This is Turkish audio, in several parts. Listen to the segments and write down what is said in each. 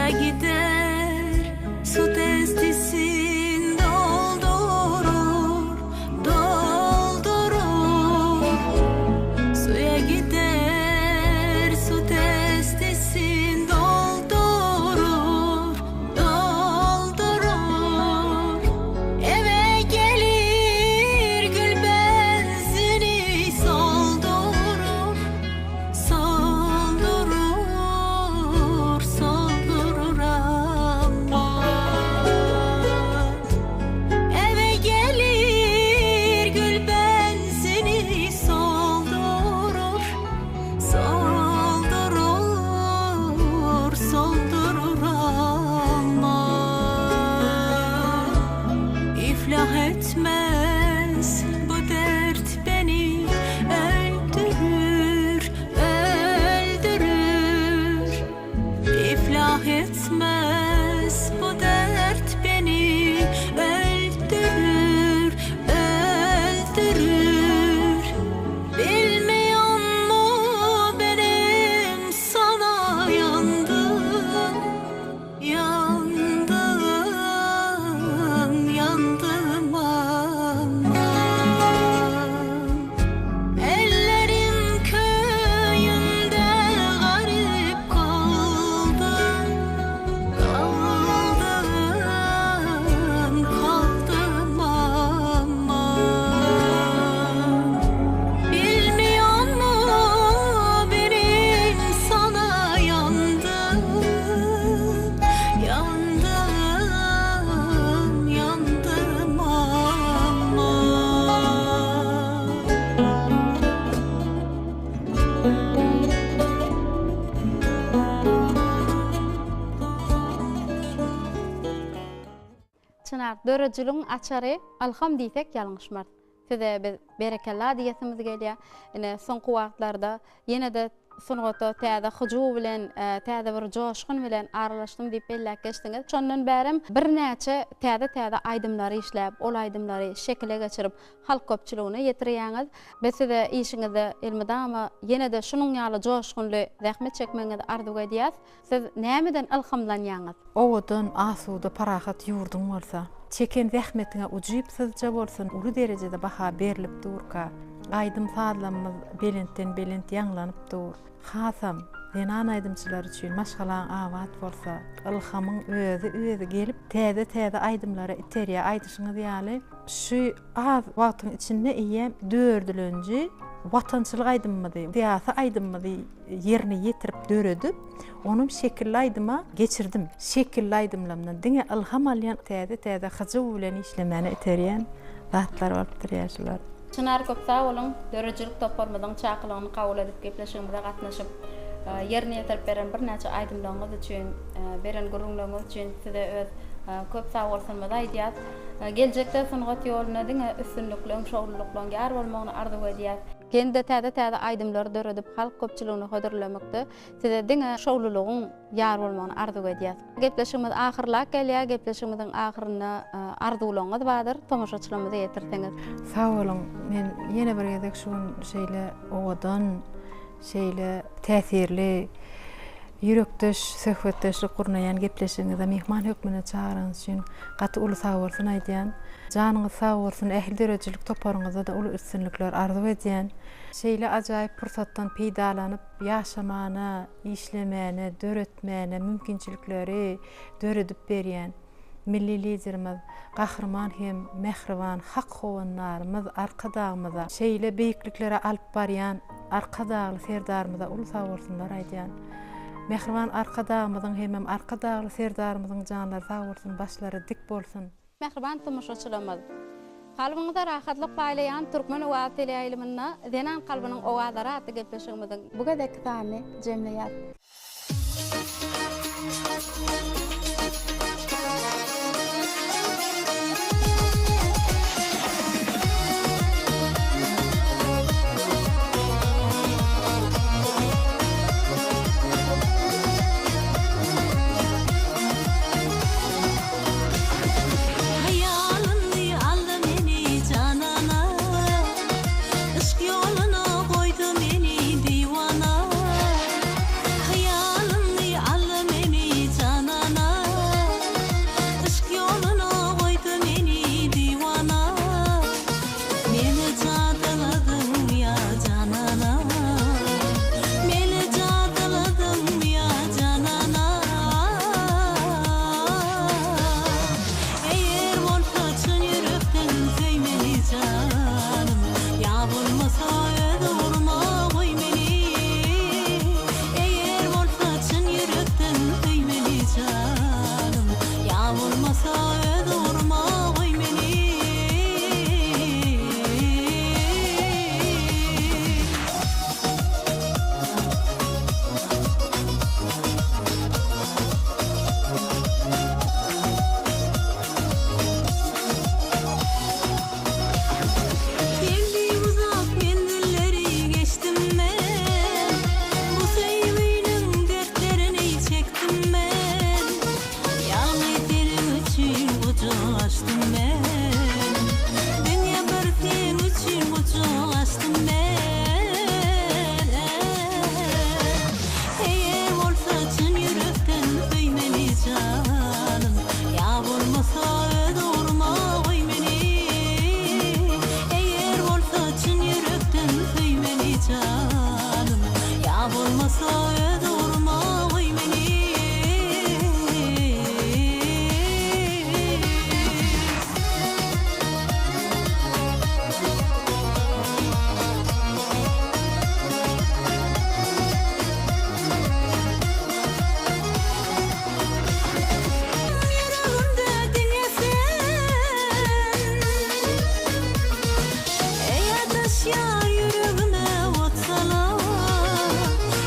suya gider, su testisin doldurur, doldurur. Suya gider, su testisin doldurur, doldurur. Eve gelir gül benzini soldurur, soldurur, soldurur aman. Eve gelir gül benzini soldurur, soldurur, soldurur aman. İflah etmez bu dert beni öldürür, öldürür. İflah etmez bu dert beni öldürür, öldürür. Bilmiyor mu benim sana yandım, yandım, yandım aman. Ellerim köyünde garip kaldım, kaldım, kaldım aman. Bilmiyor mu benim sana yandım, yandım, yandım aman. Çınar, döröcülüğün açarı alham diýsek ýalňyşmar. Size berekella diýesimiz gelýär. Ine soňky wagtlarda ýene-de sungato täze hyju bilen, täze bir joşgun bilen aralaşdym diýip bellek geçdiňiz. Şondan bärim bir näçe täze aýdymlary işläp, ol aýdymlary şekile geçirip halk köpçüligine ýetirýäňiz. Biz size işiňizde ilmidama ýene-de şunuň ýaly joşgunly zähmet çekmeňizi arzu edýäs. Siz nämeden ilhamlanýaňyz? Owadan asuda parahat ýurdun bolsa, çeken zähmetiňe ujyp sızja bolsun, uly derejede baha berilip durka. Aýdym sazlamyz belentden belent ýanglanyp dur. Hasam Zenan aýdymçylar üçin maşgalan awat bolsa, ilhamyň özü gelip täze aýdymlara iterýär. Aýdyşyňyz ýaly şu az wagtyň içinde iýem dördülönji watançylyk aýdymydy, diýasy aýdymydy ýerine ýetirip döredip, onuň şekilli aýdyma geçirdim. Şekilli aýdymlamdan diňe ilham alýan täze hyjy bilen işlemeni iterýän zatlar bolupdyr ýaşlar. Çınar köp sağ olun, döröjülük toparmadan çakylygyny kabul edip gepleşigimizde gatnaşyp ýerine ýetirip beren bir näçe aýdymlaryňyz üçin, beren gurulmagyňyz üçin size öz köp sağ bolsunmaz aýdýas. Geljekde sungat ýoluna diňe üstünlikleň, şowlulukleň ýar bolmagyny arzu edýäs. Kendi täze aýdymlary döredip halk köpçüligine höderlemekde size diňe şowlulugyň ýar bolmagyny arzu edýäs. Gepleşigimiz ahyrlak gelýär, gepleşigimiziň ahyryna arzularyňyz bardyr, tomoşaçylarymyza ýetirseňiz. Sağ olun. Men ýene bir gezek şu şeýle owadan şeýle täsirli ýürekdeş söhbetdeşlik gurnaýan gepleşiňizde mehman hökmüne çağıryňyz üçin gaty uly sag bolsun aýdýan. Janyňyz sag bolsun, ähli dörejilik toparyňyzda da uly üstünlikler arzu edýän. Şeýle ajaýyp pursatdan peýdalanyp ýaşamana, işlemene, döretmene mümkinçilikleri döredip berýän milli liderimiz, gahrman hem mehriban, hak howanlarymyz arkadagymyza şeýle beýikliklere alyp barýan arkadagly serdarymyza uly sag bolsunlar aýdýan. Mehriban arkadagymyzyň hem arkadagly serdarymyzyň janlary sag bolsun, başlary dik bolsun. Mehriban tomoşaçylarymyz, kalbyňyzda rahatlyk paýlaýan türkmen owaz teleýylymyna Zenan kalbynyň owazlary atly gepleşigimiziň bu gedek sany jemleýär. Yoluna koydu beni divana. bolmasa ödurma oy meni. Kendi uzak mendilleri geçtim ben, bu sevginin dertlerini çektim ben. Yağmurların için kucağı açtım ben, dünya barkın için kucağı açtım ben. Eğer olsa çın yürekten söymeli canım, ya olmasa ödurma oy beni. Eğer olsa çın yürekten söymeli canım, ya olmasa ödurma oy beni. Yüreğimde dinlesen, ey ateş yar yüreğime otsala,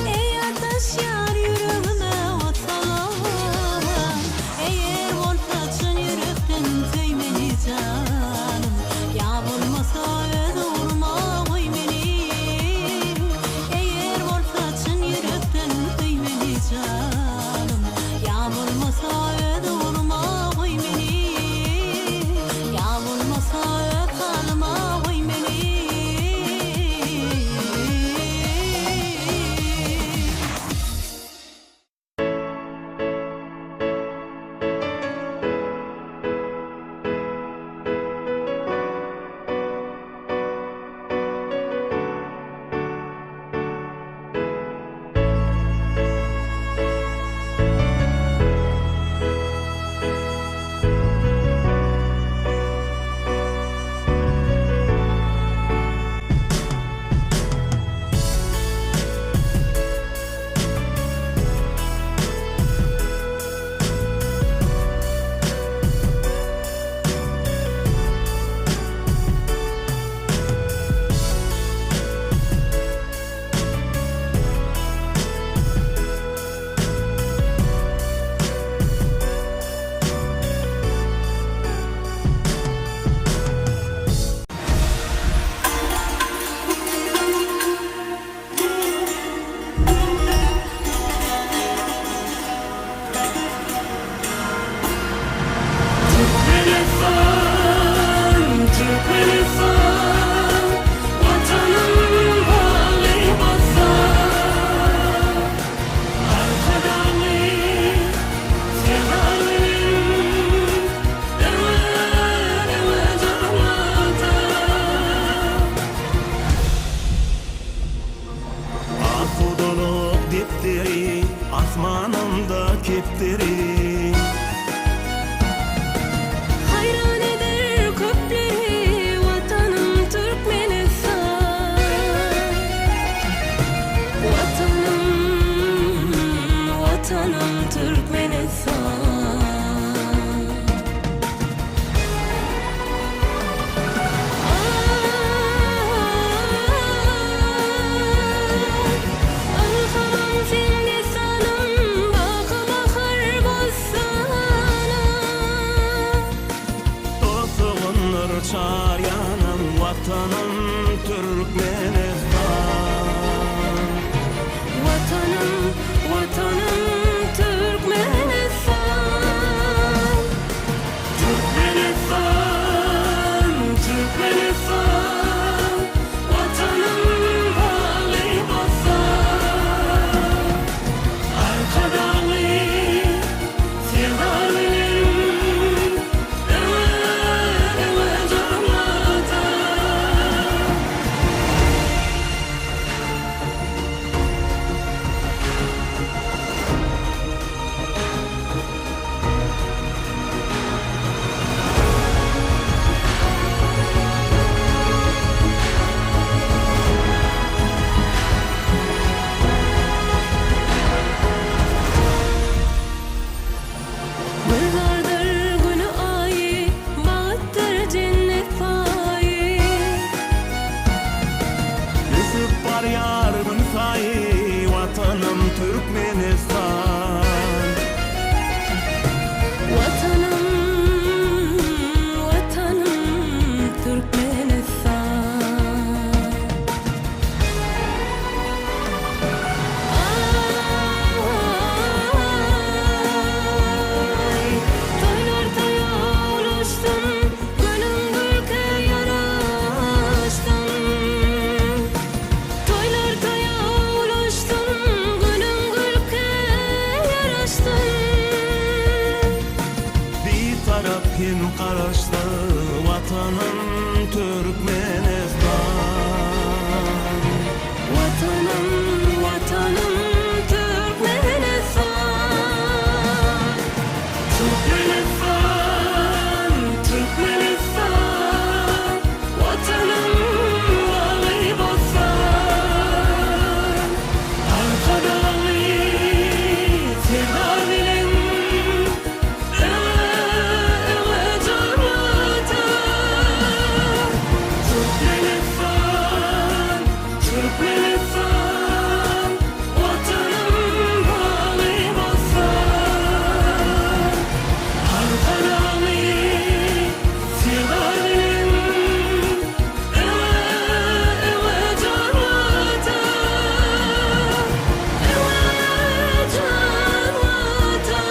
ey ateş yar yüreğime otsala. Eğer olsa çın yürekten söymeli canım, ya olmasa ödurma oy beni. Eğer olsa çın yürekten söymeli canım, ya olmasa ödurma oy beni. Ya olmasa ökalma oy beni. Akudoluk dipdiri, asmanımda keptiri. Hayran eder köpleri vatanım Türkmenistan. Vatanım Türkmenistan. Alhamam sende sanım, bakı bakar bozsana. Tosuğunur çar yanım, vatanım Türkmenistan. Vatanım Türkmenistan. Hem qarashda vatanım Türkmenistan. Vatanım, vatanım Türkmenistan. Türkmenistan, Türkmenistan. Vatanım valı bolsan. Arkadağı sevdalilim. Ewe can vatan. Türkmenistan, Türkmenistan. Vatanım valı bolsan. Arkadağı sevdalilim. Ewe can vatan. Ewe can vatan.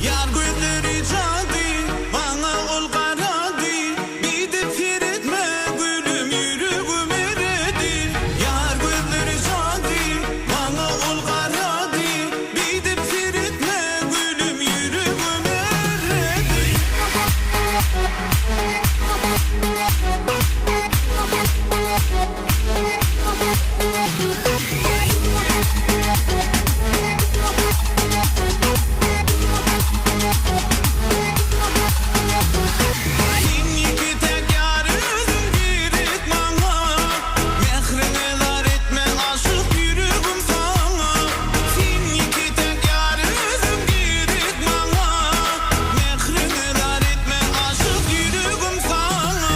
Yar gözleri çaldı, bana ol karadı. Bir de firetme gülüm yüreğim eridi. Yar gözleri çaldı, bana ol karadı. Bir de firetme gülüm yüreğim eridi. Kim iki tek yar özüm girit bana. Mehrine dar etme aşık yüreğim sana. Kim iki tek yar özüm girit bana. Mehrine dar etme aşık yüreğim sana.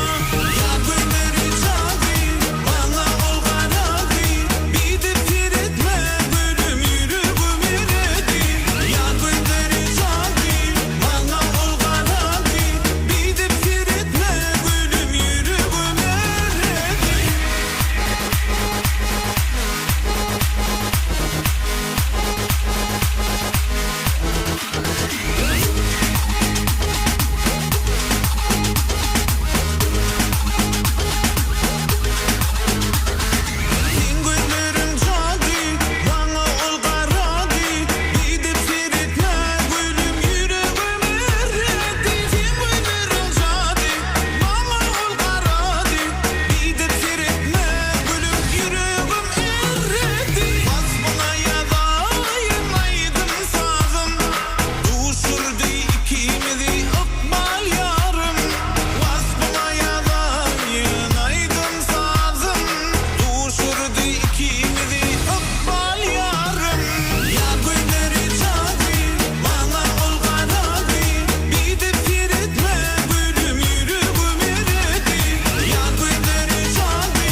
Ya gözleri çaldı, bana ol karadı. Bir de firetme gülüm yüreğim eridi. Ya gözleri çaldı, bana ol karadı. Bir de firetme gülüm yüreğim eridi. Senin gözlerin çaldı, bana ol karadı. Bir de firetme gülüm yüreğim eridi. Senin gözlerin çaldı, bana ol karadı. Bir de firetme gülüm yüreğim eridi. Bas buna yadayım aydım sazım. Duşurdu ikimizi ıkbal yarım. Bas buna yadayım aydım sazım. Duşurdu ikimizi ıkbal yarım. Ya gözleri çaldı, bana ol karadı. Bir de firetme gülüm yüreğim eridi. Ya gözleri çaldı,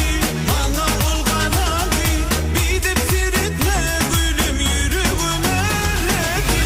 bana ol karadı. Bir de firetme gülüm yüreğim eridi.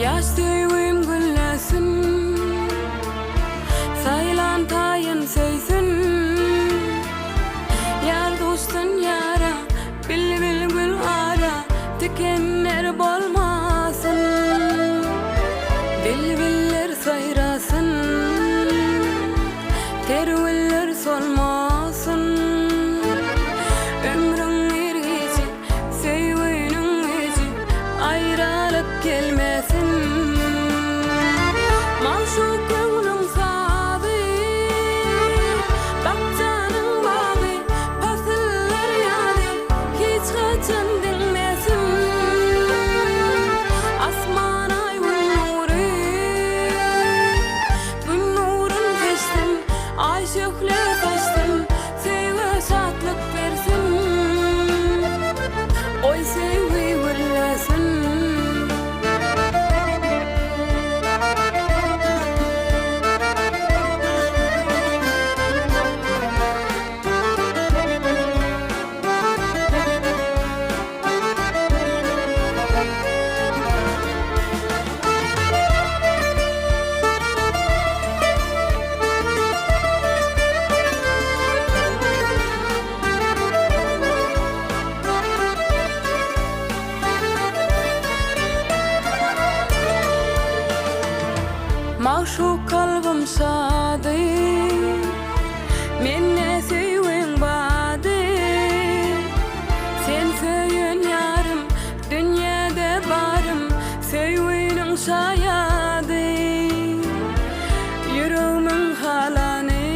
Yaş düğüm güllesin, sayılan tayın söysün. Yar dostun yara, bil gül ara, dikenler bolmasın. Bilbiller sayrasın, terviller solmasın. Ömrün ergeci, sevginin eci, ayrılık gelmesin. Maşuk gönlüm sadı, bakcanın bağı, pasıllar yadı, hiç kaçan dinmesin. Asman ay gün nurun seçtim, ay şökle saçtım. menne süýüň bady. Sen söýün ýarym, dünýäde barym, söýüniň şaýady. Yüreğimin halany,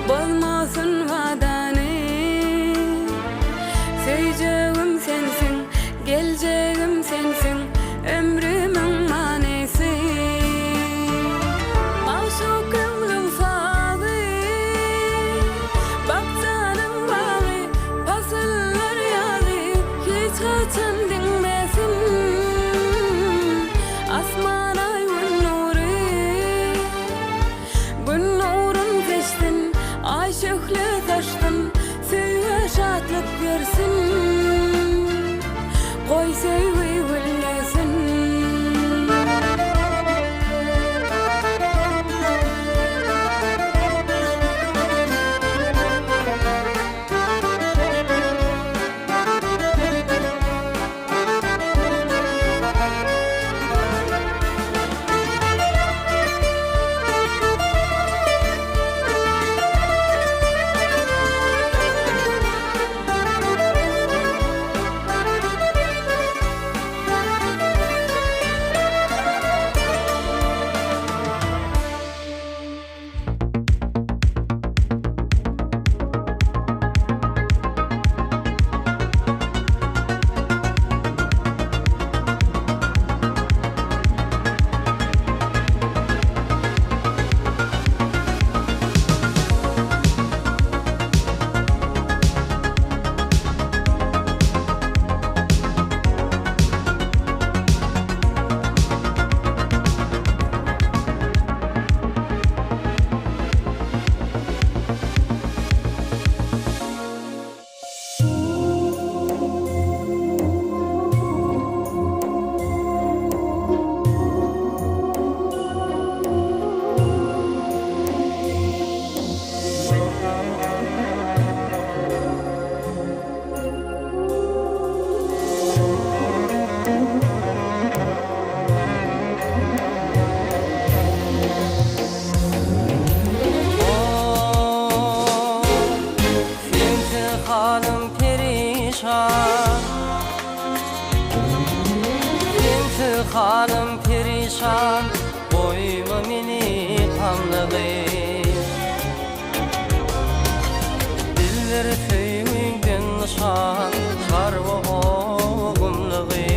bolmasyn wadany. Söýjegim sensiň, geljegim sensiň, ömrümiň manysy. Maşuk köňlüň sagy, bakjanyň bagy, pasyllar ýaly, hiç haçan diňmesin. Asman ay gün nury, gün nurun seçdin, ay şöhle taşdın, söýge şatlyk bersin. Goý söýgi güllesin. Halim perişan, halim perişan, koyma meni kanlıgy. Diller söýüňden nişan, şarwa ogumlygy.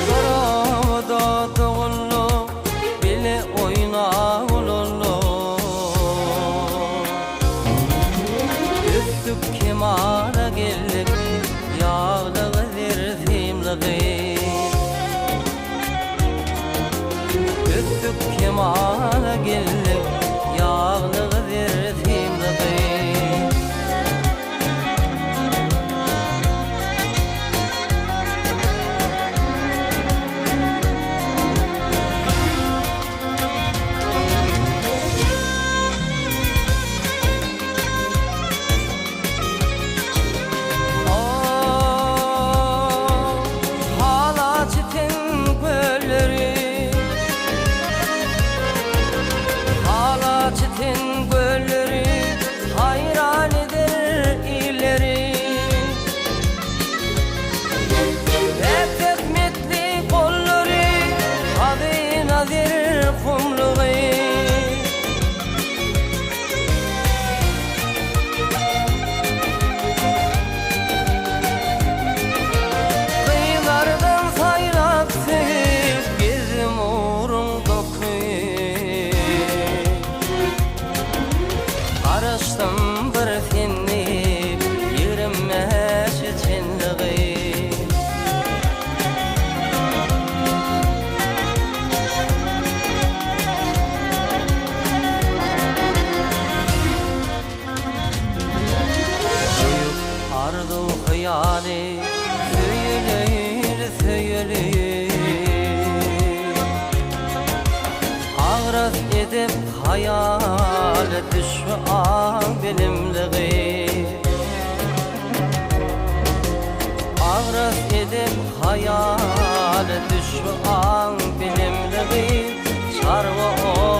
Garawda dogullu, bile oýnap ulullu. Öptük kemara geldik, yağlığı zirfimliği. Öptük kemara geldik, yağlığı zirfimliği. Çetin gölleri hayran eder illeri. Hep hikmetli kolları adı nadir kumluğu. Kıyılardan sayrap sevip gezim uğrun dokuyu. Araştım bir finni, yürümmeş içinliği. Büyük ardu hıyali, söylenir, söylenir. Ağras edip hayal düşman bilimliği. Ağras edip hayal düşman bilimliği. Şarva o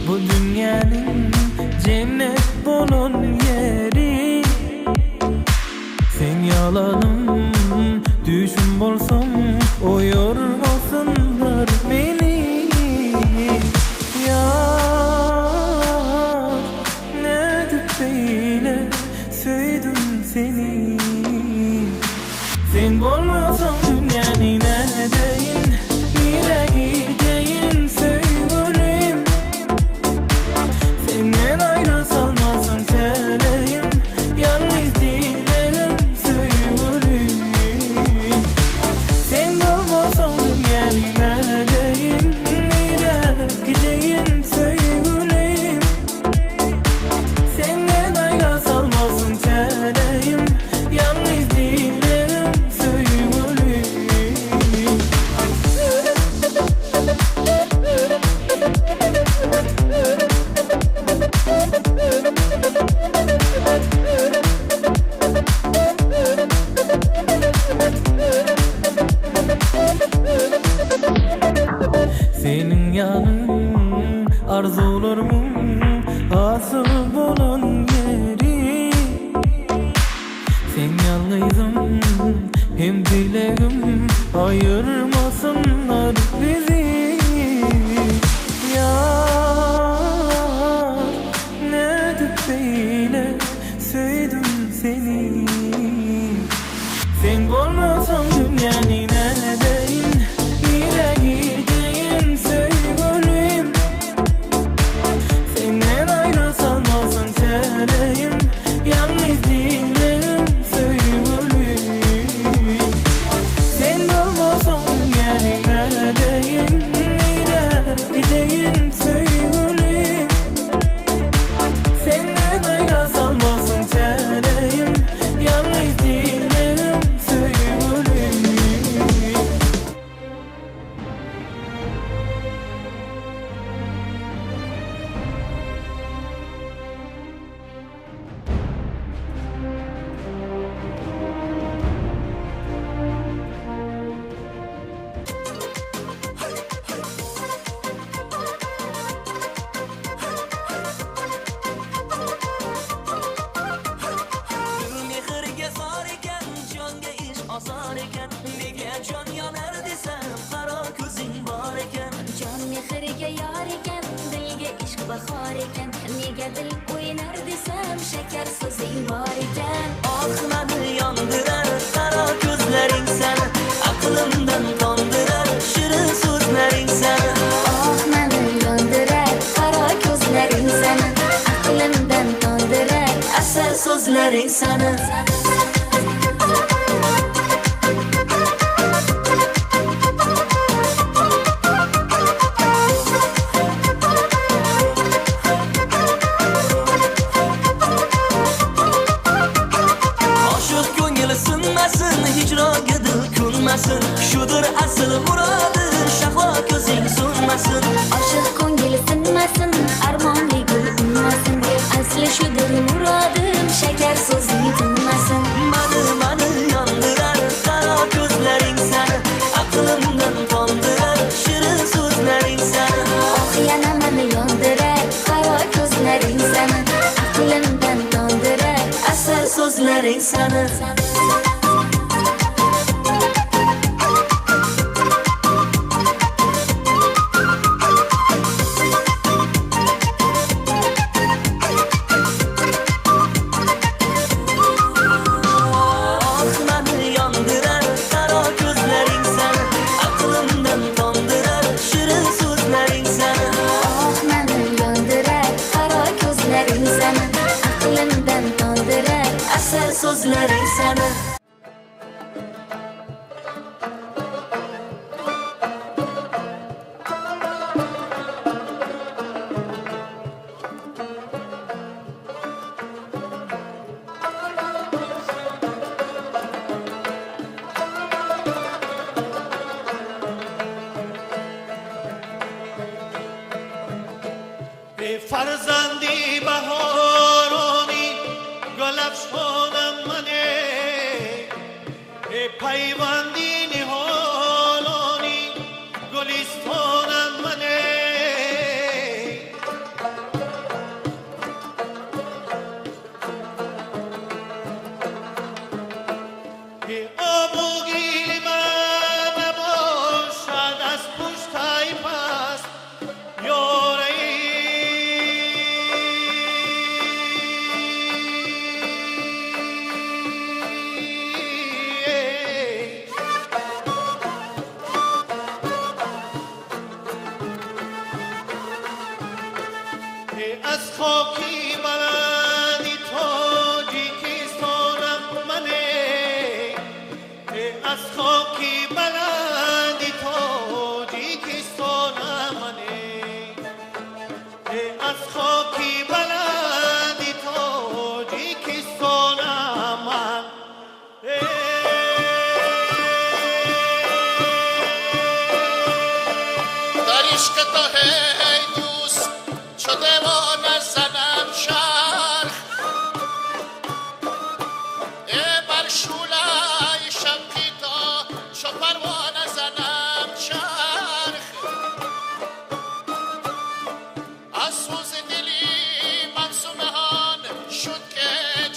Bu dünyanın cennet bolon yeri. Sen yalanım düşün bolsam oyormasınlar beni. Yar ne böyle söyledim seni. Sen bolmasan dünyanın neredeyin, nereye gideyim söyleyeyim. Senden ayrı salmasın söyleyeyim, yalnız dilerim söyleyeyim. Sen bolmasan dünyanın neredeyin, nereye gideyim söyleyeyim. Senden ayrı salmasın söyleyeyim, yalnız dilerim söyleyeyim. Senin yanın arzularımın asıl bulan yeri. Sen yalnızım hem dileğim, ayırmasınlar bizi. Yar ne böyle söyledim seni. Sen olmasan dünyanın neredeyim, nereye gideyim söyleyeyim. Senden ayrı salmasın söyleyeyim, yalnız dilerim söyleyeyim. Sen olmasan dünyanın neredeyim, nereye gideyim söyleyeyim. Senden ayrı salmasın söyleyeyim, yalnız dilerim söyleyeyim. Mehriga zor ekan, jonga ish oson ekan. Nega jon yonar desam, qaro ko'zing bor ekan. Jon mehriga yor ekan, dilga ishq bahor ekan. Nega dil o'yinar desam, shakar so'zing bor ekan. Oh meni yondirar, qaro ko'zlaring sani. Aqlimdan tondirar, shirin so'zlaring sani. Oh meni yondirar, qaro ko'zlaring sani. Aqlimdan tondirar, Asal so'zlaring sani. Oshiq ko'ngil sinmasin, hijronga dil ko'nmasin. Shudir asl murodi, shahlo ko'zing so'nmasin. oshiq ko'ngil sinmasin, armonli gul unmasin. Asli shudir muradim, shakar so'zing tinmasin. Mani yondirar, qaro ko'zlaring sani. Aqlimdan tondirar, shirin so'zlaring sani. Oh yana meni yondirar, qaro ko'zlaring sani. Aqlimdan tondirar, Asal so'zlaring sani. Oh meni yondirar, qaro ko'zlaring sani. Aqlimdan tondirar, shirin so'zlaring sani. oh meni yondirar, qaro ko'zlaring sani. Aqlimdan tondirar, Asal so'zlaring sani. فرزندی بهارانی گل افشانم منه پیوندی نهالانی گلستانم منه از خاکی بلندی تاجیکستانم منه از خاکی بلندی تاجیکستانم منه از خاکی بلندی تاجیکستانم من در عشق تو هی دوست چو دیوانه زنم شرخ بر شولای شبکی تا چو پروانه زنم چرخ از سوز دلی منصومهان شد که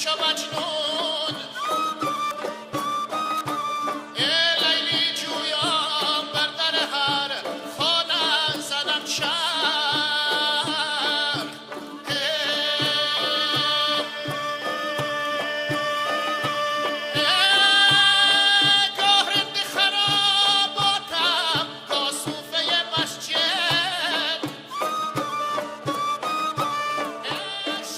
چو مجنون لیلی جویان بر در هر خانه زنم چرخ گاه رند خراباتم تا صوفه مسجد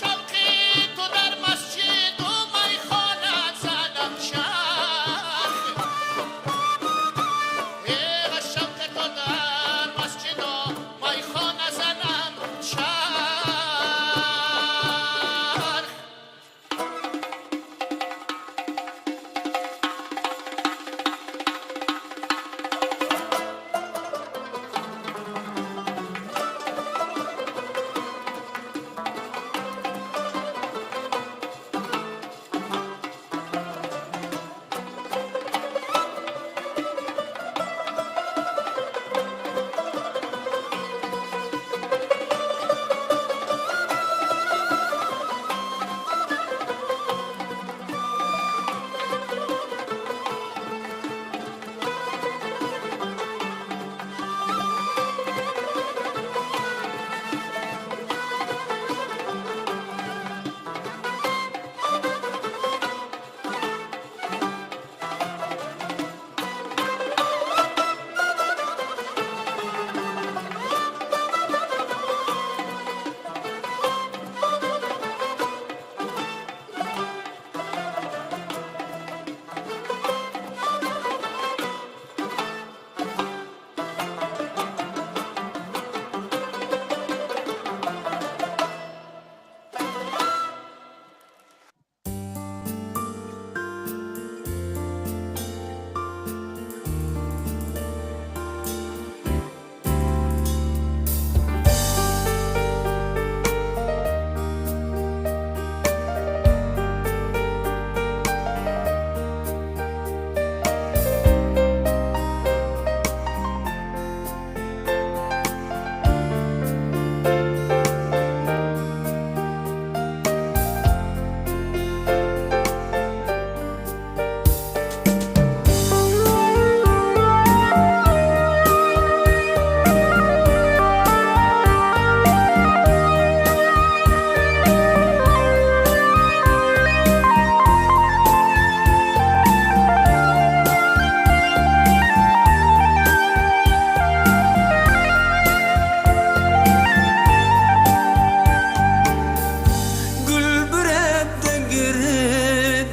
شوقی تو در مسجد و میخانه زنم چرخ شوق تو در مسجد و میخانه زنم چرخ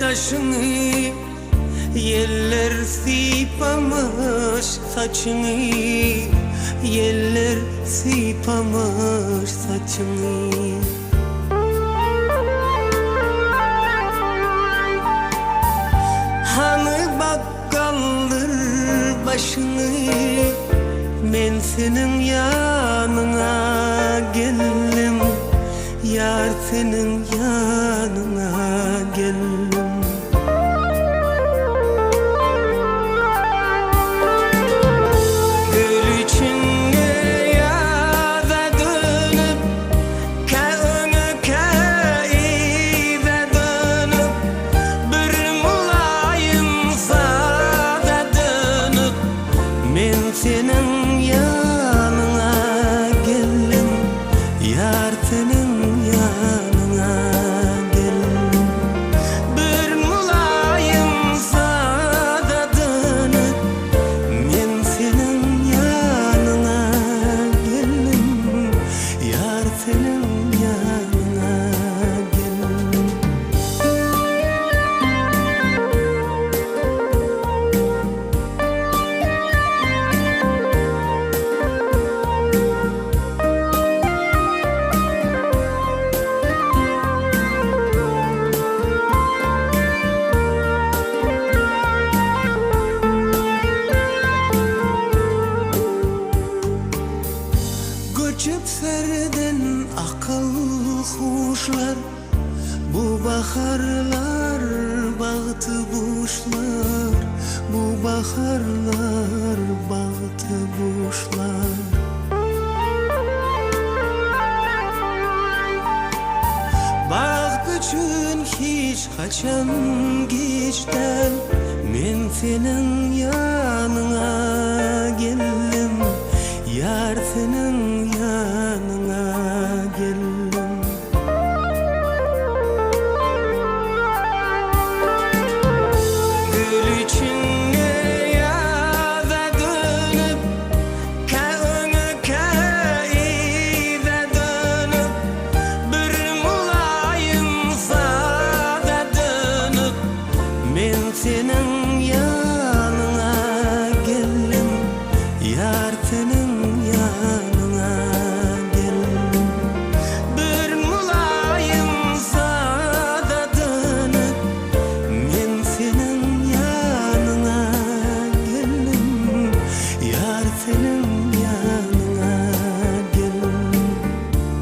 başını Yeller sipamış saçını Yeller sipamış saçını Hanı bakkaldır başını Men senin yanına geldim Yar senin yanına geldim Gül içinde yaza dönüp Kağını kaize dönüp Bir mulayim sada dönüp Men senin yanına geldim Yar senin yanına geldim Bir mulayim sada dönüp Men senin yanına geldim Yar senin senin yanına geldim. Göçüp serden akıl kuşlar, bu baharlar bağıtı buşlar, bu baharlar bağıtı buşlar. Bağ üçün hiç kaçan geçten, men senin yanına geldim, yar senin yanına geldim. Gül içinde yaza dönüp, kağını kâide dönüp, bir mulayim sada dönüp, men senin yanına geldim, yar senin yanına geldim. Bir mulayim sada dönüp, men senin yanına geldim, yar senin yanına geldim.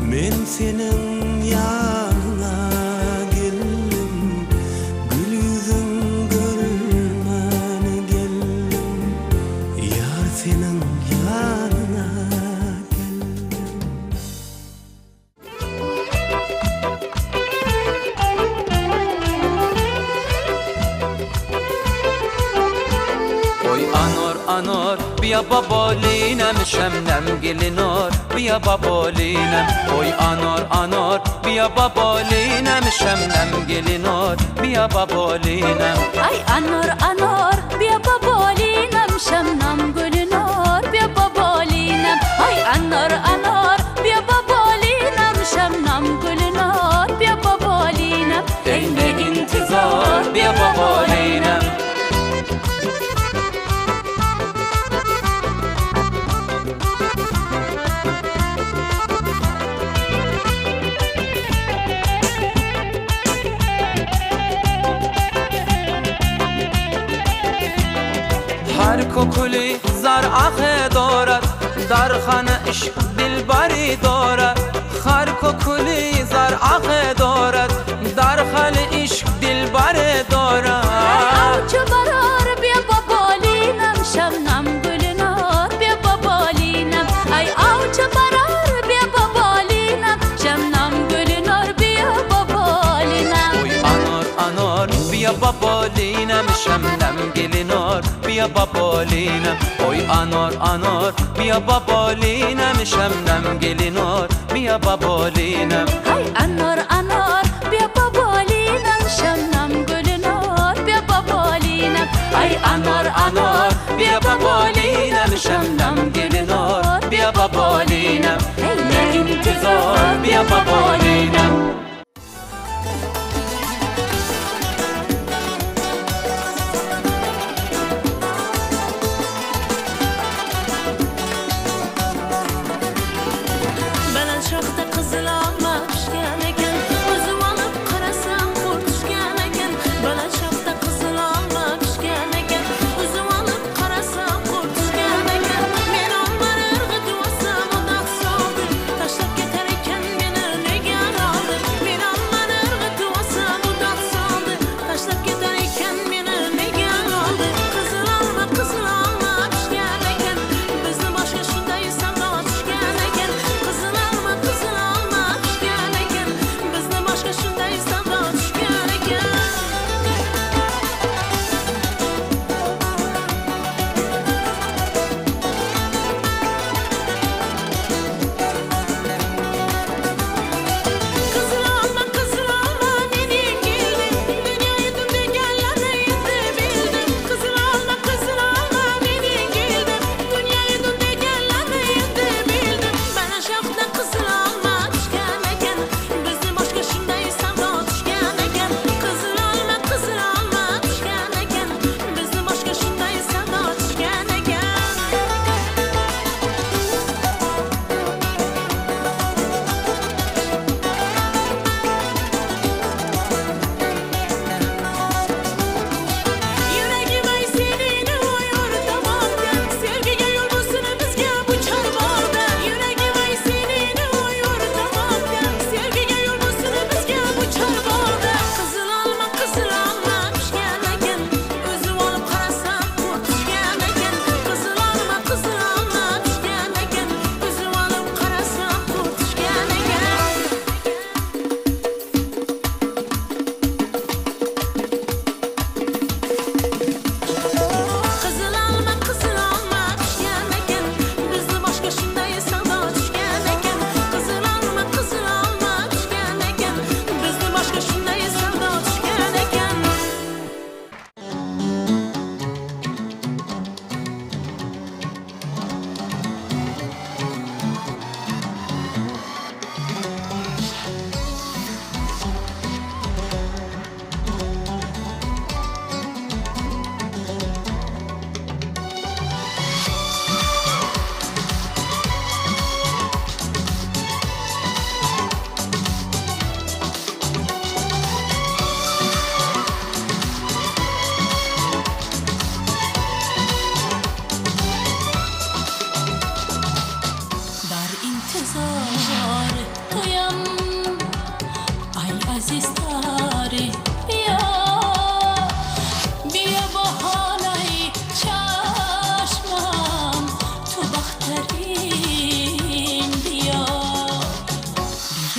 Men senin yanına geldim, gül yüzün görmene geldim, yar senin yanına geldim. Oy anor anor biya babolinem şemnem gelinor biya babolinem. Oy anor anor biya babolinem şemnem gelinor biya babolinem. Ay anor anor bir babolinem şamnam gülünor bir babolinem. Ay anor anor bir babolinem şamnam gülünor bir babolinem. Ey ne intizar biya babolinem. هر کوکلی زر آخه دارد در خانه عشق دلبری دارد. هر کوکلی زر آخه دارد در خانه عشق دلبری دارد. Avcı barar bir babolinem şamnam gülünor bir babolinem. Ay avcı barar bir babolinem şamnam gülünor bir babolinem. Oy anor anor biya babolinem şemnem gelinor biya babolinem. Oy anor anor biya babolinem şemnem gelinor biya babolinem. Ay anor anor bir babolinem şamnam gülünor bir babolinem. Ay anor anor biya babolinem şemnem gelinor biya babolinem. Ne intizar biya babolinem. Belen çokta kızıl alma pişken eken, özüm alıp karasam kurt düşken eken. Belen çokta kızıl alma pişken eken, özüm alıp karasam kurt düşken eken. Men onlar ırgıt olsam odak soğuk, taşlap geter eken beni ne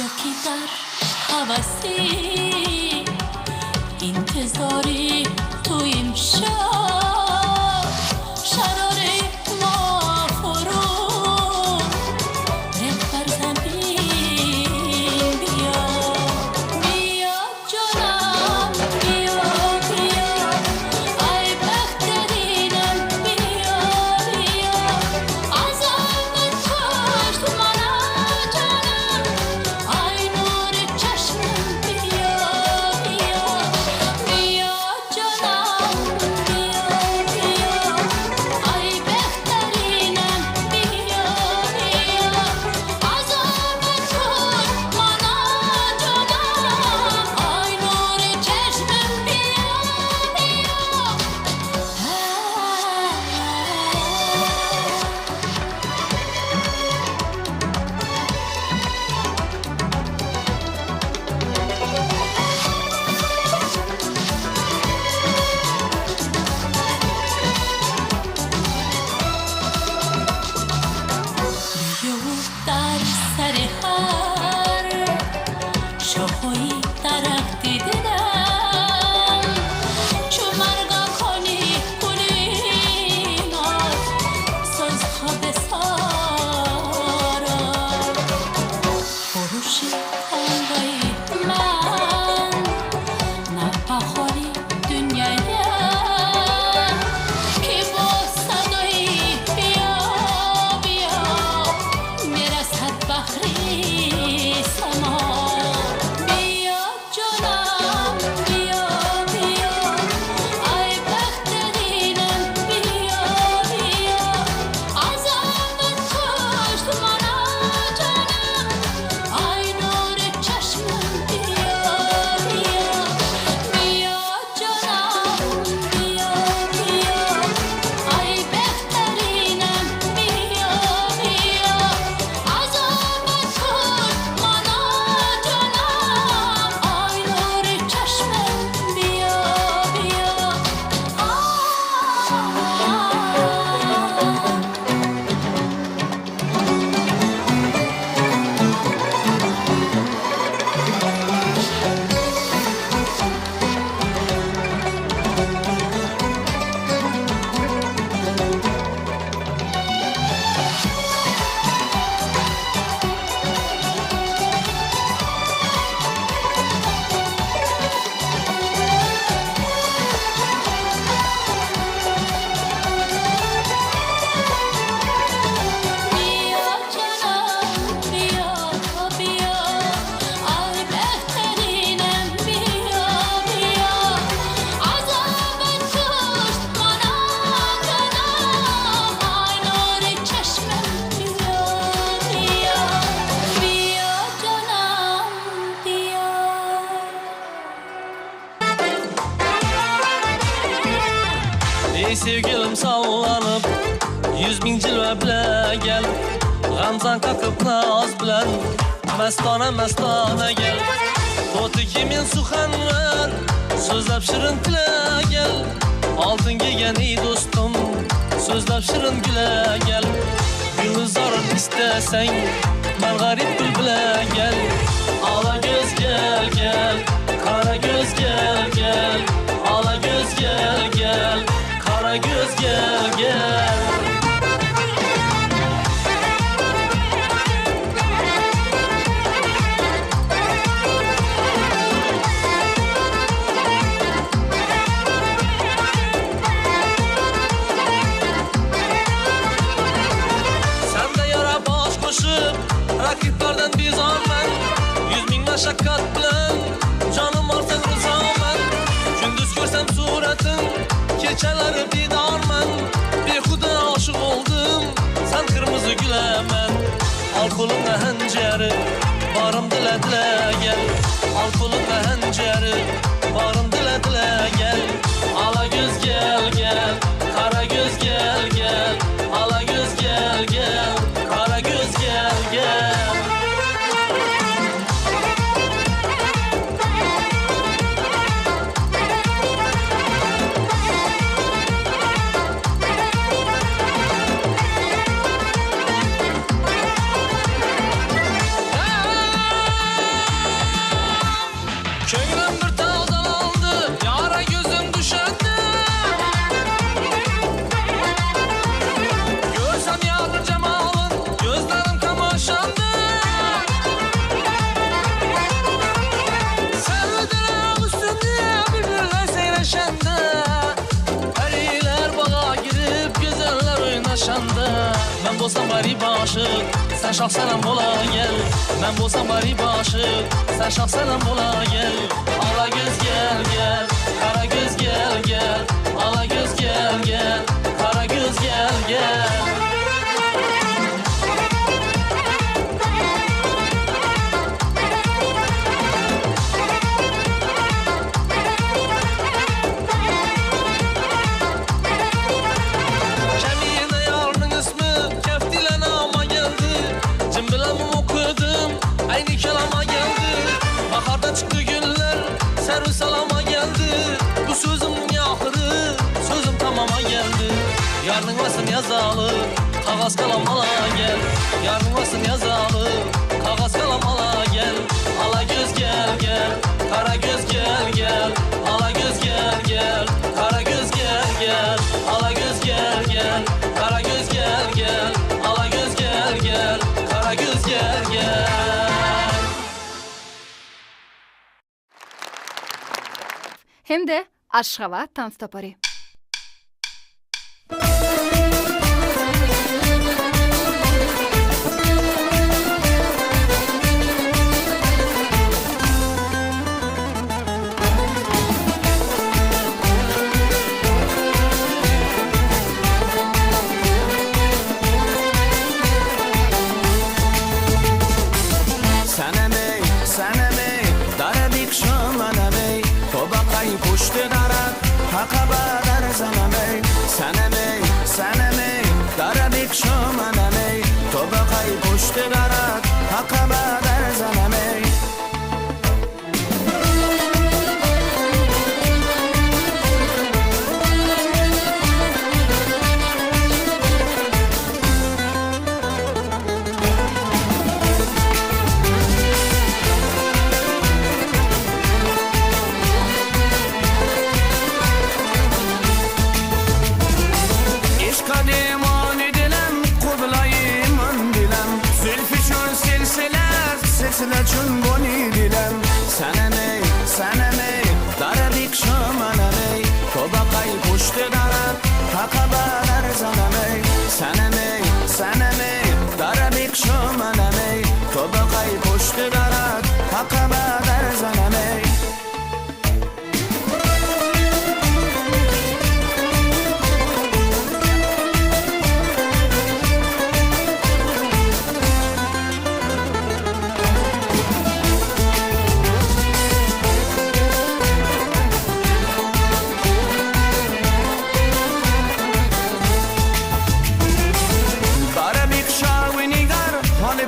یکی در حوثی انتظاری تو امشب شراره ما فرو ریخت بر زمین بیا بیا جانم بیا بیا ای بهترینم بیا بیا از آن کشت منو جانم ای نور چشمم بیا بیا بیا جانم بیا بیا ای بهترینم بیا بیا از آن کشت منو جانم ای نور چشمم بیا بیا در سر هر شاخه‌ای درخت دیدم چو مرگا کنی گلینات ساز خواب سارا فروش کانگای من نپخاری دنیایم که با صدای بیا بیا میرسد بحری سما بیا جانم بیا بیا ای بهترینم بیا بیا از آن کشت منو جانم ای نور چشمم بیا بیا بیا جانم بیا بیا ای بهترینم بیا بیا از آن کشت منو جانم ای نور چشمم بیا بیا بیا جانم بیا بیا ای بهترینم بیا بیا از آن کشت منو جانم ای نور چشمم بیا بیا بیا جانم بیا Ey sevgilim sallanıp 100.000 cilve bile gel Gamzan kakıp naz bilen Mestane mestane gel Totu kimin suhan ver Sözlep şirin tile gel Altın giygen ey dostum Sözlep şirin güle gel Gülizarın istesen Ben garip bülbüle gel Ala göz gel gel Kara göz gel gel Ala göz gel gel Kara göz gel gel Sen de yara baş koşup Rakiplerden bizanmen 100.000 meşakkat bilen Canım var sen rızamen Gündüz görsem suretin Keçeleri didarmen Bir huda aşık oldum Sen kırmızı gülemen Alkolun henceri Barım dile dile gel Alkolun henceri Barım dile dile gel Ala göz gel gel Kara göz gel gel Ala göz gel gel Kara göz gel gel bo'lsam g'arib oshiq, sen shohsanam bo'la gel. Men bo'lsam g'arib oshiq, sen shohsanam bo'la gel. Ala göz gel gel, qara göz gel gel. Ala göz gel gel, qara göz gel gel. Aynı kelama geldi, baharda çıktı güller, servis salama geldi. Bu sözümün ahırı, sözüm tamama geldi. Yarın vasın yazalı, kağıt kalam ala gel. Yarın vasın yazalı, kağıt kalam ala gel. Ala göz gel gel, kara göz gel gel. Ala göz gel gel, kara göz gel gel. Ala göz gel gel, kara göz gel gel. Ala göz gel gel, kara göz gel gel. Hem de Aşkava Tanstapari. Puştu darat, hakaba dar zanamey. Sanemey, sanemey, darabik şomanamey. Tobakay puştu darat, hakaba dar zanamey. Silachun boni dilam sanamey sanamey darabik shomanamey tobaqay pushte darat haqaba dar zanamey sanamey sanamey darabik shomanamey tobaqay pushte darat haqaba dar zanamey.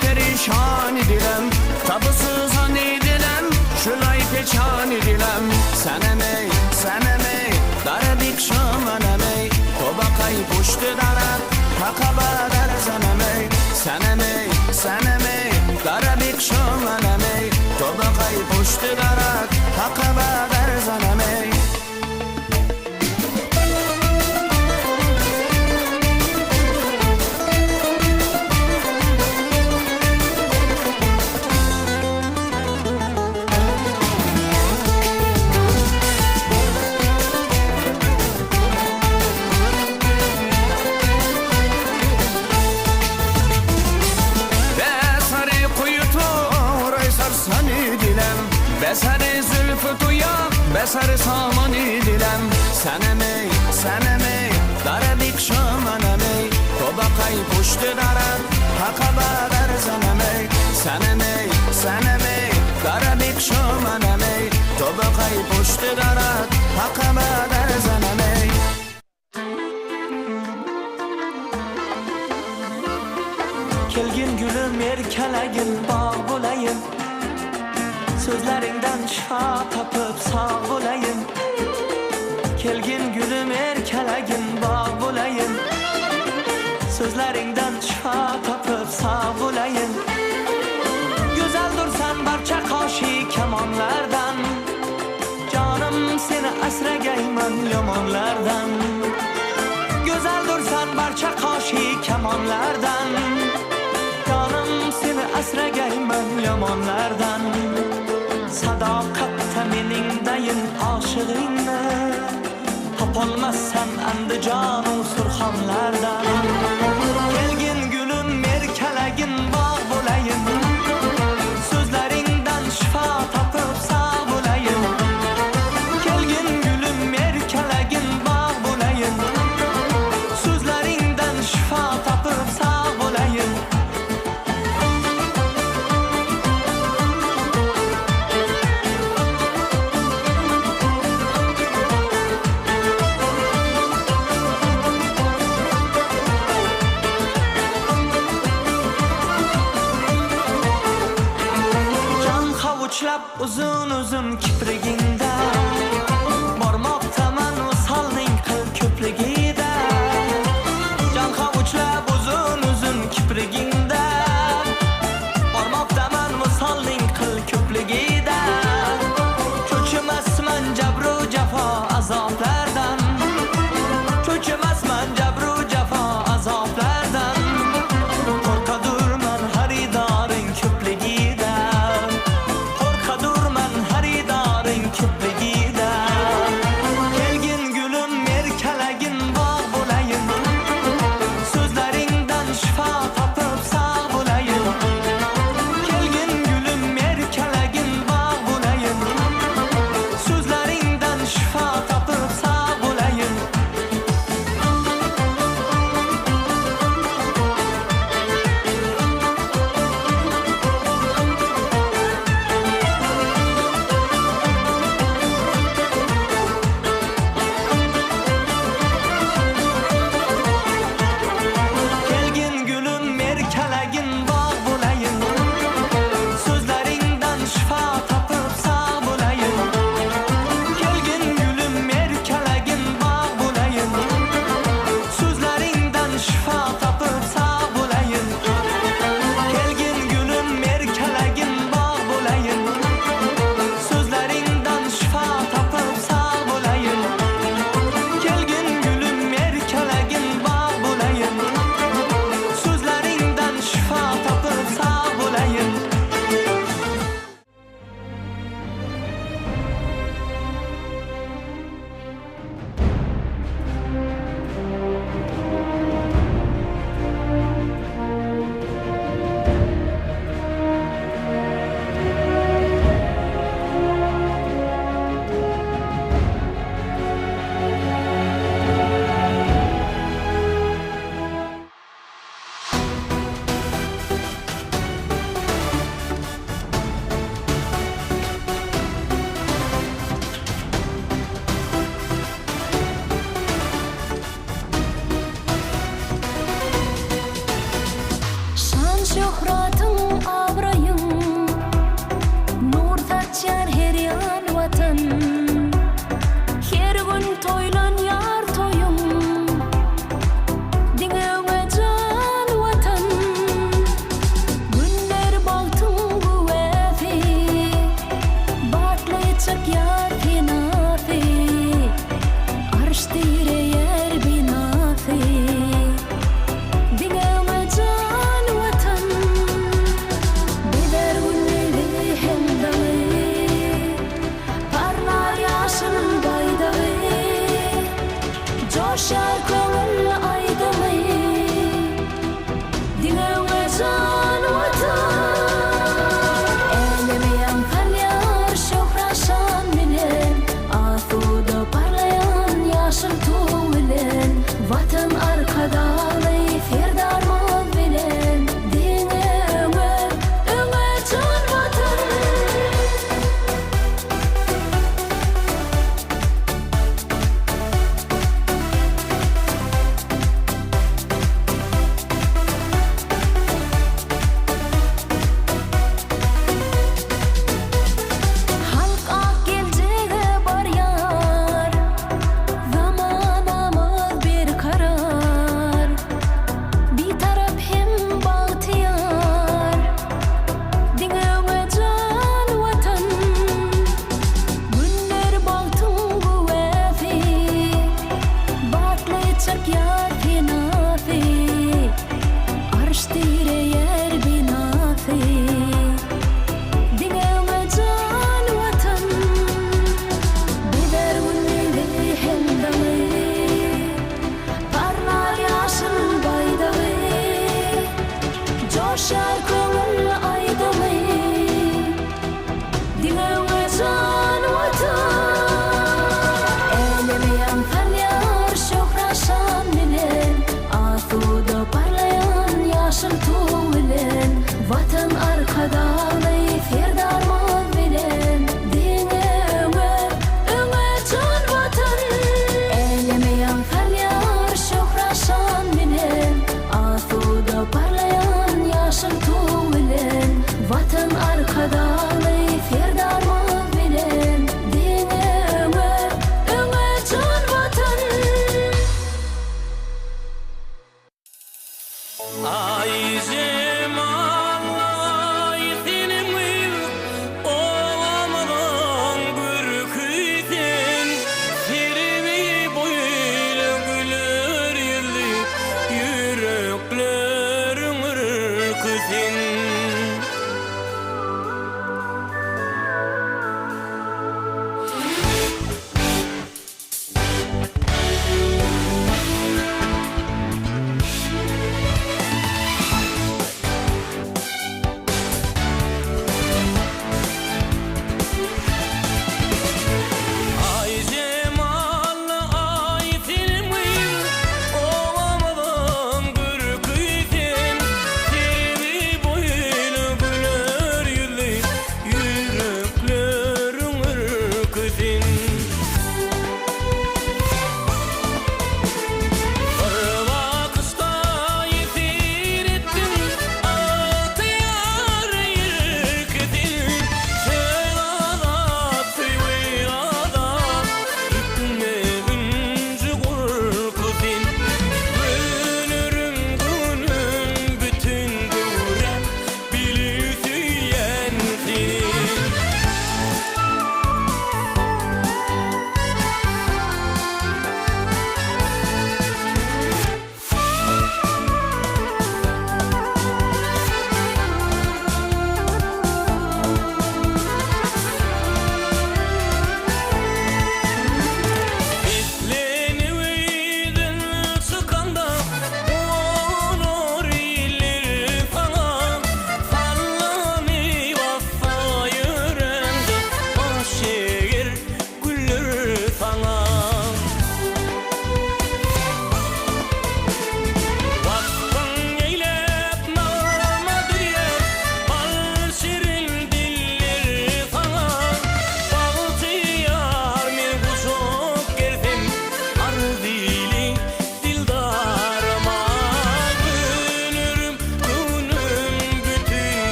Perişan edilem, tabusuz han edilem, şulay peçan edilem. Sanemey, sanemey, darabik şomanamey, tobaqay puştu darat, haqaba dar zanamey. Sanemey, sanemey, darabik şomanamey, tobaqay puştu darat, haqaba dar zanamey. Besari zülfü tuya, besari samani dilem. Sanemey, sanemey, darabik şomanamey, tobaqay puştu darat, haqaba dar zanamey. Sanemey, sanemey, darabik şomanamey, tobaqay puştu darat, haqaba dar zanamey. Kelgin gülüm erkalagin bağ bulayım, sözlerinden şifa tapıp sağ bulayım. Kelgin gülüm erkalagin bağ bulayım, sözlerinden şifa tapıp sağ bulayım. Güzel dursan barça kaşı kemanlardan, canım seni esregeymen yamanlardan. Güzel dursan barça kaşı kemanlardan, canım seni esregeymen yamanlardan. Sadaqatda meningdayin aşığingni, topolmasam Andijon surxonlardan. Kelgin gülüm uçlab uzun uzun kiprigingda bormoqdaman visolning qil ko'pligida jonqa uçlab uzun uzun kiprigingda bormoqdaman visolning qil ko'pligida cho'chimasman jabru jafo azoblardan cho'chimasman jabru jafo azoblardan qo'rqadurman xaridoring ko'pligida qo'rqadurman xaridoring ko'pligida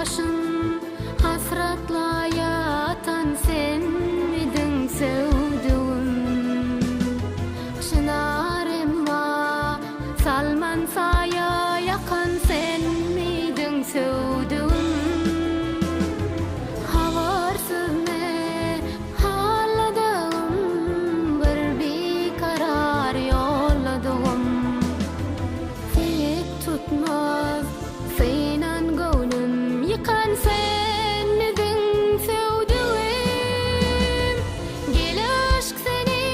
başın hasratla yatan sen midin sevduğum çınar emma salman saya yakan sen midin sevduğum havarsız ne haladığım bir karar yolladım tek tutmaz Seynan gönlüm yıkan sen midin sevduğum Gel aşk seni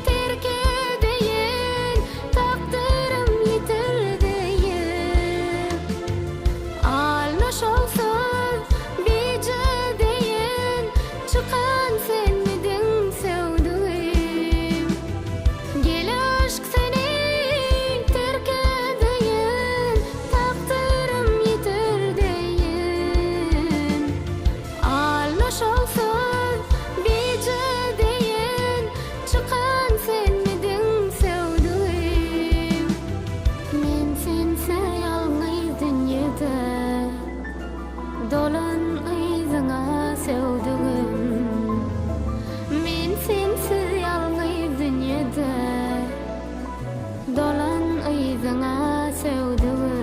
terk edeyin takdirim yeter deyin Almış olsun bice deyin çıkan sen midin sevduğum Gel aşk seni terk edeyin takdirim yeter deyin Almış olsun bice deyin çıkan sen midin sevduğum Men sense yalnız dünyada dolan ayzına sevduğum Men sense yalnız dünyada dolan ayzına sevduğum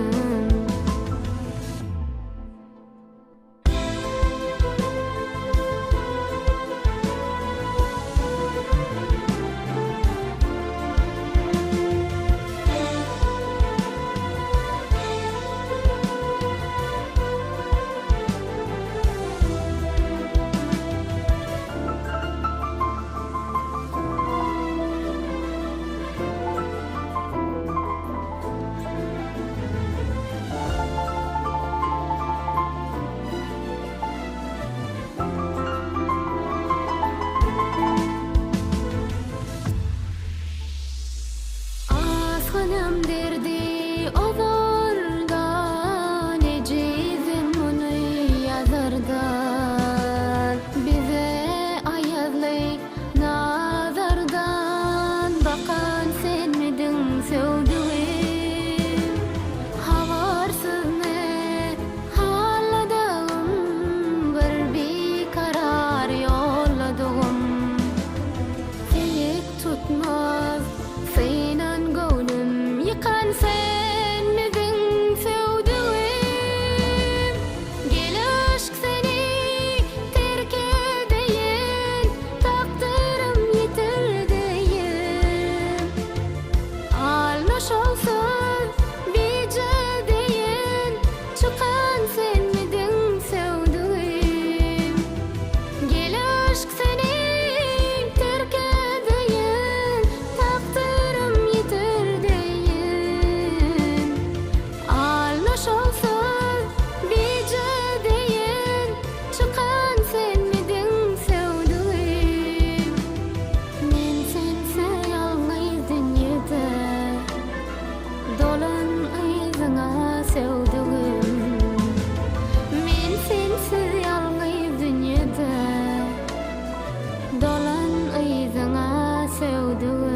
Aslanım derdi ozarda necizim onu yazardan Bize ayazlı nazardan bakan sen midin sevduğum Havarsız ne haladığım bir karar yolladım Tek tutmaz Seynan gönlüm yıkan sen midin sevduğum Gel aşk seni terk edeyin takdirim yeter deyin Almış olsun bice deyin çıkan sen midin sevduğum Gel aşk seni terk edeyin takdirim yeter deyin Almış olsun bice deyin çıkan sen midin sevduğum Men sense yalnız dünyada dolan ayzına sevduğum Men sensiz yalnız dünyada dolan ayzına sevduğum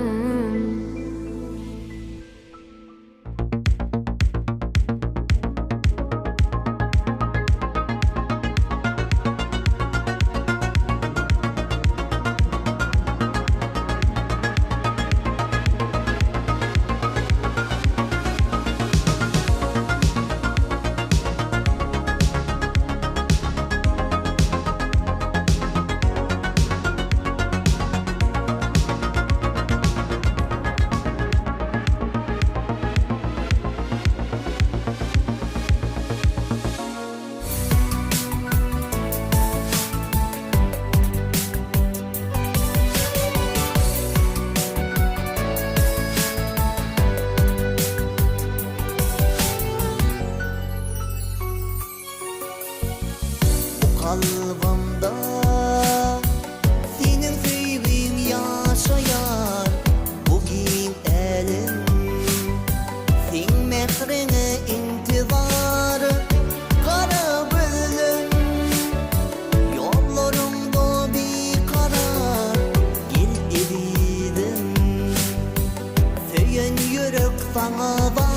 Kalbimda senin sevgin yaşayar bugün elim Sen mehrine intizar kara bölüm Yollarımda bir karar gel ededim Söyün yürek sana var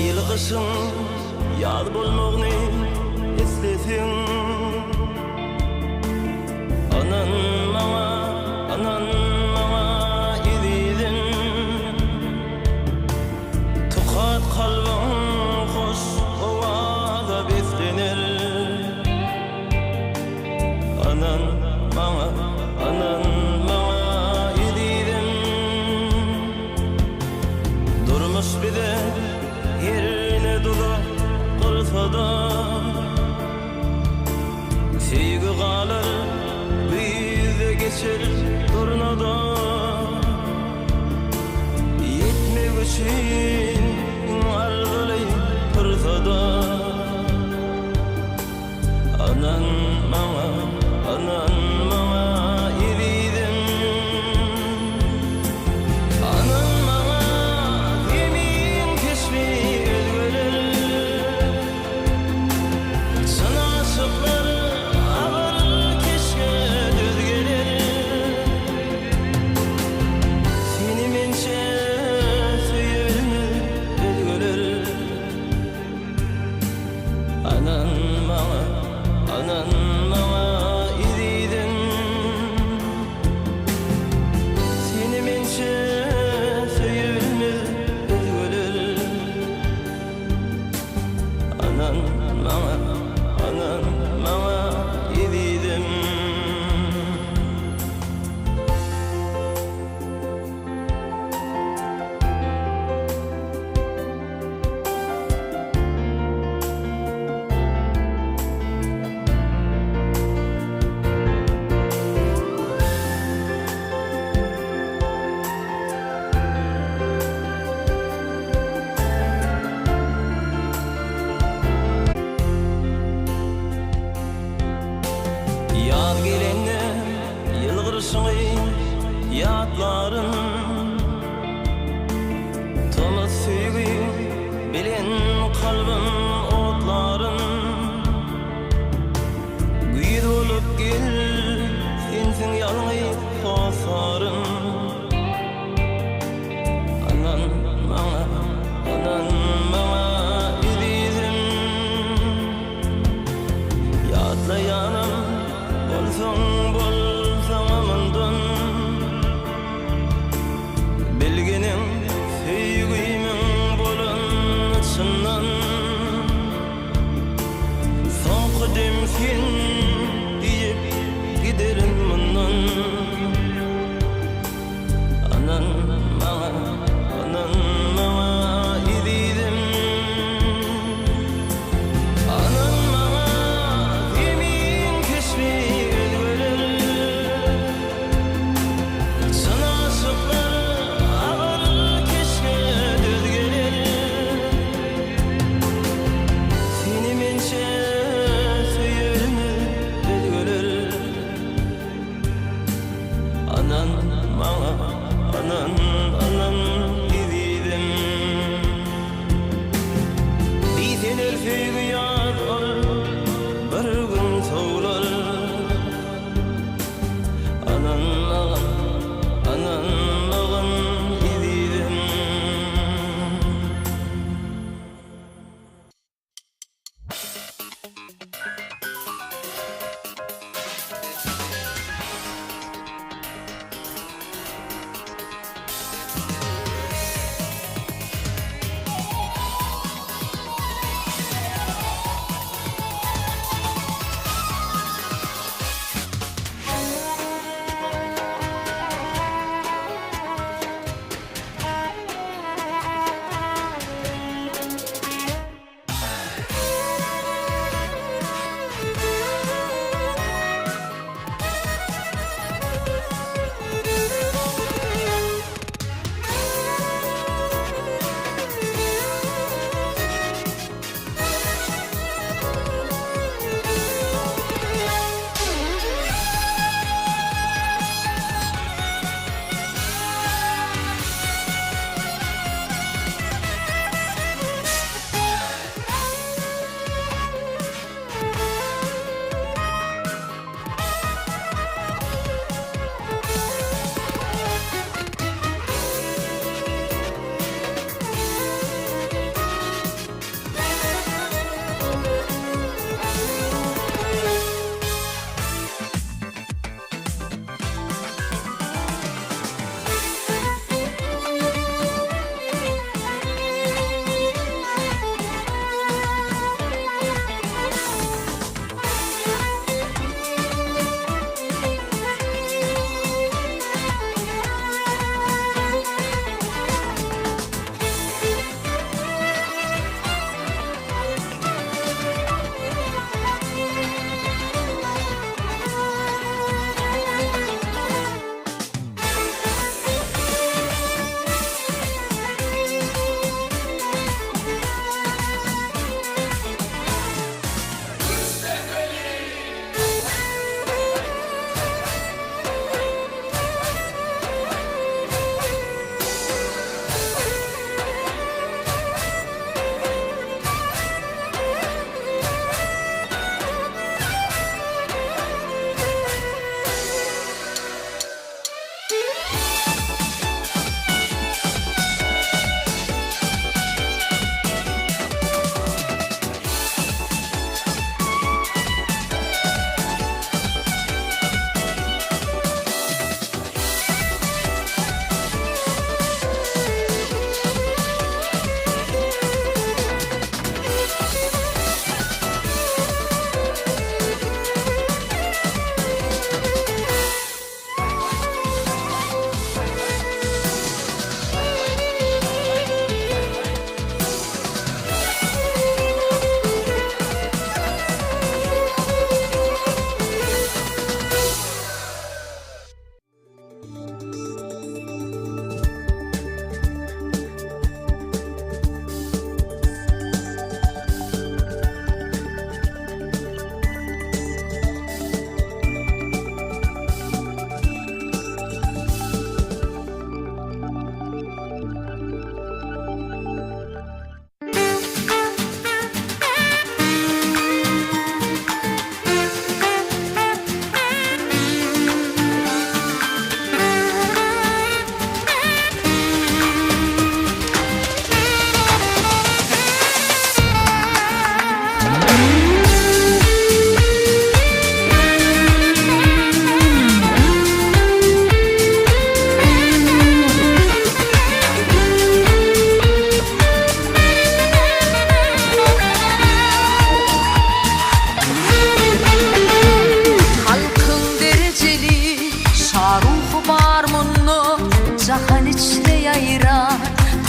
Ayıl kışın yad bolmağını istesin. Anan mama ididin. Tukat kalbim hoş ovada bitkinir. Anan mama ididin. Durmuş bir de yerine dolu kırtada. Sevgi kalır bizde geçer turnada. Yetmek için arzulayım pırtada. Anan mama ididin. Anan mama yemin kesmi özgürler. Sana aşıkları ağır keşke düz gelir. Seni mençe suyunu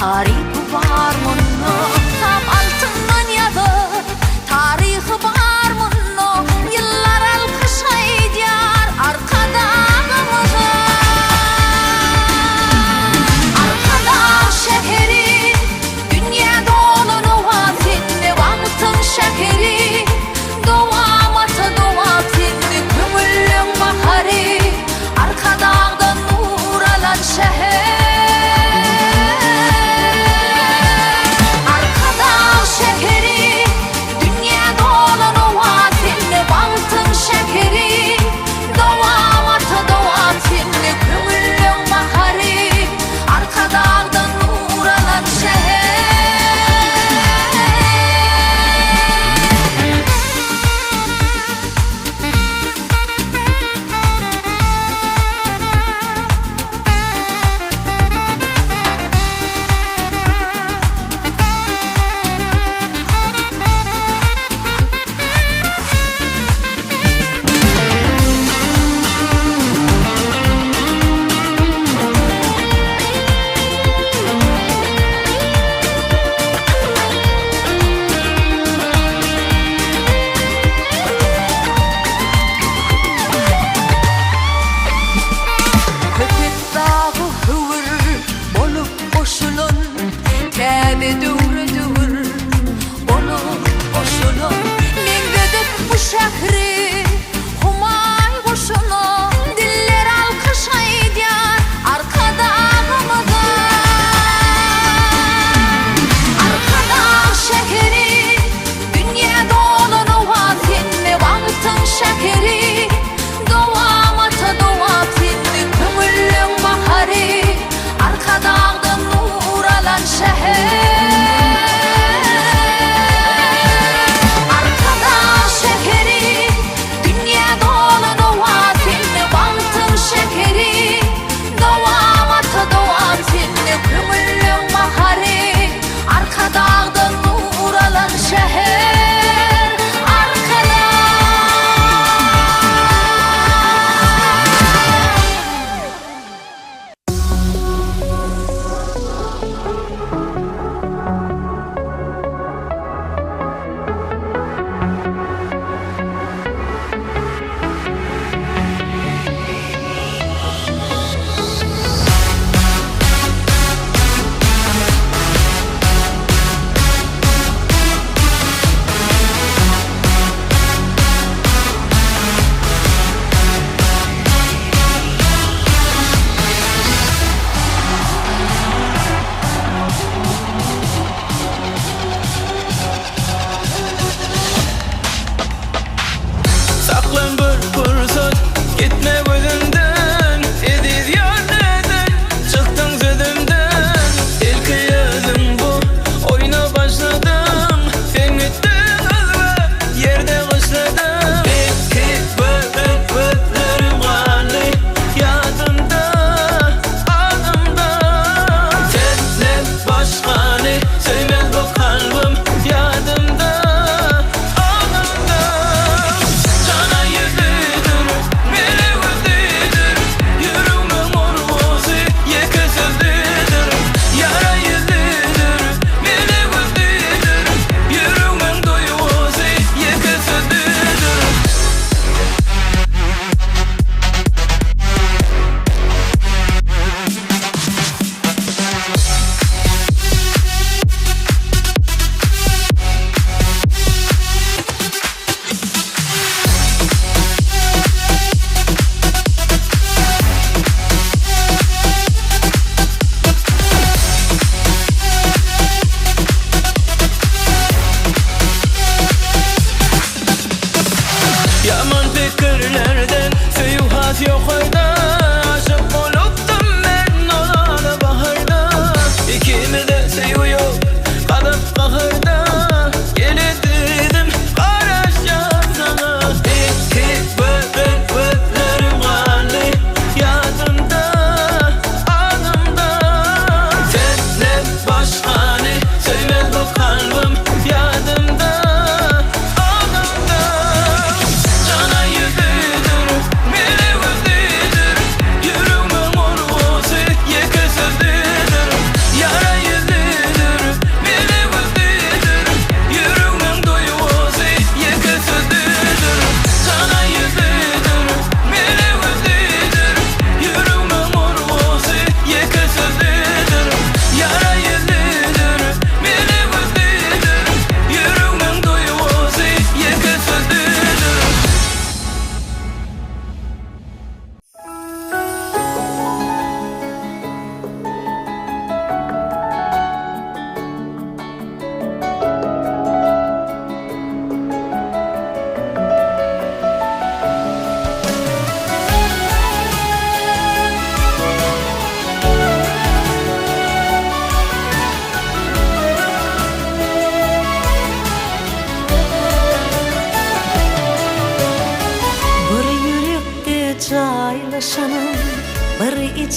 Tarihi var munno tam altından yazır. Tarihi var munno yıllar alkış eydiyar arkadağımıza. Arkadağ şehri dünya dolu vatin vaqtın şehri. Doğamata doğatin kömüllün bahari. Arkadağdan nur alan şehir.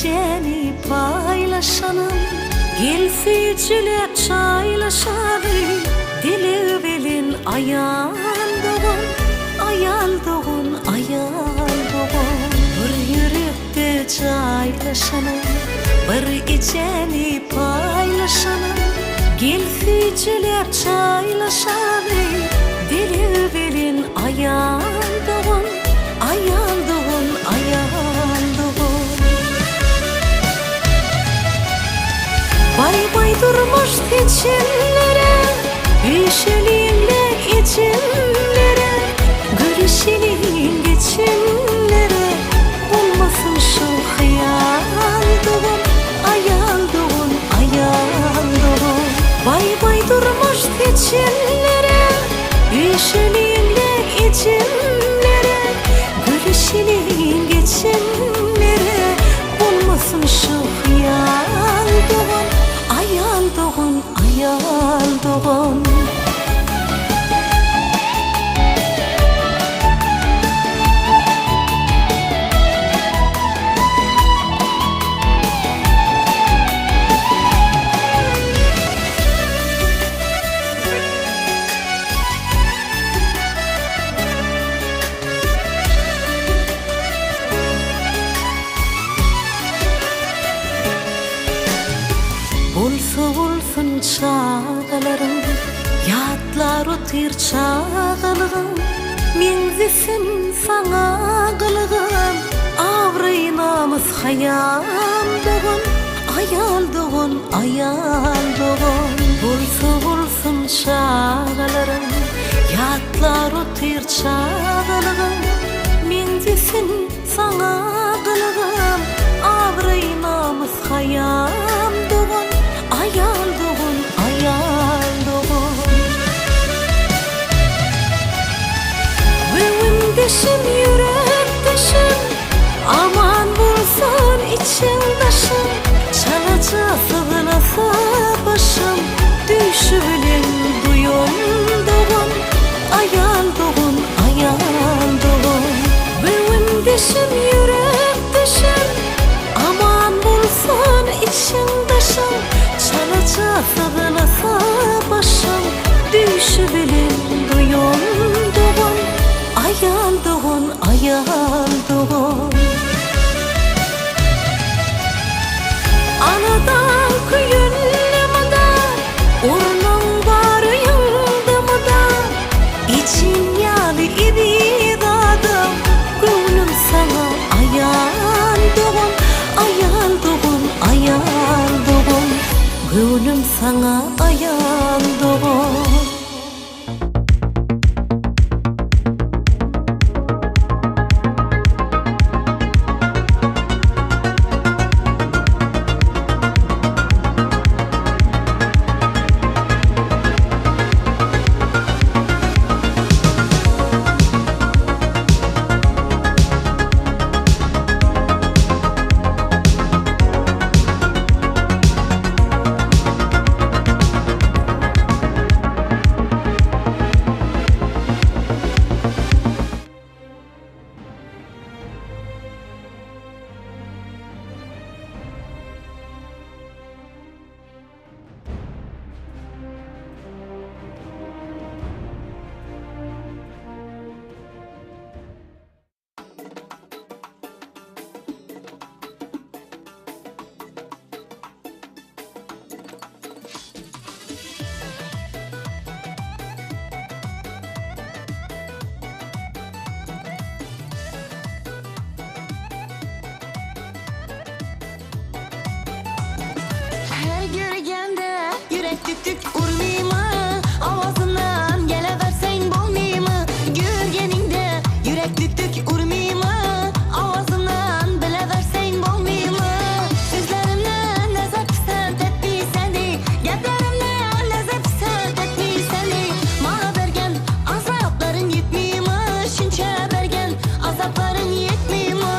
içeni paylaşanım, gel suyuculep çaylaşalım. Dili belin ayal doğun, ayal doğun, ayal doğun. Bir yürekte çaylaşanım, bir içeni paylaşanım, gel suyuculep çaylaşalım. Dili belin ayal doğun, ayal doğun, ayal doğun. Bay bay durmuş içimlere, düşelimle içimlere, gülüşelim geçimlere. Olmasın şu hayal doğun, ayal doğun, ayal doğun. Bay bay durmuş içimlere, düşelimle içimlere, gülüşelim geçimlere. Olmasın şu hayal doğun, ayal doğun, ayal doğun. Bulsun çağlarım, yadlar otir çağlarım. Menzisin sana kılığım, avray namus hayal doğun, ayal doğun, ayal doğun. Bulsun çağlarım, yadlar otir çağlarım. Menzisin sana kılığım, avray namus hayal doğun, ayal doğun, ayal doğun. Mühimdeşim, yürekdeşim, aman bulsun içimdeşim. Çalaca sığınasa başım, düşübülün duyun doğun, ayal doğun, ayal doğun. Mühimdeşim, yürekdeşim, aman bulsun içimdeşim. Çalaca sığınasa başım, düşübülün duyun doğun, ayal doğun, ayal doğun. Anadan kuyunlamada, urnun var yıldımda. İçim yalı idi dadım, gönlüm sana ayal doğun, ayal doğun, ayal doğun. Gönlüm sana ayal doğun. Her görgende yürek tük tük urmayma, avazından geleversen bolmayma. Görgeninde yürek tük tük urmayma, avazından bileversen bolmayma. Sözlerimle nezep sen tetmiysen de, geplerimle nezep sen tetmiysen de. Bana bergen azapların yetmiyma, şunça bergen azapların yetmiyma.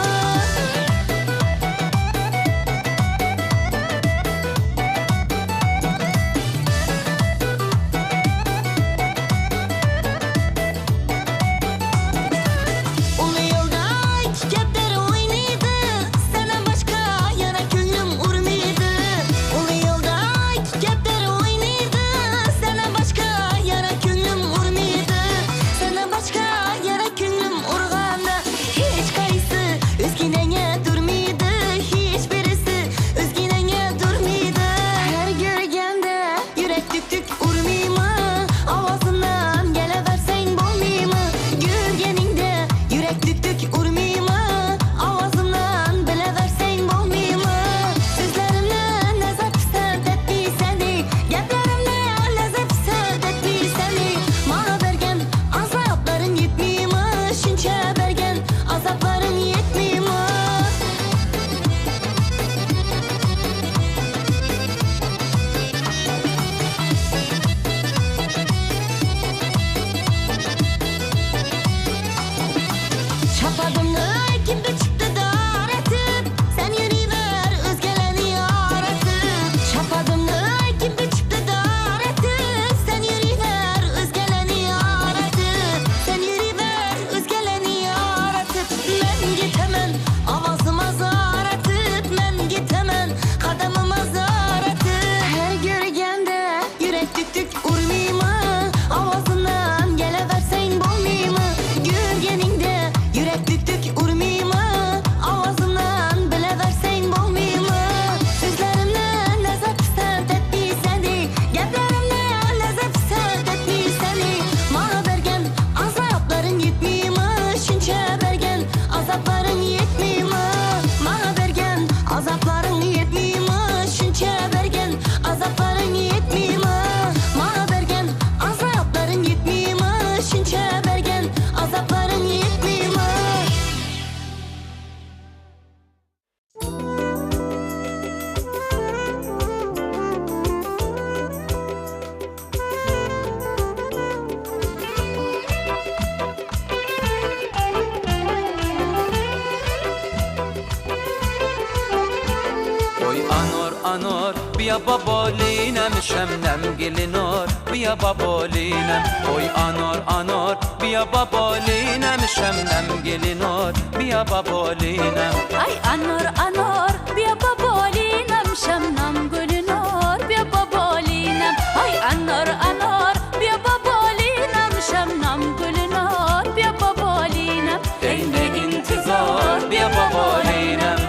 بیا بابالینم شمنم گلینار بیا بابالینم اوی آنار آنار بیا بابالینم شمنم گلینار بیا بابالینم Ay anor anor bia babolinam shamnam gulnor bia babolinam Ay anor anor bia babolinam shamnam gulnor bia babolinam Eyne intizar bia babalinem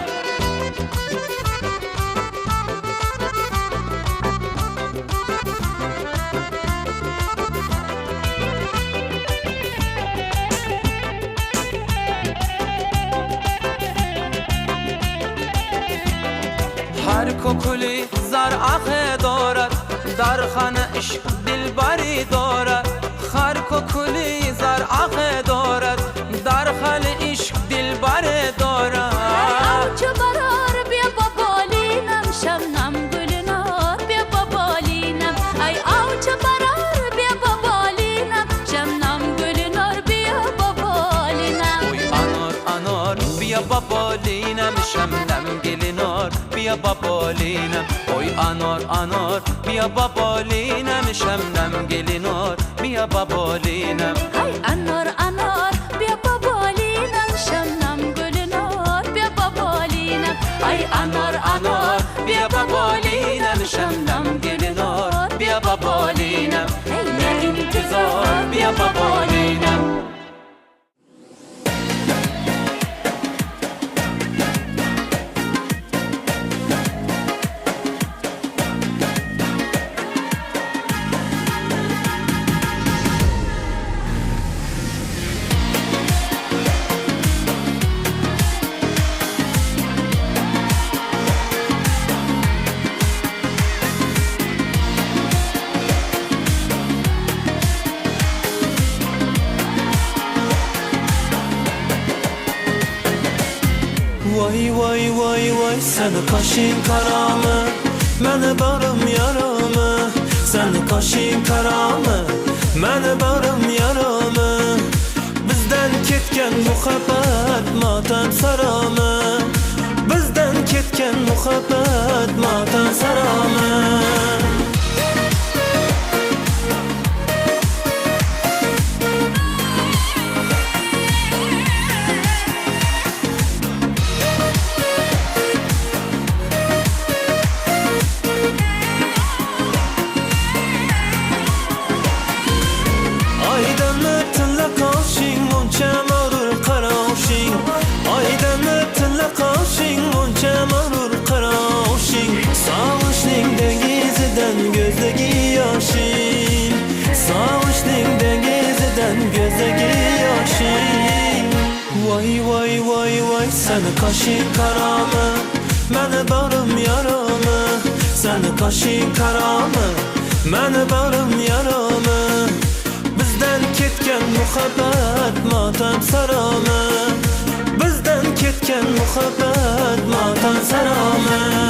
هر کوکلی زرعه دارد در خانه عشق دلبری دارد هر کوکلی زرعه دارد در خانه عشق دلبری دارد Avcı barar bia babolinam shamnam gulnor bia babolinam Ay avcı barar bia babolinam shamnam gulnor bia babolinam Oy anor anor bia babalinem şemnem gelinor bia babalinem Oy anor anor bia babalinem şemnem gelinor bia babalinem Ay anor anor bia babolinam shamnam gulnor bia babolinam Ay anor anor bia babalinem şemnem gelinor bia babalinem Ne intizar bia babalinem Vay vay vay vay seni kaşın karamı Məni barım yaramı Seni kaşın karamı Məni barım yaramı Bizden ketken muhabbet matan saramı Bizden ketken muhabbet matan saramı Vay vay vay vay seni kaşın karamı Məni barım yaramı Seni kaşın karamı Məni barım yaramı Bizden ketken muhabbet matan saramı Bizden ketken muhabbet matan saramı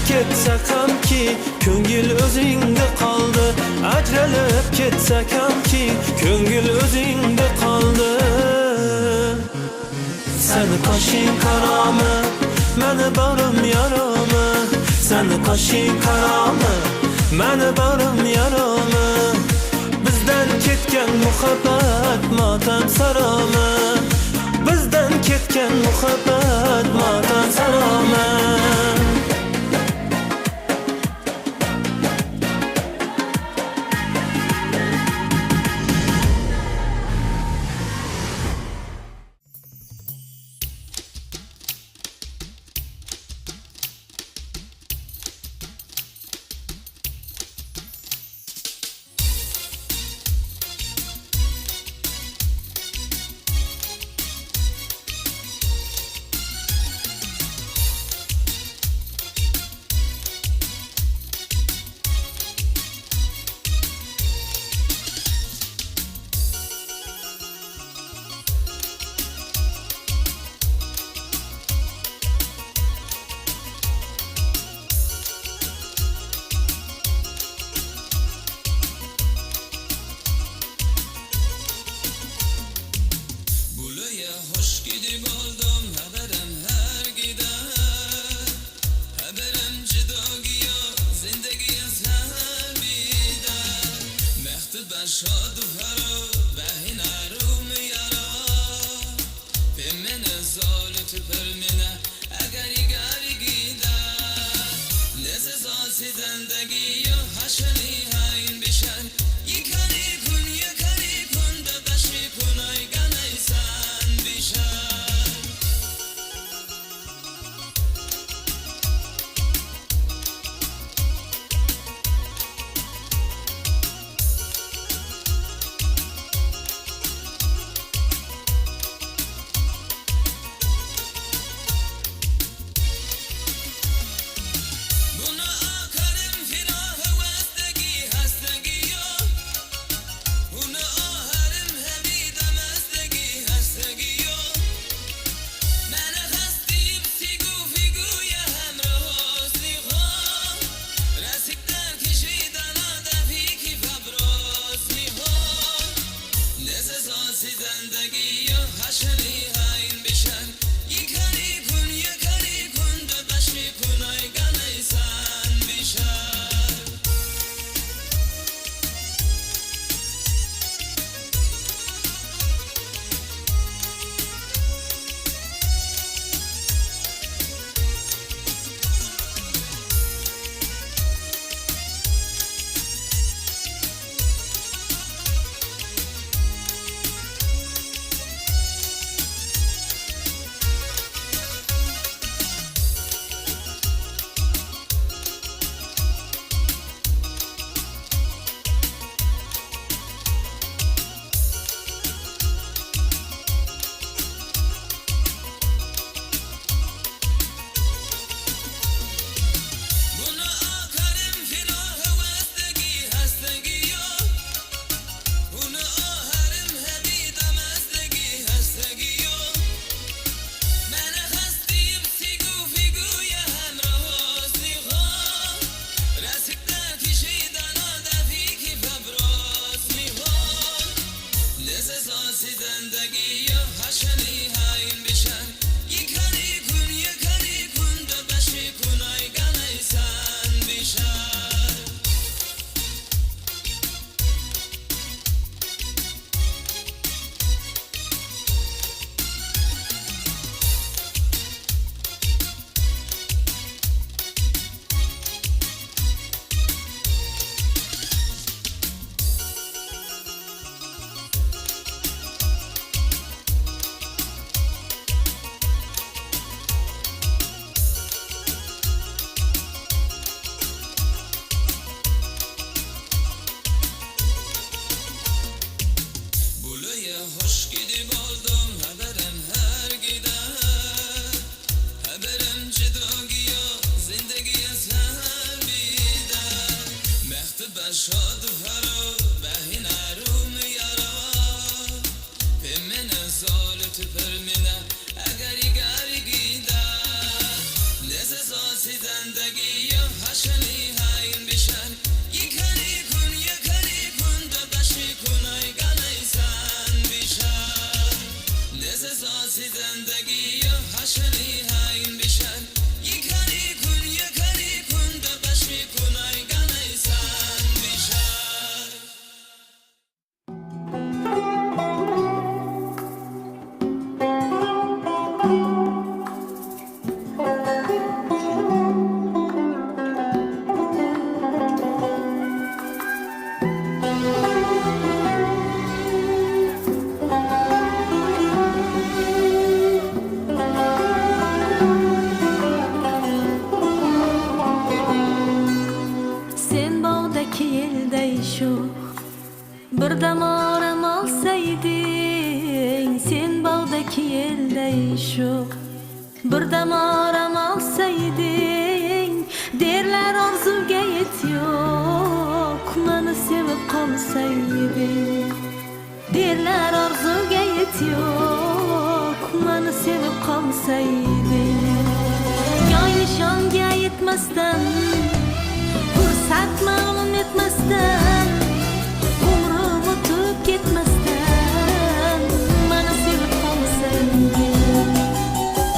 Ketsek ham ki ko'ngil o'zingda qoldi ajralib ketsek ham ki ko'ngil o'zingda qoldi Seni kaşın karamı Məni barım yaramı Seni kaşın karamı Məni barım yaramı Bizden ketken muhabbet matan saramı Bizden ketken muhabbet matan saramı بشاد هرو بهین روم یارا به من زالت پر منه اگری گری گیده نزه زاسی زندگی یا حشنی هاین بشن یکاری کن به بشی کن ای گنیسان بشن Birdam oram olsayding sen bog'daki yelday shu Birdam oram olsayding derlar orzuga yet yo'q meni sevib qolsayding derlar orzuga yet yo'q meni sevib qolsayding yoy nishonga yetmasdan fursat ma'lum etmasdan ketmasdan meni sevib qolsayding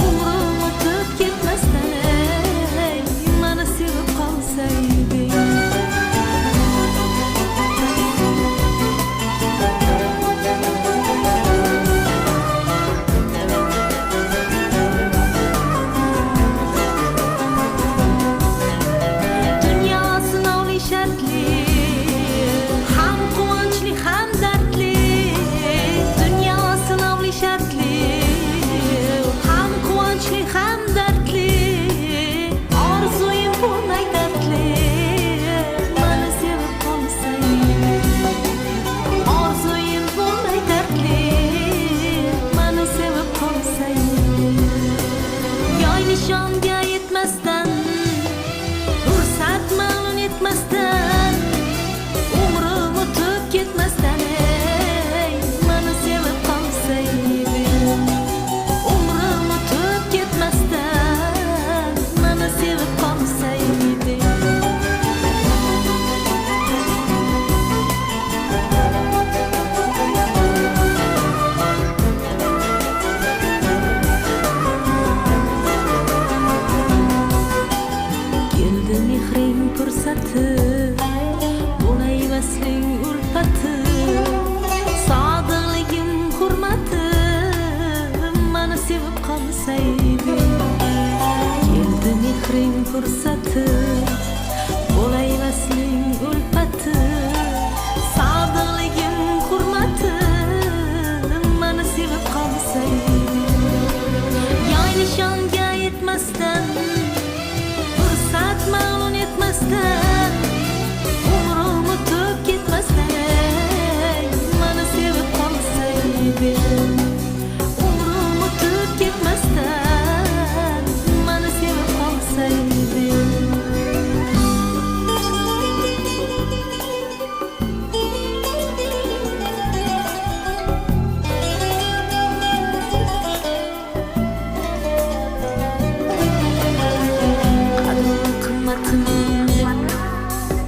umrim o'tib ketmasdan meni sevib qolsayding fırsatı Olayvasning ulfati Sadıqligim hurmati Mani sevib qolsaydi Yoy nishonga yetmasdan Fursat ma'lum etmasdan Umrim o'tib ketmasdan Mani sevib qolsaydi Umrim o'tib ketmasdan Mani sevib qolsaydi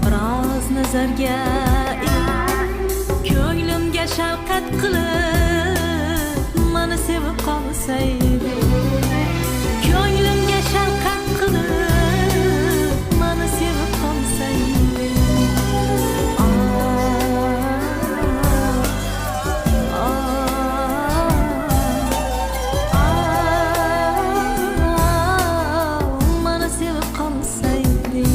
Biroz nazarga ko'nglimga shafqat qilib mani sevib qolsaydi ko'nglimga shafqat qilib mani sevib qolsaydi mani sevib qolsaydi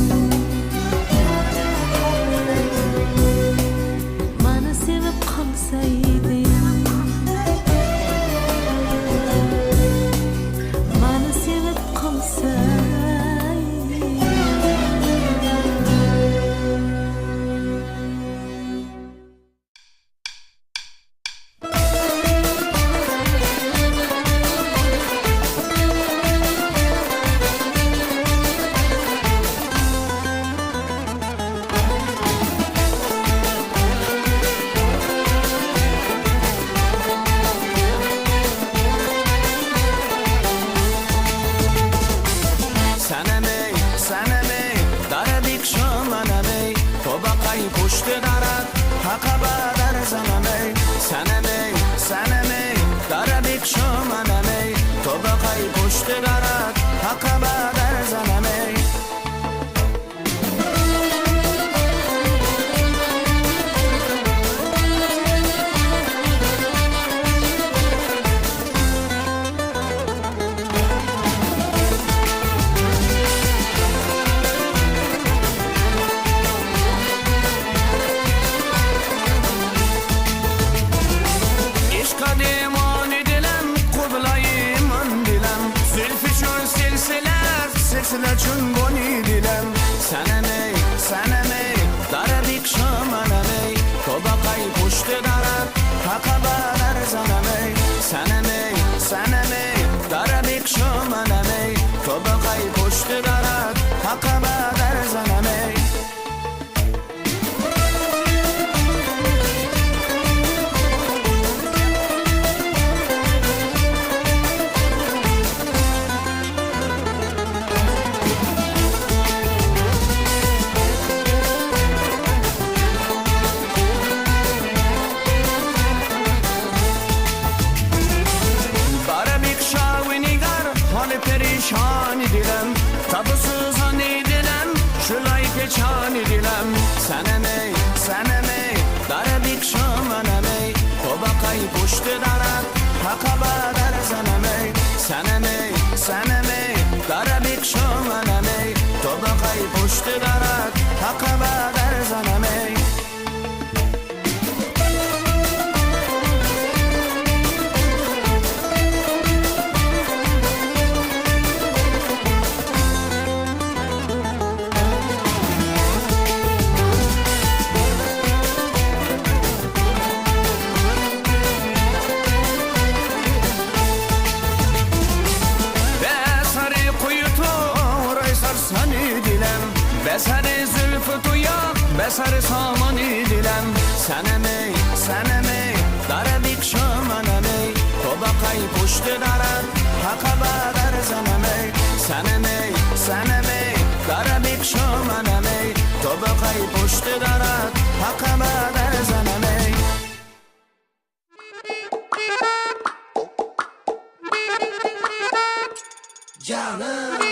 Mani sevib qolsaydi Mani sevib qolsaydi سنمي دردك شمنمي طبقي پشت درد حقبه در زنمي سنمي دردك شمنمي طبقي پشت درد حقبه در زنمي سلسله چون بنی دیدم سنمي دردك شمنمي طبقي پشت درد حقبه در زنمي سنمي دردك شمنمي طبقي پشت درد حقبه در زنمي پریشانی دیلم تابوسوز هانی دیلم شلای پچانی دیلم سنمي دردك شمنمي طبقي پشت درد حقبه در زنمي سنمي دردك شمنمي طبقي پشت درد حقبه در زنمي بسر زلف تو یا بسر سامانی دیلم سنمي دردك شمنمي طبقي پشت درد حقبه در زنمي سنمي دردك شمنمي طبقي پشت درد حقبه در زنمي جانم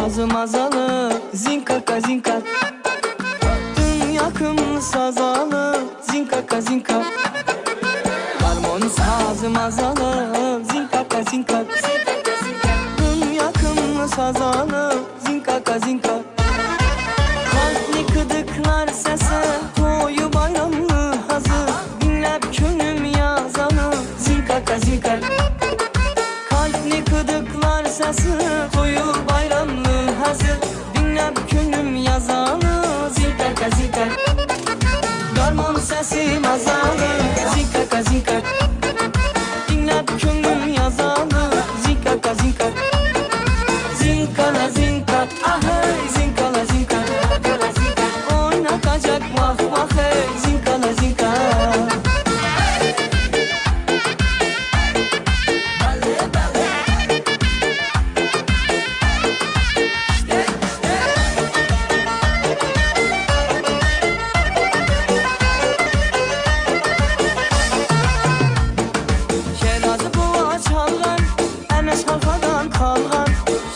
sazım azalı zinkaka zinka. Dün yakın sazalı zinkaka zinka. Harmon sazım azalı zinkaka zinka. Dün yakın sazalı zinkaka zinka. Kalpli kıdıklar sesi toyu bayramlı hazır. Dinlep könlüm yazalı zinkaka zinka. Kalpli kıdıklar sesi toyu bayramlı hazır. Dinlep könlüm yazalı zinkaka zinka. Darman sesi mazalı zinkaka zinka. Dinlep könlüm yazalı zinkaka zinka. Zinkala zinka, ahey zinkala zinka. Oynatacak vah vah hey zinkala zinka. Şerazı buğa çalgan, Enes halkadan kalgan.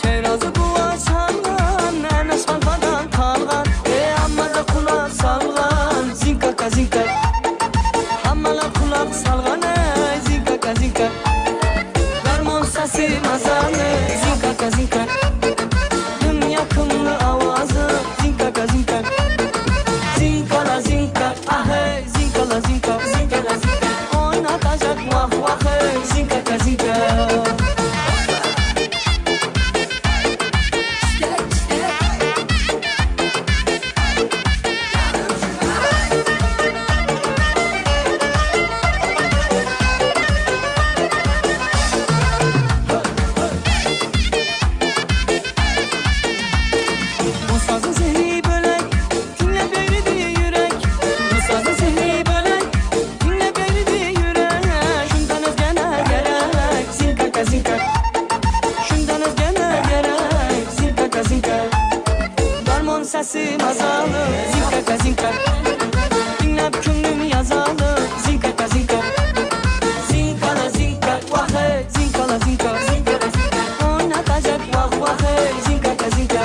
Şerazı buğa çalgan, Enes halkadan kalgan. Amma da kulak salgan, zinkaka zinka. Amma da kulak salgan, zinkaka zinka. Darmon sesi mazalı, zinkaka zinka. Dün yakınlı avazı, zinkaka zinka. Zinkala zinka, ahey zinkala zinka. Zinkala zinka. Oynatacak vah vah hey zinkaka zinka. Bu sazın zehri bölek, dinle beni diye yürek. Bu sazın zehri bölek, dinle beni diye yürek. Şundan özge ne gerek, zinkaka zinka. Şundan özge ne gerek, zinkaka zinka. Darmon sesi mazalı, zinkaka zinka. Dinlep könlüm yazalı, zinkaka zinka. Zinkala zinka, vah hey, zinkala zinka. Oynatacak vah vah hey, zinkaka zinka.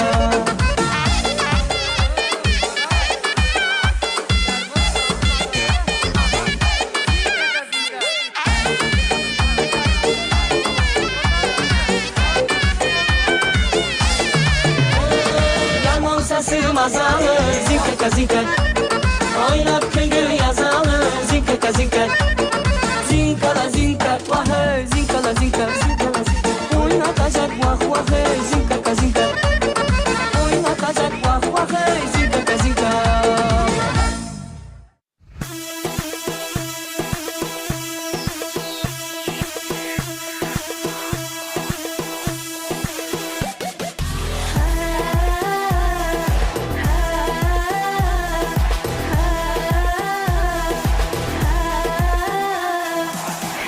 Darmon sesi mazalı, zinkaka zinka. Oynap kengül yazalı, zinkaka zinka. Zinkala zinka, vah hey, zinkala zinka. Oynatacak vah vah hey, zinkaka zinka. Oynatacak vah vah hey, zinkaka zinka.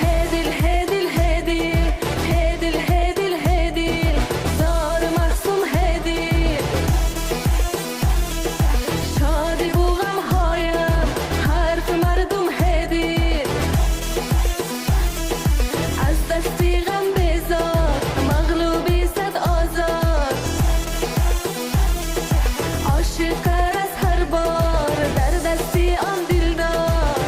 Hedil hedil hedil, hedil hedil hedil, zar mahzun hedil. Şadi bu gam hayat, harf mardum hedil. Az dasti gam bezar, mağlubi sad azar. Aşık aras her bar, در دستی آن دلدار.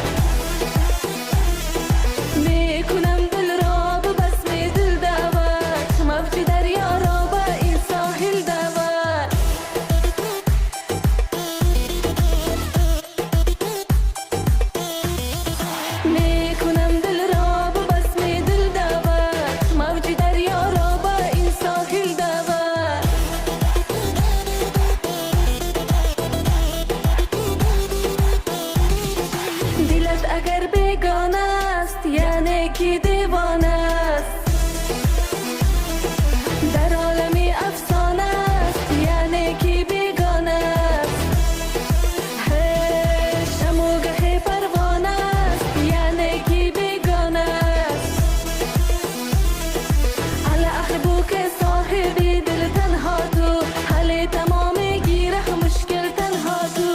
میکنم دل را به بسم دل دعوت، موج دریا را به این ساحل دعوت. میکنم دل را به بسم دل دعوت، موج دریا را به این ساحل دعوت. دلت اگر بیگانه است یعنی که دیوانه است. در عالمی افسانه است یعنی که بیگانه است. هی شموگه پروانه است یعنی که بیگانه است. علی احبو که صاحبی دل تنها تو، حل تمام گیره مشکل تنها تو.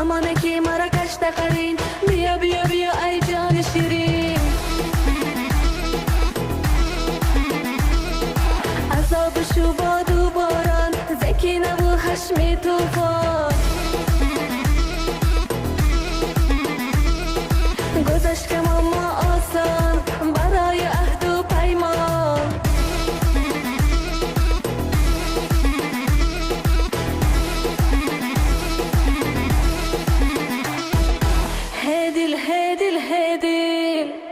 زمانك مراكش تقرين بيا بيا بيا أي جان شيرين عذاب شباد و باران زكي نبو هشمي توفان گذشتم اما آسان برای عهد و پیمان هدل هدل هدل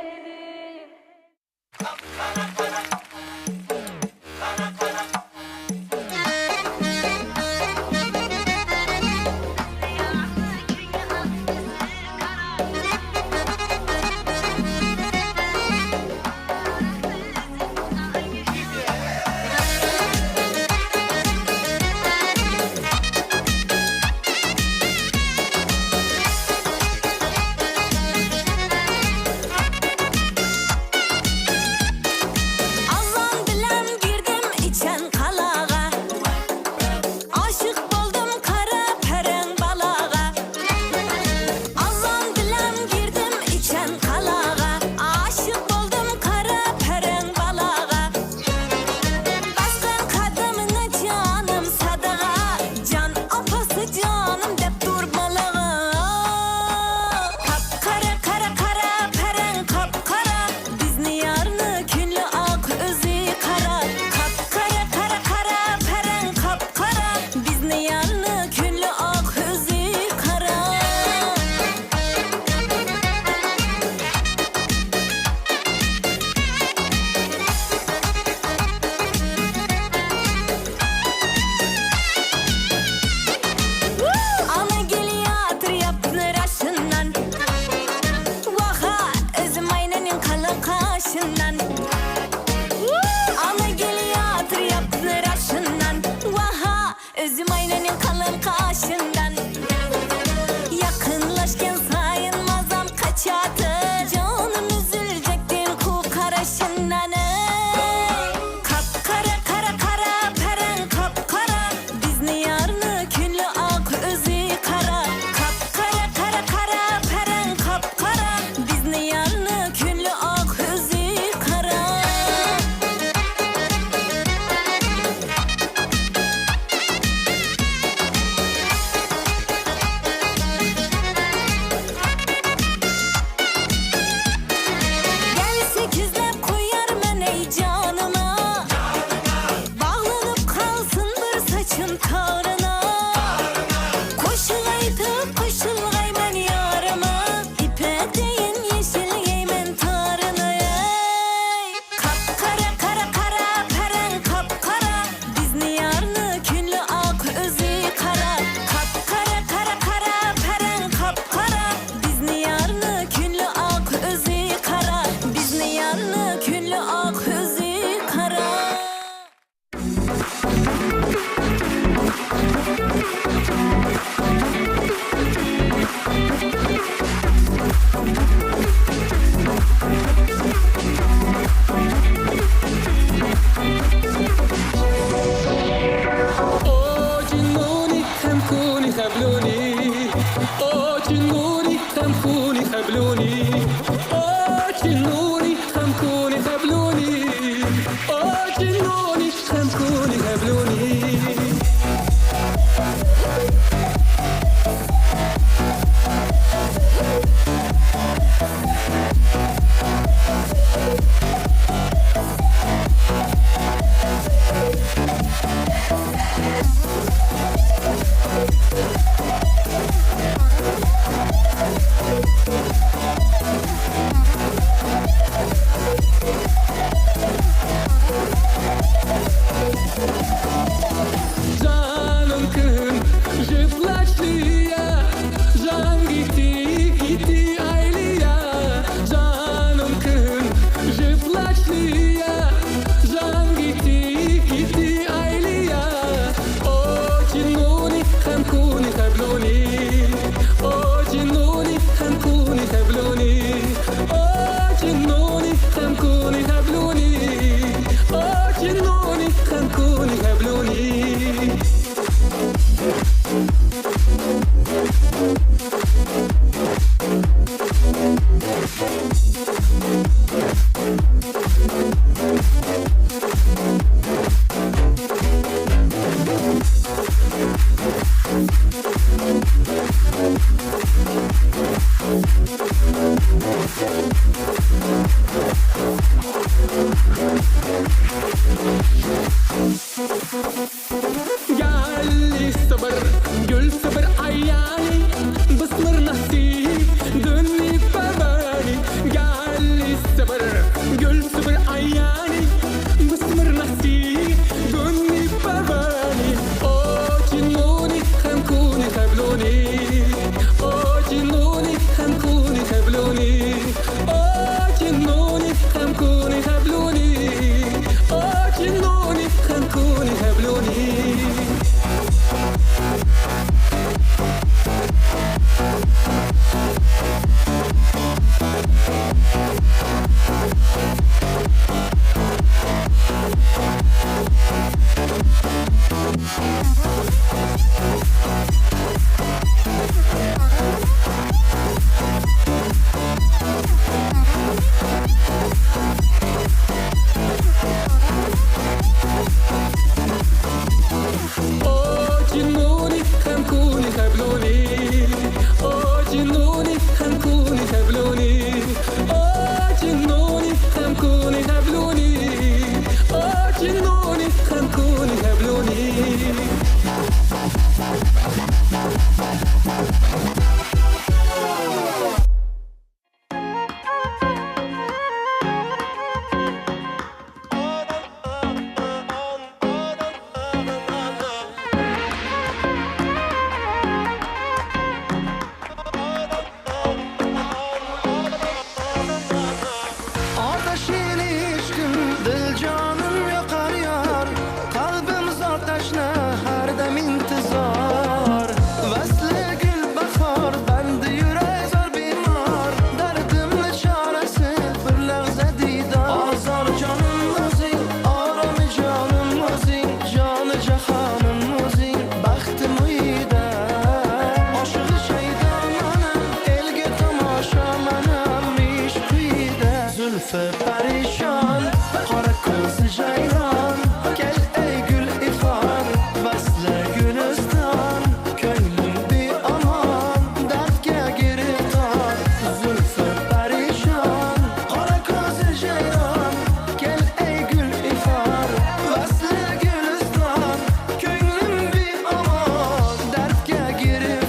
Zülfü perişan, kara kızı ceylan. Gel ey gül ifar, vasle gülistan. Köylüm bir aman, dertke giriftar. Zülfü perişan, kara kızı ceylan. Gel ey gül ifar, vasle gülistan. Köylüm bir aman, dertke giriftar.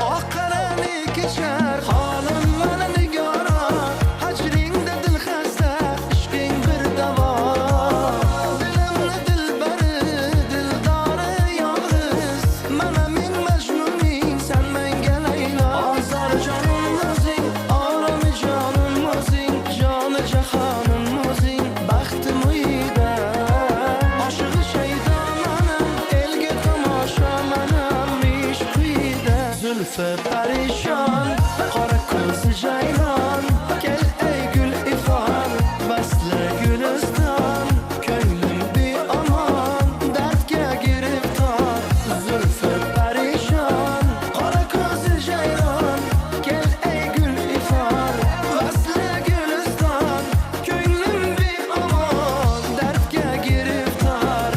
Ah karani geçer halım bana nigara. Hacringde dil xasta, ishqing bir davo. Dilimni dilbari, dildarı yolg'iz. Mana men majnuning, sen menga Laylo. Azar jonim o'zing, olami jonim o'zing. Joni jahonim o'zing, baxtim uyda. Oshig'i shaydon manam, elga tomosha manam, ishq uyda. Zülfü perişan, kara kızı ceylan. Gel ey gül ifar, vasle gülistan. Köylüm bir aman, dertke giriftar. Zülfü perişan, kara kızı ceylan. Gel ey gül ifar, vasle gülistan. Köylüm bir aman, dertke giriftar.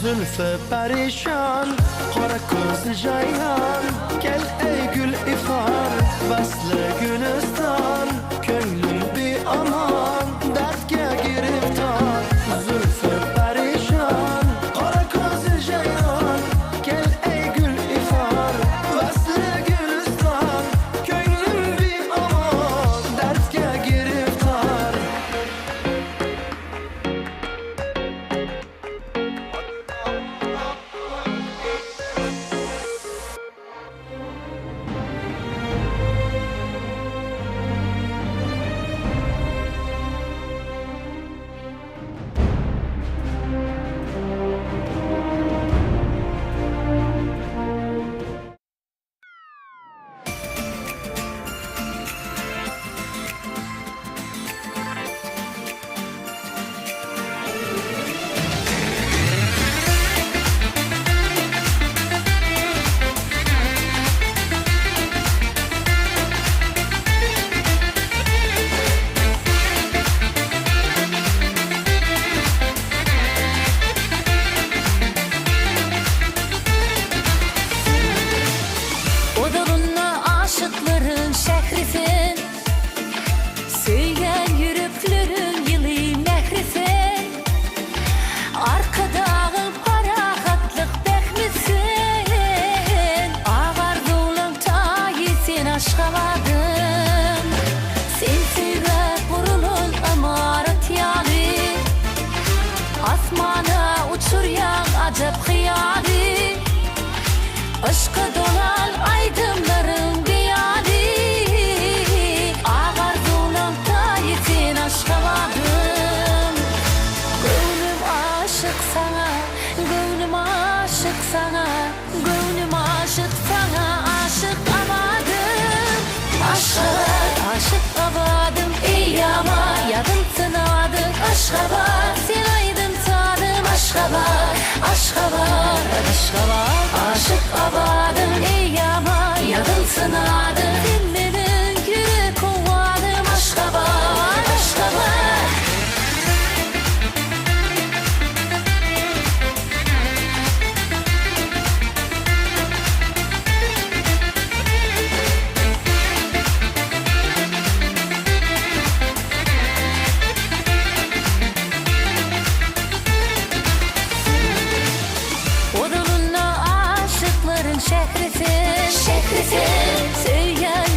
Zülfü perişan, kara kızı ceylan. Gel ey gül ifar, vasle gülistan. Köylüm bir aman, dertke giriftar. Zülfü perişan, kara kızı ceylan. Gel ey gül ifar, vasle gülistan. Köylüm bir aman, dertke giriftar. Odalınla aşıkların şehrisin, söyleyen yürüklürün yılı mehrisin. Arkadağın parahatlık bekmisin. Ağar doğulun tayisin aşkavadım. Sen sevip vurulun amaret yali. Asmana uçuryan acep hıyali. Aşka dolan aydınların biyali. Ağar dolan tayitin aşkavadım. Gönlüm aşık sana, gönlüm aşık sana. Gönlüm aşık sana, aşık avadım. Aşkava, aşık avadım. Ey ama yadım sınadım. Aşkava, sen aydın sadım. Aşkava, aşkava, aşkava. Aşık avadım. Ey ama yadım sınadım. Dillerin yürek kovadım. Aşkava, aşkava. Odalınla aşıkların şehrisin, şehrisin. Söyleyen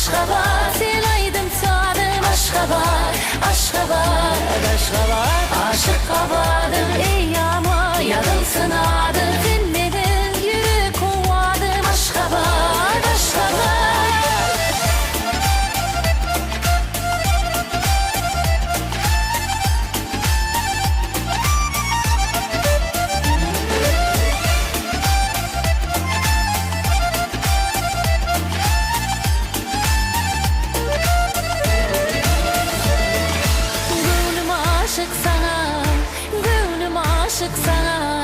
Aşgabat sen aydım sadım Aşgabat, Aşgabat, Aşgabat Aşık kabadım ey yama yarılsın adım Sen benim yürü kovadım Aşgabat, Aşgabat Gönlüm aşık sana, gönlüm aşık sana,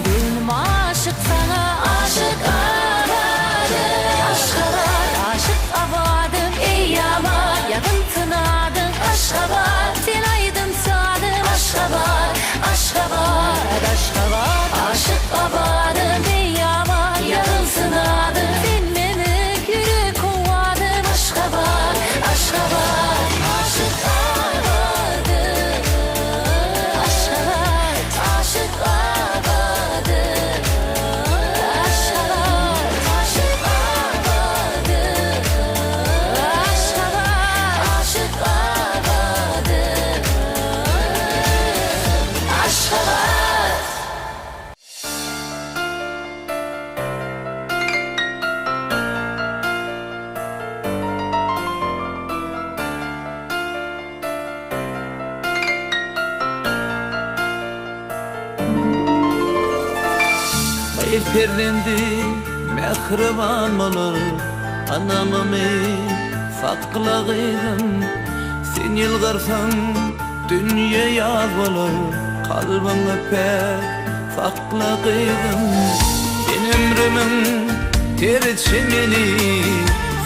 gönlüm aşık sana, aşık abadım, Aşgabat, aşık abadım, ey yama yakın tınadın, Aşgabat, sen aydın sadım, Aşgabat, Aşgabat, Aşgabat, aşık abadım, ey yama yakın tınadın, sen beni yürü kovadım, Aşgabat, Aşgabat, aşık abadım, Aşgabat, aşık abadım, Aşgabat, aşık abadım, Aşgabat, aşık abadım, Aşgabat. Bayır perlendi mehriban olur anamı fatqıla qıydım sen yılgarsan dünya yaz olur kalbini pek fatqıla qıydım ben ömrümün terçimini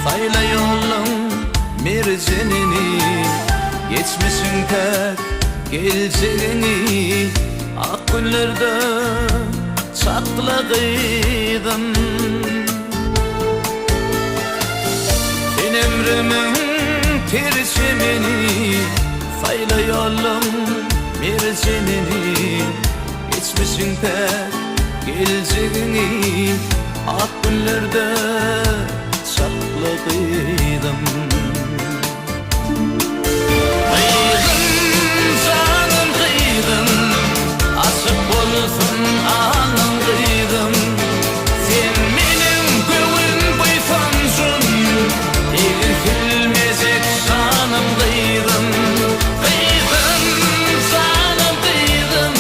sayla yolum mercenini geçmişin tek geleceğini ak günlerde çatlağıydım sen ömrümün tercimini sayla yolum mercenini geçmişin pek geleceğini ak günlerde çatlağıydım Kıydım canım kıydım Aşık olsun anım kıydım Sen benim gönlüm buysansın Eğitilmeyecek şanım kıydım Kıydım canım kıydım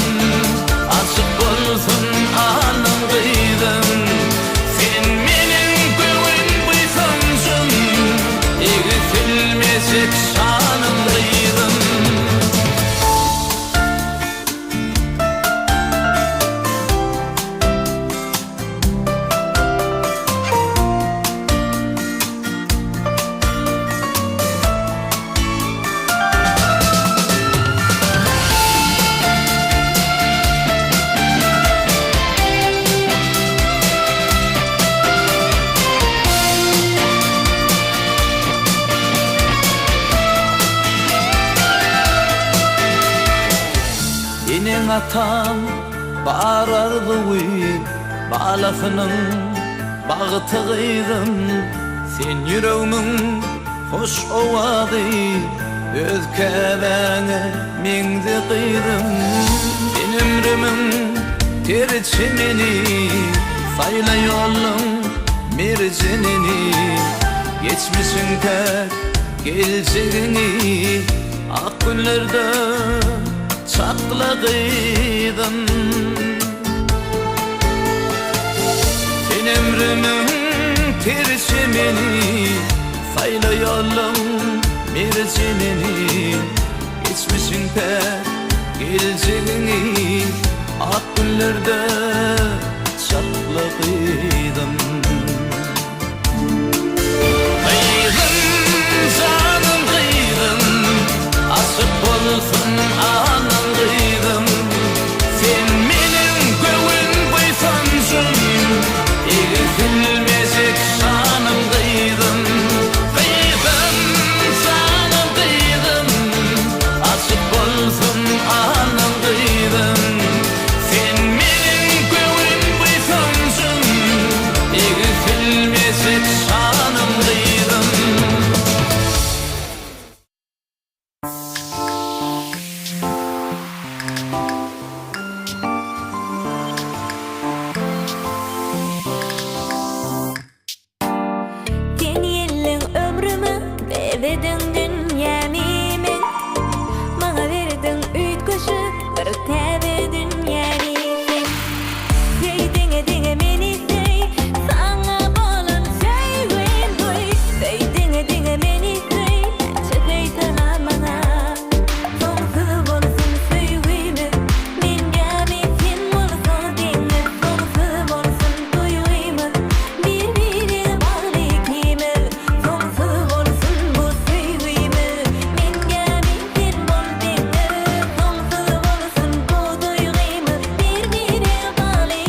Aşık olsun anım kıydım Sen benim gönlüm buysansın Eğitilmeyecek şanım kıydım Senin atan bağırardı uyup Balafının bağıtığıydım Sen yüreğimin hoş ovadı Öz kevene mindi kıydım Ben ömrümün terçimini Sayla yolum mercenini Geçmişin tek geleceğini Ak günlerde çatlağıydım Sen ömrümün tercimini sayla yolum mercenini Geçmişin pek geleceğini ak günlerde çatlağıydım Kıydım canım kıydım Aşık olsun anam kıydım Sen benim gönlüm buysansın Eğitilmeyecek şanım kıydım Kıydım canım kıydım Aşık olsun anam kıydım Sen benim gönlüm buysansın dedin dünyami men Maňa berdin üýt köşük bir täze dünyany sen Seýdiňe diňe meni sey saňa bolan seýwen boy Seýdiňe diňe meni sey çeýtana maňa Soňsuz bolsun seýwimi men gämi sen bolsan diňe Soňsuz bolsun duýgymyz bir-biri bagly Soňsuz bolsun bu seýwimi men gämi sen bol diňe Soňsuz bolsun bu duýgymyz bir-biri bagly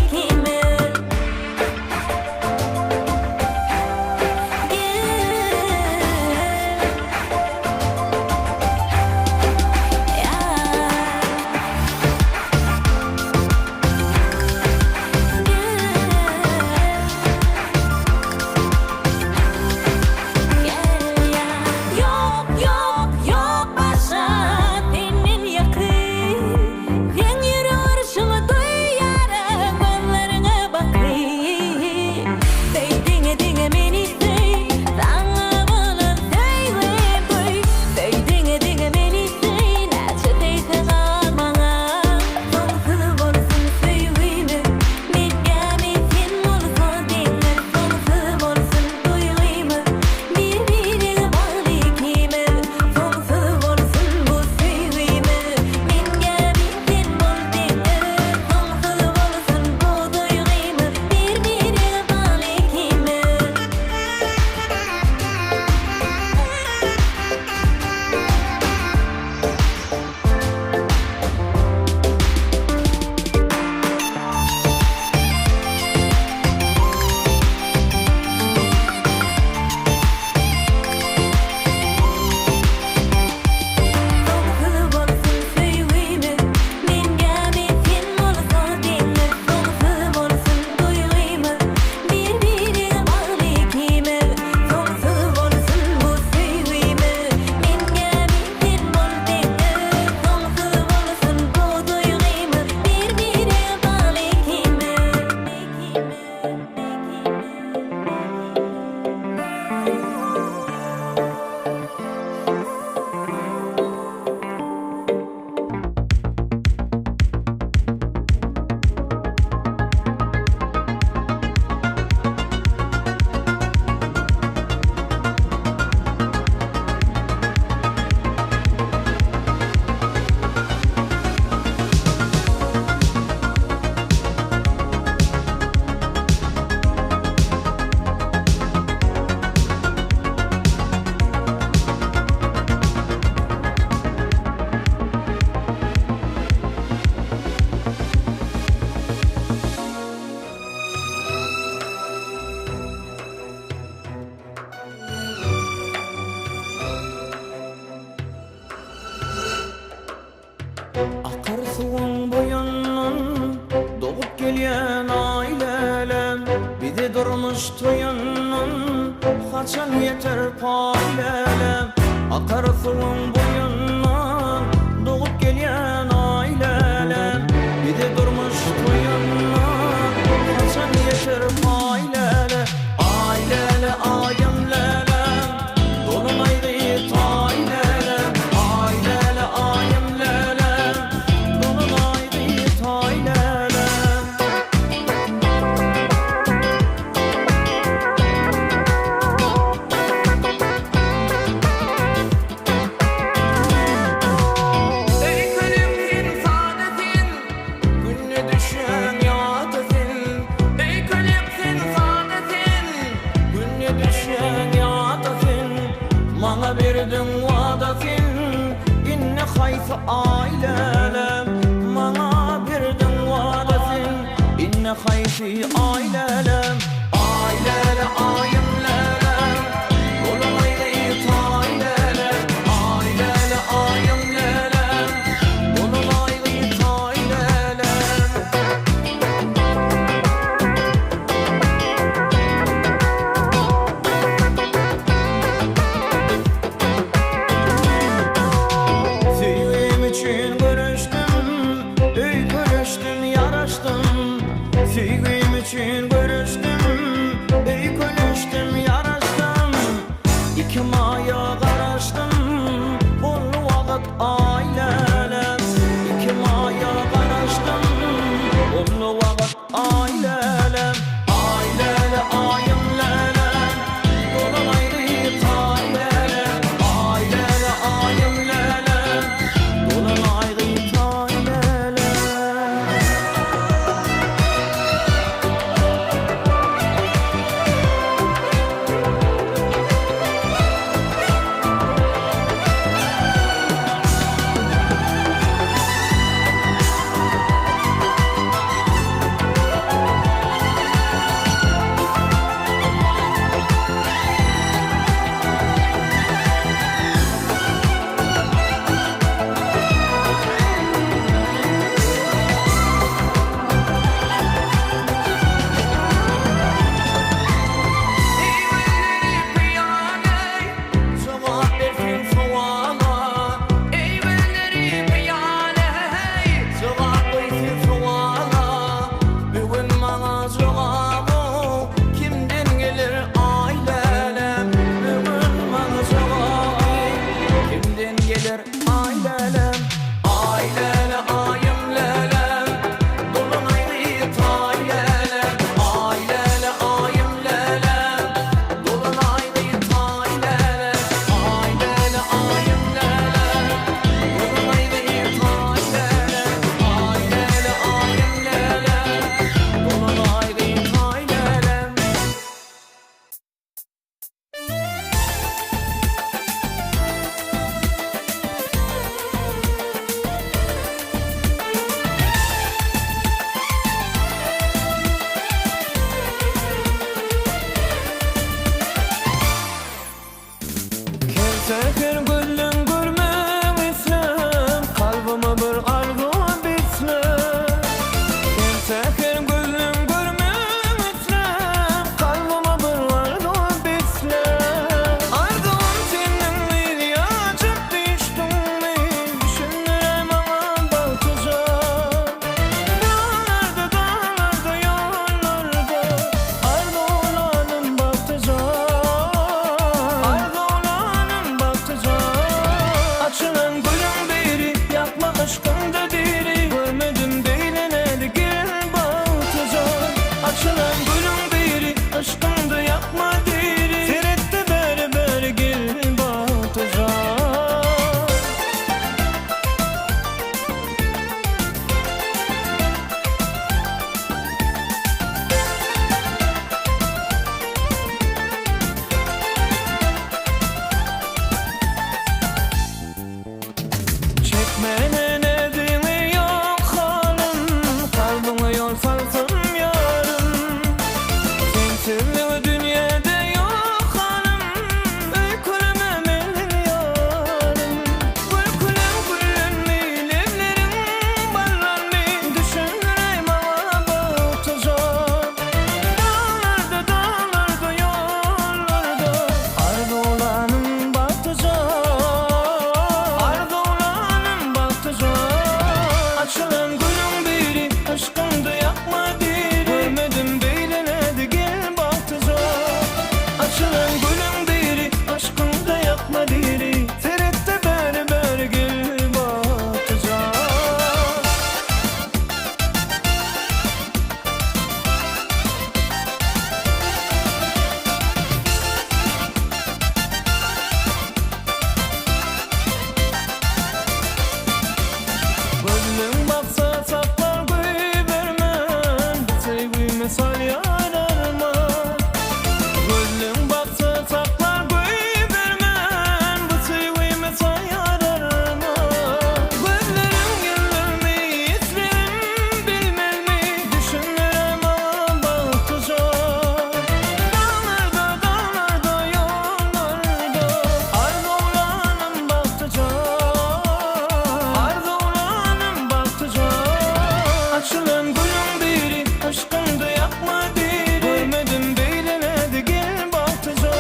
Yok yok yok başa senin yakın Sen yürü arşıma duyarım Gözlerine bakayım Seýdiňe diňe meni sey saňa bolan seýwen boy Seýdiňe diňe meni sey näçe teýsen maňa Soňsuz bolsun seýwimi men gämi sen bolsan diňe Soňsuz bolsun duýgymyz bir-biri bagly Soňsuz bolsun bu seýwimi men gämi sen bol diňe Soňsuz bolsun bu duýgymyz bir-biri bagly Soňsuz bolsun seýwimi men gämi sen bolsan diňe Soňsuz bolsun duýgymyz bir-biri bagly Soňsuz bolsun bu seýwimi men gämi sen bol diňe Soňsuz bolsun bu duýgymyz bir-biri bagly Akar suwun boýundan doğup gelýän aýlelem Bide durmuş toýundan haçan ýeter paýlelem Akar suwun boýundan doğup gelýän aýlelem Bide durmuş toýundan haçan ýeter paýlelem Aýlele aýym lelem dolunaydy taýlelem Aýlele aýym lelem dolunaydy taýlelem Ey kölemsin saadetin günne düşen ýatysin Ey kölemsin saadetin günne düşen ýatysin Maňa berdin wadasin inne haýsy aýlelem Maňa berdin wadasin inne haýsy aýlelem Aýlele aýym lelem dolunaydy taýlelem Aýlele aýym lelem dolunaydy taýlelem Seýwim üçin görüşdim, öý görüşdim, ýaraşdym Seýwim üçin görüşdim Enteher güllüm gürmem islam, kalbıma bir arzu bitmem. Enteher güllüm gürmem islam, kalbıma bir arzu bitmem. Arzum senin miydi, açıp düştüm mi? Düşünürem ama baltıcan. Dağlarda, dağlarda, yollarda, arzulanım baltıcan. Arzulanım baltıcan. Açılan gülüm biri, yapma aşkımda diri. Görmedim değilenedi gel baltıcan. Açılan gülüm biri, aşkımda yapma diri. Serette beri beri gel baltıcan. Çekmene nedeni yok hanım, kalbime yol salsın yarım. Sensiz dünyada yok hanım, öykülüme melil yarım. Gülkülüm gülün mi, levlerim ballan mi, düşünüreyim ama baltıcan. Dağlarda, dağlarda, yollarda, arzulanım baltıcan. Arzulanım baltıcan. Açılan gülüm biri, aşkımda yapma diri. Görmedim değilenedi gel baltıcan. Açılan gülüm biri, aşkımda yapma diri. Serette beri beri gel baltıcan. Gönlüm baksa saklar koy vermem, sevgime sal yararma. Gönlüm baksa saklar koy vermem, bu sevgime sal yararma. Gözlerim görür mi, hislerim bilmez mi, düşünürem ama baltıcan. Dağlarda, dağlarda, yollarda, arzulanım baltıcan. Arzulanım baltıcan. Açılan gülüm biri, aşkımda yapma diri. Görmedim değilenedi gel baltıcan.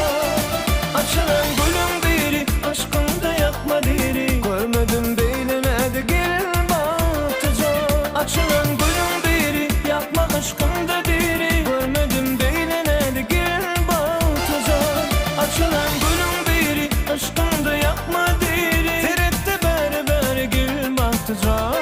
Açılan gülüm biri, aşkımda yapma diri. Görmedim değilenedi gel baltıcan. Açılan gülüm biri, yapma aşkımda diri. Görmedim değilenedi gel baltıcan. Açılan gülüm biri, aşkımda yapma diri. Serette beri beri gel baltıcan.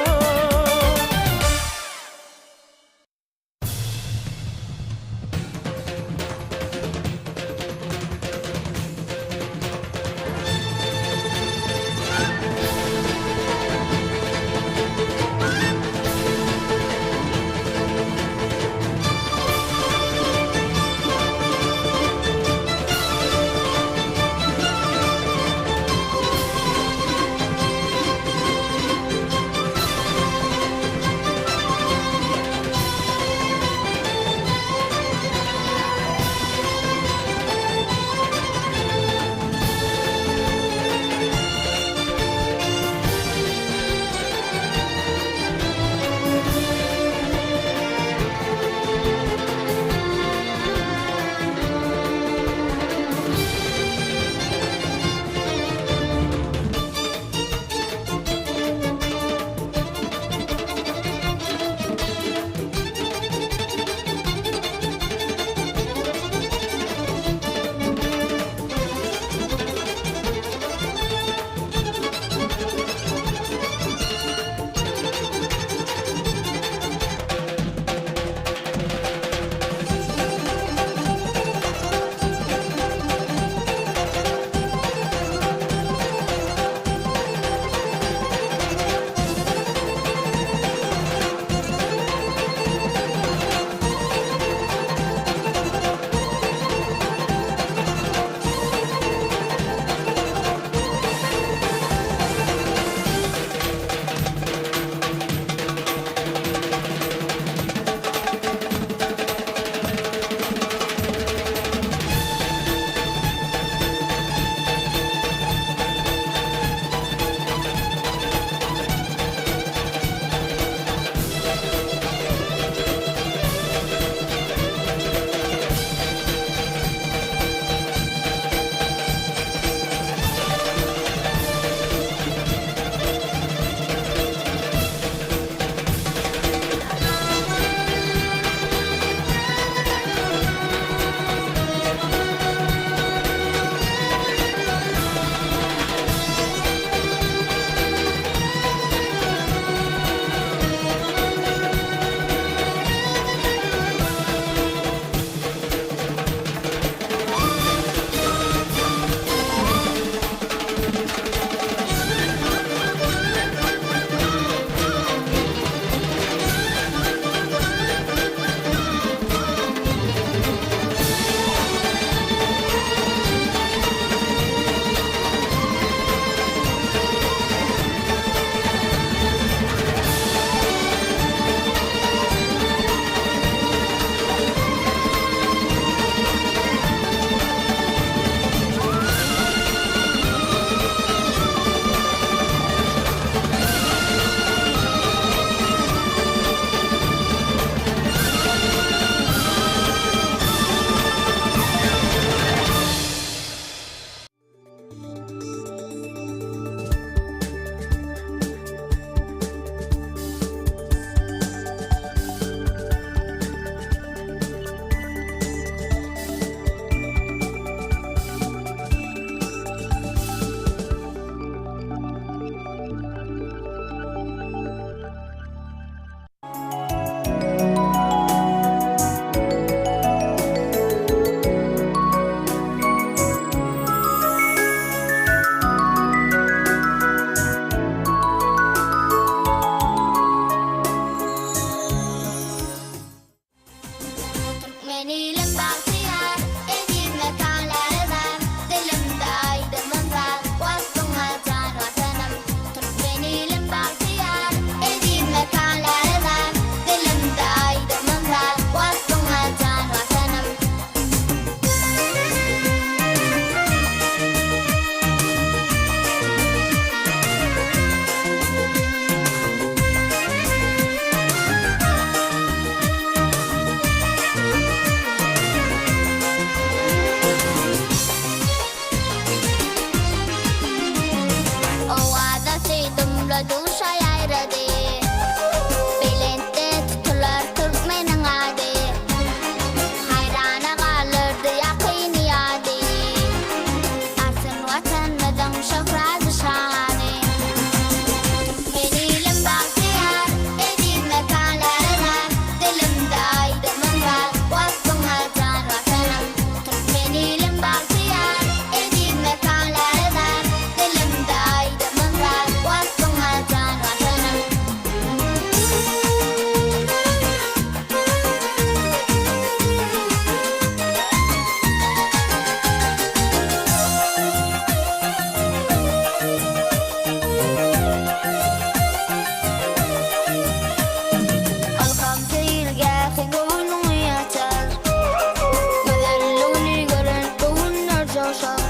koşar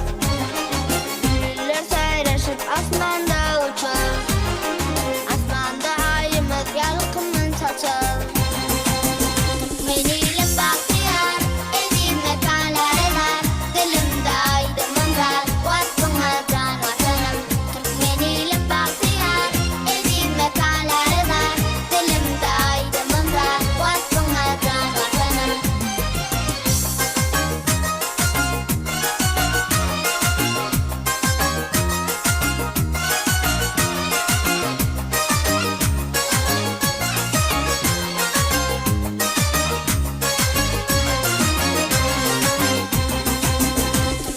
Güller sayraşıp asmanda uçar Asmanda ayımız yalkımın saçar Menilim bahtiyar Elimde kanlarına Dilimde aydımın var Vasfıma can vatanım Menilim bahtiyar Elimde kanlarına Dilimde aydımın var Vasfıma can vatanım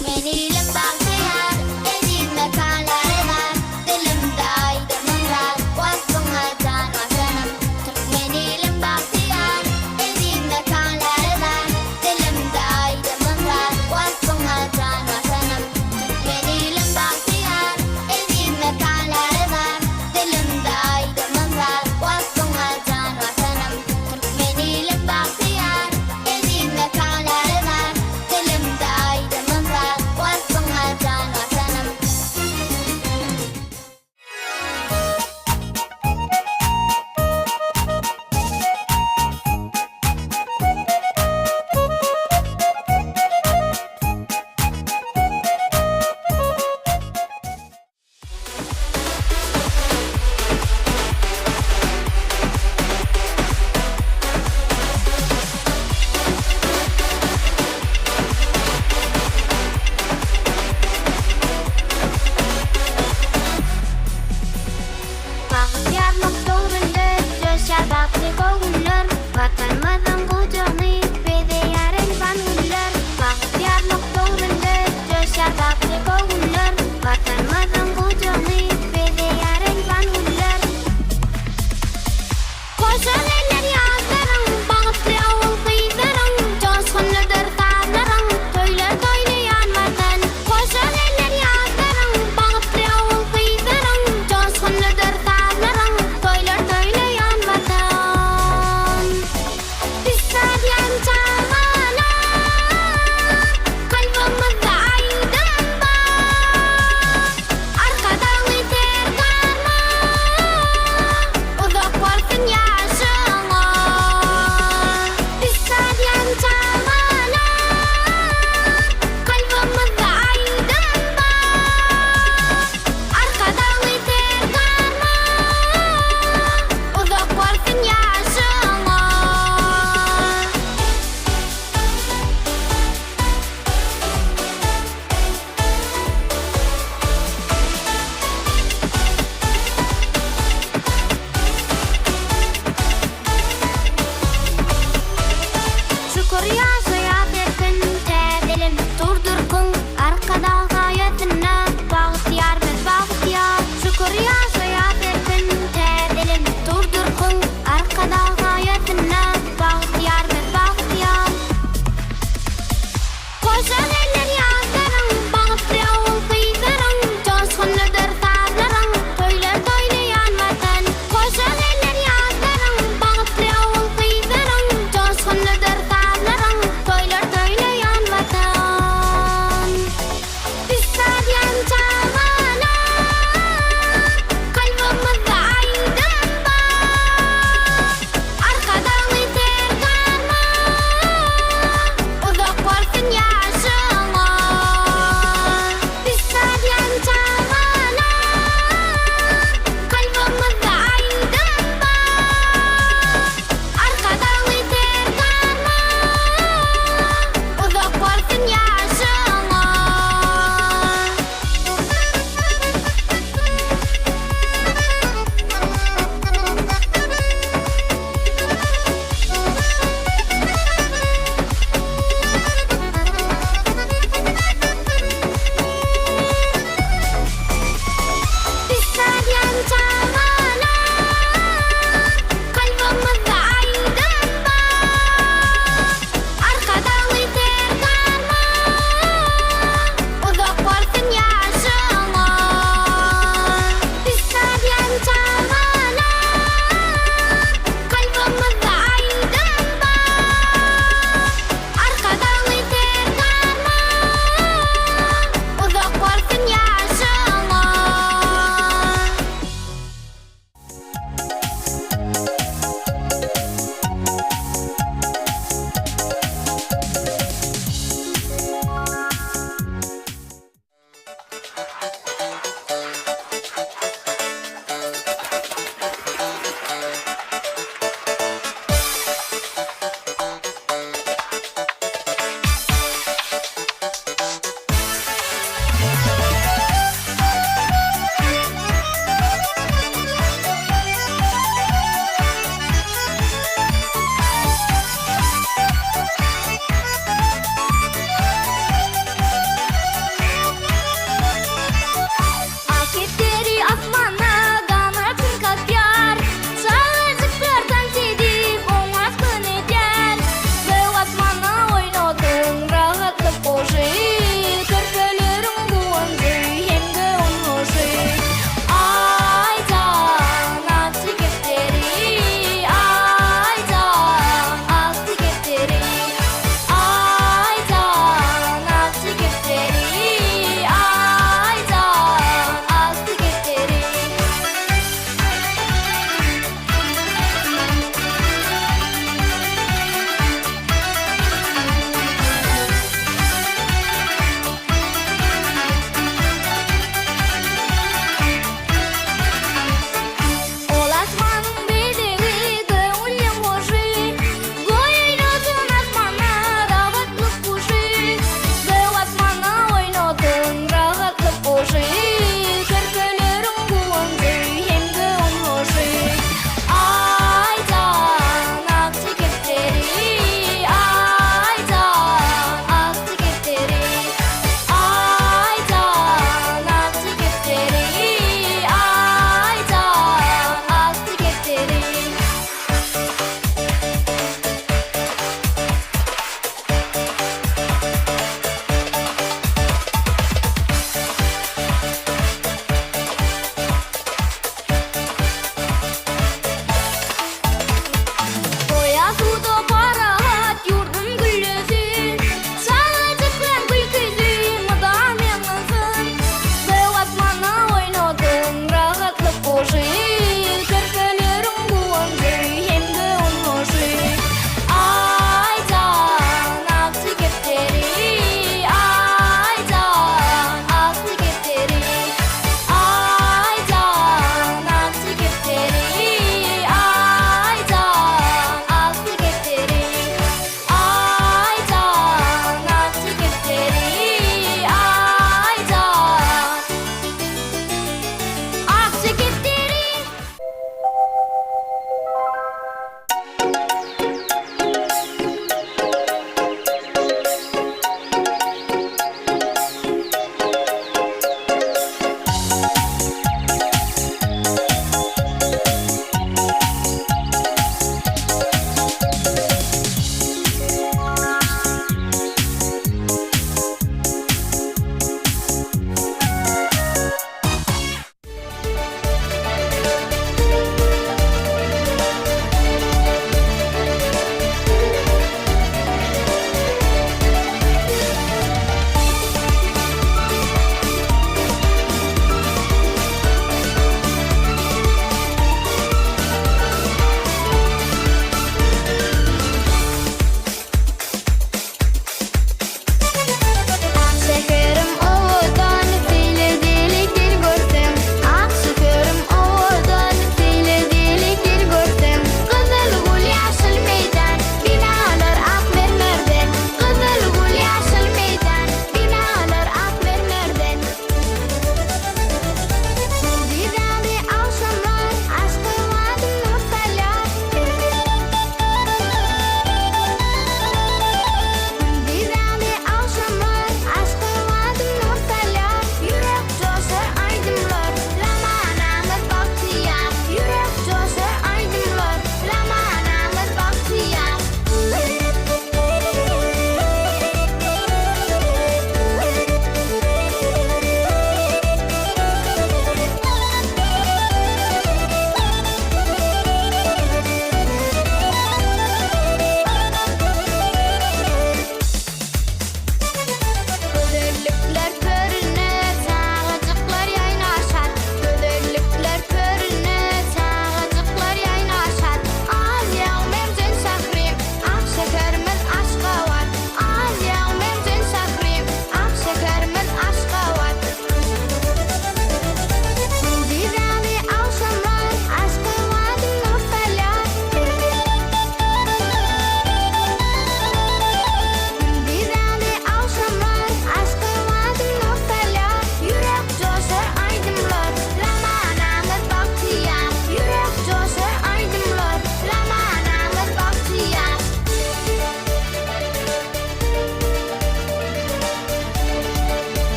Menilim bahtiyar Elimde kanlarına Dilimde aydımın var Vasfıma can vatanım Menilim bahtiyar Elimde kanlarına Dilimde aydımın var Vasfıma can vatanım Menilim bahtiyar Elimde kanlarına Dilimde aydımın var Vasfıma can vatanım Menilim bahtiyar Elimde kanlarına Dilimde aydımın var Vasfıma can vatanım Bahtiyar mutluluğunda coşar baklı koğullar Vatanımızın kucağını bize yar elvan güller Bahtiyar mutluluğunda coşar baklı koğullar Vatanımızın kucağını bize yar elvan güller Koşan eller yazlarım Bağıtlı avul kıydarım Coşkunludur dağlarım Toylar toylayan vatan Koşan eller yazlarım Bağıtlı avul kıydarım Coşkunludur dağlarım Toylar toylayan vatan İstediyen çağına Kalbimizde aydın var Arkada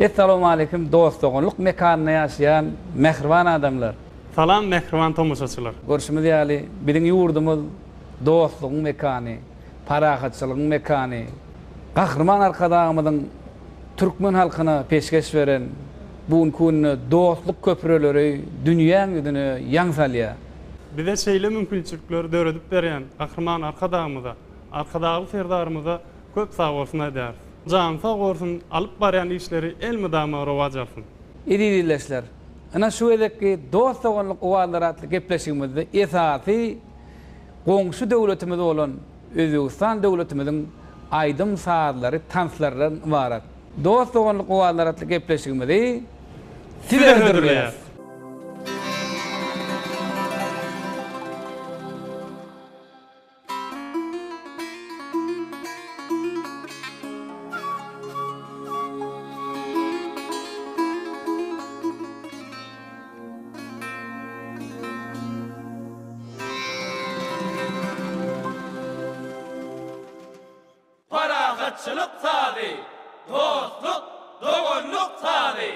Assalamu alaykum dostluğunluk mekanına yaşayan mehriban adamlar. Salam mehriban tomoşaçylar. Görüşümüz ýaly biziň ýurdumyz dostlugyň mekany, parahatçylygyň mekany. Gahrman arkadağımyzyň türkmen halkyna peşkeş beren bugun dostluk köprüleri dünýä ýüzüne ýaňsalýar. Bize şeýle mümkinçilikler döredip berýän gahrman arkadağymyza, arkadagy serdarymyza köp sag bolsun edýär. Jan sag bolsun, alyp barýan işleri el müdama rowaj alsyn. İdileşler. Ana şu edeki dostluğunluk owallaratly gepleşigimizde esasy goňşy döwletimiz bolan Özbegistan döwletimiziň aýdym saadlary, tanslardan ibarat. Dostluğunluk owallaratly gepleşigimizi sizlerle Parahatçılık sadi, dostluk, dogonluk sadi.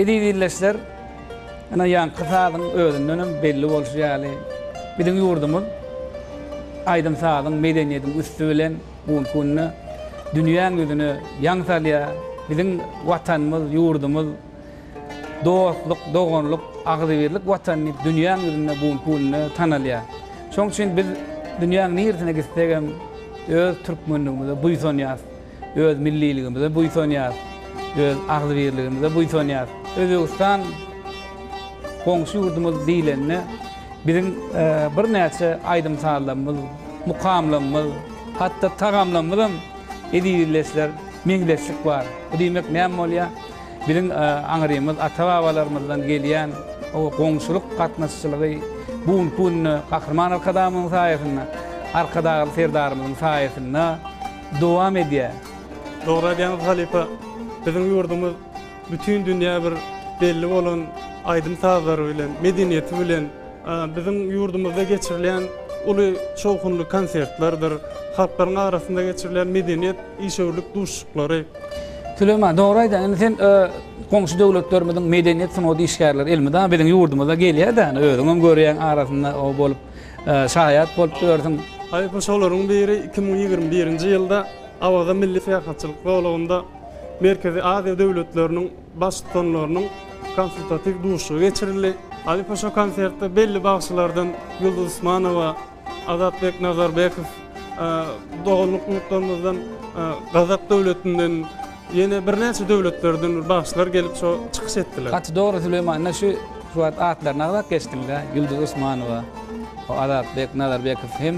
Edildiler. Ana yankı sağın özünden belli bolşy ýaly. Bizim ýurdumyz aýdym sağın medeniýetiň üstü bilen bu kunny dünýäň ýüzüne ýaňsalýa. Bizim watanymyz, ýurdumyz dostluk, dogonluk, agzybirlik watanyny dünýäň ýüzünde bu kunny tanalýa. Şoň üçin biz dünýäň niýetine gitsegem öz türkmenligimize buýsanýar, öz milliligimize buýsanýar, öz agzybirligimize buýsanýar. Özbekistan goňşy ýurdumyz diýlenni bizim bir näçe aýdym sağlamyz, mukamlamyz, hatda tagamlamyz edilýärler, meňdeşlik bar. Bu diýmek näme bolýar? Bizim aňrymyz, ata-babalarymyzdan gelýän o goňşuluk gatnaşçylygy bu kunny Kahraman Arkadamyň saýasynda, arkadagy serdarymyzyň saýasynda dowam edýär. Dogry diýen halipa, bizim ýurdumyz bütün dünýä bir belli bolan aýdym taýdary bilen, medeniýeti bilen, bizim ýurdumyzda geçirilen uly çoğunly konsertlerdir, halklaryň arasynda geçirilen medeniýet, işöwrlik duşuklary. Süleyman, dogry aýdyn. Sen goňşy döwletlerimiziň medeniýet synody işgärleri elmida bizim ýurdumyza gelýär-de, özüňem görýän arasynda o bolup şahyat bolup gördüm. Haýpa şolaryň biri 2021-nji ýylda Awaza Milli Syýasatçylyk Gowlugynda Merkezi Aziýa döwletleriniň başçylarynyň konsultativ duşu geçirildi. Haýpa şo konsertde belli bagşylardan Ýulduz Usmanowa, Azatbek Nazarbekow, dogonluk mutlarymyzdan Gazak döwletinden ýene bir näçe döwletlerden bagşylar gelip şo çykyş etdiler. Gaty dogry Süleyman, şu wagt atlaryny agzak geçdiler. Ýulduz Usmanowa, Azatbek Nazarbekow hem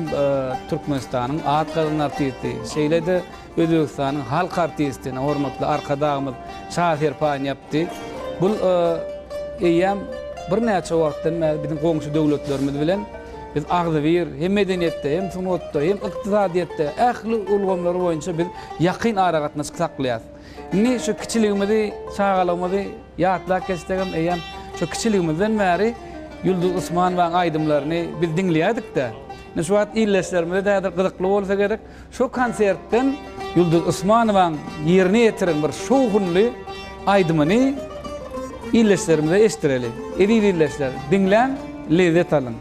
Türkmenistanyň at gazyny artisti, şeýlede Özbekistanyň halk artistine hormatly arkadagymyz Şahyr Paýan ýapdy. Bu eýýam bir näçe wagtdan bizim goňşy döwletlerimiz bilen biz agzybir hem medeniýetde, hem sunatda, hem ykdysadyatda ähli ulgamlary boýunça biz ýakyn ara gatnaşyk saklaýar. Ni şu kiçiligimizi, çağalygymyzy ýatlap geçsegem eýýam şu kiçiligimizden bäri Ýulduz Usmanowaň aýdymlaryny biz dinleýärdik-de. Ne şu wagt illeşlerimizde dädir gyzykly bolsa gerek, şu konsertden Ýulduz Usmanowaň ýerine ýetiren bir şowgunly aýdymyny illeşlerimizde eşdireli. Edil illeşler, dinlen, lezzet alın.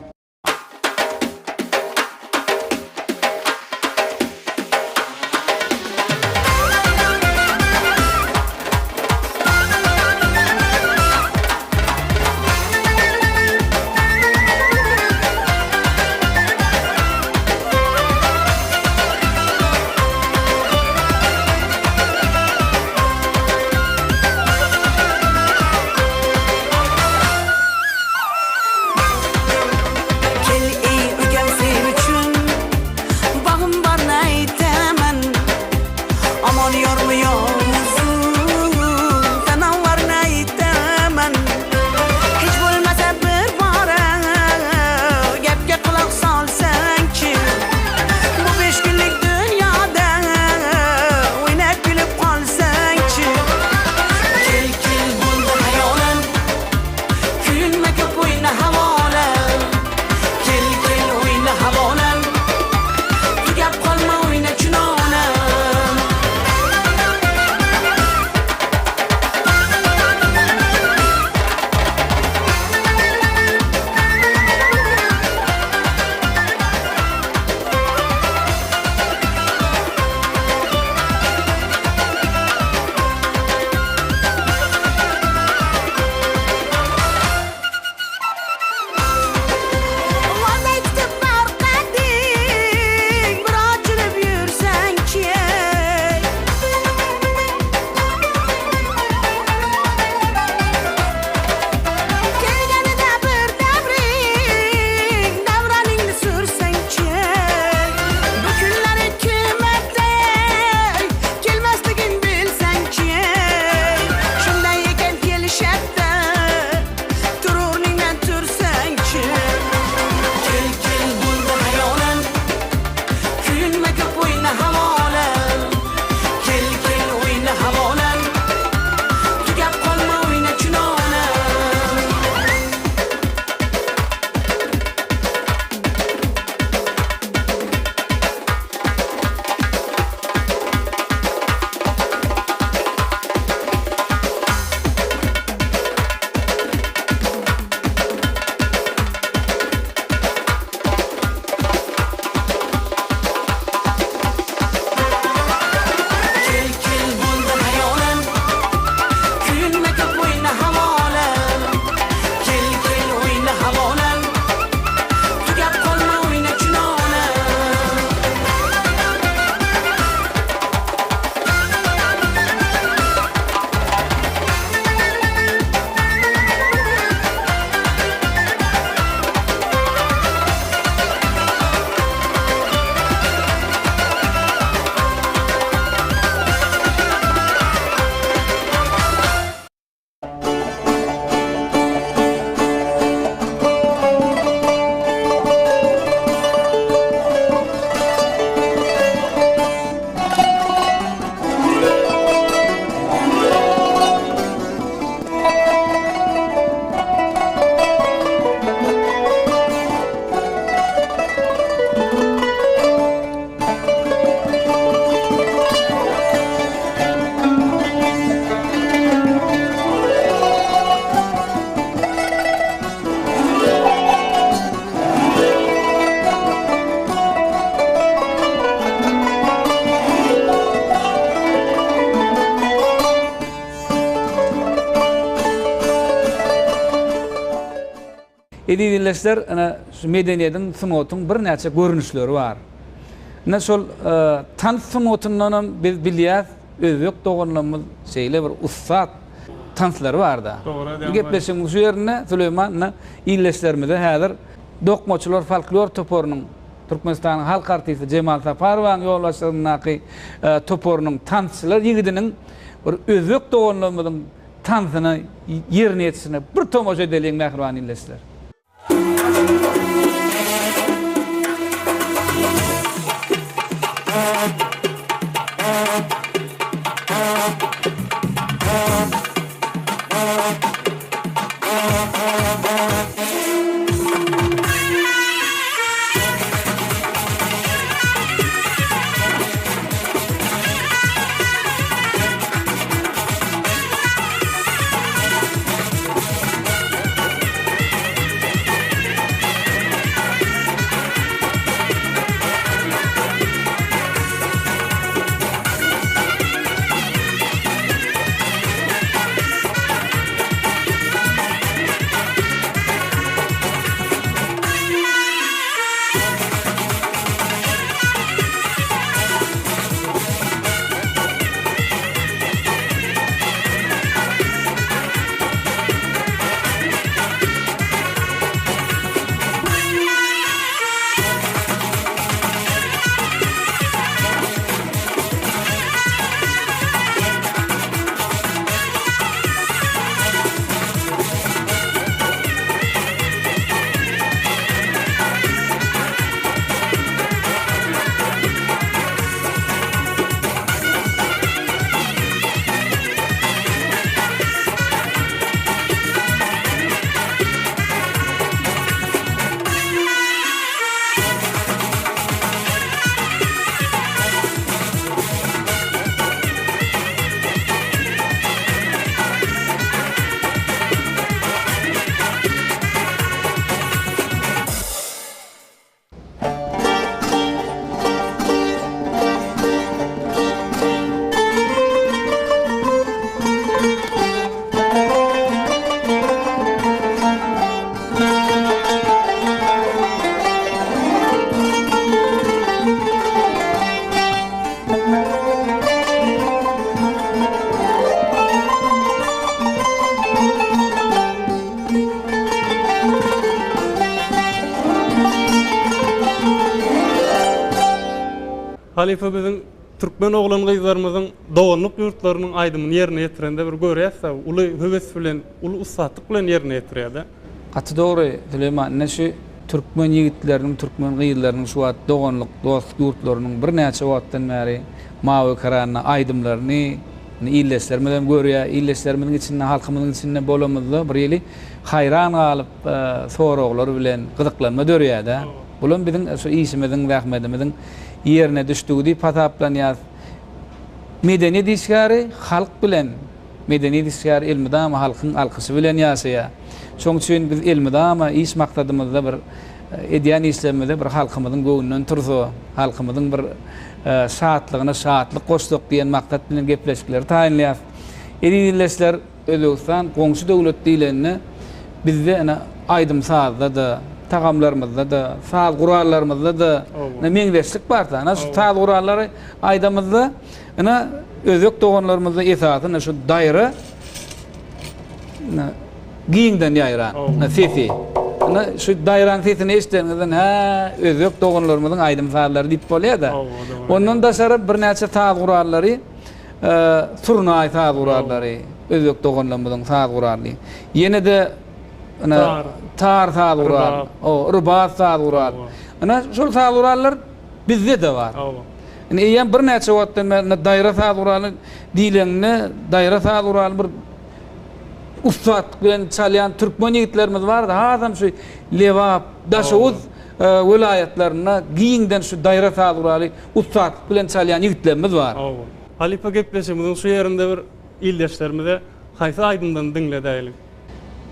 Edilesler ana şu medeniyetin sunotun bir näçe görünüşleri var. Ne şol tan sunotundan biz bilýär özök doganlymyz şeýle bir ussat tanslar var da. Doğru, Gepleşim şu ýerine Süleyman illeslerimizde häzir dokmaçylar folklor toporunyň Türkmenistanyň halk artisti Cemal Safarowyň ýolbaşçylygyny toporunyň tansçylar ýigidiniň bir özök doganlymyzyň tansyny ýerine ýetişine bir tomoja edeliň mähriban illesler. Halife bizim Türkmen oğlan gyzlarymyzyň doganlyk ýurtlarynyň aýdymyny ýerine ýetirende bir görýärse, uly höwes bilen, uly ussatlyk bilen ýerine ýetirýär. Gaty dogry, Süleyman, näşe Türkmen ýigitleriniň, Türkmen gyýlarynyň şu wagt doganlyk dost ýurtlarynyň bir näçe wagtdan bäri mawy karanyna aýdymlaryny illesler bilen görýär, illeslerimiň içinde, halkymyzyň içinde bolamyzda bir ýeli hayran galyp soraglary bilen gyzyklanma dörýär-de. Bulan bizim şu işimiziň, rahmetimizin yerine düştüğü pataplanýar. Medeni diskari halk bilen, medeni diskari ilmidama halkyň alkysy bilen ýaşaýar. Şoň üçin biz ilmidama iş maksadymyzda bir edýän işlemizde bir halkymyzyň göwnünden tursa, halkymyzyň bir saatlygyna saatlyk goşduk diýen maksat bilen gepleşikler taýinlýar. Edilesler Özbegistan goňşy döwlet diýlenini bizde ana aýdym sazda da tagamlarymyzda da, saz gurallarymyzda da meňdeşlik bar da. Ana şu saz gurallary aýdymyzda ana özök doganlarymyzda esasy şu daýra giňden ýaýran, sesi. Ana şu daýran sesini eşitdiňizden özök doganlarymyzyň aýdym sazlary diýip bolýar da. Ondan da şarap bir näçe saz gurallary, surnaý saz gurallary, özök doganlarymyzyň saz gurallary. Ýene de ana tar saz gural, rubat saz gural. Ana şol saz gurallar bizde de bar. Ine ýa bir näçe wagtdan daýra saz guraly diýleňne, daýra saz guraly bir ustat bilen çalýan türkmen ýigitlerimiz bar da, hazam şu Lewap, Daşowuz vilayetlerine giňden şu daýra saz guraly ustat bilen çalýan ýigitlerimiz bar. Halife gepleşimiziň şu ýerinde bir ildeşlerimize haýsy aýdymdan diňledäýlik.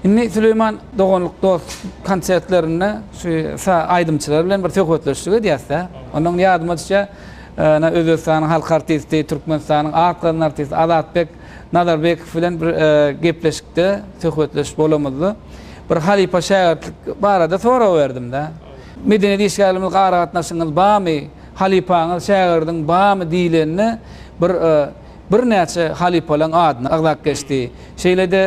Inni Süleyman doganlyk dost konsertlerine şu aýdymçylar bilen bir söhbetleşdik diýärse, onuň ýardymçy Özbegistanyň halk artisti, Türkmenistanyň atlan artisti Azatbek Nazarbekov bilen bir gepleşikde söhbetleşip bolamyzdy. bir halipa şähertlik barada sora verdim da. Medeni işgalimiz qaragatnaşyňyz bamy, halipaňyz şäherdiň bamy diýlenini bir näçe halipalaň adyny agzak geçdi. Şeýlede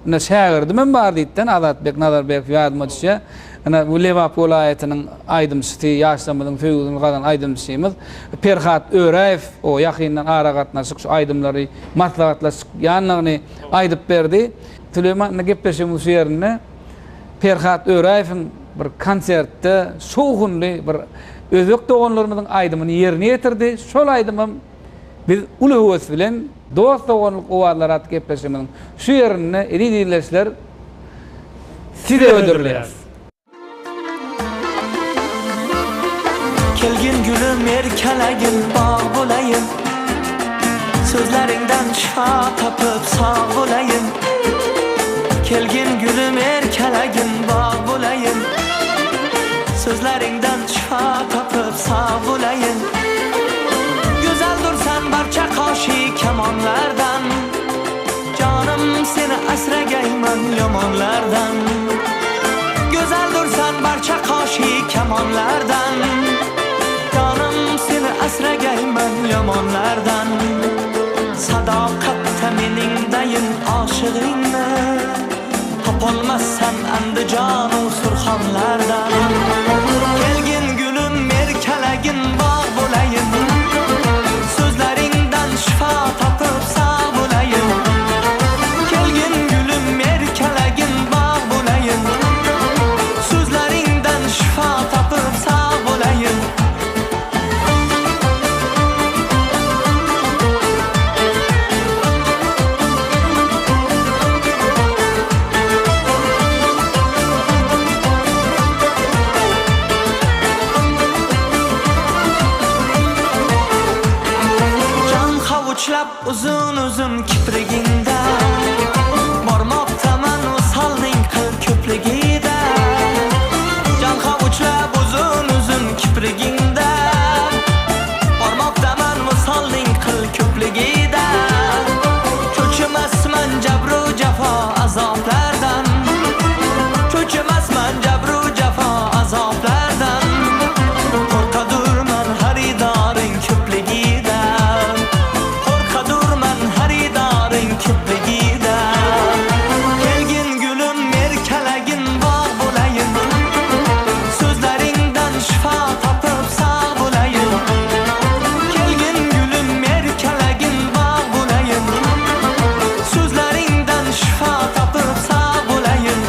ne şäherdi men bar diýden Azatbek Nazarbeýew ýadyma düşýär. Ana bu Lewap welaýatynyň aýdymçysy, ýaşlamyň feýuzyny galan aýdymçymyz Perhat Öreýew o ýakyndan ara gatnaşyk şu aýdymlary maslahatlaşyk ýanlygyny aýdyp berdi. Süleyman gepleşýän şu ýerine Perhat Öreýewiň bir konsertde soğunly bir özök doganlarymyzyň aýdymyny ýerine ýetirdi. Şol aýdymym biz uly höwes bilen dost doganlyk owarlar at gepleşýän şu ýerine eri size ödürler. Kelgin gülüm erkelegin bağ bulayım, sözlerinden şifa tapıp sağ bulayım. Kelgin gülüm erkelegin bağ bulayım, sözlerinden şifa tapıp sağ bulayım. Güzel dursan barça kaşi kemanlardan, canım seni esregeymen yamanlardan. Güzel dursan barça kaşi kemanlardan, canım seni esregeymen yamanlardan. Sadakat teminindeyim aşığınla, tapolmazsam endi canım surxanlardan. Gelgin gülüm merkelegin bağ bulayım, sözlerinden şifa tapıp sağ bulayım. Gelgin gülüm merkelegin bağ bulayım, sözlerinden şifa tapıp sağ bulayım. Uzun uzun kipriginde barmaktaman usalning qil köpligida. Can havuçlab uzun uzun kipriginde barmaktaman usalning qil köpligida. Cho'chimasman jabru jafo azoblardan, cho'chimasman jabru jafo azoblardan. Qo'rqadurman xaridoring ko'pligida, kiprigida. Kelgin gülüm merkelegin bağ bulayım, sözlerinden şifa tapıp sağ bulayım. Kelgin gülüm merkelegin bağ bulayım, sözlerinden şifa tapıp sağ bulayım.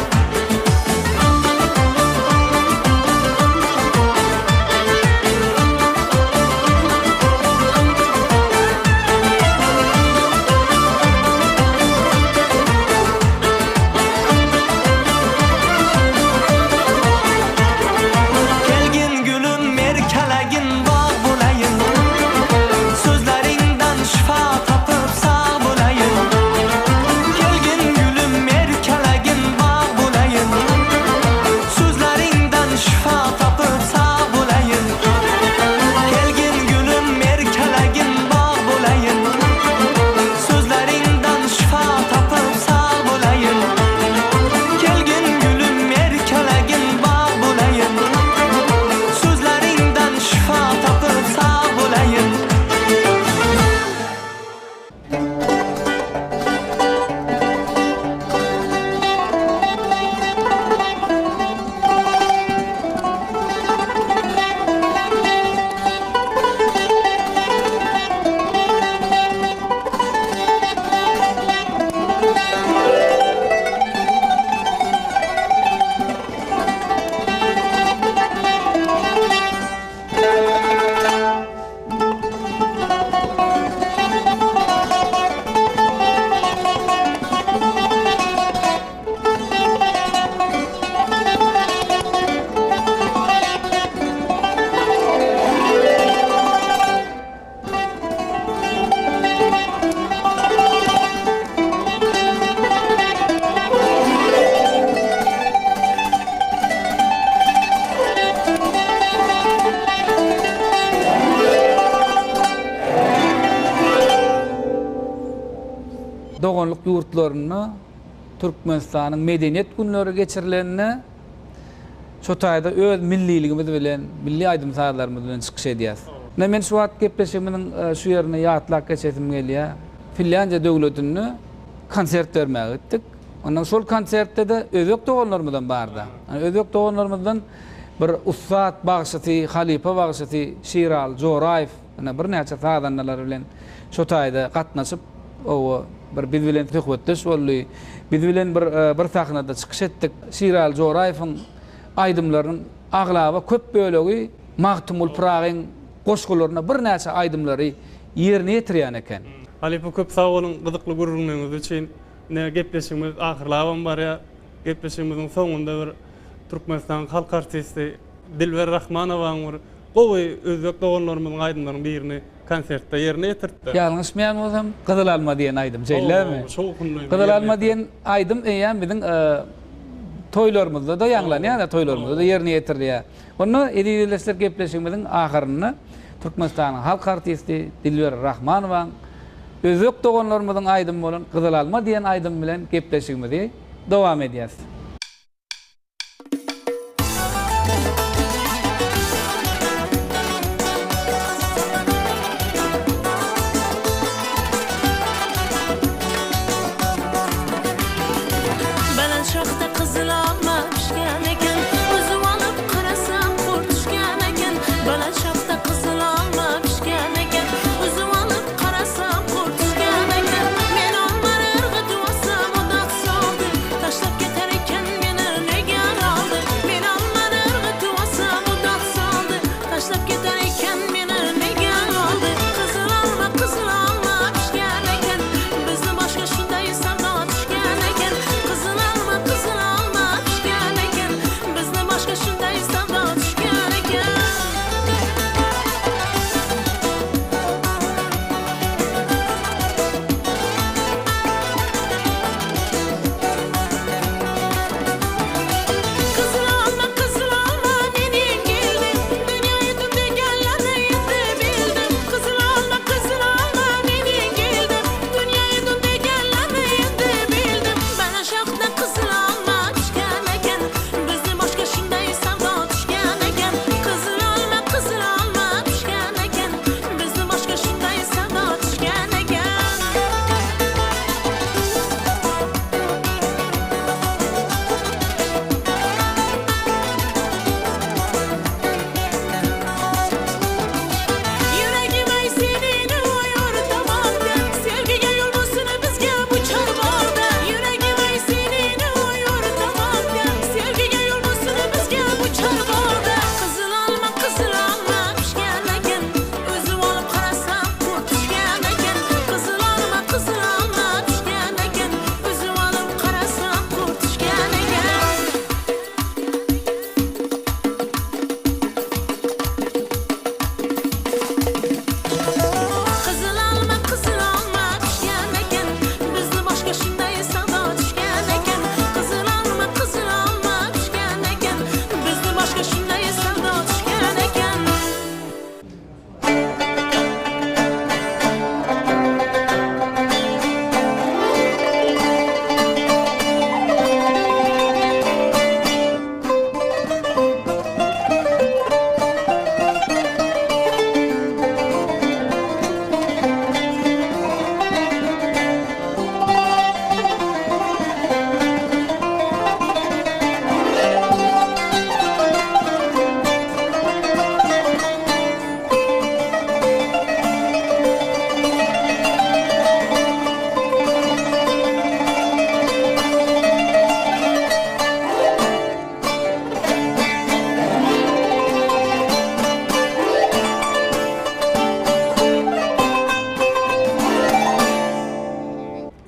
Doganlyk ýurtlaryny Türkmenistan'ın medeniyet günleri geçirilenine şu taýda öz milliligimiz bilen, milli aýdymsalarymyz bilen çykyş edýäs. Men şu wagt gepleşigimiň şu ýerine ýatlak geçesim gelýär. Finlandiýa döwletini konsert bermäge gitdik. Ondan sol konsertde de özök doganlarymyzdan bardy. Özök doganlarymyzdan bir ustad bagşaty, halipa bagşaty Şiral Joraýew, ana bir näçe sadanlar bilen şu taýda gatnaşyp o bir biz bilen töhwetdeş boldy. Biz bilen bir sahnada çykyş etdik. Şiral Joraýewiň aýdymlarynyň aglaba köp bölegi Magtumul Pragyň goşgularyna bir näçe aýdymlary ýerine ýetirýän eken. Halipa köp sag bolun, gyzykly gurulmagyňyz üçin ne gepleşigimiz ahyrlabam bar ya. Gepleşigimiziň soňunda bir Türkmenistan halk artisti Dilber Rahmanowaň bir gowy özbek doganlarymyň aýdymlarynyň birini konsertde ýerine ýetirdi. Ýalňyşmyan bolsam Gyzyl alma diýen aýdym, jeýlebi? Gyzyl alma diýen aýdym eýen biziň toýlarymyzda da ýanglanýar, toýlarymyzda da ýerine ýetirdi. Onu edilesler gepleşigimiziň ahyryny Türkmenistanyň halk artisti Dilber Rahmanowaň özbek doganlarymyzyň aýdymy bolan Gyzyl alma diýen aýdym bilen gepleşigimizi dowam edýäs.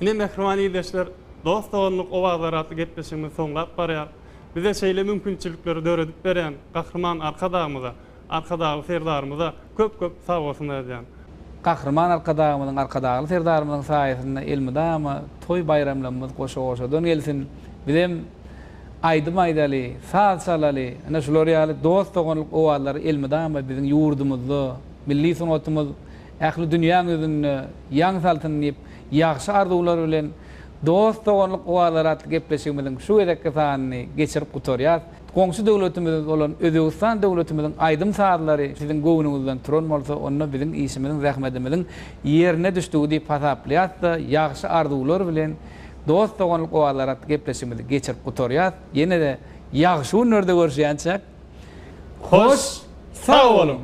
Ine mehrimany ýerleşler, dost doganlyk owazlary atly gepleşigimiz soňlap barýar. Bize şeýle mümkinçilikleri döredip beren gahrman arkadagy serdarymyza köp sag bolsun diýen. Gahrman arkadagy serdarymyzyň saýasynda elmidama toy bayramlarymyz goşa dön gelsin. Bizem aýdym aýdaly, saz-salaly, ana şular ýaly dost doganlyk owazlary elmidama biziň ýurdumyzda, milli sanatymyz, ähli dünýäň özüni ýaňy saltynyp ýaxşy arzuwlar bilen dost doganlyk owalara gepleşigimiziň şu edekki sanyny geçirip gutorýar. Goňşy döwletimiz bolan Özbegistan döwletimiziň aýdym saadlary siziň göwnüňizden turan bolsa, onda biziň işimiziň, rahmetimiziň ýerine düşdügi diýip hasaplaýar-da, ýagşy arzuwlar bilen dost doganlyk owalara gepleşigimizi geçirip gutorýar. Ýene-de ýagşy günlerde görüşýänçek. Hoş, sag bolun.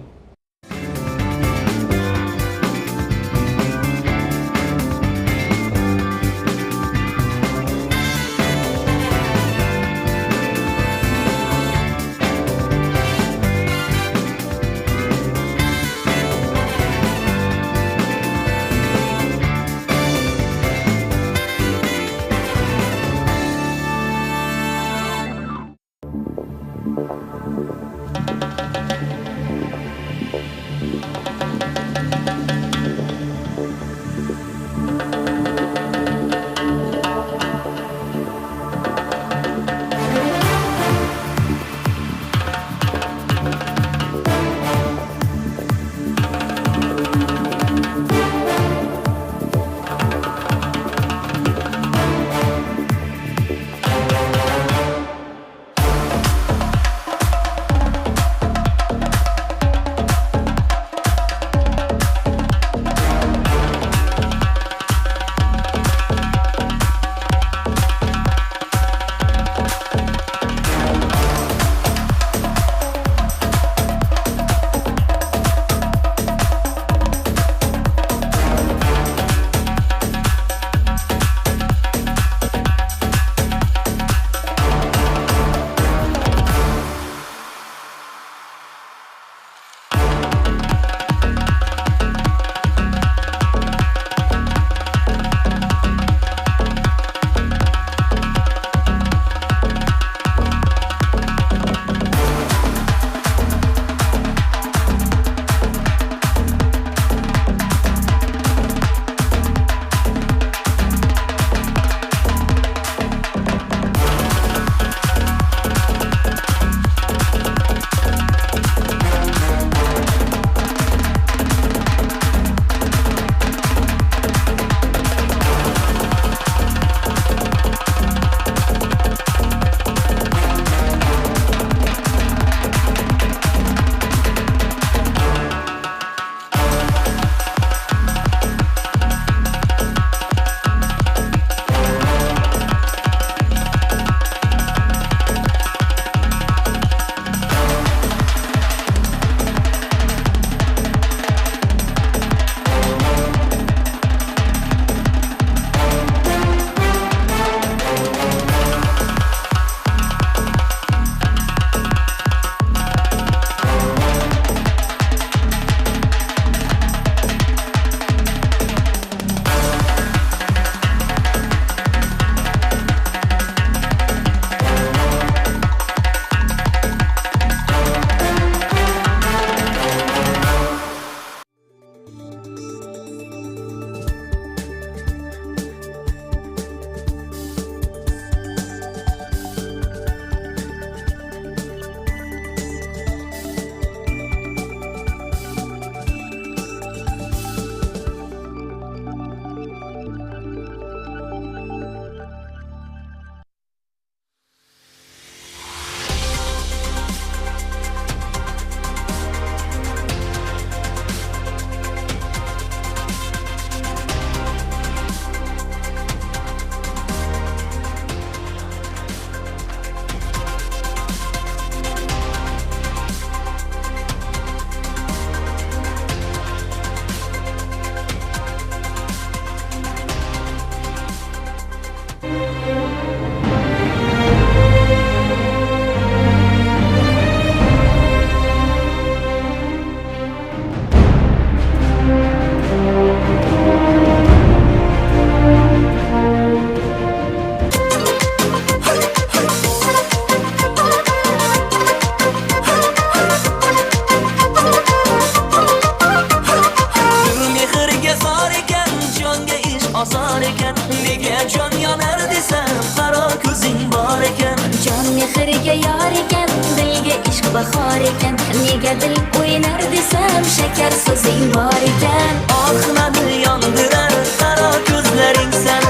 azar eken, nega jon yonar desam qaro ko'zing bor ekan. Jon mehriga yor ekan, dilga ishq bahor ekan. Nega dil o'ynar desam shakar so'zing bor ekan. Oxmani yondirar qaro ko'zlaring san,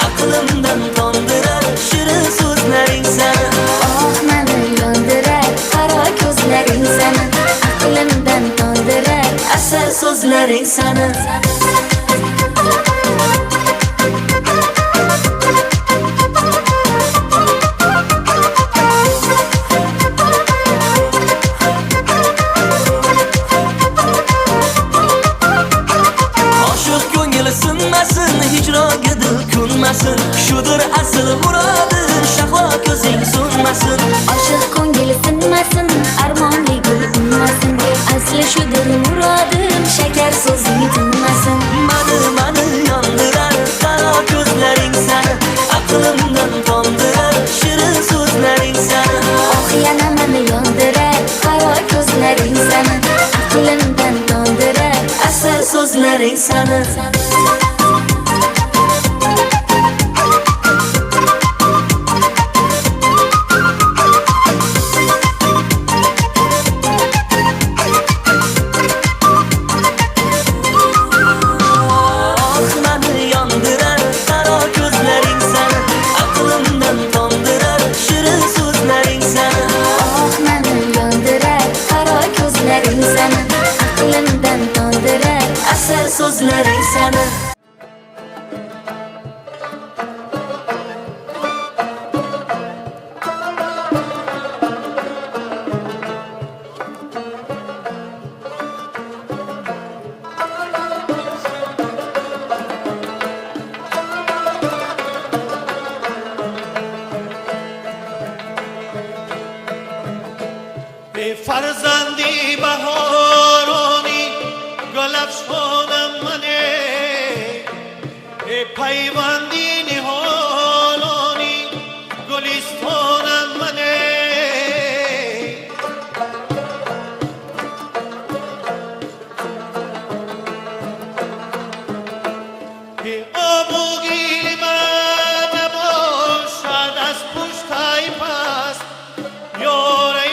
aqlimda asar so'zlaring sani Oshiq ko'ngil sinmasin, hijronga dil kunmasin. Shudir asl murodim, shahlo ko'zing so'nmasin. Oshiq ko'ngil sinmasin, armonli gul unmasin. Asli shudir muradim, shakar so'zing tinmasin. Mani yondirar, qaro ko'zlaring sani. Aqlimdan tondirar, shirin so'zlaring sani. Oh yana mani yondirar, qaro ko'zlaring sani. Aqlimdan tondirar, asar so'zlaring sani so'zlaring sani به فرزندی بهارانی گلفشانم منه به پیوندی نهالانی گلستانم منه به آبوگی من نباشد از پشتای پس یاره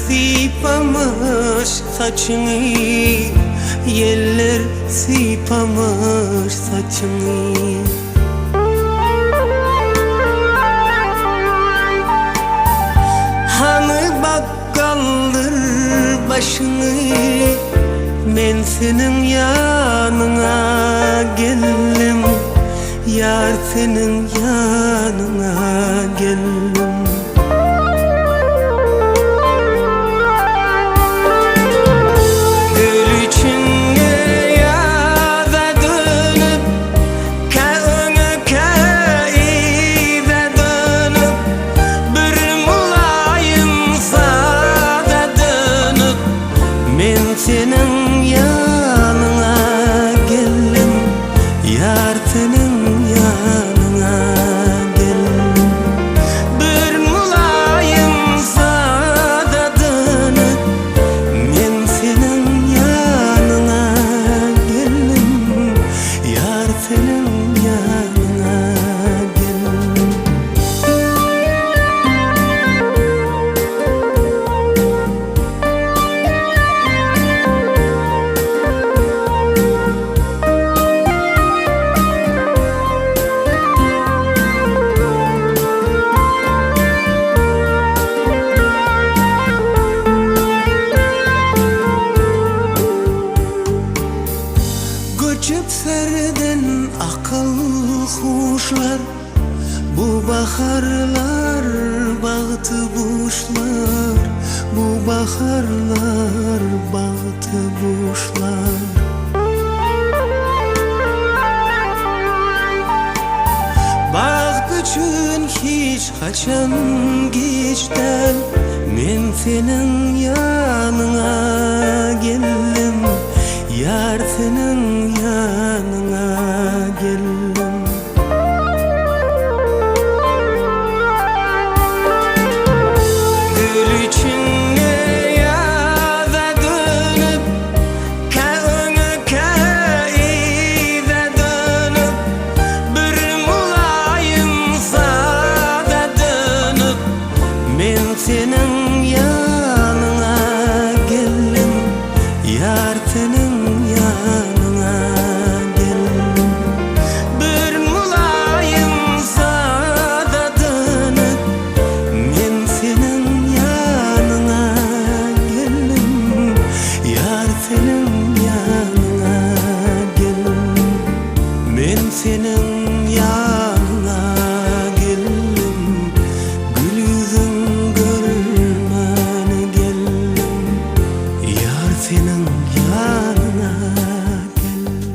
sipamış saçını, yeller sipamış saçını. Hanı bakkaldır başını, men senin yanına geldim, yar senin yanına geldim. Gül içinde yaza dönüp, kağını kâize dönüp, bir mulayim sada dönüp, men senin yanına geldim, yar senin yanına geldim. Bir mulayim sada dönüp, men senin yanına geldim, yar senin yanına geldim. Göçüp serden akıl kuşlar, bu baharlar bağıtı buşlar, bu baharlar bağıtı buşlar. Baht üçün hiç kaçan geçten, men senin yanına geldim, yar senin yanına geldim. Gül içinde yaza dönüp, kağını kâize dönüp, bir mulayim sada dönüp, men senin yanına geldim, yar senin yanına geldim. Bir mulayim sada dönüp, men senin yanına geldim, yar senin yanına geldim. Men senin yanına geldim, gül yüzün görmene geldim, yar senin yanına geldim.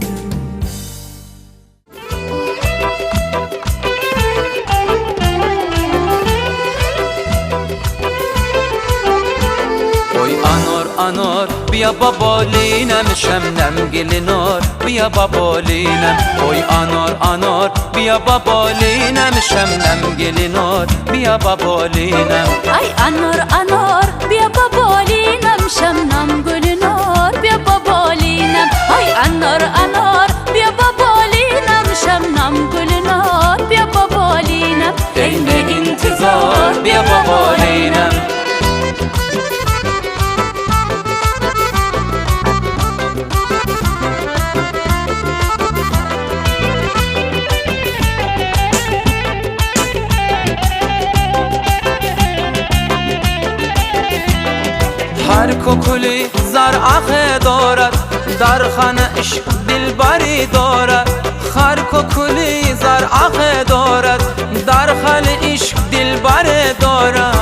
Oy anor anor biya babolinem şemnem gelinor biya babolinem. Oy anor anor biya babolinem şemnem gelinor biya babolinem. Ay anor anor biya babolinem şamnam gülünor biya babolinem. Ay anor anor biya babolinem şamnam gülünor biya babolinem. Ey ne intizar biya babolinem. هر کوکلی زر آخه دارد در خانه عشق دلبری دارد. هر کوکلی زر آخه دارد در خانه عشق دلبری دارد.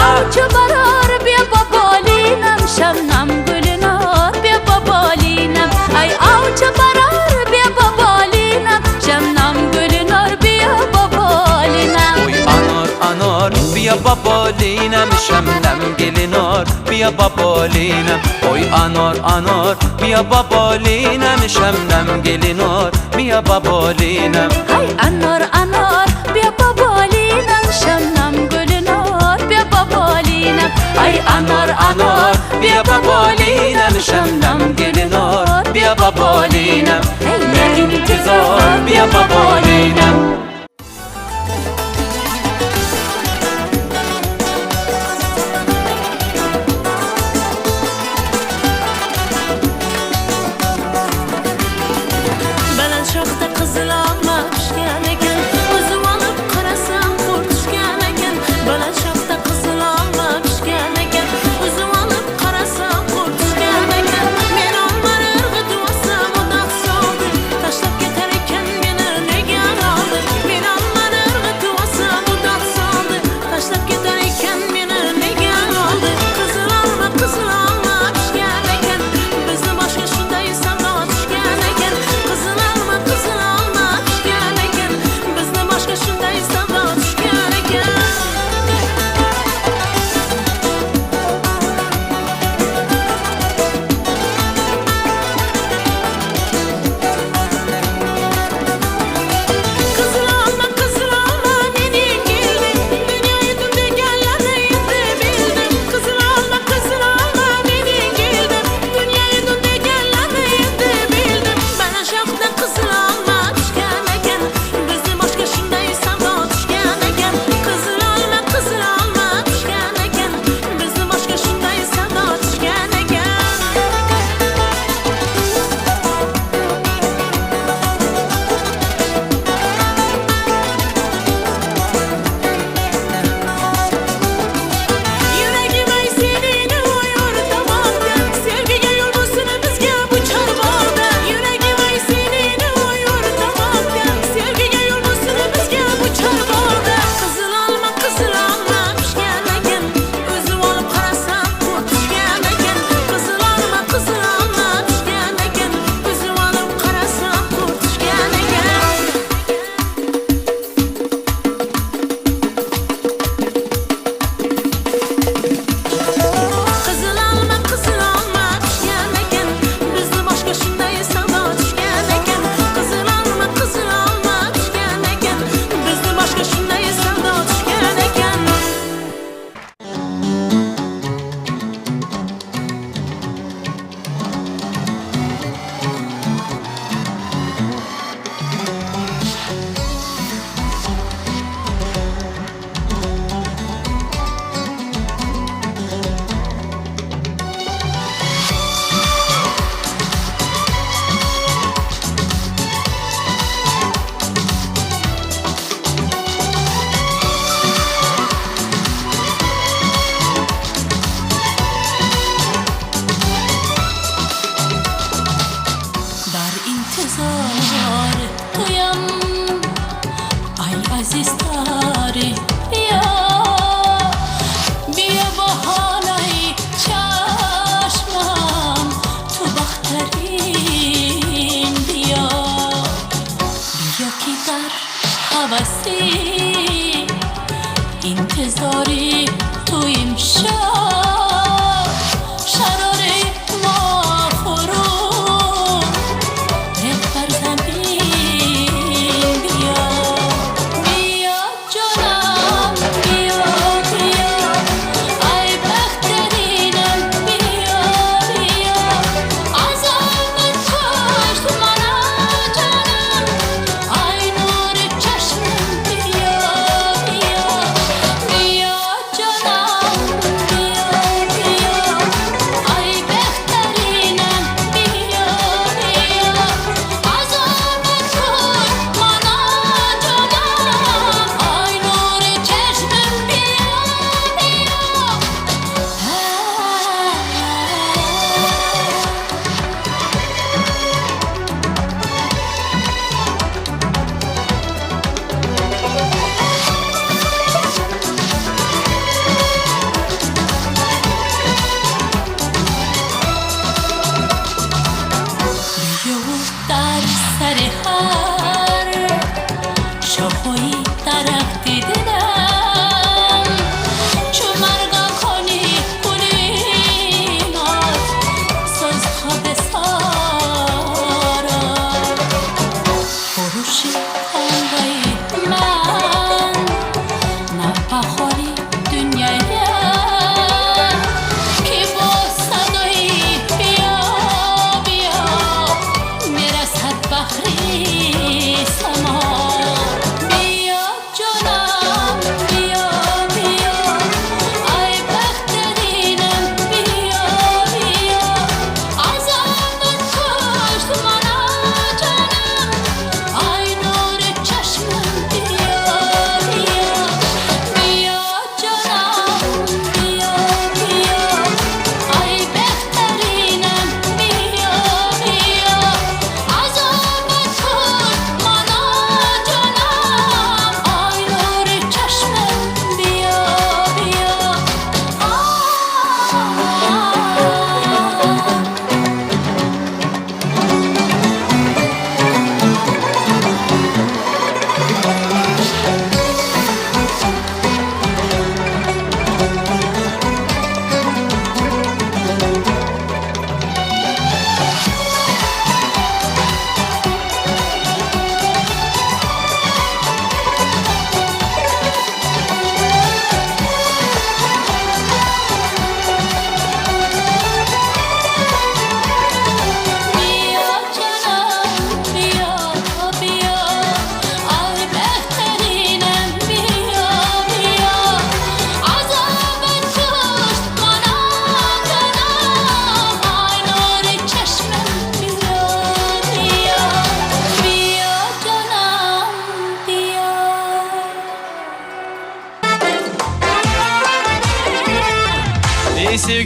Avcı barar biya babolinem şamnam gülünor biya babolinem. Ay avcı barar biya babolinem şamnam gülünor biya babolinem. Oy anor anor biya babolinem şemnem gelinor biya babolinem. Oy anor anor biya babolinem şemnem gelinor biya babolinem. Ay anor anor biya babolinem şamnam gülünor biya babolinem. Ay anor anor biya babolinem şamnam gülünor biya babolinem. Ne intizar biya babolinem.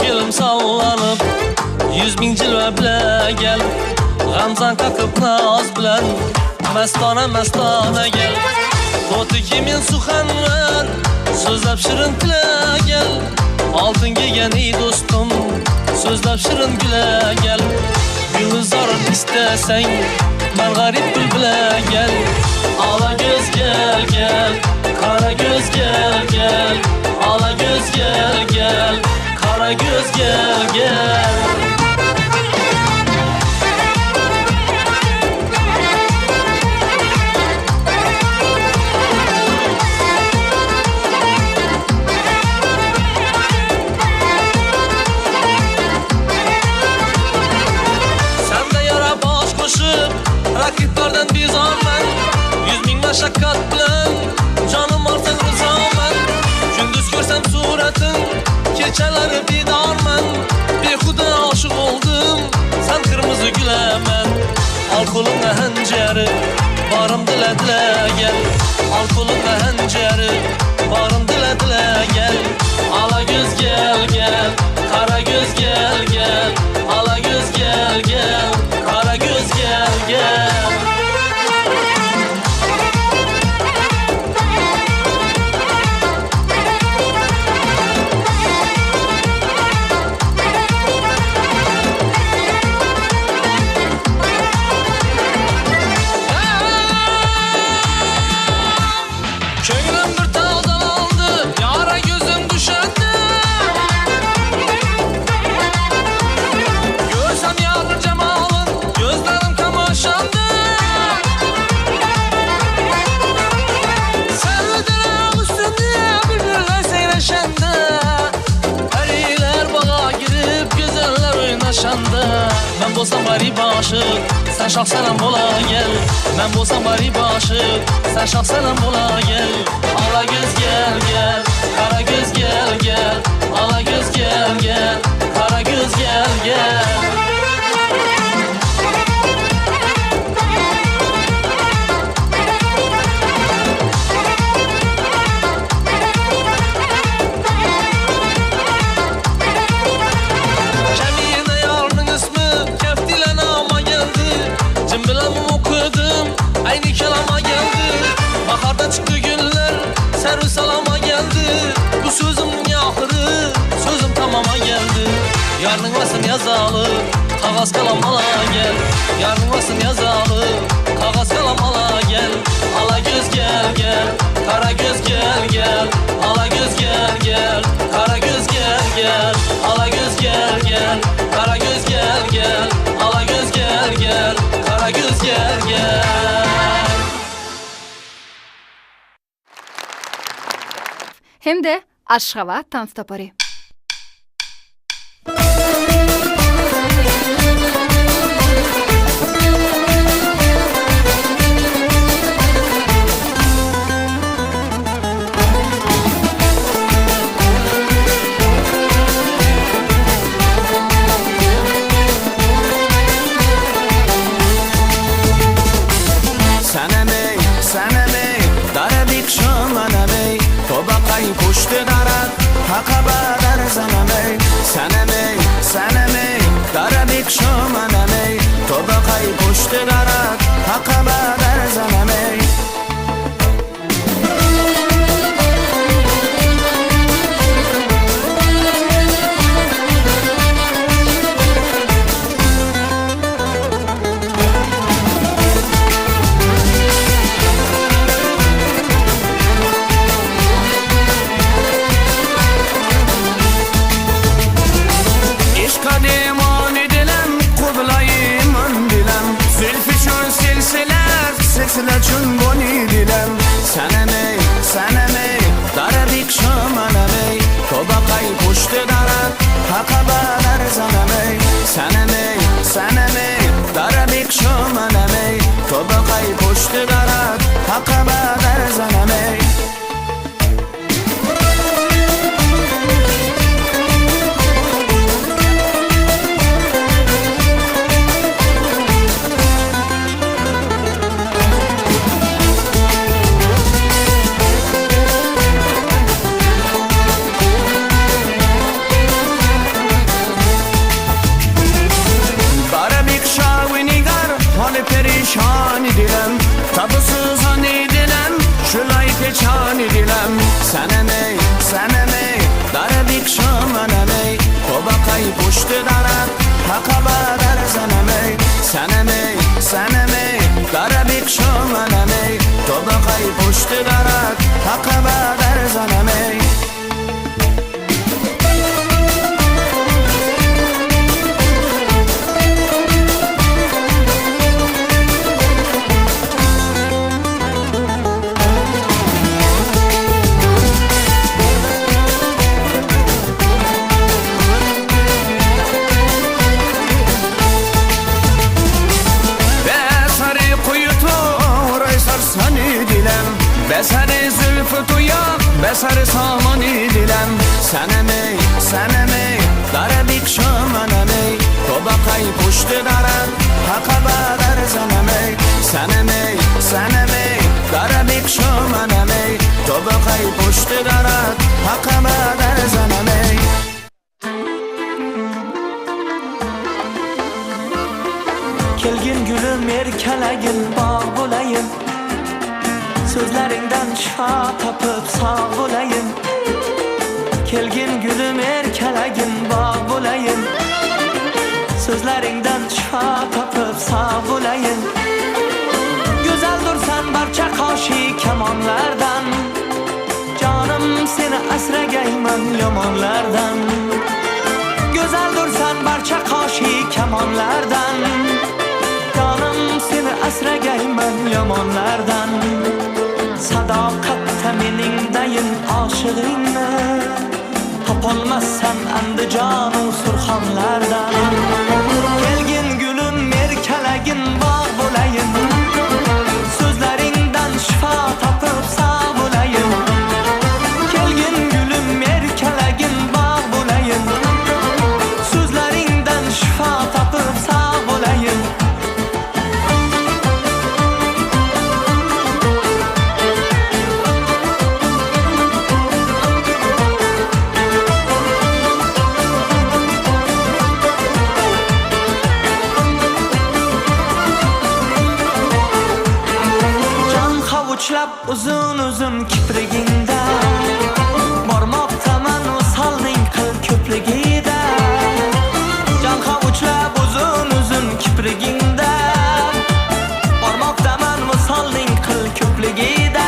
sevgilim sallanıp 100.000 cilve bile gel Gamzan kakıp naz bilen Mestana mestana gel Totu kimin suxanlar Sözlep şirin tile gel Altın giygen ey dostum Sözlep şirin güle gel Gülzarın istesen Ben garip bülbüle gel Ala göz gel gel Kara göz gel gel Ala göz gel gel Kara göz gel gel Rakiplerden bir zaman 100.000 meşakkat bilen Canım artık rızamen Gündüz görsem suretin Keçeleri bidarmen Bir huda aşık oldum Sen kırmızı gülemen Alkolun henceri Barım dile dile gel Alkolun henceri Barım dile dile gel Ala göz gel gel Kara göz gel gel Ala göz gel gel Kara göz gel gel Köngülüm bir tağdan aldı Yara gözüm düşendi Görsem yarın cemalın Gözlerim kamaşandı Sevdiler üstünde Bülbüller seyreşendi Periler bağa girip Güzeller oynaşandı Ben bolsam garip aşık Sen şahsenem bola gel Ben bolsam garip aşık Sen şahsenem bola gel Ala göz gel gel Kara göz gel gel Ala göz gel gel Kara göz gel gel Cemile yarının ismi Keftiyle nama geldi Cimbilemim okudum Aynı kelama geldi Baharda çıktı günler Servi salama geldi Bu sözümün ahırı Sözüm tamama geldi Yarının vasın yazalı Kağız kalam ala gel Yarının vasın yazalı Kağız kalam ala gel Ala göz gel gel Kara göz gel gel Ala göz gel gel Kara göz gel gel Ala göz gel gel Kara göz gel gel Ala göz gel gel Kara göz gel gel Hem de Aşkava Tans Topori. Sanamey, darabik şomanamey, tobaqay kuştu darat, haqabar پشت درت حق بدر زنمی سنمی سنمی در بیکشم منمی تو بخوای پشت درت حق بدر زنمی بسر زلف تو یا بسر سامانی دلم سنمی سنمی در بیکشم منمی تو بقای پشت درم حق بدر زنمی سنمی سنمی در بیکشم منمی تو بقای پشت درم حق بدر زنمی Kelgin gülüm erkelegin bağ bulayım Sözlerinden şifa tapıp sağ bulayım Kelgin gülüm erkelegin bağ bulayım Sözlerinden şifa tapıp sağ bulayım Güzel dursan barça kaşı kemanlardan Canım seni esregeymen yamanlardan Güzel dursan barça kaşı kemanlardan Canım seni esregeymen yamanlardan Sadaqatda meningdayin aşığingni Topolmasam endi jonu surxonlardan Kelgin gülüm merkelegin bağ bulayım Sözleringdan şifa tapıp sağ bulayım Kelgin gülüm merkelegin bağ bulayım Sözleringdan şifa tapıp sağ bulayım Uzun uzun kiprigingda Bormoqtaman usalning qil ko'pligida Jon qavuchlab uzun uzun kiprigingda Bormoqtaman usalning qil ko'pligida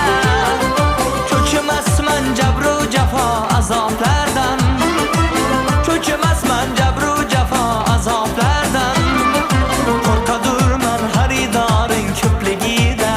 Cho'chimasman jabru jafo azoblardan Cho'chimasman jabru jafo azoblardan Qo'rqadurman xaridoring ko'pligida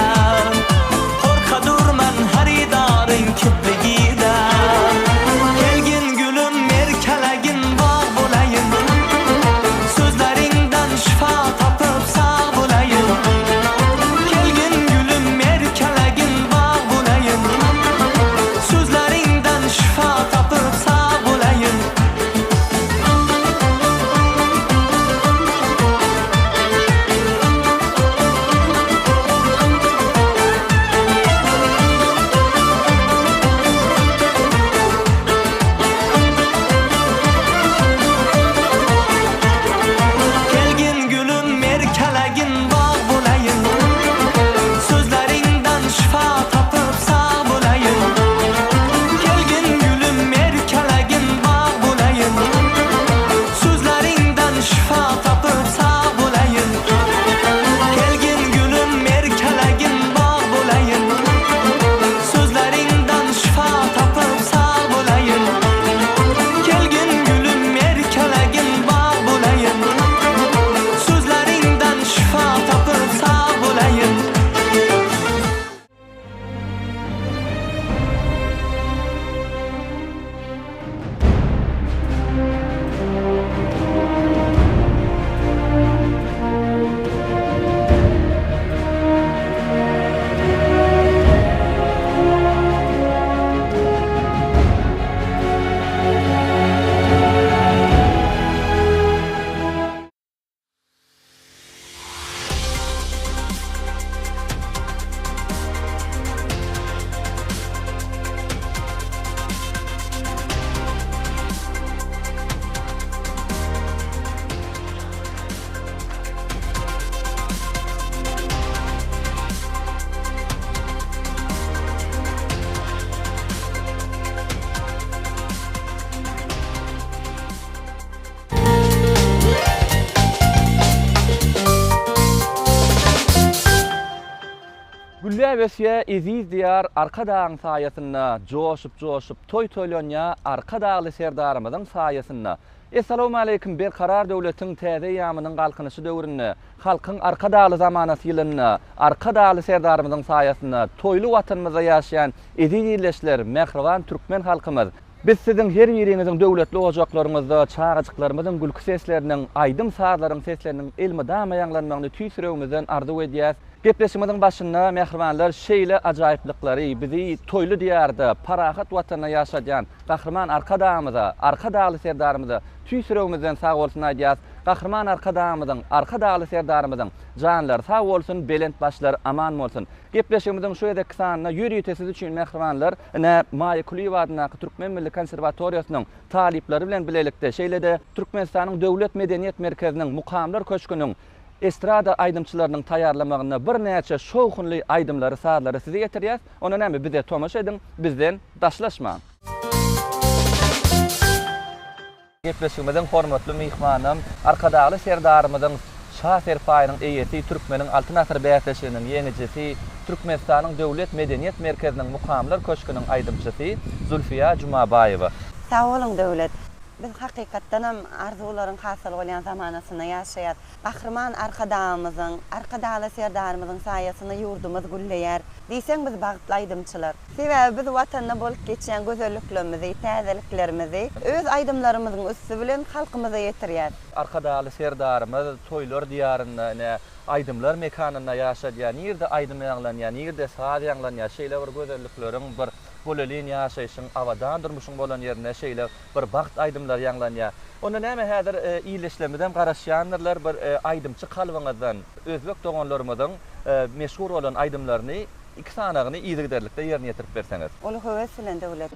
Bösiye eziz diyar arka dağın sayasında coşup toy toylanya arka dağlı serdarımızın sayasında. Assalamu aleykum bir karar devletin täze ýamynyň galkynyşy döwründe halkyň arka dağlı zamanasy ýylynda arka dağlı serdarymyzyň sayasında toylu watanymyzda ýaşaýan eziz ýerleşler mehriban türkmen halkymyz. Biz sizin her ýeriňiziň döwletli ojaklarymyzda çağaçyklarymyzyň gülki sesleriniň, aýdym sazlaryň sesleriniň elmydama ýanglanmagyny tüýsürewimizden arzu edýäs. Gepleşimizin başynda mehribanlar şeýle ajaýyplyklary bizi toylu diýarda, parahat watana ýaşaýan gahrman arka dağymyza, arka dağly serdarymyza tüýsürewimizden sag bolsun aýdýas. Gahrman arka dağymyzyň, arka dağly serdarymyzyň janlar sag bolsun, belent başlar aman bolsun. Gepleşimizin şu ýerde kysanyna ýürüýtesiz üçin mehribanlar ene Maýa Kuliýew adyna Türkmen Milli Konserwatoriýasynyň talipleri bilen bilelikde şeýle-de Türkmenistanyň Döwlet Medeniýet Merkeziniň Mukamlar Köşküniň estrada aydımçılarının tayarlamagyna bir näçe şowhunly aydımlary sazlary size getirýär. Ona näme bize tomaş edin, bizden daşlaşmaň. Gepleşigimizin hormatly mihmanım, arka dağly serdarymyzyň şah serpaýynyň eýesi, Türkmeniň altyn asr bäýatleşiginiň ýeňijisi, Türkmenistanyň Döwlet Medeniýet Merkeziniň Mukamlar Köşküniň aydymçysy Zulfiya Jumabaýewa. Sağ olun döwlet. Biz hakykatdan hem arzularyň hasyl bolýan zamanasyna ýaşaýar. Gahrman arka dağymyzyň, arka dağly serdarymyzyň saýasyny ýurdumyz gülleýär. Diýseň biz bagtly aýdymçylar. Sebäbi biz watanda bolup geçýän gözelliklerimizi, täzeliklerimizi öz aýdymlarymyzyň üstü bilen halkymyza ýetirýär. Arka dağly serdarymyz toýlar diýarynda, aydımlar mekanyna ýaşaýan ýerde aydym ýanglanýan, ýerde saz ýanglanýan şeýle bir gözellikleriň bir bolelin ýaşaýyşyň awadan durmuşyň bolan ýerine şeýle bir bagt aydymlar ýanglanýar. Onda näme häzir iýleşlemeden garaşýanlar bir aydymçy kalbyňyzdan özbek doganlarymyzyň meşhur bolan aydymlaryny iki sanagyny ýygyderlikde ýerine ýetirip berseňiz. Olu höwes bilen döwlet.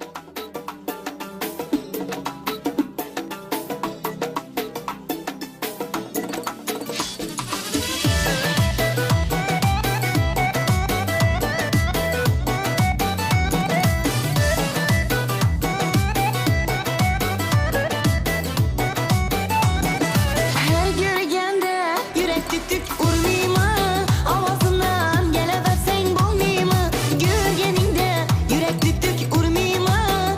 Urmima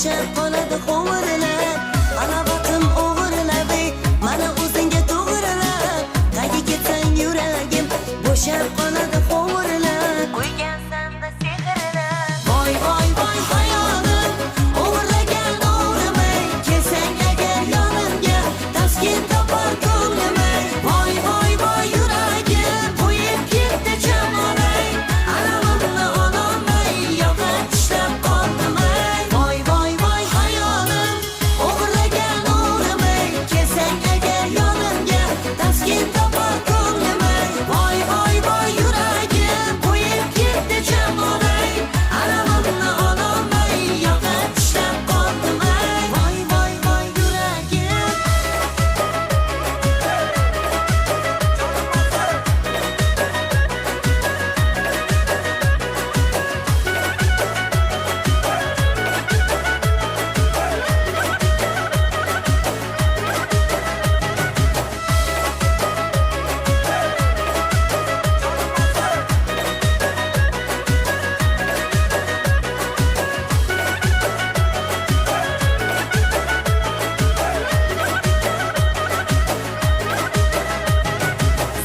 bo'shab qoladi hovurilar alabatim o'g'irlabi mana o'zingga to'g'rilab qayga ketsang yuragim bo'shab qoladi hovurilar qo'ygansan-da sehrlar voy voy voy hayolim o'g'irlagan o'g'rimay kelsang agar yonimga taskin topar ko'nglimay voy voy voy yuragim qo'yib ketdi jamonay alamimni ololmay yoqa tishlab qoldim ay voy voy voy hayolim o'g'irlagan o'g'rimay kelsang agar yonimga taskin topar ko'nglimay voy voy voy yuragim qo'yib ketdi jamonay alamimni ololmay yoqa tishlab qoldim ay voy voy voy yuragim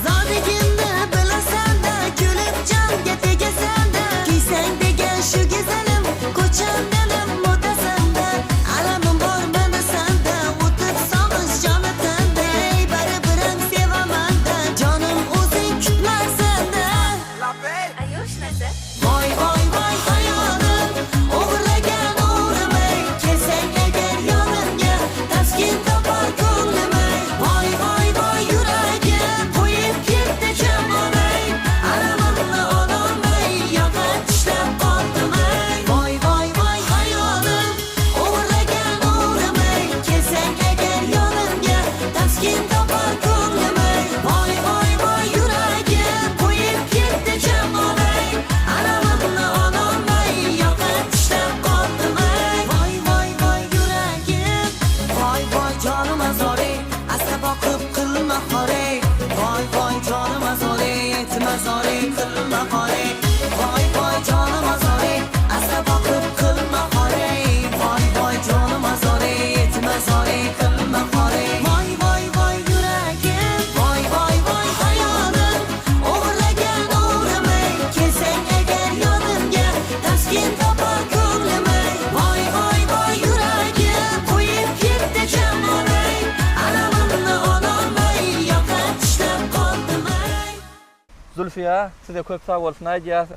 Zodigimni bilasan-da, kulib jonga tegasan-da, kiysang degan shu go'zalim, ko'chamdanim mo'tasan-da, alamim bor manasan-da, o'tib sog'ish jonatanda, ey baribir ham sevaman-da, jonim o'zing kutmasan-da. Voy voy voy hayolim, o'g'irlagan o'g'rimay, kelsang agar yonimga, taskin topar ko'nglimay, voy voy voy yuragim qo'yib ketdi jamonay, alamimni ololmay yoqa tishlab qoldim ay voy voy voy hayolim o'g'irlagan o'g'rimay, kelsang agar yonimga, taskin topar ko'nglimay, voy voy voy yuragim qo'yib ketdi jamonay, alamimni ololmay yoqa tishlab qoldim ay voy voy voy yuragim voy voy jonim azori asta boqib qilma xore voy voy jonim azori aytma zori qilma xore voy voy jonim azori asta boqib qilma xore voy voy jonim azori aytma zori qilma xore voy voy voy yuragim voy voy voy hayolim o'g'irlagan o'g'rimay, kelsang agar yonimga, taskin topar ko'nglimay, voy voy voy yuragim qo'yib ketdi jamonay, alamimni ololmay yoqa tishlab qoldim ay Zulfiya, size köp sağ olsun aýdýas.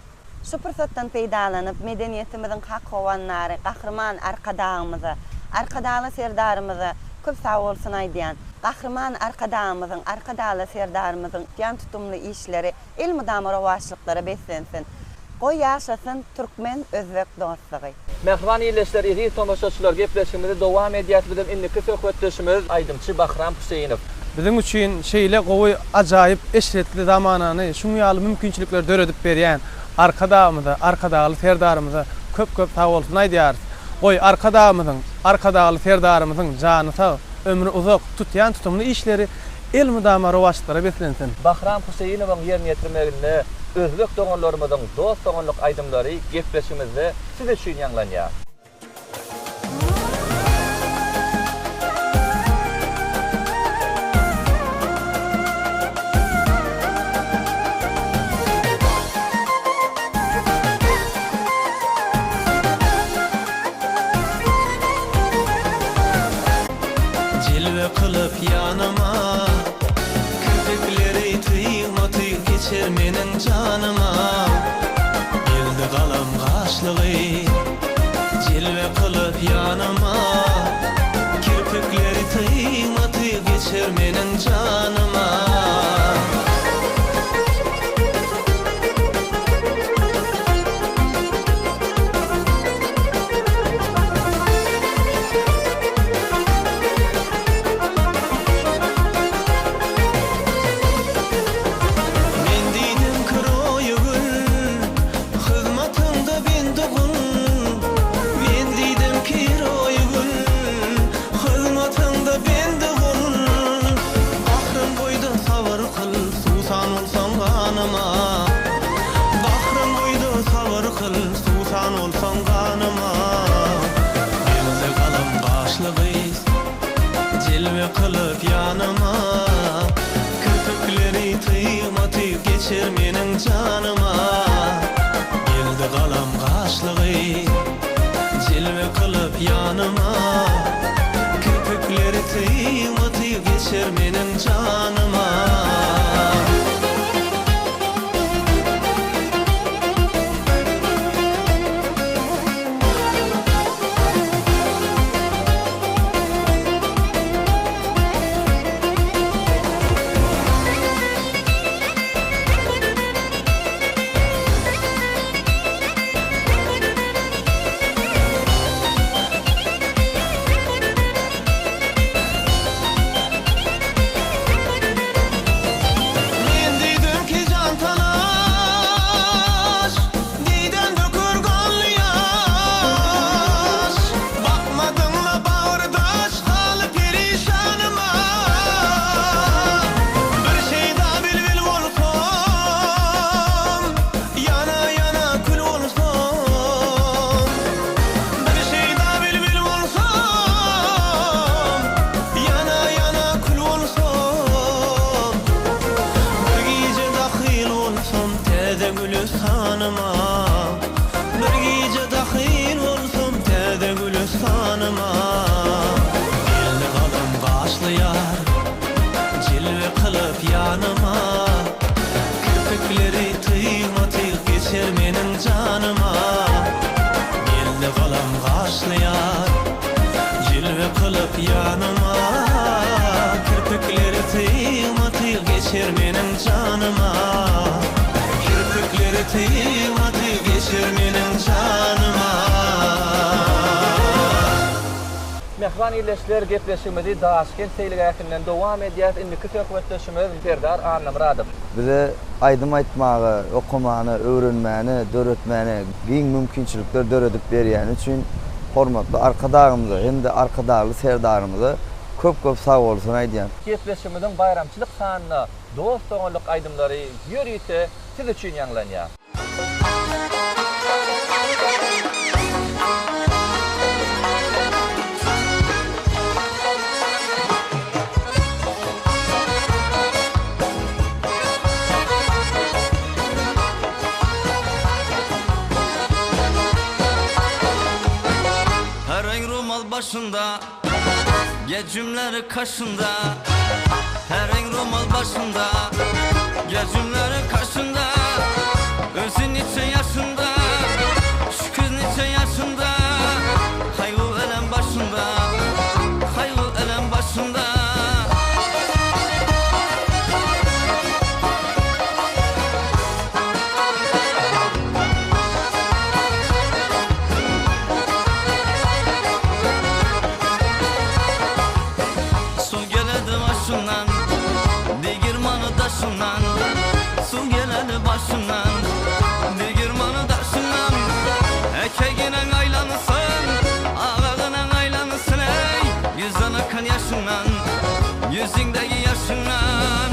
Şu fırsatdan peýdalanıp medeniýetimizin hak howanlary, gahrman arkadağymyzy, arkadaly serdarymyzy köp sağ bolsun aýdýan. Gahrman arkadağymyzyň, arkadaly serdarymyzyň ýan tutumly işleri, ilmi-damy rowaşlyklary beslensin. Goý ýaşasyn türkmen özbek dostlugy. Mehriban ýerleşler, iri tomoşaçylar gepleşigimizi dowam edýär. Bizim indiki söhbetleşimiz Aýdymçy Bahram Huseýnow. Bizim üçün şeýle gowy ajaýyp eşretli zamanany, şuň ýaly mümkinçilikler döredip berýän arkadağymyza, arkadaly serdarymyza köp sağ bolsun aýdýar. Goý arkadağymyzyň, arkadaly serdarymyzyň jany sag, ömrü uzak tutýan tutumly işleri ilmi-damy rowaşlyklary beslensin. Bahram Huseýnowyň ýerine ýetirmeginde özbek doganlarymyzyň dost doganlyk aýdymlary gepleşigimizde size üçin ýanglanýar. Cilve kılıp yanıma kirpikleri tıyma-tyy geçer meniň janyma Bildi galam gaşlygy Cilve kılıp yanıma kirpikleri tıyma-tyy geçer meniň janyma canıma Geldi galam gaşlığı Cilve kılıp yanıma Kirpikleri tıyma tıyıp geçer menin canıma yanıma Kirpikleri tıyma tıyıp geçer menin canıma Kirpikleri tıyma tıyıp geçer menin canıma Mehman iyleşler gepleşimidi Daşkent seyligakinden dowam edýär. Indiki söhbetleşimiz Serdar Annamradov. Bize aýdym aýtmagy, okumany, öwrenmäni, döretmäni giň mümkinçilikler döredip berýän üçin hormatly arkadaşlarymyza hem-de arkadaşly serdarymyza köp sag bolsun aýdýan. Gepleşimizin bayramçylyk sanyna dost soňuluk aýdymlary ýörýte siz üçin ýanglanýar. Başında, gecümleri kaşında, her renk romal başında, gecümleri kaşında, özün içe yaşında, şu kız içe yaşında, kaygı elem başında, kaygı elem başında. Su geleni başından, digirmanı daşından, ekeginen aylanısın, ağağının aylanısın ey, yüzden akan yaşından, yüzündeki yaşından.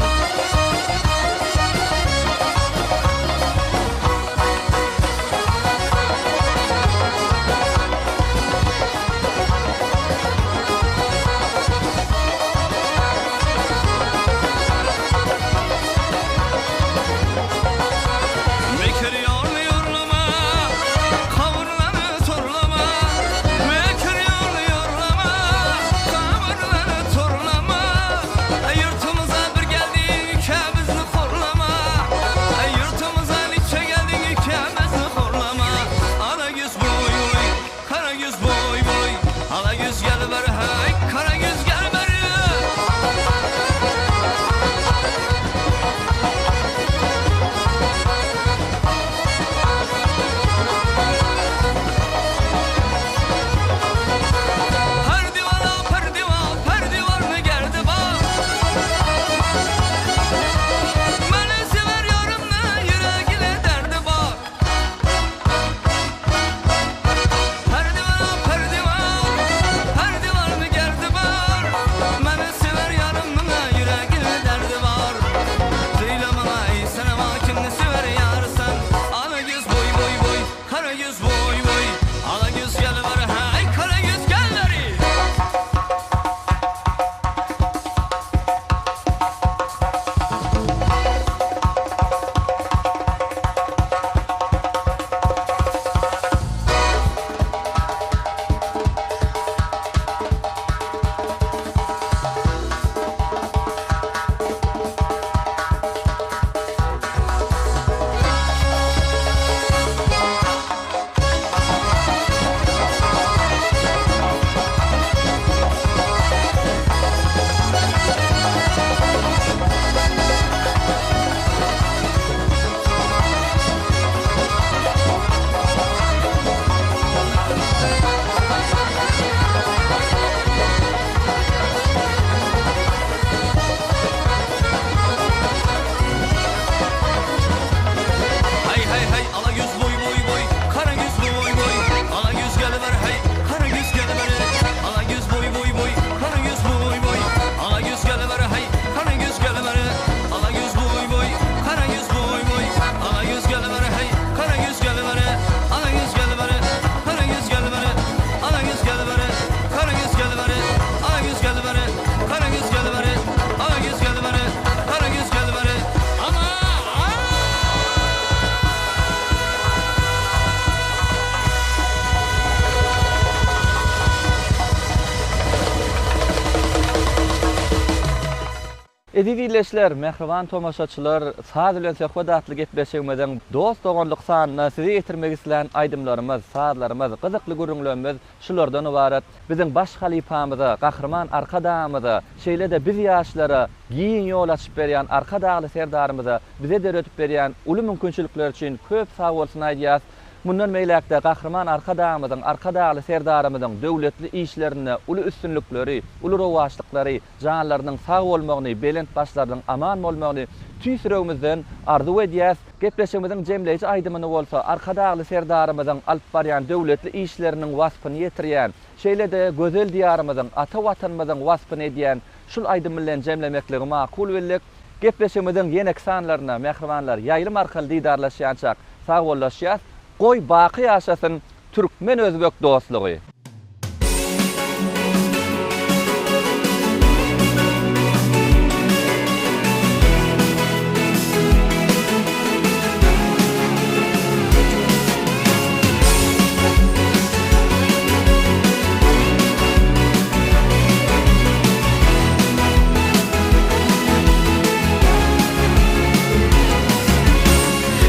Edi dileşler, mehriban tomaşaçylar, saz bilen söhbet atly gepleşmeden dost doganlyk sanyna sizi getirmek isleyen aydymlarymyz, sazlarymyz, gyzykly gürüňlerimiz şulardan ibaret. Biziň baş halifamyza, gahrman arkadamyza, şeýle-de biz ýaşlara giň ýol açyp berýän arkadagly serdarymyza, bize derötüp berýän uly mümkinçilikler üçin köp sag bolsun aýdýas. Mundan meýlekde gahrman arkadamyzyň, arkadagly serdarymyzyň döwletli işlerini, uly üstünlikleri, uly rowaçlyklary, janlarynyň sag bolmagyny, belent başlarynyň aman bolmagyny tüýsüregimizden arzu edýäs. Gepleşigimiziň jemleýici aýdymyny bolsa, arkadagly serdarymyzyň alyp barýan döwletli işleriniň wasfyny ýetirýän, şeýle-de gözel diýarymyzyň, ata watanymyzyň wasfyny edýän şul aýdym bilen jemlemekligi makul bellik. Gepleşigimiziň ýene sanlaryna mehribanlar ýaýlym arkaly diýdarlaşýançak sag bollaşýas. Goy baky ýaşasyn türkmen özbek dostlugy.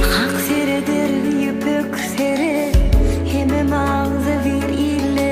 Hak seredir yüpük sere, hemem ağzı bir ille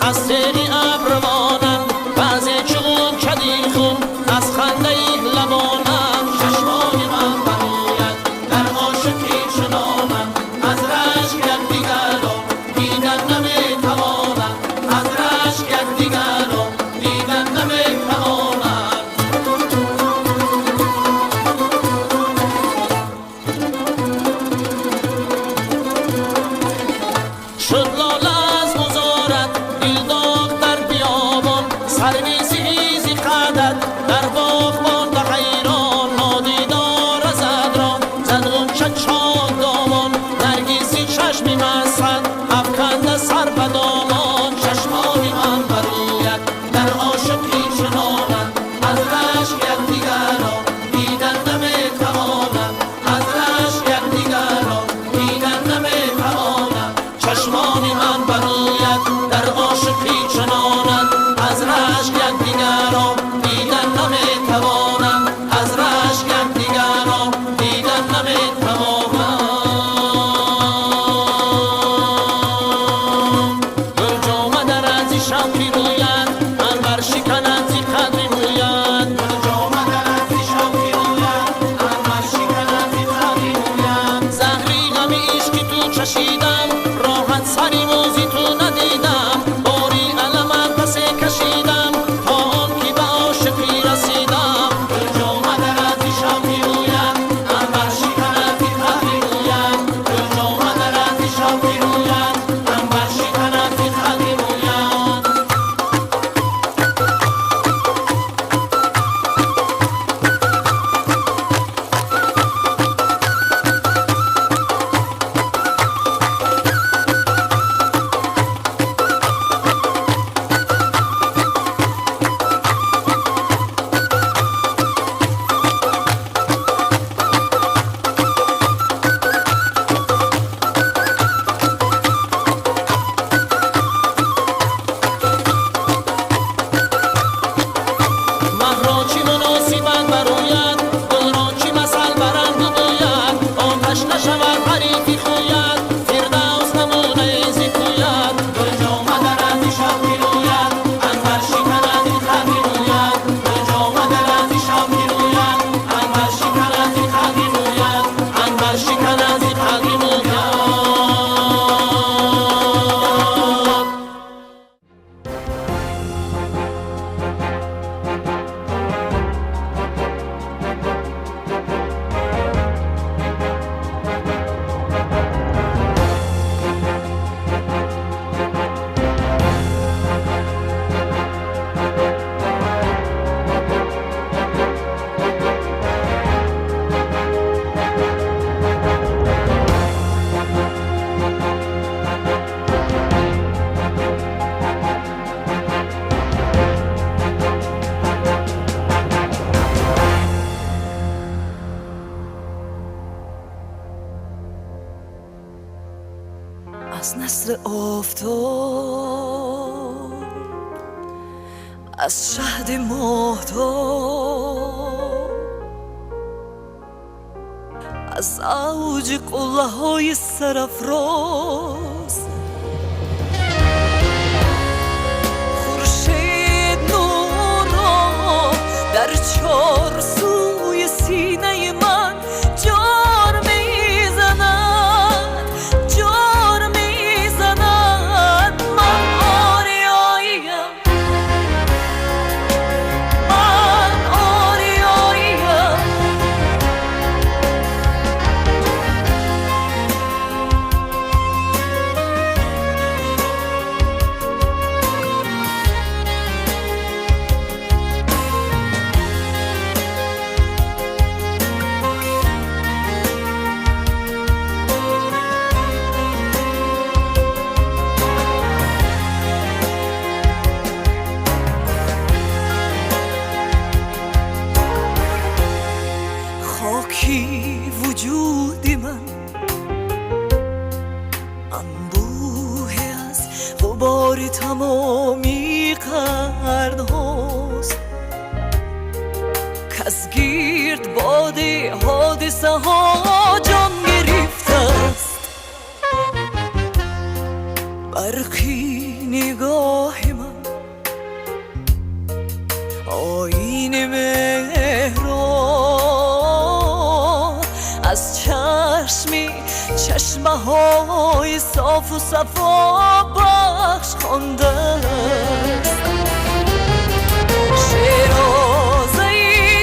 از سری ابروانم بعضی چون کدیر خون از خنده لبانم چشمای من بروید در عاشقی چنانم از رشک یک دیگر رو دیدن نمیتوانم از رشک یک دیگر رو دیدن نمیتوانم شد لاله از مزارت دل داغ در بیابان سرویسی ایزی قدد در باغ مانده حیران نادیدار از ادران زد غنچه چاک دامان نرگیسی چشمی مسخد افکنده سر به دامان چشمای من بروید در عاشقی چنانم از رشک یک دیگر را دیدن نمیتوانم از رشک یک دیگر را دیدن نمیتوانم چشمانی من بروید در عاشقی چنانم از رشک یک دیگر را دیدن نمیتوانم از رشک یک دیگر را دیدن نمیتوانم گل جامه در ازی شوقی روید من بر شکنم زی قدری روید گل جامه در ازی شوقی روید من بر شکنم زی قدری روید زهری غم عشقی تو چشیدم راحت سری موزی تو ندیدم باری علمت پس کشیدم تا آن که به عاشقی رسیدم گل جامه در ازی شوقی روید من بر شکنم زی قدری روید گل جامه در ازی شوقی روید من بر شکنم زی قدری روید مهراچی مناسبت بروید گل را چی مثل برند بگوید آتش نشود حریفی خوید فردوس نمونه ایزی کوید گل جامه در ازی شوقی روید انور شکند این خدی روید گل جامه در ازی شوقی روید انور شکند این خدی روید انور شکند این خدی روید از نسل آفتاب از شهد ماهتاب از اوج قله های سرافراز خورشید نور را در چار سوی سینه من جار میزند جار میزند من آریاییم من آریاییم خاکی وجودی من انبوه از غبار تمامی قرنهاست کز گرد باد حادثه ها جان گرفته است برقی نگاه آینه مهرو از چشمی چشمه های صاف و صفا بخش خونده شیرازه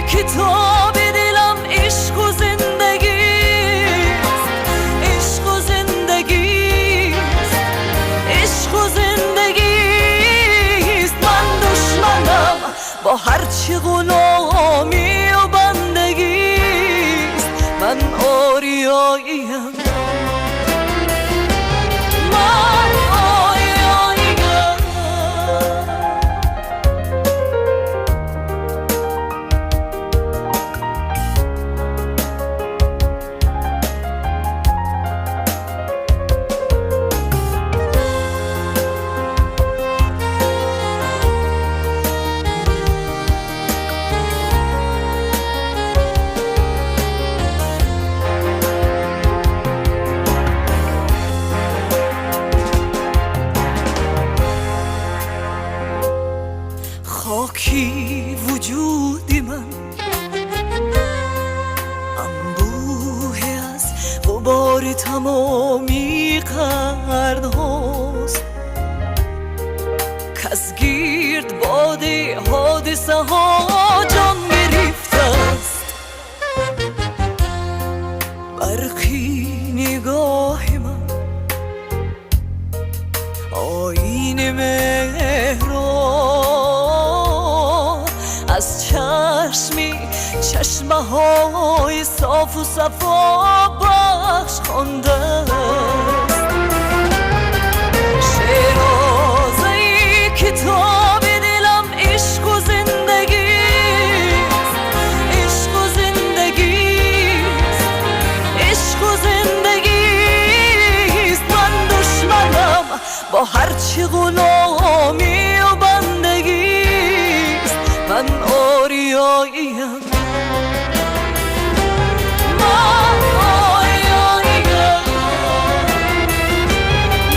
کتاب دلم عشق و زندگی عشق و زندگی عشق و زندگی من دشمنم با هرچی غلامی و بندگیست من آریاییم من آریاییم خاکی وجودی من انبوهی از غبار تمامی قرنهاست که از گرد باد حادثه ها جان گرفته است برقی نگاه من آینه مهرو از چشمی چشمه های صاف و صفا بخش خونده شیرازه کتاب دلم عشق و زندگی عشق و زندگی عشق و زندگی من دشمنم با هرچی غلامی و بندگیست من آریاییم من آریاییم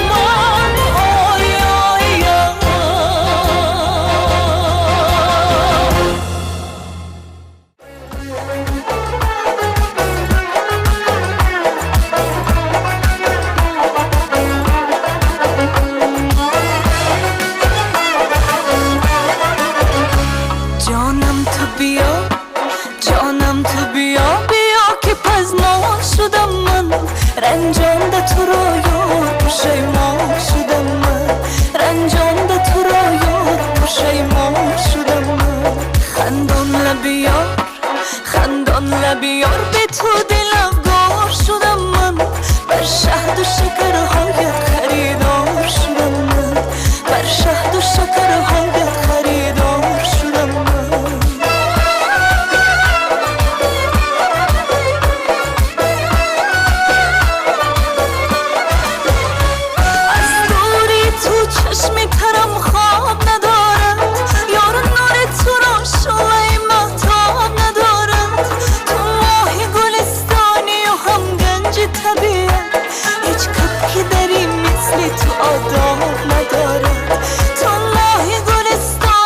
من آریاییم جانم تو بیا جانم تو بیا بیا که پزمان شدم من رنجانده تو را یار پشیمان شدم من رنجانده تو را یار پشیمان شدم من خندان لبیار خندان لبیار به تو دلم گار شدم من بر شهد و شکرهایت خریدار شدم من بر شهد و شکرهایت خریدار شدم من چشمی ترم خواب ندارد یار نور تو را شعله مهتاب ندارد تو ماه گلستانی و هم گنج طبیعت هیچ کپکی دری مثل تو آداب ندارد تو ماه گلستانی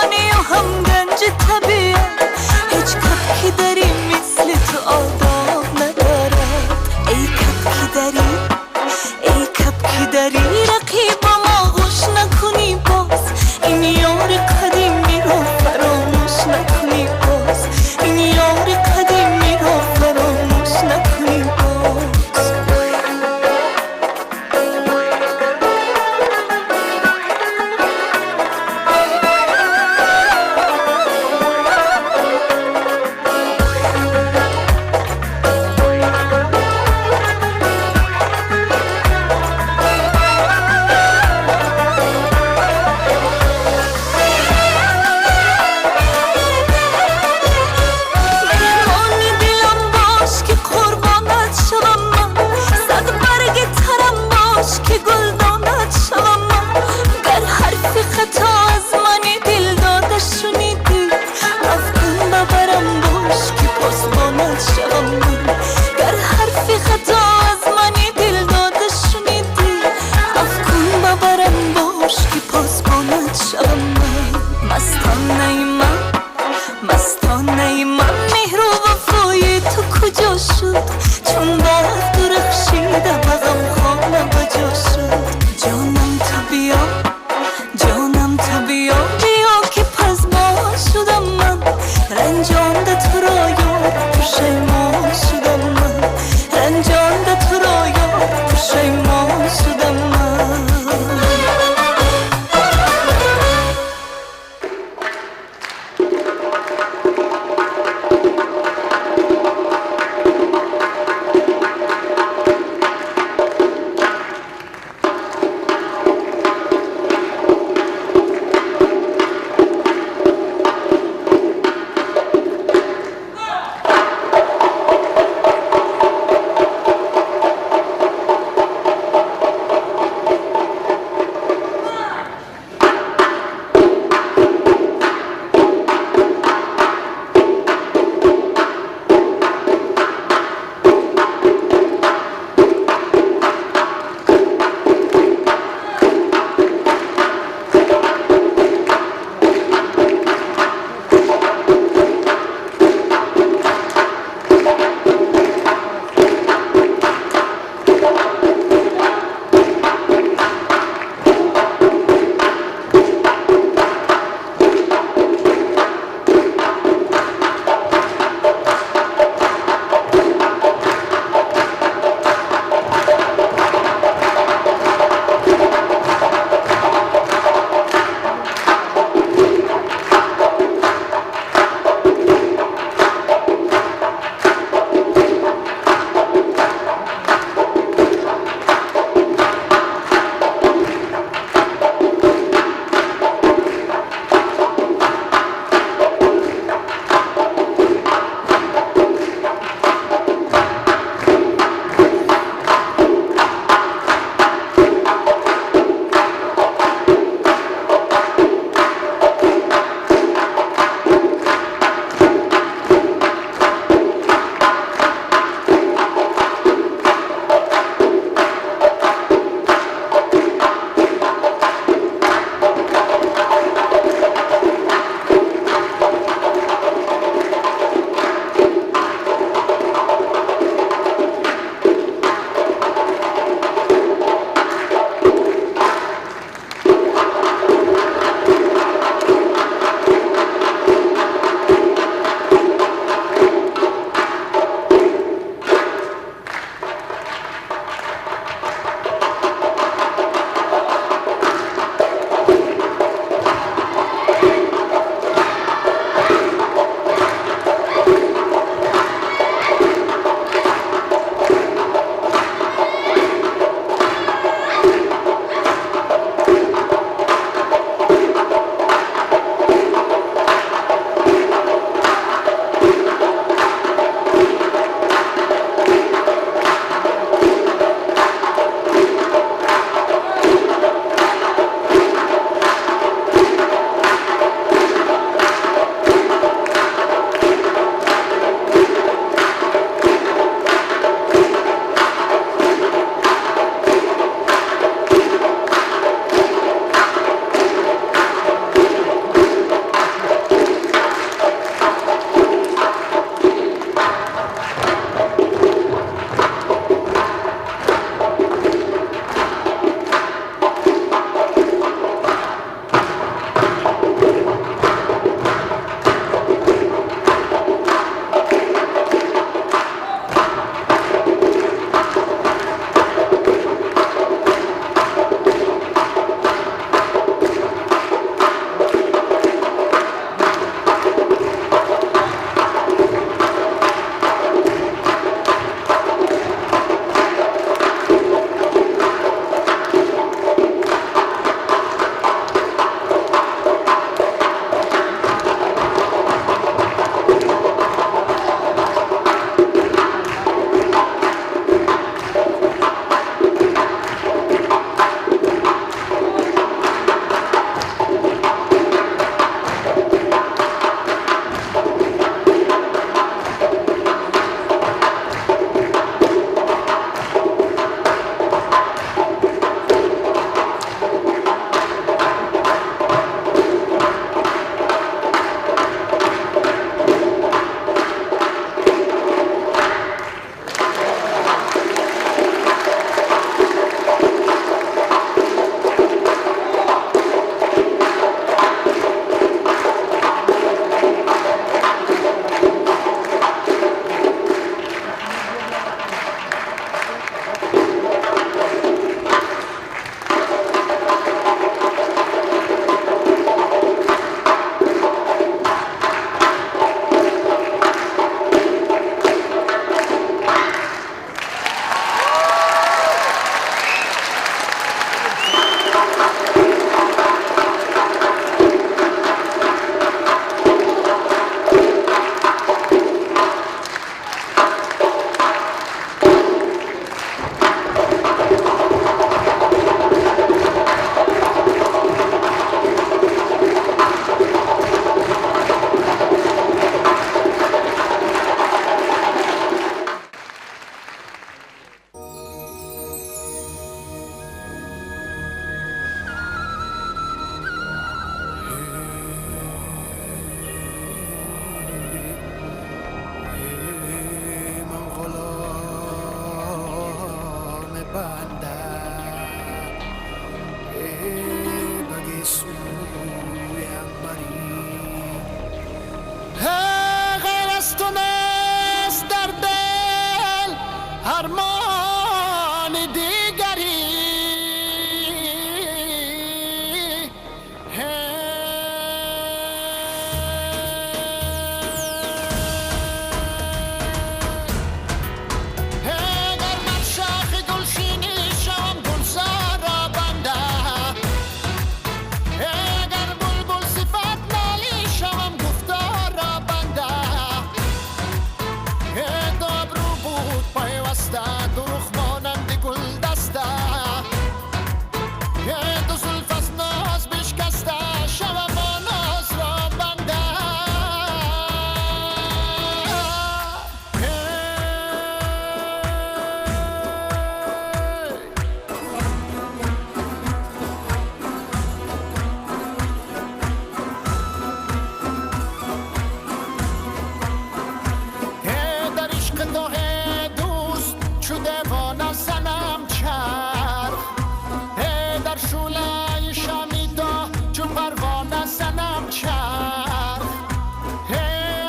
خانه زنم چرخ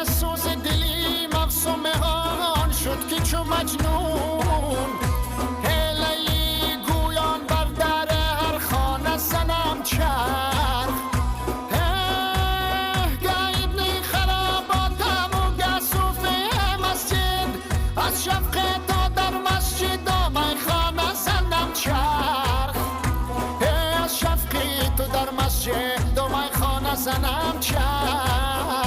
سوز دلی مقسوم آن شد که چو مجنون لیلی گویان بر در هر خانه زنم چرخ گایب نی خراباتم و گسوفه مسجد از شفقه تا در مسجد آمای خانه زنم چرخ از شفقه تو در مسجد آمای خانه زنم چرخ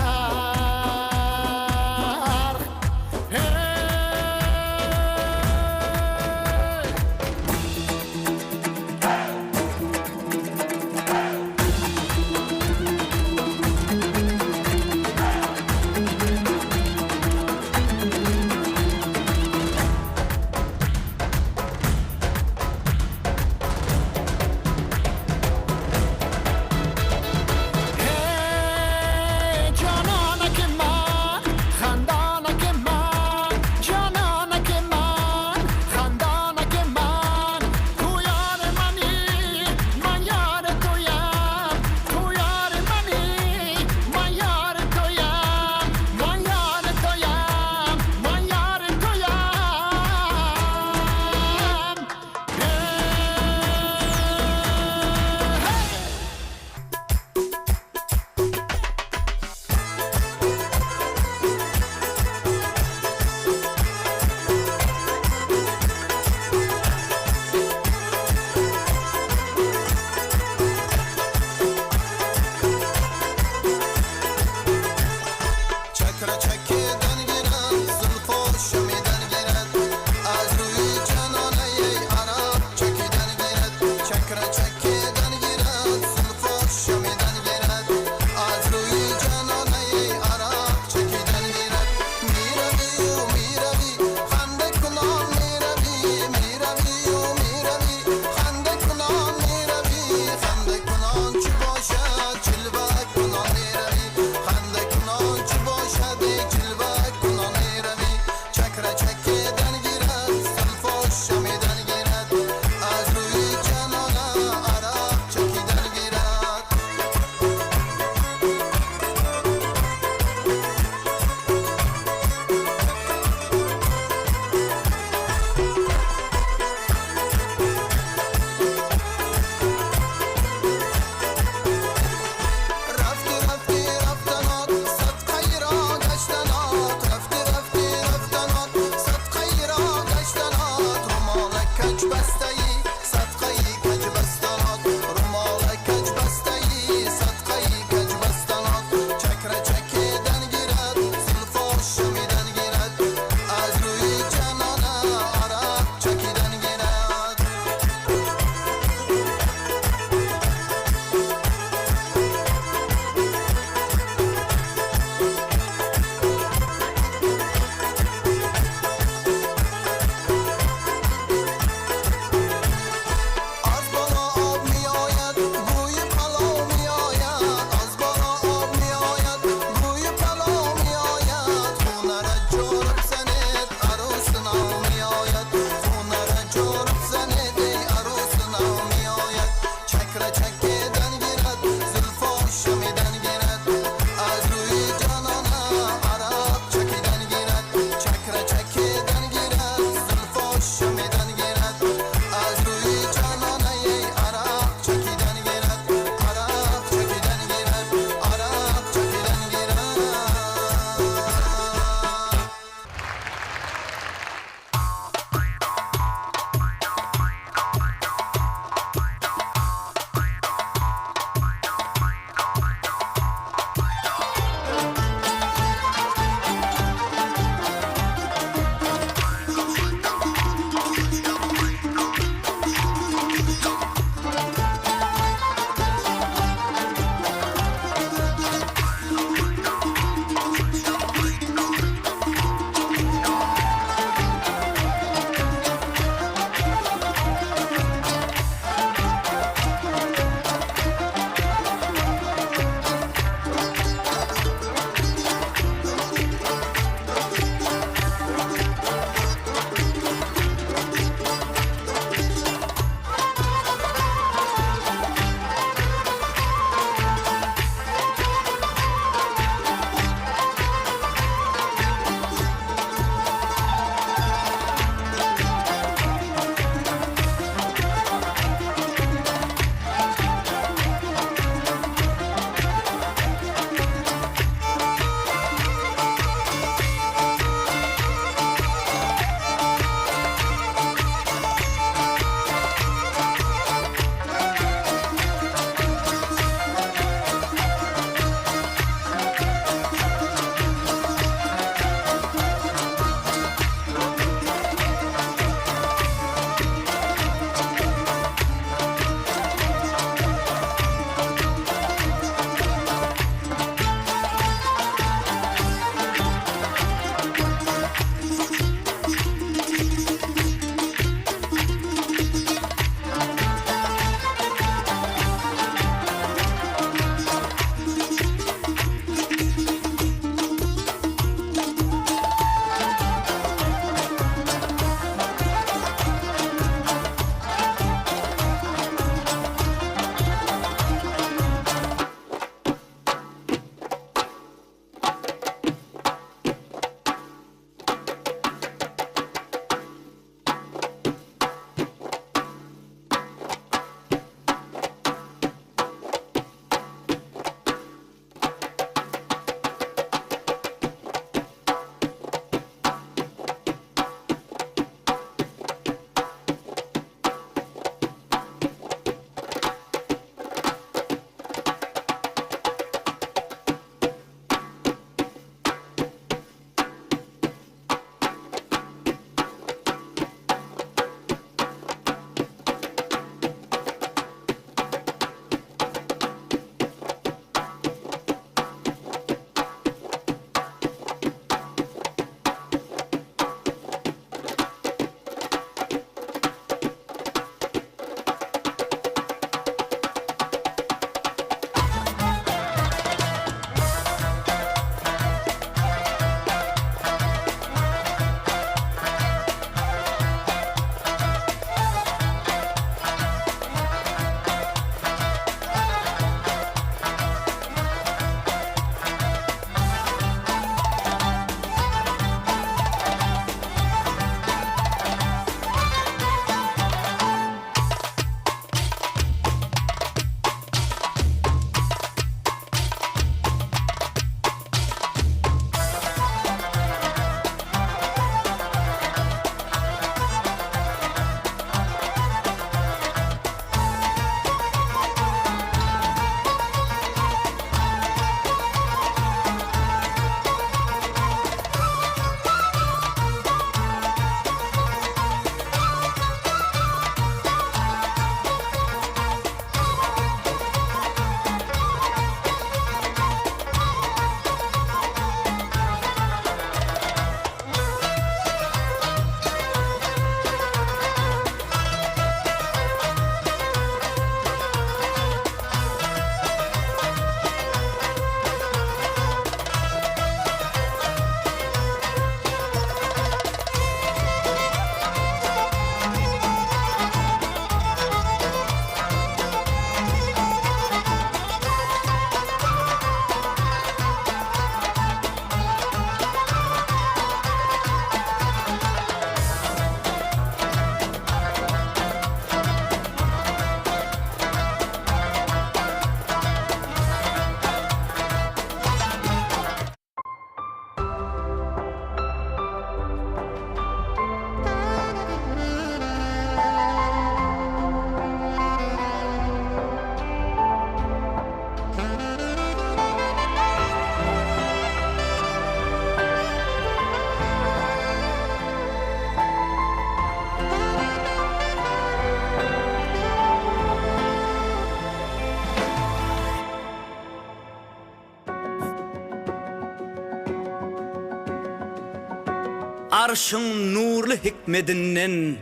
Arşın nurlu hikmetinden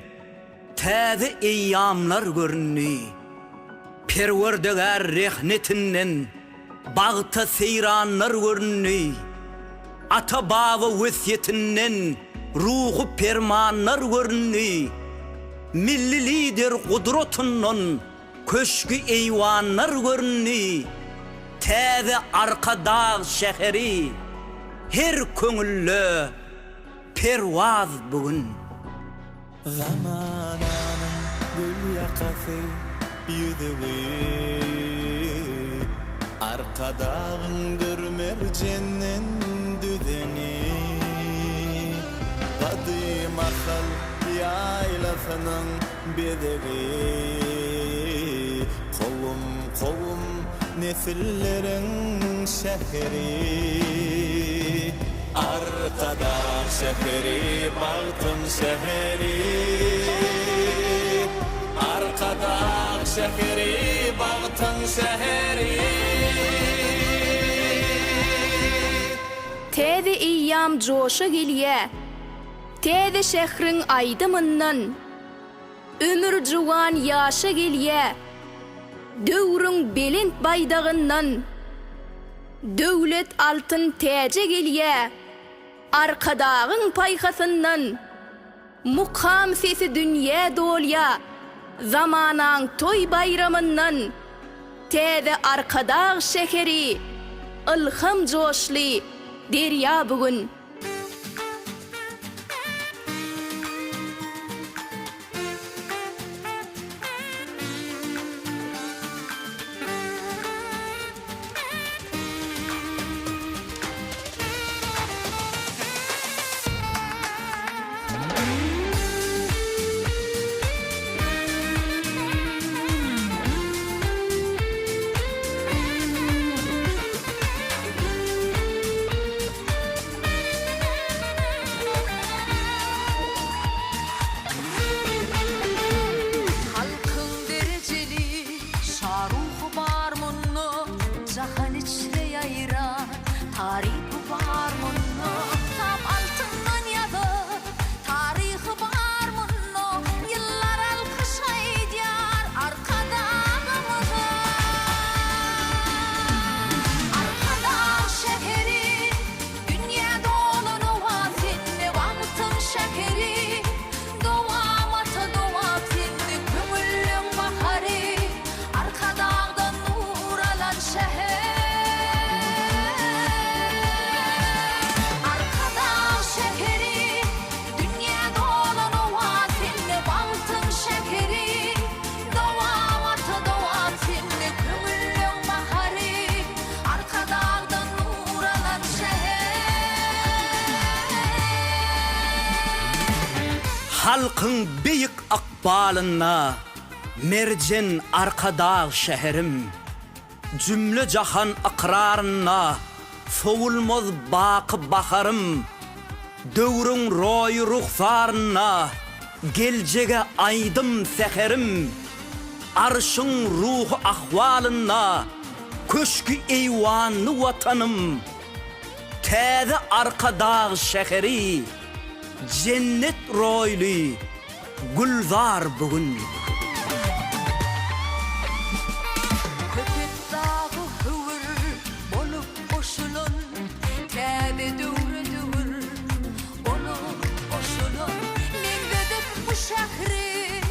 täze eyyamlar görünni. Perwerdigar rehnetinden bagta seyranlar görünni. Ata baba vesiyetinden ruhu permanlar görünni. Milli lider kudrotundan köşkü eyvanlar görünni. Täze arka dağ şehri her köngüllü pervaz bugün. Zamananın gül yakası yüzüğü, arka dağındır mercenin düzeni. Kadı masal yaylasının bedeği, kolum kolum nesillerin şehri. Arkada şehri, baktım şehri. Arkada şehri, baktım şehri. Täze eýýam joşa gelýär. Täze şehrin aydymyndan ömür juwan ýaşa gelýär. Döwrüň belint baýdagyndan döwlet altyn täje gelýär. Arkadağın paykasından mukam sesi dünya dolya. Zamanan toy bayramından täze arkadağ şehri ılham joşly derya bugün. Halkın büyük akbalına mercen arkadağ şehrim. Cümle cahan akrarına soğulmaz bakı baharım. Dövrün royu ruhsarına gelcege aydım seherim. Arşın ruhu ahvalına köşkü eyvanlı vatanım. Täze arkadağ şehri cennet roylu gülzar bugün. Köpek dağı hıvır olup koşulun, täze döwre döwür olup koşulun. Men dedik bu şehri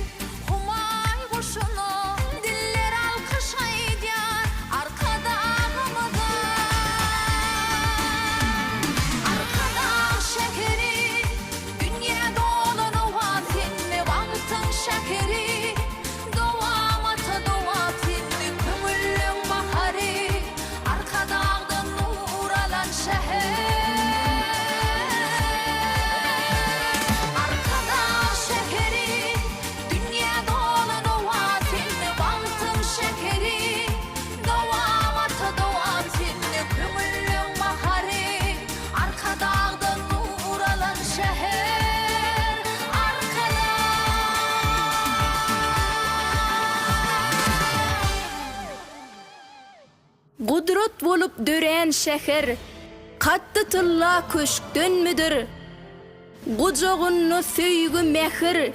humay boşuna, diller alkış aýdýar arkadağımyza. Arkadağ şehri dünya dolanywa senne bagtyň şehri. Dowamata dowatyny kömüllüň bahary, arkadağdan nur alan şäher. Arkadağ şehri dünya dolanywa senne bagtyň şehri. Dowamata dowatyny kömüllüň bahary, arkadağdan nur alan şäher. Gudrot bolup dören şehir, katty tylla köşkden müdür? Gujogunnu söýgü mehir,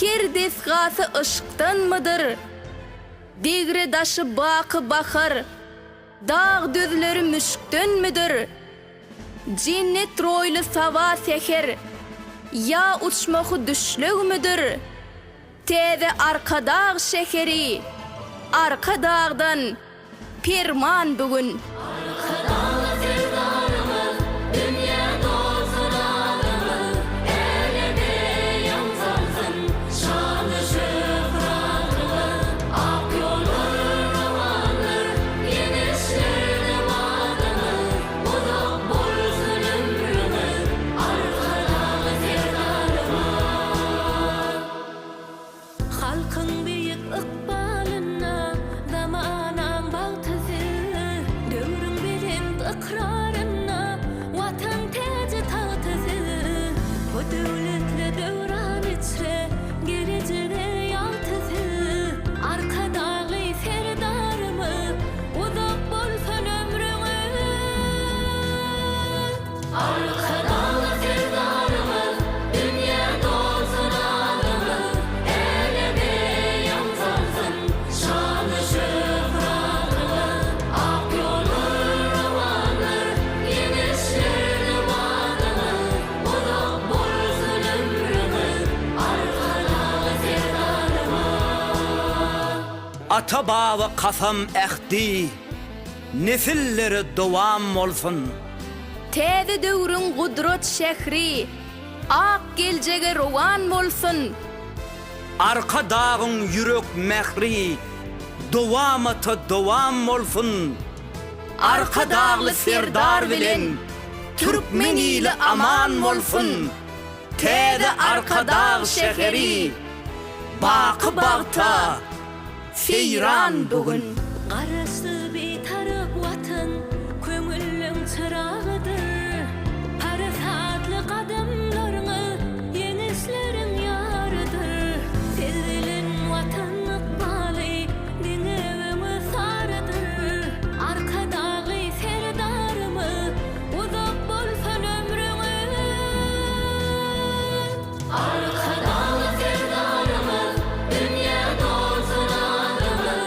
her desgası ışıktan mıdır? Degre daşı bakı bakır, dağ düzleri müşkten müdür? Cennet roylu sava seher, ya uçmakı düşlük müdür? Teze arka dağ şeheri, arka dağdan pirman bugün. Halkın büyük ıkbalına zamanan baltızı, dövrün bilen ikrarına vatan teci tağtızı. Bu devletle dövran içre geleceğe yaltızı. Arka dağı serdarımı uzak bolsun ömrüngü. Arka dağı serdarımı dünya dolsun adımı. Ata bağı kafam ehdi, nesilleri devam olsun. Teze dövrün kudret şehri, ak geleceğe rovan bolsun. Arka dağın yürek mehri, devamatı devam olsun. Arka dağlı serdar bilen, Türkmen ili aman olsun. Teze arka dağ şehri, bakı bağta, seyran bugün. Qarası bir taraf vatan, köngüllüň çırağıdır. Parasatlı qadamlaryňy yenislerin ýarydır. Sezilen vatan ykbaly, diňeňi sarıdır. Arka dağı serdarymı, uzak bolsun ömrüňi. Arka dağı serdarymı, dünya dolsun adymı.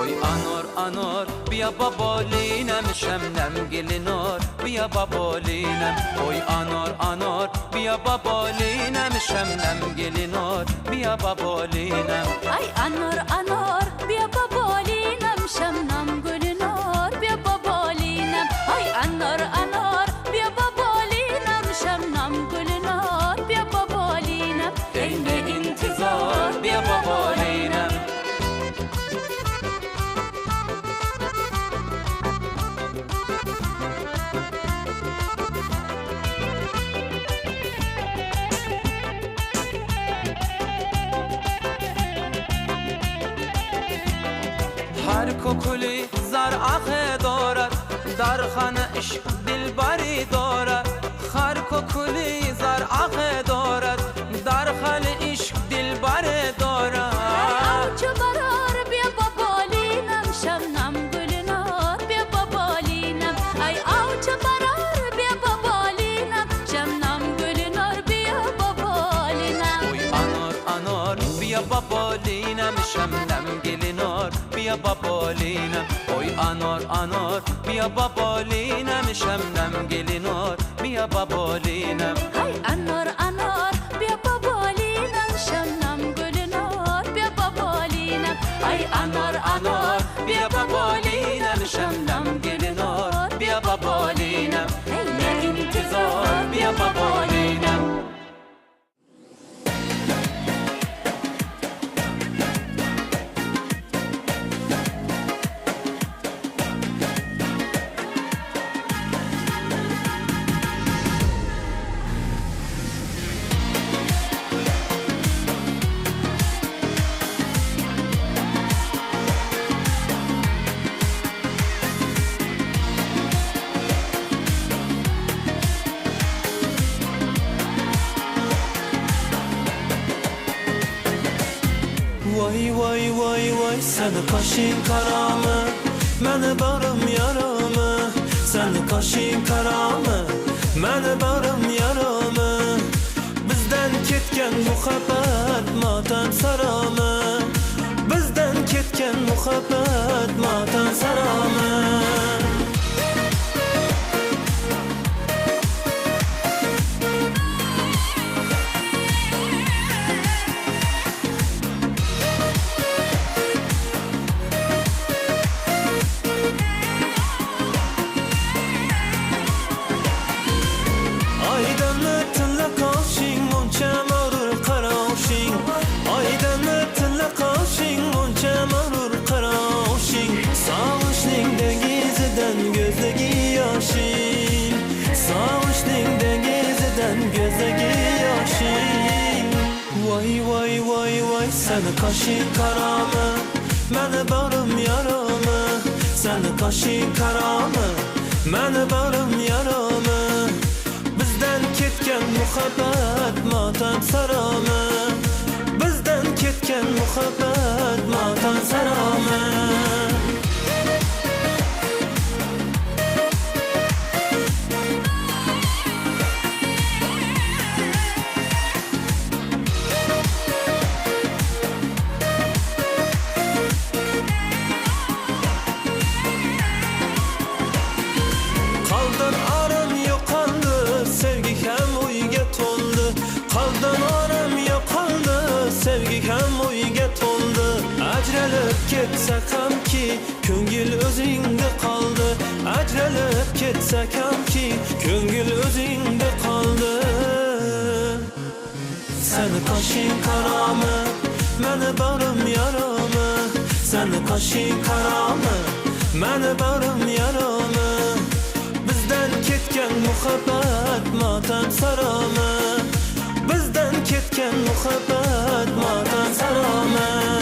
Oy anor anor biya babolinem şemnem gelinor biya babolinem Oy anor anor biya babolinem şemnem gelinor biya babolinem Ay anor anor biya babolinem şemnem gelinor biya babolinem Ay anor anor biya babolinem şemnem gelinor biya babolinem Ende intizar biya babolinem هر کوکلی زر آخه دارد در خانه عشق دلبری دارد هر کوکلی زر آخه دارد در خانه عشق دلبری دارد Avcı barar biya babolinem şemnem gelinor biya babolinem Ay avcı barar biya babolinem şemnem gelinor biya babolinem Oy anor anor biya babolinem şemnem gelinor biya babolinem Oy anor anor biya babolinem şemnem gelinor biya babolinem Ay anor anor biya babolinem şemnem gelinor biya babolinem Ay anor anor biya babolinem şemnem gelinor biya babolinem Ne intizar biya babolinem Vay vay vay vay seni kaşın karamı Məni barım yaramı Seni kaşın karamı Məni barım yaramı Bizden ketken muhabbet matem saramı Bizden ketken muhabbet matem saramı Seni kaşın karamı Məni barım yaramı Seni kaşın karamı Məni barım yaramı Bizden ketken muhabbet matem saramı Bizden ketken muhabbet matem saramı Ketsek ham ki ko'ngil o'zingda qoldi ajralib ketsek ham ki ko'ngil o'zingda qoldi Seni kaşın karamı Məni barım yaramı Seni kaşın karamı Məni barım yaramı Bizden ketken muhabbet matem saramı Bizden ketken muhabbet matem saramı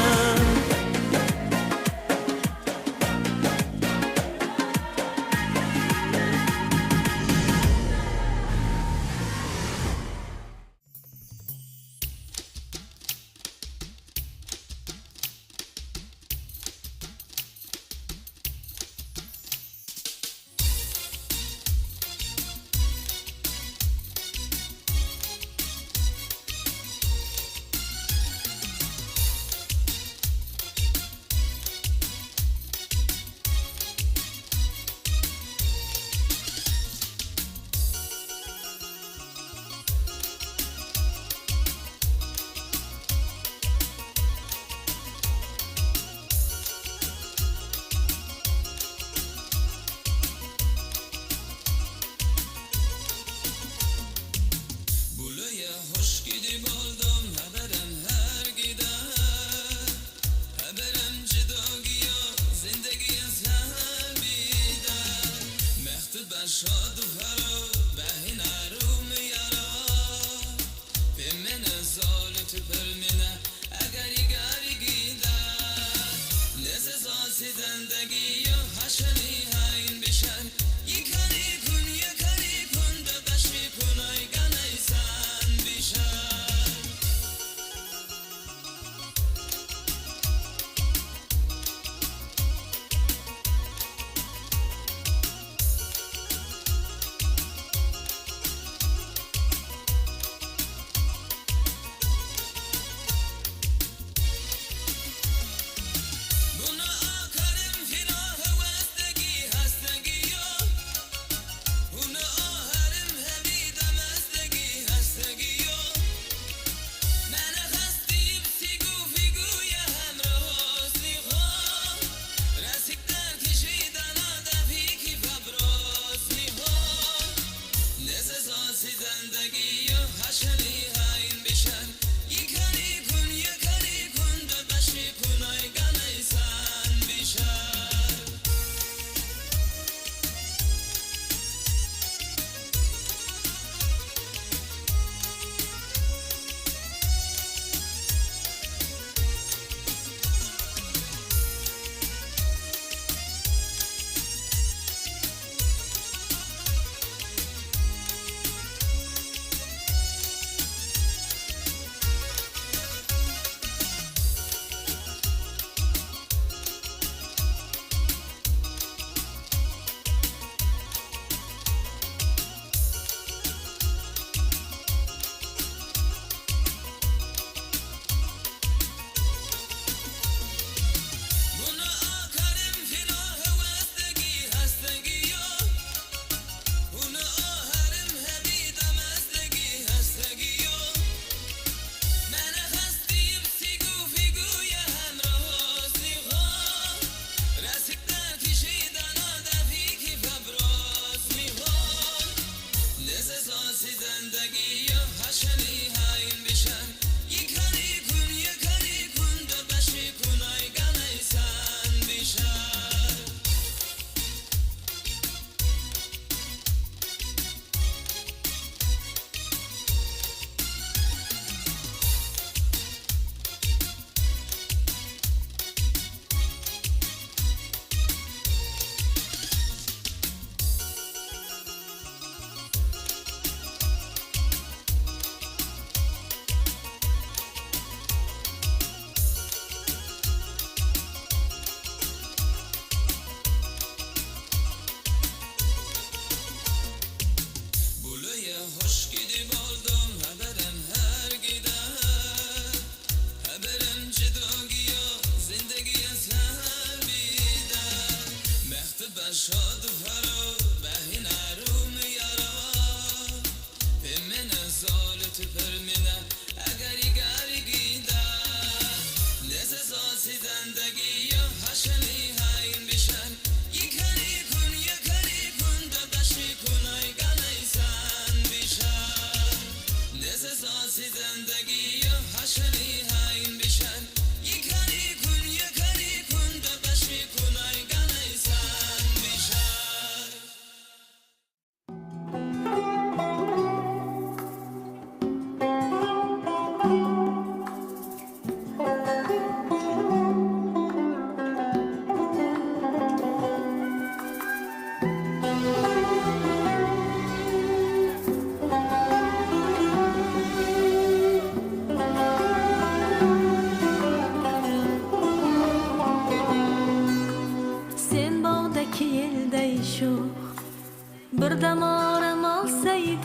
Bir damaram alsaydın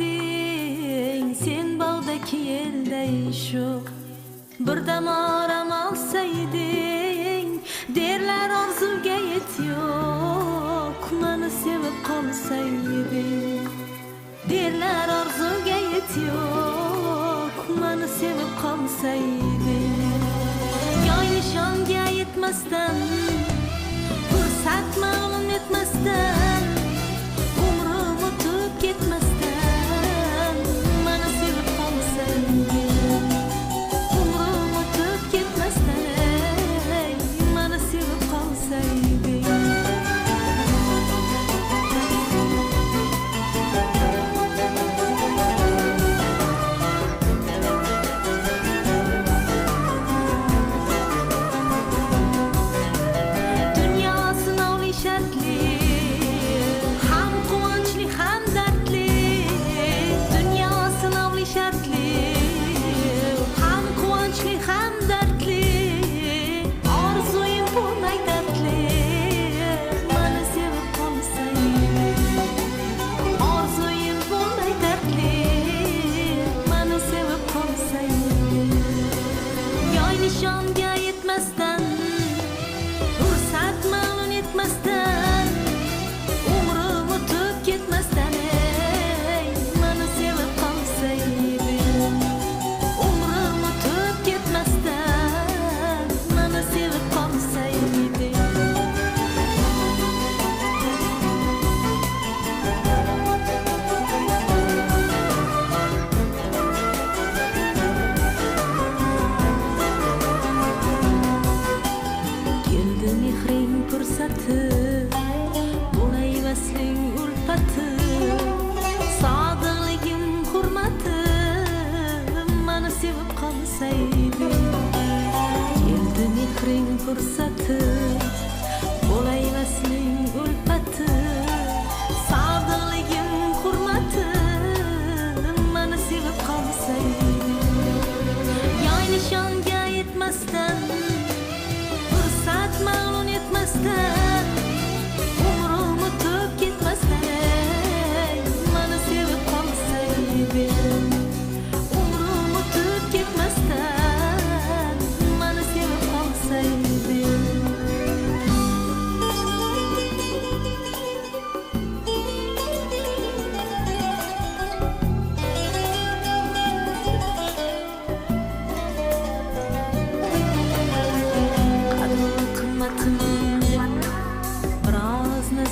sen bağdaki yelday şu Bir damaram alsaydın derler arzuga yet yok Meni sevip kalsaydın derler arzuga yet yok Meni sevip kalsaydın Yay nişanga yetmezden Fırsat mağlum etmezden Umrum utup gitmezden Bana sevip kalsaydın Umrum utup gitmezden Bana sevip kalsaydın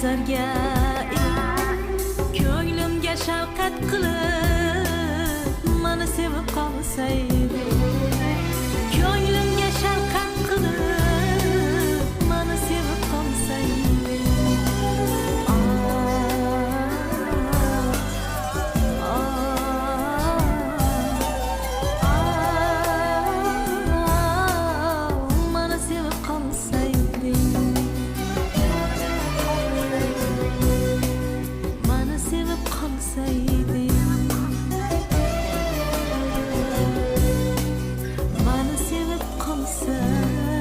zarga ko'nglimga shafqat qilib mani sevib qolsaydi ko'nglimga shafqat qilib mani sevib qolsaydi mani sevib qolsaydi mani sevib qolsaydi mani sevib qolsaydi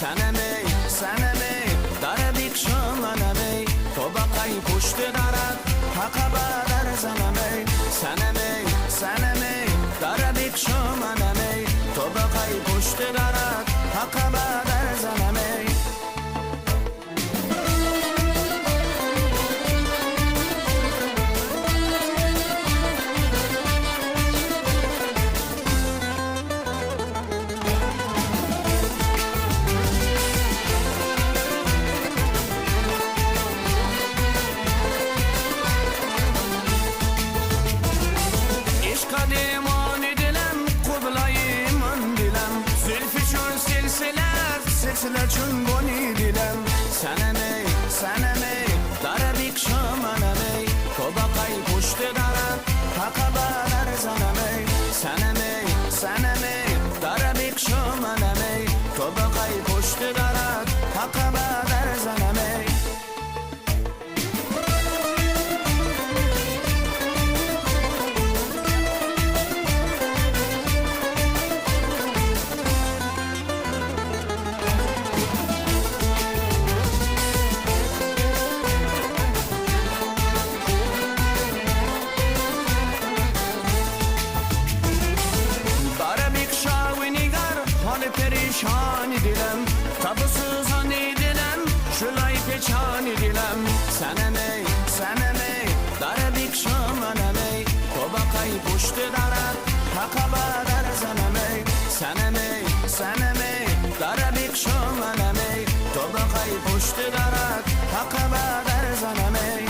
سنمي سنمي دربك شمالمي طبقي پشت درت حقبه در زنمي سنمي سنمي دربك شمالمي طبقي پشت درت حقبه در زنمي عشق دیوانه دلم قبلای من دلم زلفی چون سلسله چون گونی دلم سنمی سنمی در بیکشم منمی تو بقای پشت درت حقبه در زنمی سنمی سنمی در بیکشم منمی تو بقای پشت درت حقبه در زنمی پریشانی دلم تابوسوز هانی دلم شلای پیچانی دلم سنمی سنمی در بیکشم منمی تو بقای پشت درت حقبه در زنمی سنمی سنمی در بیکشم منمی تو بقای پشت درت حقبه در زنمی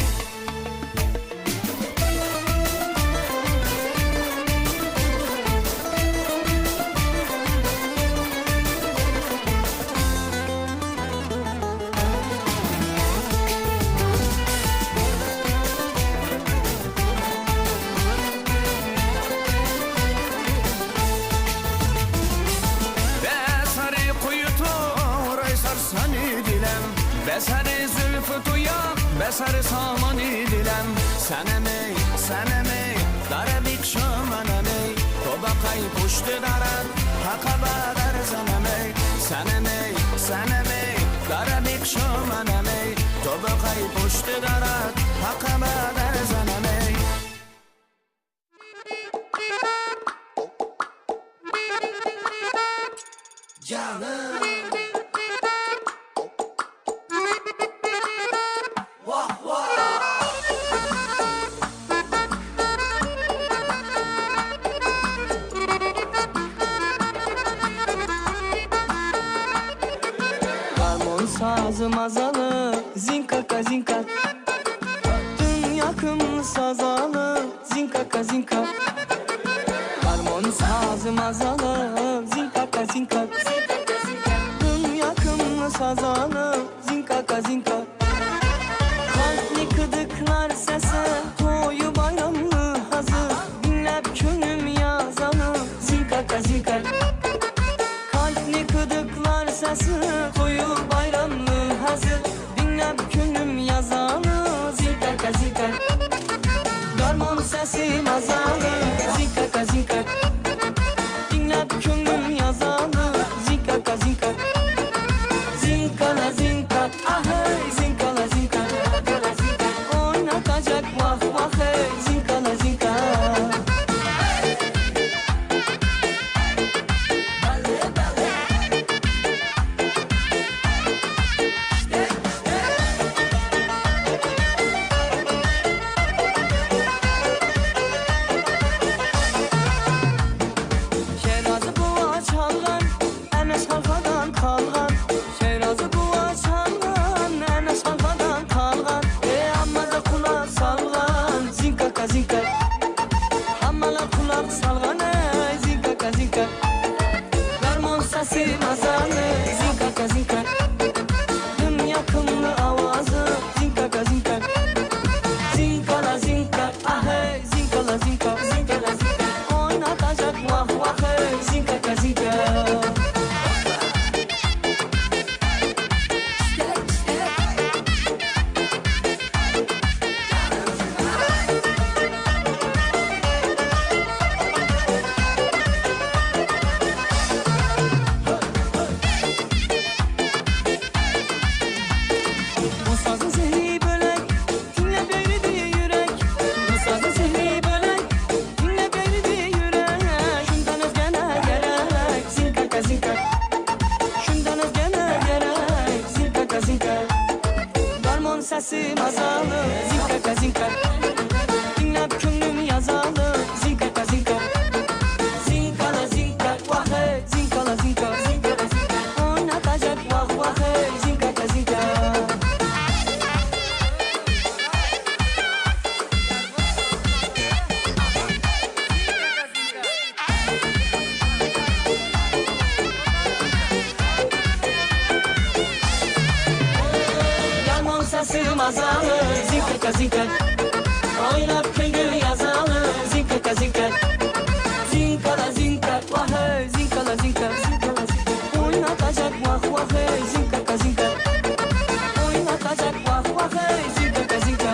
بسر زلف تو یا بسر سامانی دلم سنمی سنمی در بیکشم منمی تو بقای پشت درت حقبه در زنمی سنمی سنمی در بیکشم منمی تو بقای پشت درت حقبه در زنمی جانم Sazı mazalı zinka kazinka Dün yakın sazalı zinka kazinka Harmon sazı mazalı zinka kazinka Dün yakın sazalı zinka kazinka Kalpli kıdıklar sesi toyu bayramlı hazır Dinlep könlüm yazalı zinka kazinka Kalpli kıdıklar sesi toyu bayramlı hazır Dinlep könlüm yazalı zinka kazinka Darman sesi mazalı zinka kazinka Dinlep könlüm yazalı zinka kazinka Zinka la zinka, ahay zinka la zinka sesi mazalı Zinka zinka dinlep könlüm yazalı Zinka zinka zinkala zinka vah hey zinkala zinka oynatacak vah vah hey zinka zinka Yalmon sesi mazalı zinka zinka oynap könlüm yazalı Zinka zinka zinkala zinka vah hey zinkala zinka oynatacak vah vah hey zinka zinka oynatacak vah vah hey zinka zinka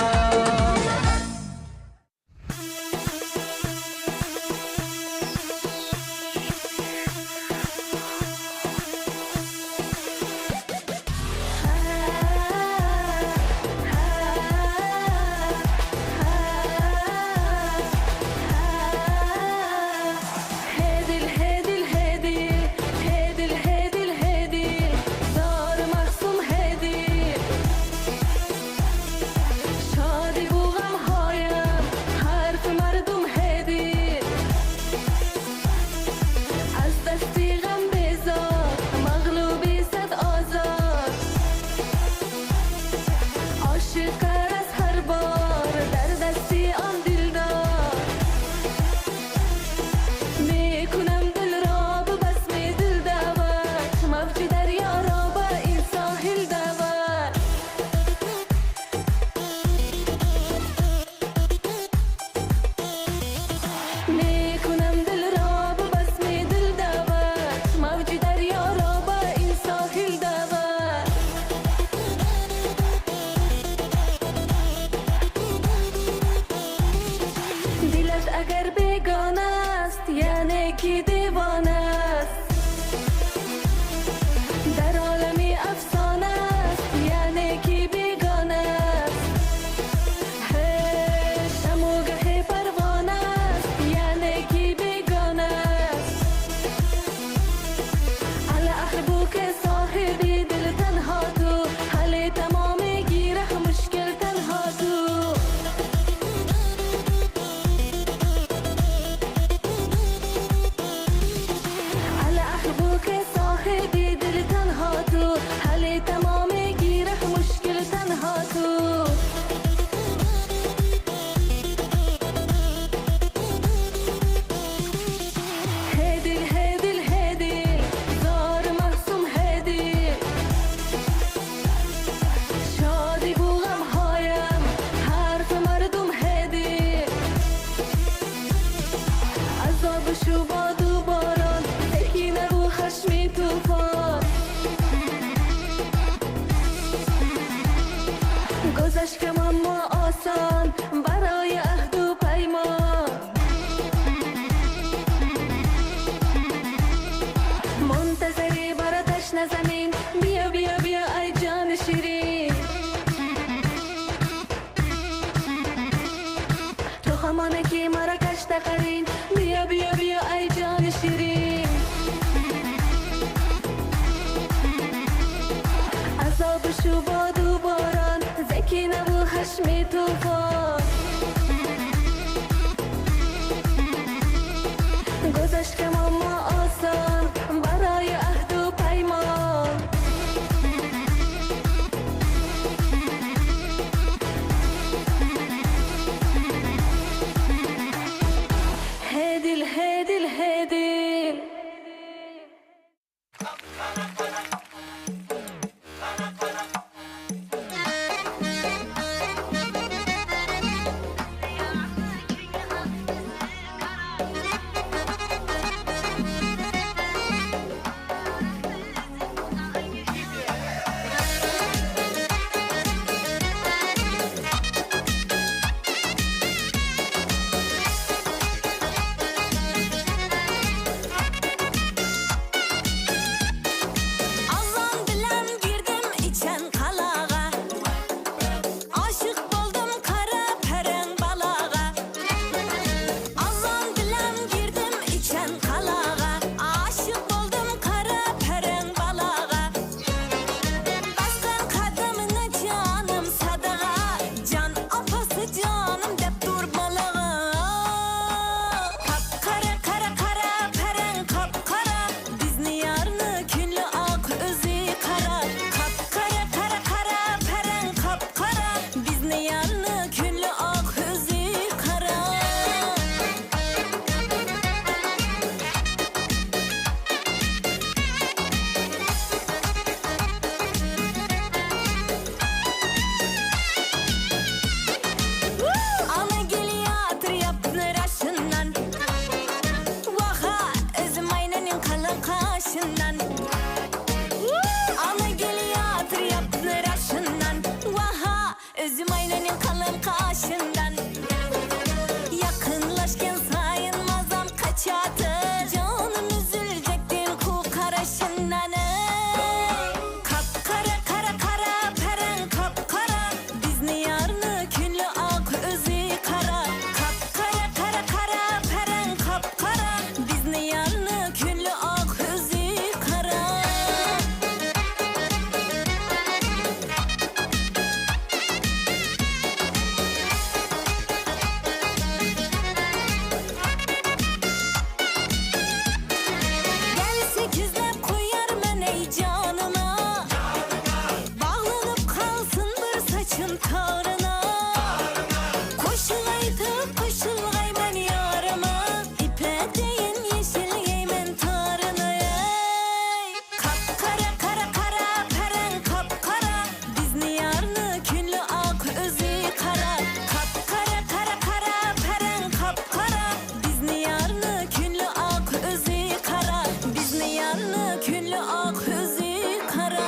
Hedil hedil hedil hedil hedil hedil zar mahsum hedil Şadi bu gam hayam harf mardum hedil Az dasti gam bezar mağlubi sad azar Aşık aras har bar dar dasti an dildar میکنم دل را به بسم دل دعوت موج دریا را با این ساحل دعوت میکنم دل را به بسم دل دعوت موج دریا را با این ساحل دعوت دلت اگر بیگانه است یعنی کی دیوانه است در عالمی افسانه است یعنی کی بیگانه است هی شموگه پروانه است یعنی کی بیگانه است علی احبو که صاحبی دل تنها تو حل تمام گیره مشکل تنها تو على أحبوك صاحبي دل تنها تو حل تمام گیره مشکل تنها تو هدل هدل هدل زار محسوم هدل شادی بو غم هایم حرف مردم هدل عذاب شو باد و باران سکینه و خشمی توفان گذشتم اما آسان برای عهد و پیمان منتظری برا تشنه زمین بیا بیا بیا ای جان شیرین تو همانه که مرا کشته قرین بیا بیا بیا ای جان شیرین عذاب شو باد و باران زکینه و خشم توفان گذشتم اما آسان برای عهد و پیمان هدل هدل هدل yemen tarına Koşulaytıp koşulgayman yarıma İpeteyin yeşil yemen tarına Kapkara kara kara peren kapkara Bizni yarını künlü ak özü kara Kapkara kara kara peren kapkara Bizni yarını künlü ak özü kara Bizni yarını künlü ak özü kara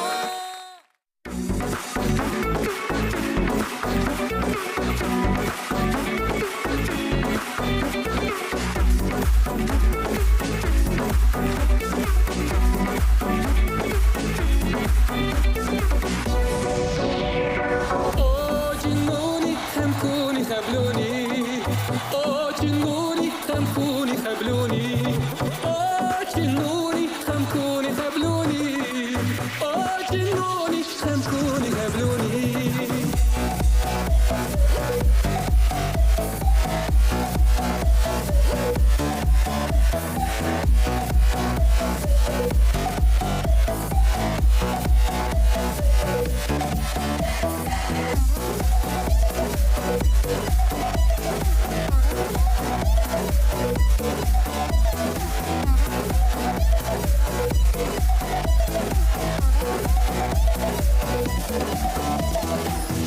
Oh جنوني خمكوني خبلوني Oh جنوني خمكوني خبلوني Oh جنوني خمكوني خبلوني Oh جنوني خمكوني خبلوني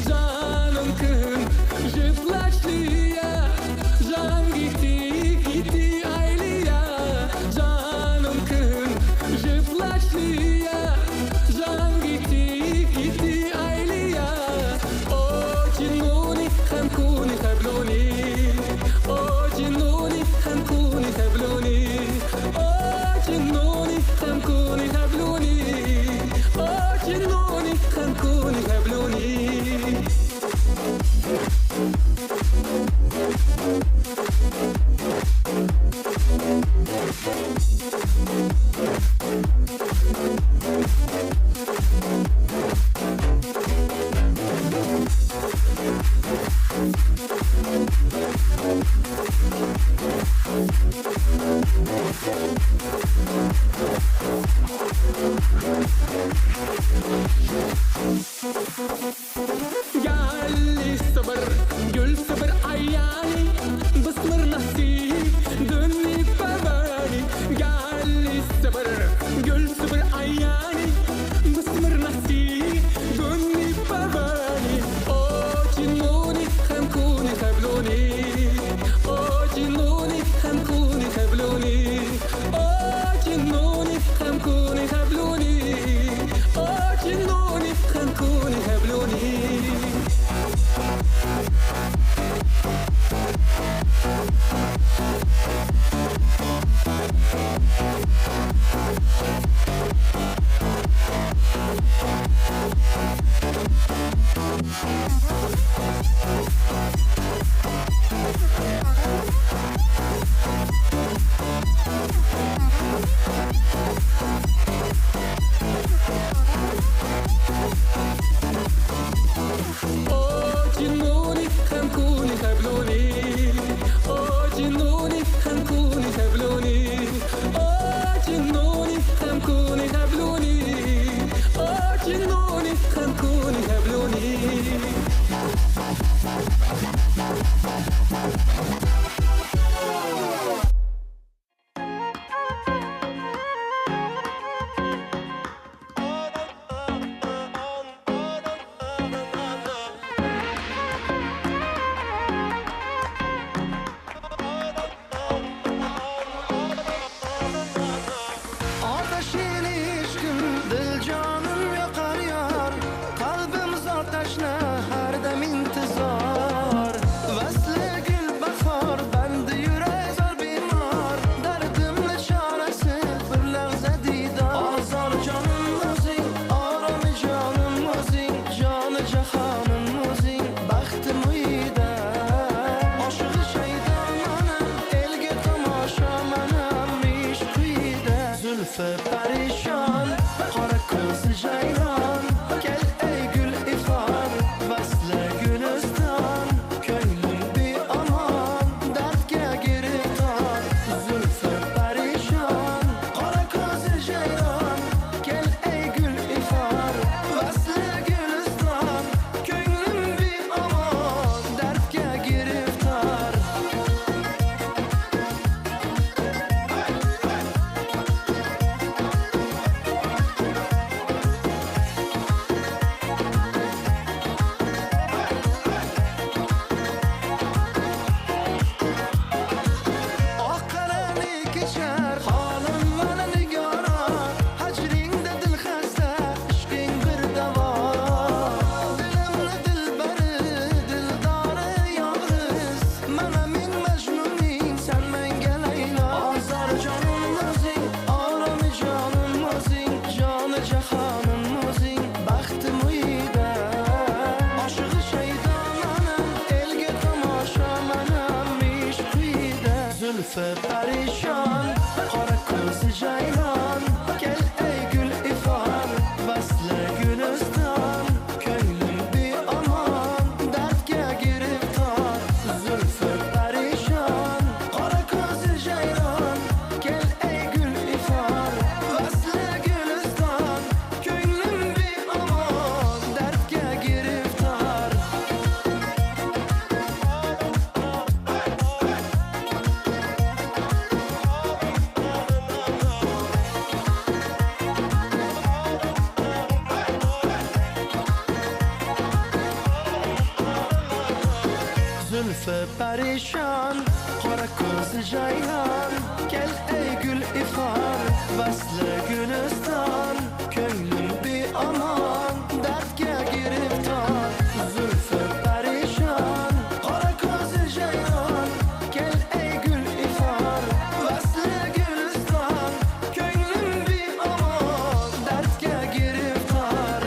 Canım kın jıplaçlıya Can gitti gitti aylıya Canım kın jıplaçlıya Can gitti gitti aylıya O cinnuni خمكوني خبلوني O cinnuni خمكوني خبلوني O cinnuni خمكوني خبلوني O cinnuni خمكوني خبلوني Gelli sabır Zülfü perişan, kara gözü ceylan. Gel ey gül ifar, vasle gülistan. Köylüm bir aman, dertke giriftar. Zülfü perişan, kara gözü ceylan. Gel ey gül ifar, vasle gülistan. Köylüm bir aman, dertke giriftar. Zülfü perişan, kara gözü ceylan. Gel ey gül ifar, vasle gülistan. Köylüm bir aman, dertke giriftar. Zülfü perişan, kara gözü ceylan. Gel ey gül ifar, vasle gülistan. Köylüm bir aman, dertke giriftar.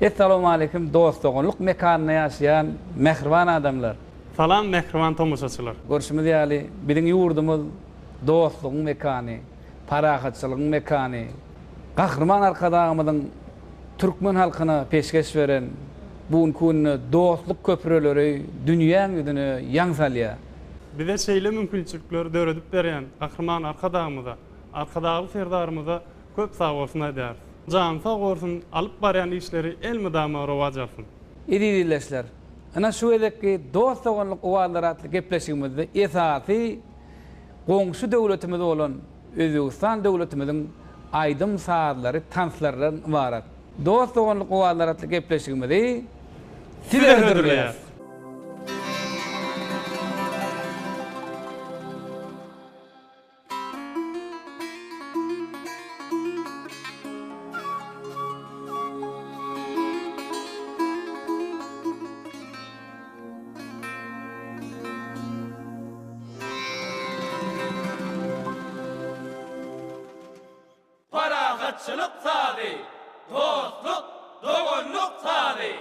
Assalamu alaykum dostluğunluk mekanına yaşayan mehriban adamlar. Salam mehriban tomoşaçylar. Görüşümüz ýaly biziň ýurdumyz dostlugyň mekany, parahatçylygyň mekany. Gahrman arkadağımyzyň türkmen halkyna peşkeş beren bugun kunny dostluk köprüleri dünýä ýüzüne ýaňsalýar. Bize şeýle mümkinçilikler döredip beren gahrman arkadağımyza, arkadagy serdarymyza köp sag bolsun aýdýar. Jan sag bolsun, alyp barýan işleri elmydama rowaj alsyn. İdileşler. Ana şu edeki dostluğunluk uwalar atly gepleşigimizde esasy goňşy döwletimiz bolan Özbegistan döwletimiziň aýdym saadlary, tanslardan ibarat. Dostluğunluk uwalar atly gepleşigimizde sizlerdir. Parahatçılık sadi, dostluk, dogunluk sadi.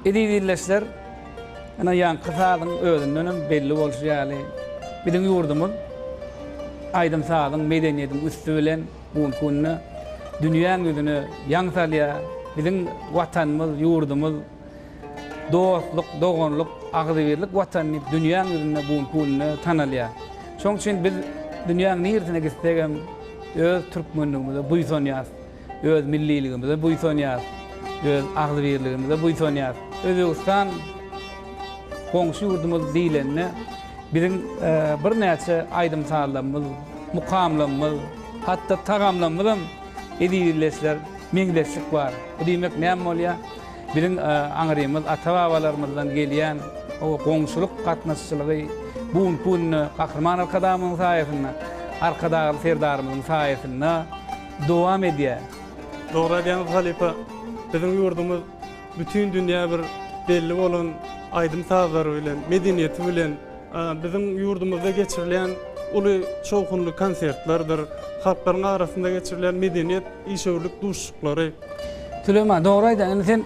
Edildiler. Ana yankı sağlığın özünden belli bolşy ýaly. Biziň ýurdumyz aýdym sağlığın medeniýetiň üstü bilen bu kunny dünýäň ýüzüne ýaňsalýa. Biziň watanymyz, ýurdumyz dostluk, dogonluk, agzybirlik watanyny dünýäň ýüzünde bu kunny tanalýa. Şoň üçin biz dünýäň nirtine gitsegem öz türkmenligimize buýsanýar, öz milliligimize buýsanýar, öz agzybirligimize buýsanýar. Özbekistan Koňşy ýurdumyz diýlenni biziň bir näçe aýdym sağlamyz, mukamlamyz, hatda tagamlamyz edilýär, meňdeşlik bar. Bu diýmek näme bolýar? Biziň aňrymyz, ata-babalarymyzdan gelýän o goňşuluk gatnaşçylygy bu kunny Kahraman Arkadamyň saýasynda, arkadagy serdarymyň saýasynda dowam edýär. Dogry diýen Halipa, biziň ýurdumyz bütün dünýä bir belli bolan aýdym sazlary bilen, medeniýeti bilen, biziň ýurdumyzda geçirilen uly şowkunly konsertlerdir, halklaryň arasynda geçirilen medeniýet, işöwürlik duşuklary. Süleyman, dogry aýdan, sen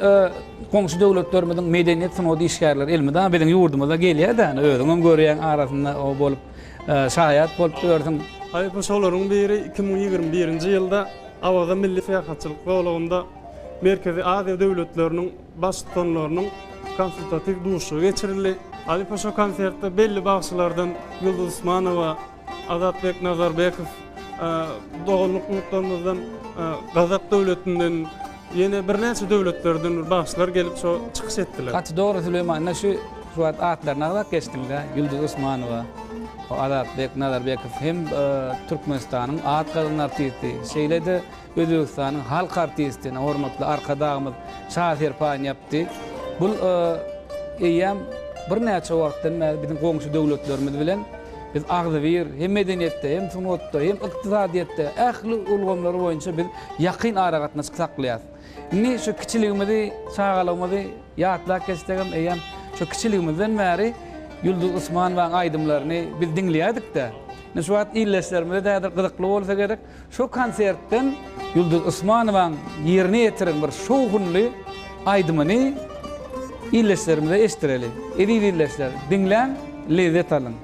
goňşy döwletlerimiziň medeniýet synody işgärleri ilmida biziň ýurdumyza gelýär-de, özüňem görýän arasynda o bolup şahyat bolup görýärsiň. Haýpy şolaryň biri 2021-nji ýylda Awaza Milli Seýahatçylyk Gowlugynda Merkezi Aziýa döwletleriniň başçylarynyň konsultativ duşu geçirildi. Haýpy şo konsertde belli bagşylardan Ýulduz Usmanowa, Azatbek Nazarbekow, dogonluk mutlarymyzdan Gazak döwletinden ýene bir näçe döwletlerden bagşylar gelip şo çykyş etdiler. Gaty dogry Süleyman, şu atlaryna da geçdiňde Ýulduz Usmanowa, Azatbek Nazarbekow hem Türkmenistanyň at galan artisti, şeýlede Özbekistanyň halk artistine hormatly arkadagymyz Şahir Pan ýapdy. Bu eýem bir näçe wagtdan biziň goňşy döwletlerimiz bilen biz agzybir hem medeniýetde, hem sunatda, hem ykdysadyatda ähli ulgamlary boýunça biz ýakyn ara gatnaşyk saklaýar. Ni şu kiçiligimizi, çağalygymyzy ýatlap geçsegem eýem şu kiçiligimizden bäri Ýulduz Usmanowaň aýdymlaryny biz dinleýärdik-de. Şu wagt illeşlerimize dädir gyzykly bolsa gerek. Şu konsertden Ýulduz Usmanowaň ýerine ýetiren bir şowgunly aýdymyny illeşlerimize eşdireli. Edil illeşler dinlen, lezzet alın.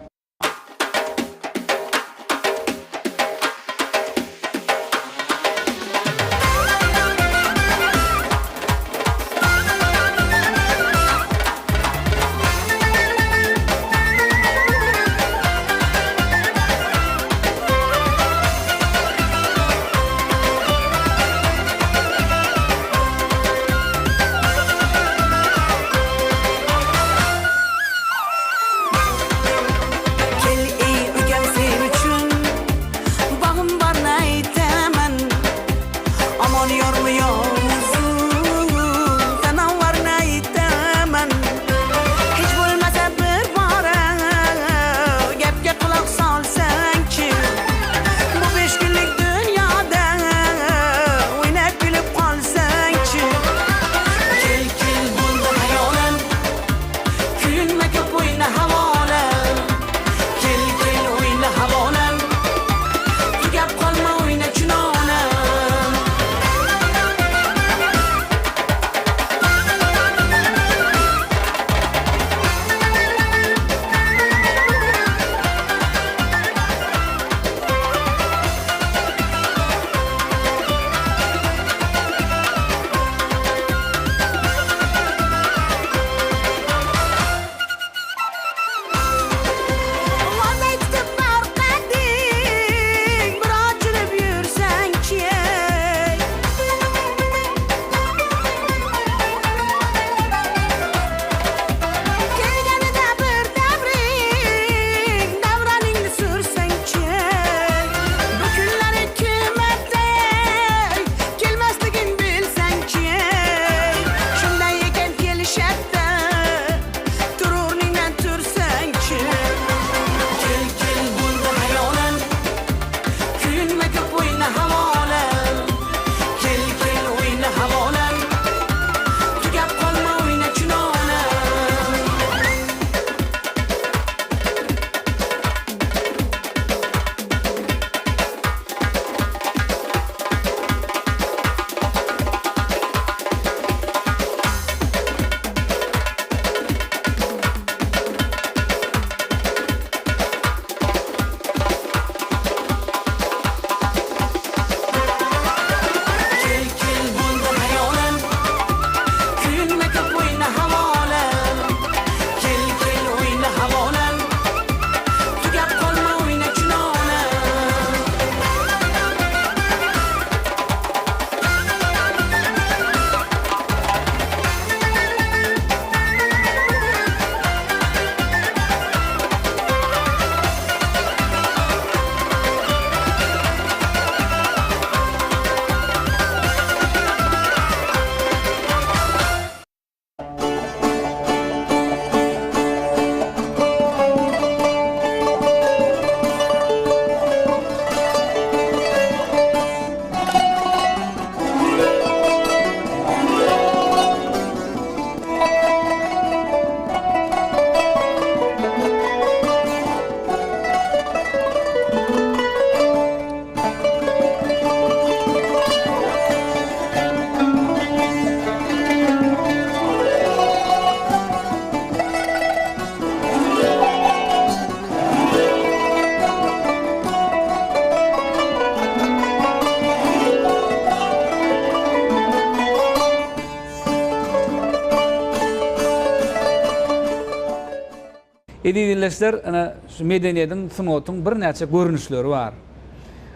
Edilesler ana şu medeniyetin sunotun bir näçe görnüşleri var.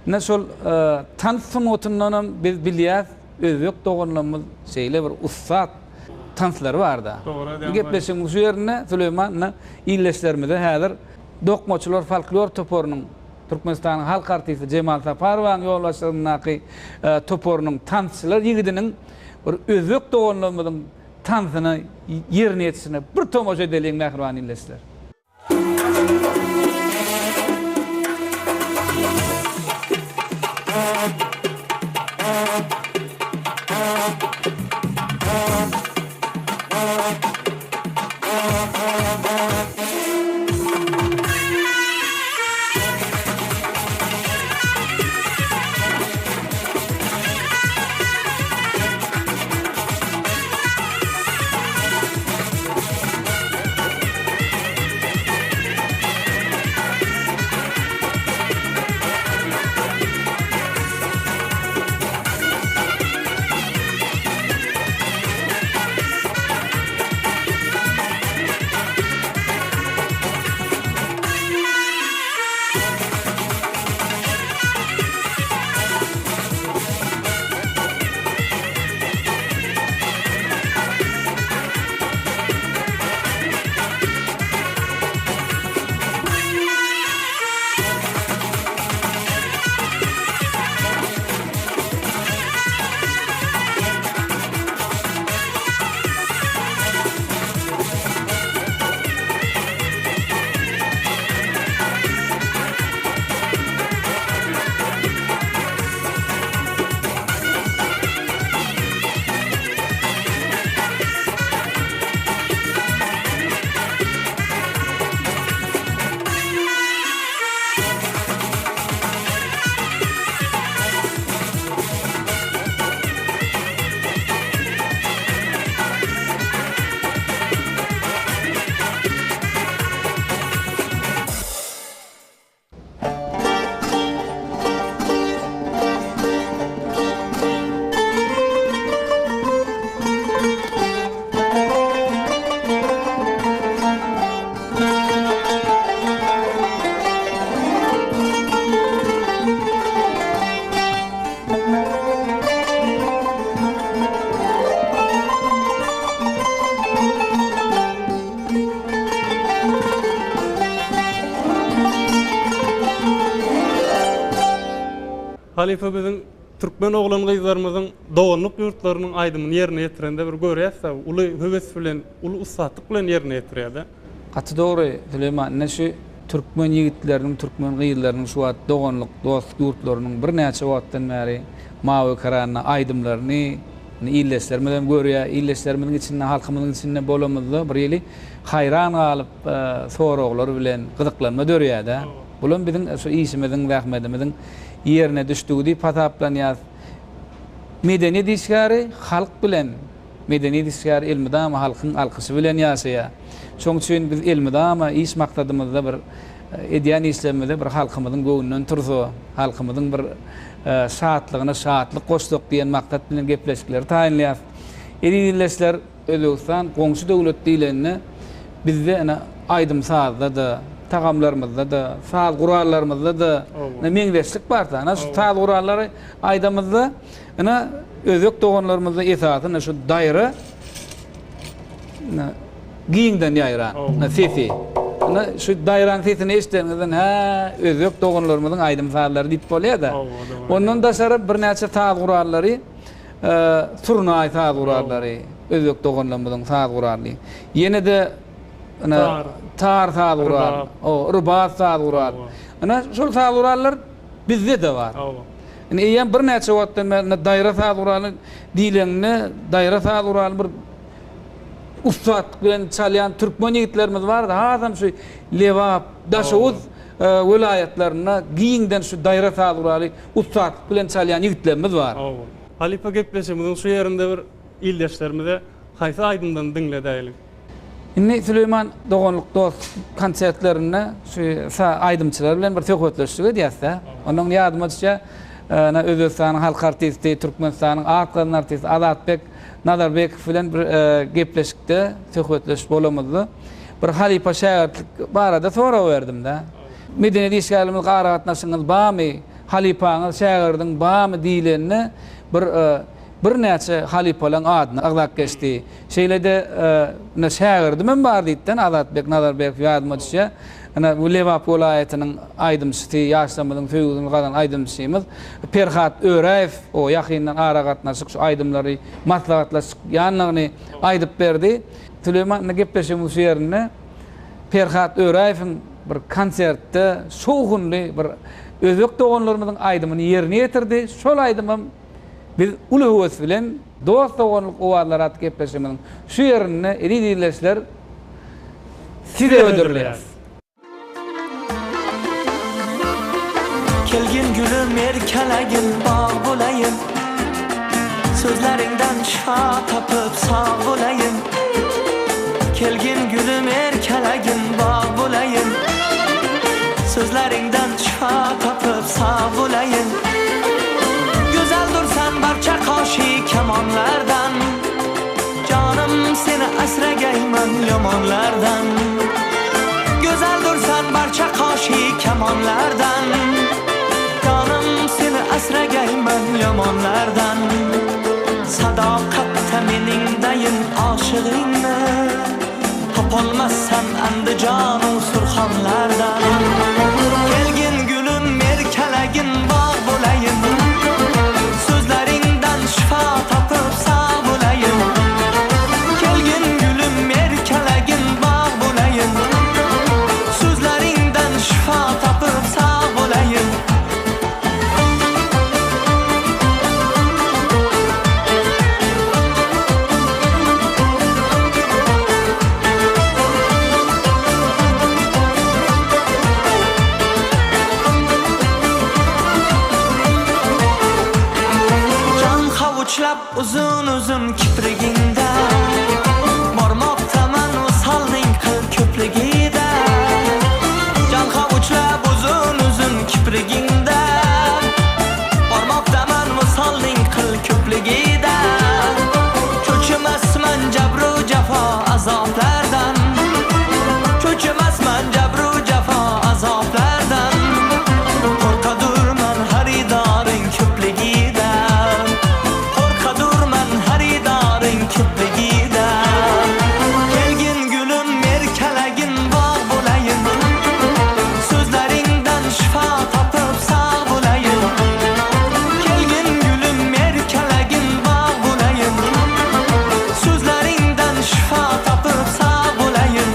Ne şol tan sunotundan biz bilýär özök dogonlamız şeýle bir ussat tanslar var da. Gepleşim şu ýerine Süleyman illeslerimize häzir dokmaçylar folklor toporunyň Türkmenistanyň halk artisti Cemal Saparowaň ýolbaşçylygynyň toporunyň tansçylar ýigidiniň bir özök dogonlamyzyň tansyny ýerine ýetişine bir tomoja edeliň mähriban illesler. Halife biziň Türkmen oglan gyzlarymyzyň dogonluk ýurtlarynyň aýdymy ýerine ýetirende bir görýärse, uly höwes bilen, uly ussatlyk bilen ýerine ýetirýär. Gaty dogry, Süleyman, näşe Türkmen ýigitleriniň, Türkmen gyzlarynyň şu wagt dogonluk dostluk ýurtlarynyň bir näçe wagtdan bäri mawy karana aýdymlaryny illesler bilen görýär, illeslerimiň içinde, halkymyzyň içinde bolamyzda bir ýeli hayran galyp soraglar bilen gyzyklanma dörýär-de. Bulan biziň şu işimiziň, rahmetimiziň yerine düşdüğü pataplanýar. Medeni diskary halk bilen, medeni diskary ilmidama halkyň alkysy bilen ýaşaýar. Şoň üçin biz ilmidama iş maksatymyzda bir edýän işlemizde bir halkymyzyň göwnünden tursa, halkymyzyň bir şahatlygyna şahatlyk goşduk diýen maksat bilen gepleşikler taýinlýar. Edilesler Özbegistan goňşy döwlet diýlenini bizde ana aýdym sazda da tagamlarymyzda da, saz gurallarymyzda da meňdeşlik bar da. Ana şu saz gurallary aýdymyzda ana özök dogonlarymyzda esasy şu daýra giňden ýaýran, sesi. Ana şu daýran sesini eşitdiňizden özök dogonlarymyzyň aýdym sazlary diýip bolýar da. Ondan da şarap bir näçe saz gurallary, turnaý saz gurallary, özök dogonlarymyzyň saz gurallary. Ýene de ana tar saz gural, rubat saz gural. Ana şol saz gurallar bizde de var. Yani eýen bir näçe wagtdan daýra saz guraly diýleňne, daýra saz guraly bir ustat bilen çalýan türkmen ýigitlerimiz bar da, hazam şu Lewap, Daşowuz welaýatlaryna giňden şu daýra saz guraly ustat bilen çalýan ýigitlerimiz bar. Halife gepleşimiziň şu ýerinde bir ildeşlerimize haýsy aýdymdan diňledäýlik. Inni Süleyman dogonluk dost konsertlerine şu aýdymçylar bilen bir söhbetleşdik diýärse. Onuň ýadymyçça Özbekistanyň halk artisti, Türkmenistanyň aklan artisti Azatbek Nazarbek bilen bir gepleşikde söhbetleşip bolamyzdy. bir halipa şähertlik barada sonra verdim da. Medine işgalimiz qaragatnaşyňyz bamy, halipaňyz şäherdiň bamy diýlenini bir näçe halipalan adyny aglak geçdi. Şeýlede ne şäherdi men bar diýden Azatbek Nazarbek ýadyma düşýär. Ana bu Lewap welaýatynyň aýdymçysy, ýaşlamyň feýuzyny galan aýdymçymyz Perhat Öreýew o ýakyndan aragatnaşyk şu aýdymlary maslahatlaşyk ýanyny aýdyp berdi. Süleyman gepleşim ýerine Perhat Öreýewiň bir konsertde şoğunly bir özbek doganlarymyzyň aýdymyny ýerine ýetirdi. Şol aýdymym biz uly höwes bilen dost doganlyk owalar at gepleşimiň şu ýerine eri size ödürler. Kelgin gülüm erkelegin bağ bulayım, sözlerinden şifa tapıp sağ bulayım. Kelgin gülüm erkelegin bağ bulayım, sözlerinden şifa tapıp sağ bulayım. Güzel dursan barça kaşi kemanlardan, canım seni esregeymen yamanlardan. Güzel dursan barça kaşi kemanlardan, canım seni esregeymen yamanlardan. Sadakatte meningdeyin aşığınla, tapolmazsan endi canım surxanlardan. Kelgin gülüm merkelegin bağ bulayım, sözlerinden şifa tapıp sağ bulayım. Kelgin gülüm merkelegin bağ bulayım, sözlerinden şifa tapıp sağ bulayım. Uzun uzun kipriginde barmaktaman usalning qil köpligida. Can havuçlab uzun uzun kipriginde barmaktaman usalning qil köpligida. Cho'chimasman jabru jafo azoblardan, cho'chimasman jabru jafo azoblardan. Qo'rqadurman xaridoring ko'pligida, kelgin gülüm merkelegin bağ bulayım, sözlerinden şifa tapıp sağ bulayım. Kelgin gülüm merkelegin bağ bulayım, sözlerinden şifa tapıp sağ bulayım.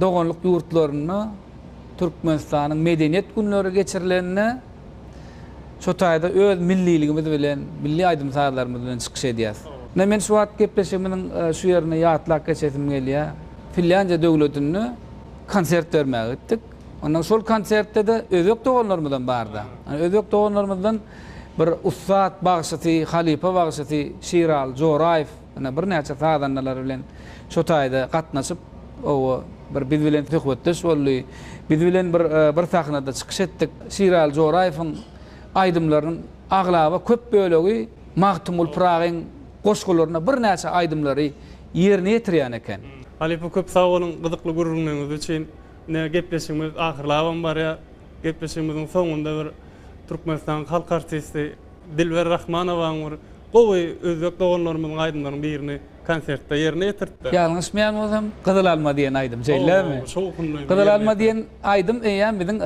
Doganlyk ýurtlaryny Türkmenistan'ın medeniyet günleri geçirilenine şu tayda öz milliligimiz bilen, milli aydımsarlarımız bilen çıkış ediyaz. Men şu wagt gepleşigimiň şu ýerine ýatlak geçesim gelýär. Finlandiýa döwletini konsert vermäge gittik. Ondan şol konsertde de özök doganlarymyzdan bardy. Özök doganlarymyzdan bir ustad bagşaty, halipa bagşaty Şiral Joraýew, bir näçe sadanlar bilen şu taýda gatnaşyp o bir biz bilen töhbetdeş boldy. Biz bilen bir sahnada çykyş etdik. Şiral Joraýewiň aýdymlarynyň aglaba köp bölegi Magtumul Pragyň goşgularyna bir näçe aýdymlary ýerine ýetirýän eken. Halipa köp sag bolun, gyzykly gurulmagyňyz üçin ne gepleşigimiz ahyrlabam bar ya. Gepleşigimiziň soňunda bir Türkmenistan halk artisti Dilber Rahmanowaň bir gowy özbek doganlarymyzyň aýdymlarynyň birini konsertde ýerine ýetirdi. Ýalňyşmaýan bolsam Gyzyl alma diýen aýdym, jeýlebi? Gyzyl alma diýen aýdym eýen biziň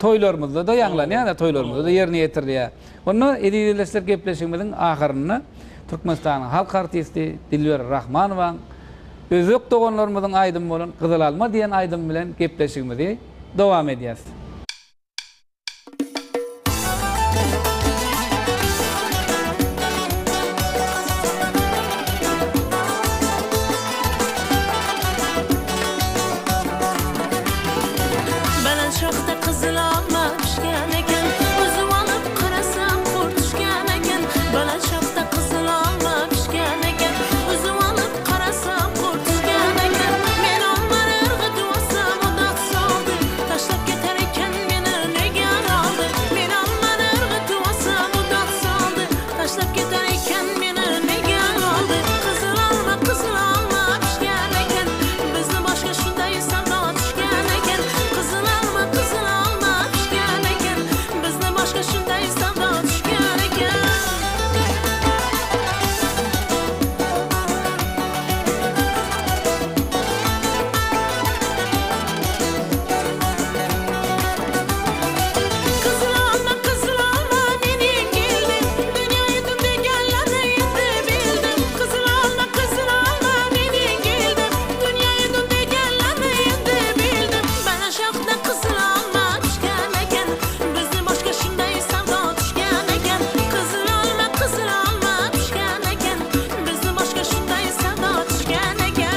toýlarymyzda da ýanglanýar da toýlarymyzda da ýerine ýetirdi. Onu edilesler gepleşigimiziň ahyryny Türkmenistanyň halk artisti Dilber Rahmanowaň özbek doganlarymyzyň aýdym bolan Gyzyl alma diýen aýdym bilen gepleşigimizi dowam edýäs. Bana çokta kızıl alma pişken eken, özüm alıp karasam kurt düşken eken. Bana çokta kızıl alma pişken eken, özüm alıp karasam kurt düşken eken. Men onları ırgıtmasam o da saldı, taşlap gider eken meni nege aldı. Men onları ırgıtmasam o da saldı, taşlap gider eken meni nege aldı. Kızıl alma pişken eken, bizni başka şunday savda düşken eken. Kızıl alma pişken eken, bizni başka şunday savda düşken eken. Kızıl alma menin geldim, dünyayı tüm degenlerle yetebildim. Kızıl alma menin geldim, dünyayı tüm degenlerle yetebildim. Bana şakta kızıl alma pişken eken, bizni başka şunday savda düşken eken. Kızıl alma pişken eken, bizni başka şunday savda düşken eken.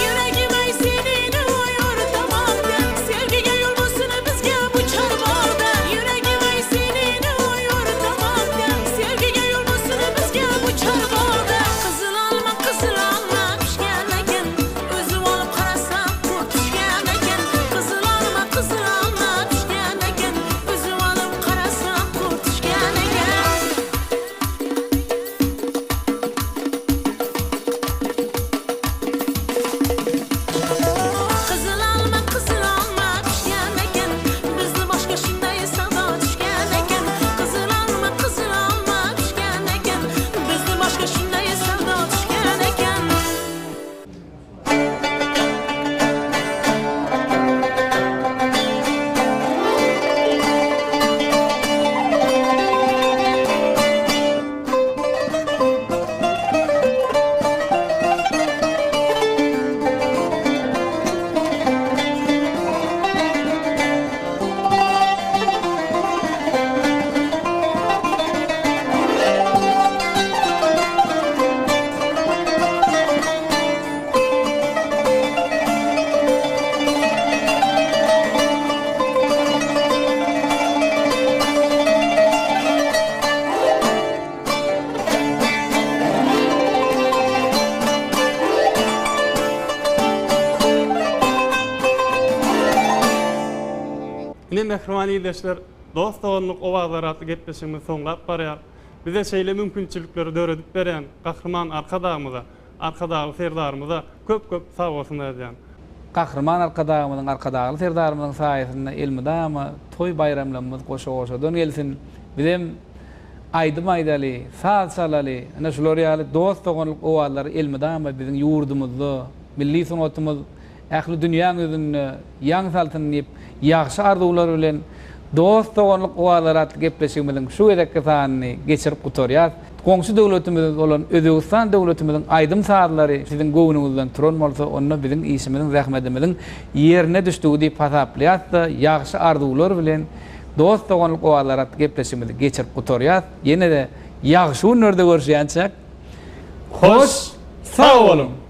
Yüreğime senini oyortamamda, sevgiye yolmasını bizge bu çarmağda. Yüreğime senini oyortamamda, sevgiye yolmasını bizge bu çarmağda. Kızıl alma pişken eken, özüm alıp karasam kurt düşken eken. Kızıl alma pişken eken, özüm alıp karasam kurt düşken eken. Kızıl alma pişken eken, bizni başka şunday savda düşken eken. Kızıl alma pişken eken, bizni başka şunday savda düşken eken. Ne mehriban ýerleşler, dost doganlyk owazlar atly gepleşigimiz soňlap barýar. Bize şeýle mümkinçilikleri döredip beren gahrman arkadagymyza, arkadagy serdarymyza köp sag bolsun diýen. Gahrman arkadagymyzyň arkadagy serdarymyzyň saýasynda elmidama toy bayramlarymyz goşa dön gelsin. Bizem aýdym aýdaly, saz-salaly, ana şular ýaly dost doganlyk owazlary elmidama biziň ýurdumyzda, milli sanatymyz ähli dünýäň özüne ýaňy saltynyp ýaxşy arzuwlar bilen dost doganlyk owalara gepleşigimiň şu edekki sanyny geçirip gutorýar. Goňşy döwletimiz bolan Özbegistan döwletimiziň aýdym saadlary siziň göwnüňizden turan bolsa, onda biziň işimiziň, zähmetimiziň ýerine düşdügi diýip hasaplaýar-da, ýagşy arzuwlar bilen dost doganlyk owalara gepleşigimizi geçirip gutorýar. Ýene de ýagşy günlerde görüşýänçek. Hoş, sag bolun.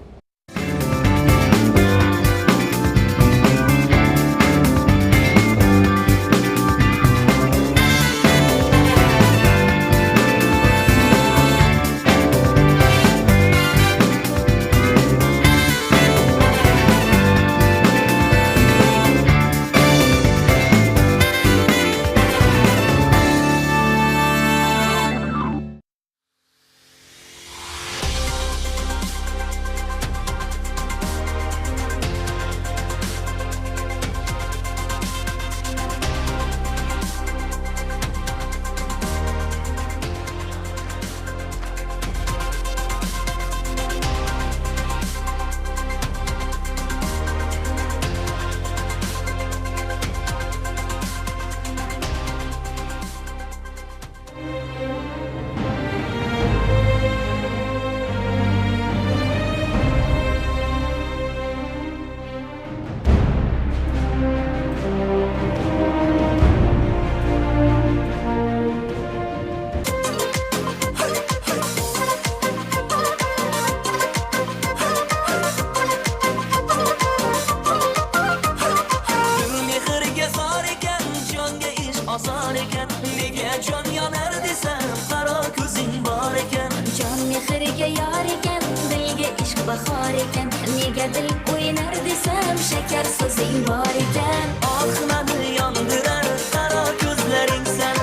bahar eken Nega dil oynar desem şeker sözün var eken Aklımı yandırar kara gözlerin sen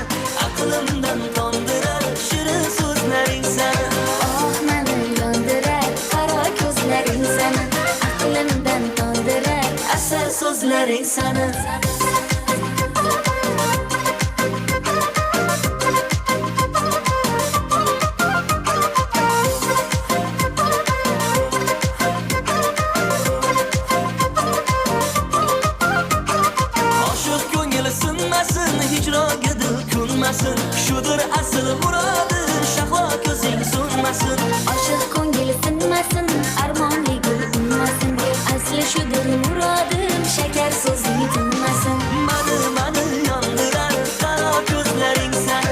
Aklımdan tondurar şirin sözlerin sen Aklımı yandırar kara gözlerin sen Aklımdan tondurar Eser sözlerin sen Şudur asıl muradı şahla gözün sunmasın Aşık kongil sınmasın armanlı gül unmasın Aslı şudur muradım şeker sözünü tunmasın Manı yandırar kara gözlerin sen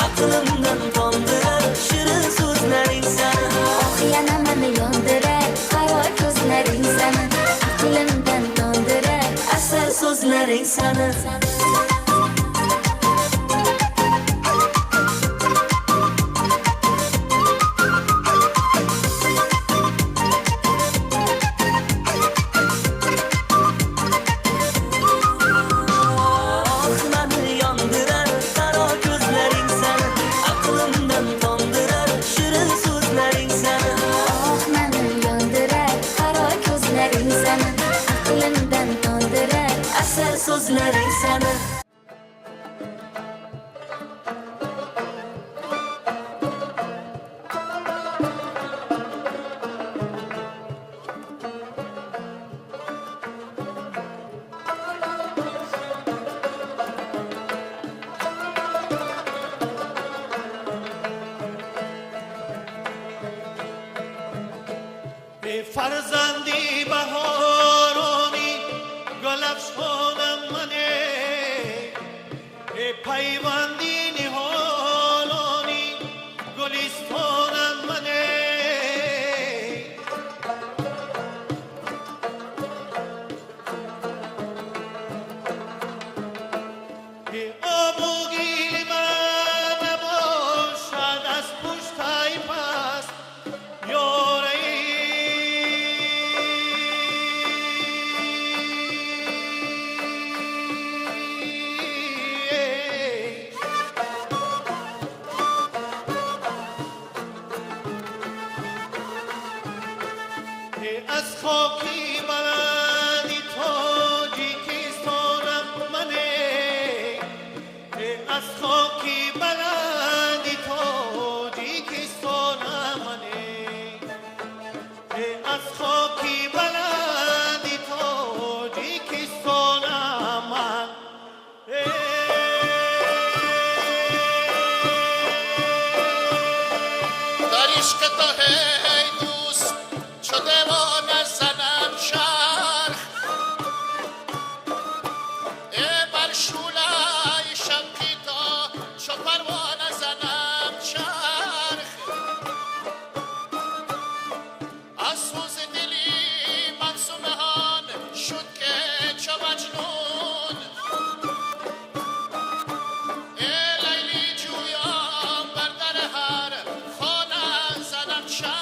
Aklımdan tondurar şirin sözlerin sen Oh yanamını yandırar kara gözlerin sen Aklımdan tondurar eser sözlerin sen sözlerin sana فرزندی بهارانی گلفشانم منه پیوندی نهالانی گلستانم منه آبو گیل من نباشد از پشتای پس یاره از خاکی بلندی تاجیکستانم منه از خاکی بلندی تاجیکستانم منه از خاکی بلندی تاجیکستانم من عشق تو هی دوست چو دیوانه زنم چرخ بر شولای شبکی تا چو پروانه زنم چرخ از سوز دلی منصومهان شد که چو مجنون لیلی جویان بر در هر خانه زنم چرخ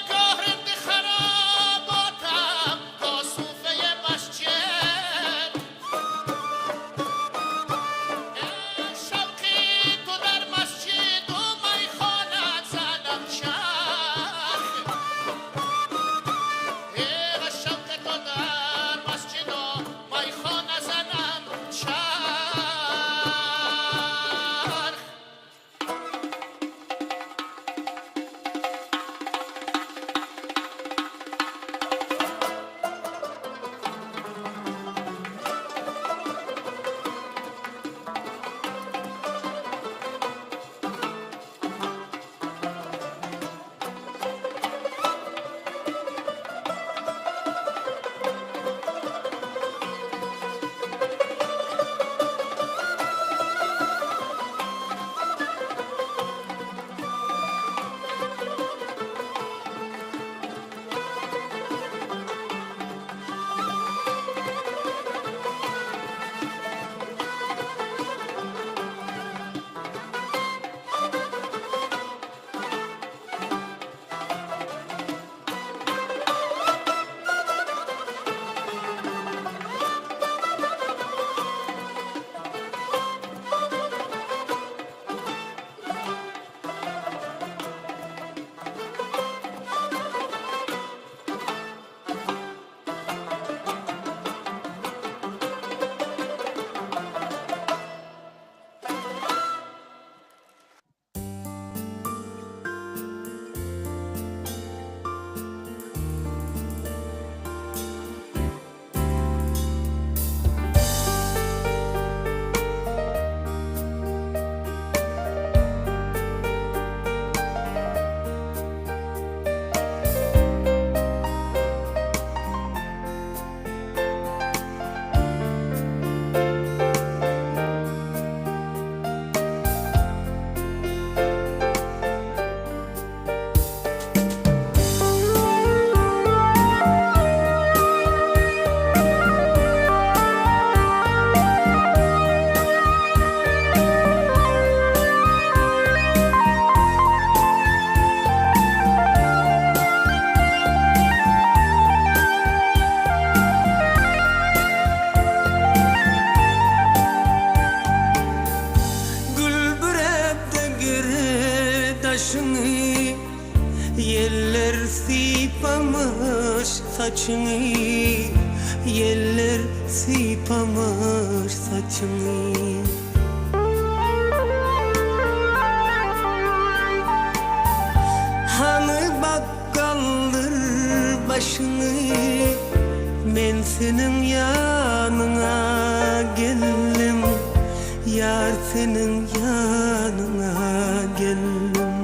گاه رند خراباتم گاه صوفه مسجد شوقی تو در مسجد و میخانه زنم چرخ شوق تو در مسجد و میخانه زنم چرخ Yeller sipamış saçını, yeller sipamış saçını. Hanı bakkaldır başını, men senin yanına geldim, yar senin yanına geldim.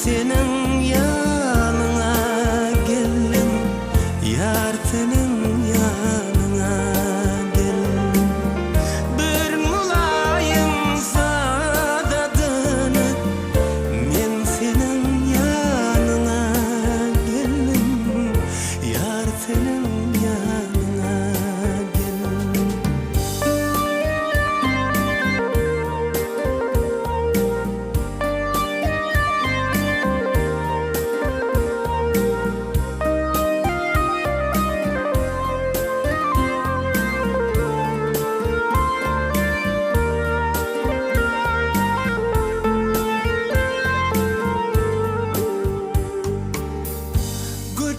Senin yanına geldim, yar senin yanına geldim. Bir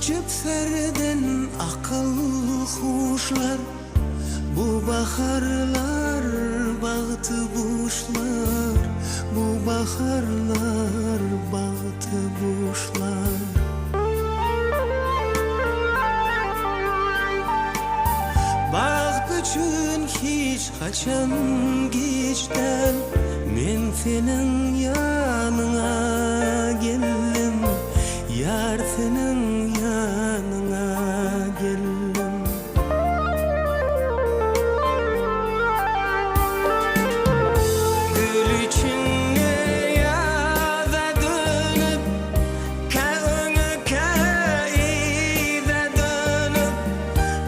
Uçup serden akıl kuşlar, bu baharlar bağıtı buşlar, bu baharlar bağıtı buşlar. Bağ üçün hiç kaçan geçten, men senin yanına geldim, yar senin yanına geldim. Gül içinde yaza dönüp, kağını kağıda dönüp,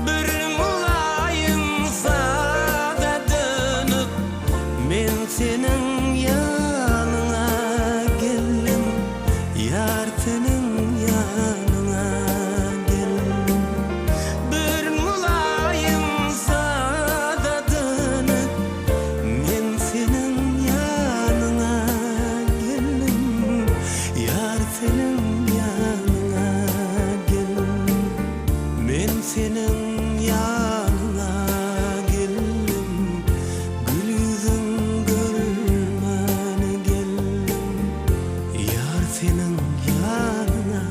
bir mulayim sada dönüp, men senin yanına geldim, yar senin yanına geldim. Bir mulayim sada dönüp, men senin yanına geldim, yar senin yanına geldim. Men senin yanına geldim, gül yüzün görmene geldim, yar senin yanına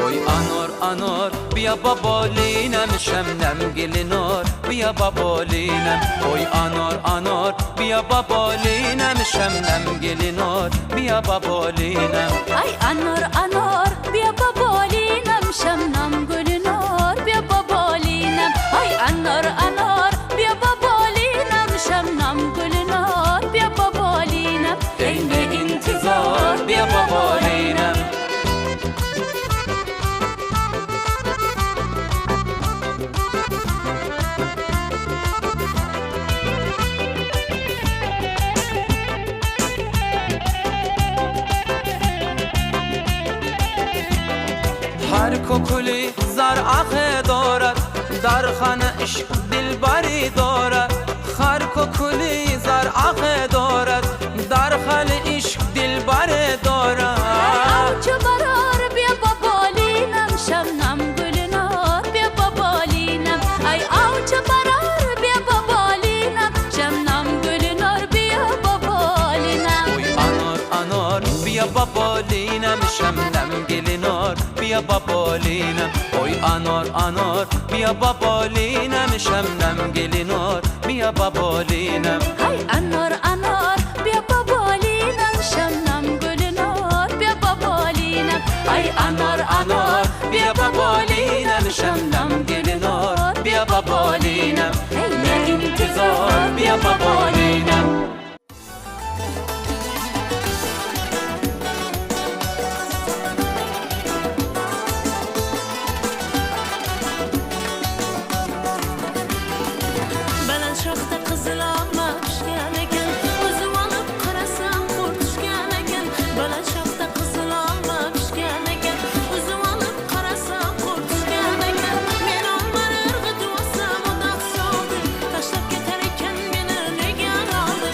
Oy anor anor biya babolinem şemnem gelinor biya babolinem. Oy anor anor biya babolinem şemnem gelinor biya babolinem. Ay anor anor biya babolinem şamnam gülünor biya babolinem. Ay anor anor biya babolinem şamnam gülünor biya babolinem. Eyne intizar biya babolinem. Har kokuli zar ahe dorat, darxana ishq dilbari dorat. Har kokuli zar ahe dorat, darxana ishq dilbari dorat. Avcı barar biya babolinem şamnam gülünor biya babolinem. Ay avcı barar biya babolinem şamnam gülünor biya babolinem. Oy anor anor biya babolinem şemnem gelinor biya babolinem. Oy anor anor biya babolinem şemnem gelinor biya babolinem. Ay anor anor biya babolinem şamnam gülünor biya babolinem. Ay anor anor biya babolinem şemnem gelinor biya babolinem. Ne intizar biya babolinem. Bana çokta kızıl alma pişken eken, özüm alıp karasam kurt düşken eken. Bana çokta kızıl alma pişken eken, özüm alıp karasam kurt düşken eken. Men onlar ırgı duasam odak soldu, taşlap keter eken beni ne gel aldı.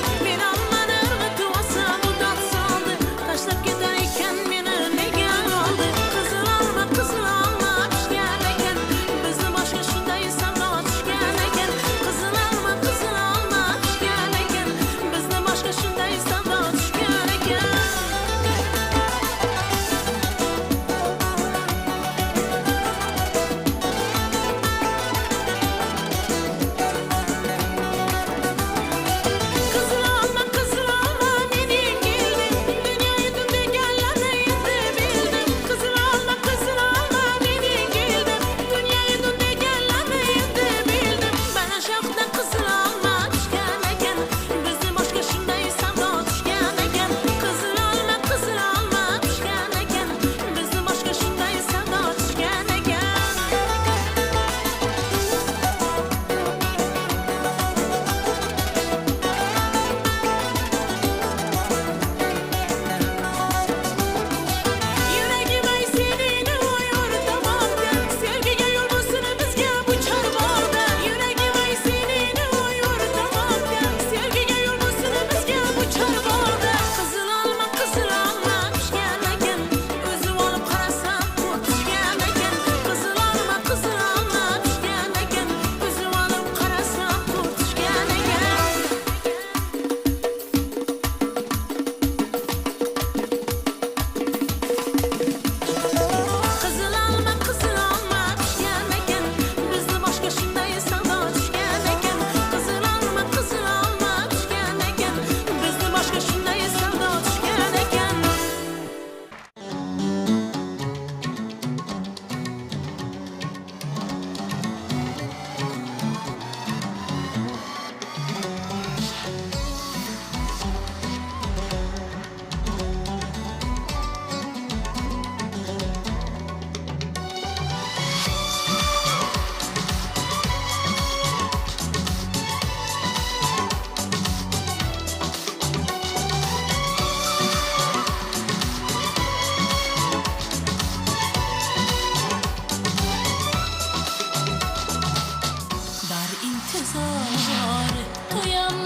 در انتظار تویم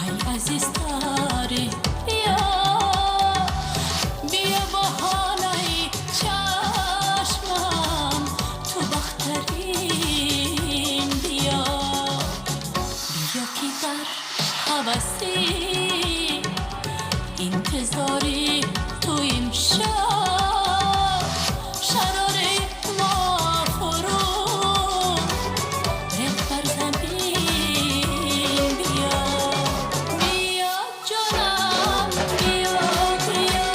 ای عزیز داری بیا بیا با حالای چشمم تو بخترین بیا بیا که در حوثی انتظاری تویم شراری ما فرو ریخت بر زمین بیا بیا جانم بیا بیا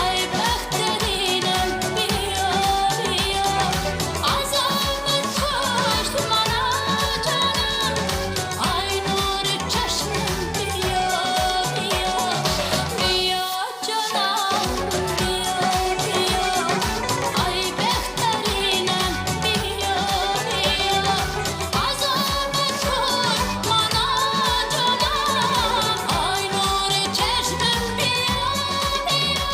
ای بهترینم بیا بیا عذابت کشت منو جانم ای نور چشمم بیا بیا بیا جانم بیا بیا ای بهترینم بیا بیا عذابت کشت منو جانم ای نور چشمم بیا بیا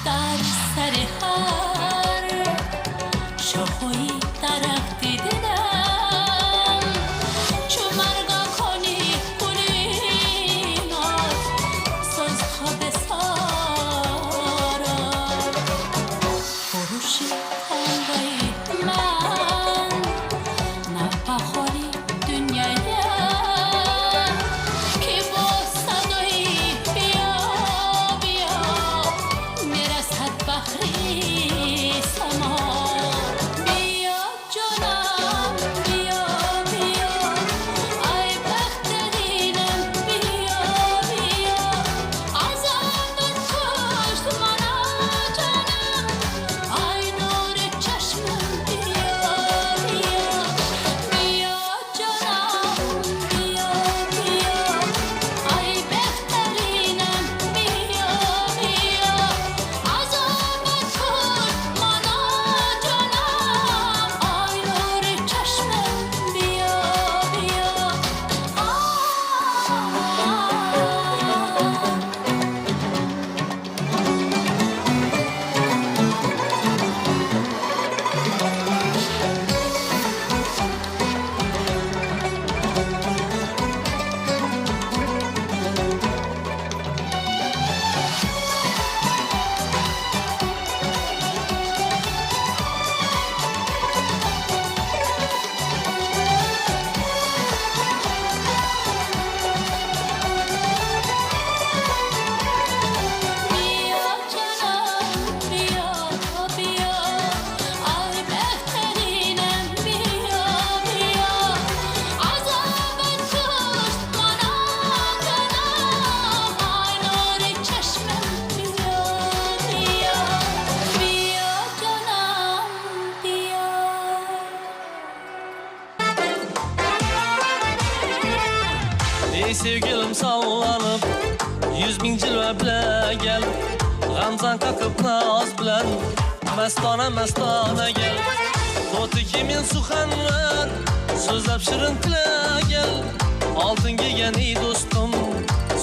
در سر هر شاخوی درخت دیدم چو مرگا کنی گلینات ساز خواب سارا فروشی تنگای من نپخوری دنیایم که با صدای بیا بیا میرسد بخری سما بیا جانم بیا بیا ای بهترینم بیا بیا عذابت کشت منو جانم ای نور چشمم بیا بیا بیا جانم بیا بیا ای بهترینم بیا بیا عذابت کشت منو جانم ای نور چشمم بیا بیا بیا جانم بیا بیا ای بهترینم بیا بیا عذابت کشت منو جانم ای نور چشمم بیا بیا بیا جانم بیا Ey sevgilim sallanıp 100.000 cilve bile gel Gamzan kakıp naz bilen Mestana mestana gel Totu kimin suhan var Sözlep şirin tile gel Altın giygen ey dostum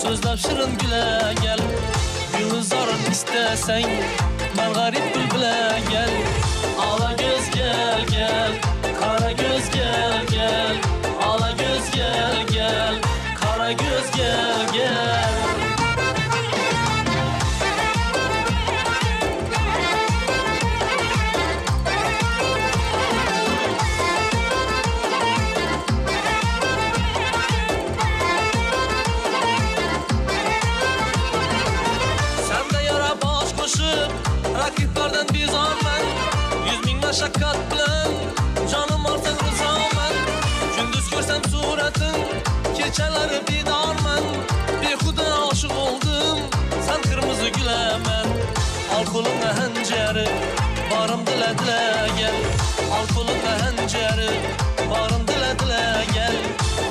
Sözlep şirin güle gel Gülizarın istesen Ben garip bülbüle gel Ala göz gel gel Kara göz gel gel Ala göz gel gel Kara göz gel gel Sen de yara baş koşup Rakiplerden bizarman 100.000 meşakkat bilen Canım artık rızaman Gündüz görsem suretin Keçeleri bidarman Bekuda aşık oldum Sen kırmızı gülemen Alkolun henceri Barım dile dile gel Alkolun henceri Barım dile dile gel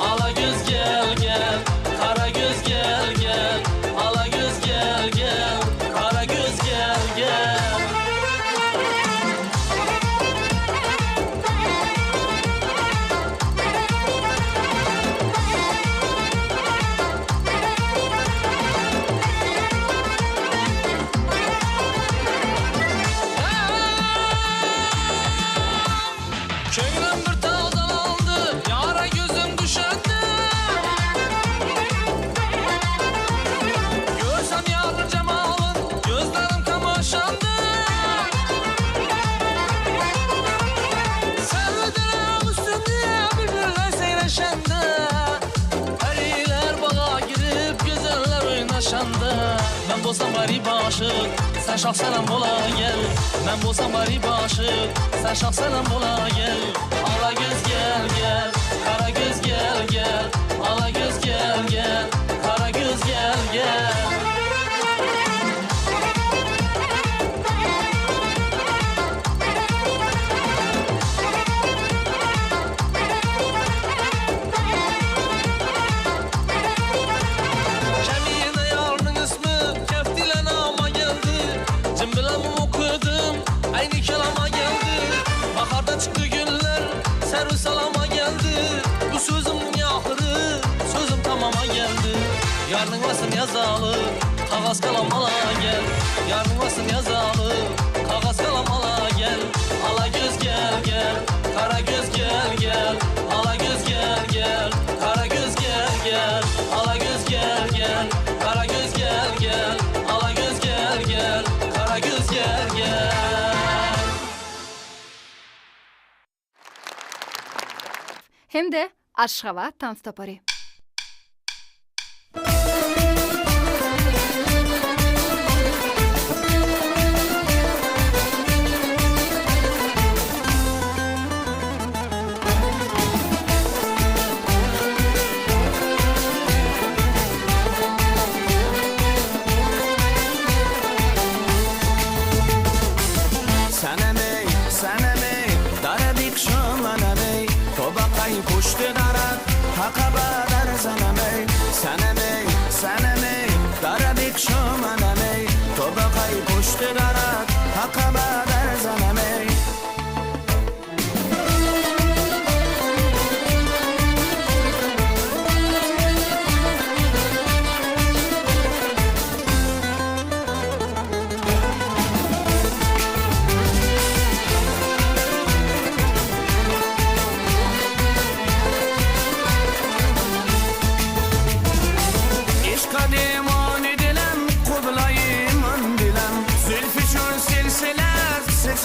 Ala göz gel gel Kara göz gel gel Ala göz gel gel Kara göz gel bo'lsam g'arib oshiq, sen shohsanam bo'la gel. Men bo'lsam g'arib oshiq, sen shohsanam bo'la gel. Ala göz gel gel, qara göz gel gel. Ala göz gel gel, qara göz gel gel. Aynı kelama geldi, baharda çıktı günler, servis salama geldi. Bu sözümün ahırı, sözüm tamama geldi. Yarın vasın yazalı, kağız kalam ala gel. Yarın vasın yazalı, kağız kalam ala gel. Ala göz gel gel, kara göz gel gel. Ala göz gel gel, kara göz gel gel. Ala göz gel gel, kara göz gel gel. Ala göz gel gel, kara göz gel gel. Hem de Aşgaba Tans Topary. پشت درت حقا در زنمی سنمی سنمی در بیکشو منمی تو بقای پشت درت حقا در زنمی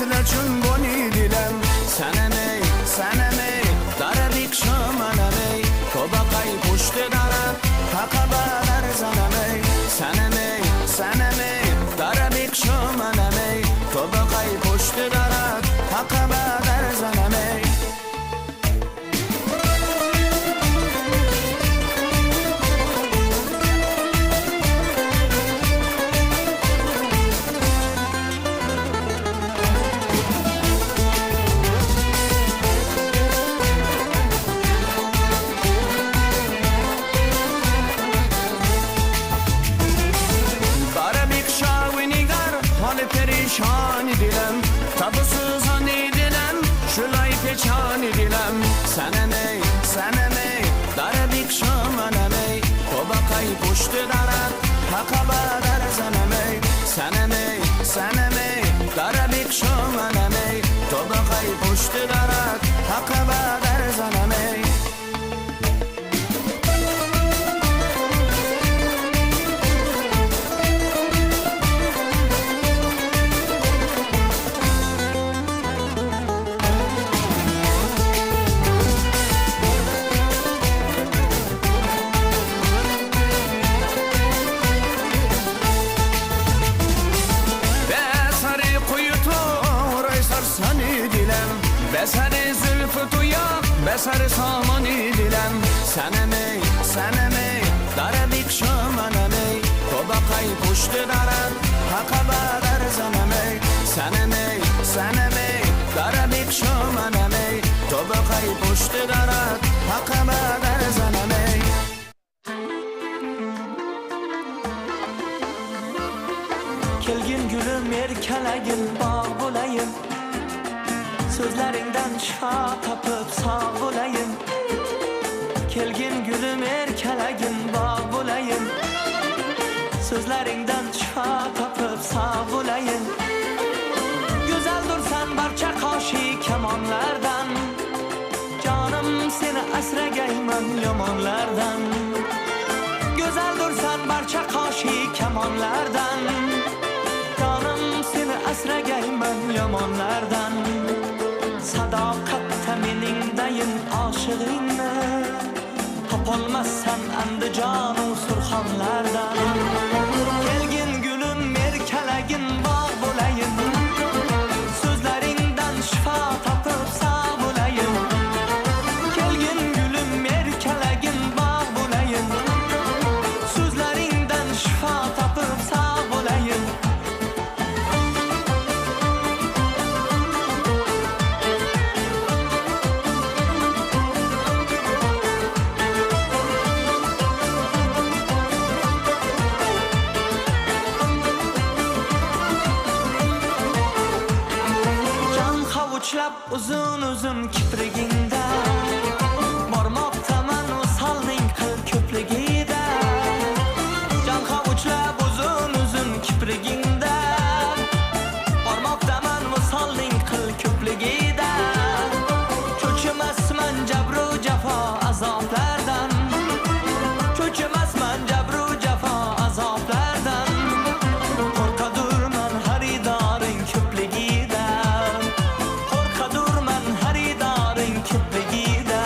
سلسله چون بانی دیلم سنمی سنمی در بیکشو منمی تو بقای پشت درت حقا در زنمی سنمی سنمی در بیکشو منمی تو بقای پشت درت حقا در زنمی پریشانی دیلم تابوسوز هانی دیلم شلای پیچانی دیلم سنمی سنمی در بیکشو منمی تو بقای پشت درت حقا در زنمی سنمی سنمی در بیکشو منمی تو بقای پشت درت حقا در زنمی بسر زلف تو یا بسر سامانی دیلم سنمی سنمی در بیکشو منمی تو بقای پشت درت حقا در زنمی سنمی سنمی در بیکشو منمی تو بقای پشت درت حقا در زنمی Kelgin gülüm erkelegin bağ bulayım Sözlerinden şifa tapıp sağ bulayım Kelgin gülüm erkelegin bağ bulayım Sözlerinden şifa tapıp sağ bulayım Güzel dursan barça kaşi kemanlardan Canım seni esregeymen yamanlardan Güzel dursan barça kaşi kemanlardan Canım seni esregeymen yamanlardan Sadakat teminindeyim aşığınla Tapolmazsan endi canu surxanlardan Kelgin gül uçlap uzun kipriginde Barmaktaman usalning qil köpligida Canqa uçlap uzun kipriginde Barmaktaman usalning qil köpligida Cho'chimasman jabru jafo azoblardan Cho'chimasman jabru jafo azoblardan Qo'rqadurman xaridoring ko'pligida Qo'rqadurman xaridoring ko'pligida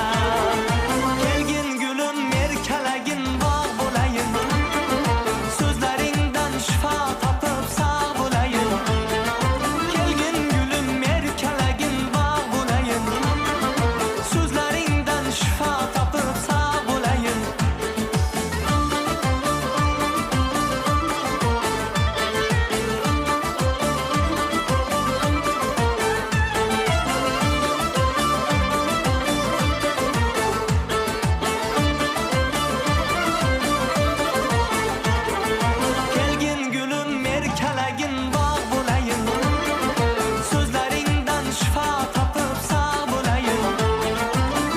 Kelgin gulim merkalagin bog' bo'layin So'zlaringdan shifo topib sog' bo'layin Kelgin gulim merkalagin bog' bo'layin So'zlaringdan shifo topib sog' bo'layin Kelgin gülüm merkalagin bog' bo'layin So'zlaringdan shifo topib sog' bo'layin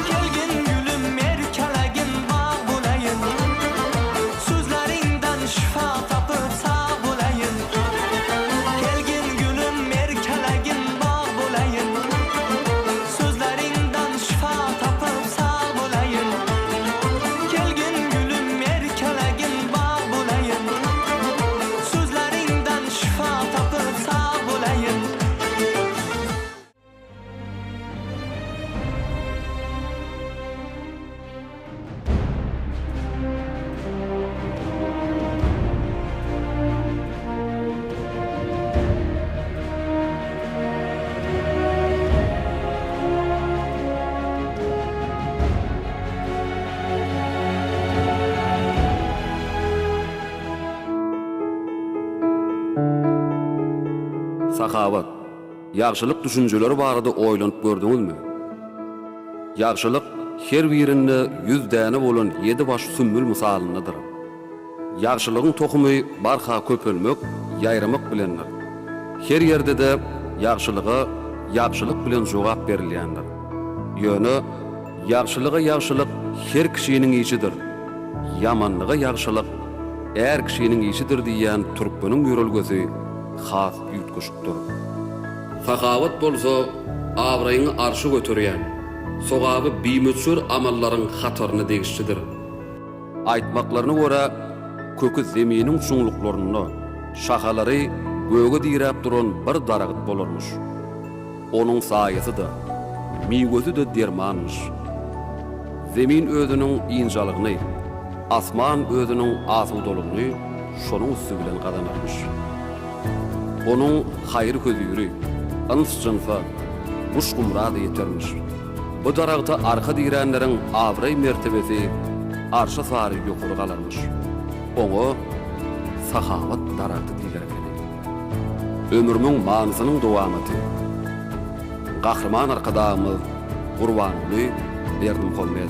Kelgin gülüm merkalagin bog' bo'layin So'zlaringdan shifo topib sog' bo'layin Kelgin gülüm merkalagin bog' bo'layin So'zlaringdan shifo topib sog' bo'layin Kelgin gülüm merkalagin bog' bo'layin So'zlaringdan shifo topib sog' bo'layin Sakavat, yaxşılık düşünceleri barada oylanyp gördüňizmi? Yaxşılık her birinde 100 däne bolan 7 baş sümbül misalyndadyr. Yaxşylygyň tokumy barha köpelmek, ýaýramak bilendir. Her ýerde de yaxşylyga yaxşylyk bilen jogap berilýändir. Ýöne yaxşylyga yaxşylyk her kişiniň işidir. Yamanlyga yaxşylyk her kişiniň işidir diýen türkmeniň ýörelgesi has ýutguşukdur. Sakavat bolsa awraýyny arşy götürýän, sogaby biýmetsür amallaryň hataryny degişçidir. Aýtmaklaryna görä, kökü zeminiň suňluklaryna, şahalary göge dirap duran bir daragat bolarmyş. Onuň saýasy da, miýgözi de dermanmyş. Zemin özüniň ýynjalygyny, asman özüniň asudalygyny şonuň üstü bilen gadanarmyş. Onun hayır közüyürü, ınsçınfa, buşkumrada yetermiş. Bu daraqta arka diýrenleriň awray mertebesi arşa sary ýokary galarmış. Oňa sahavat daraqty diýiler ekeni. Ömürmiň manysynyň dowamaty. Gahrman arkadamyz Gurbanly Berdimuhammed.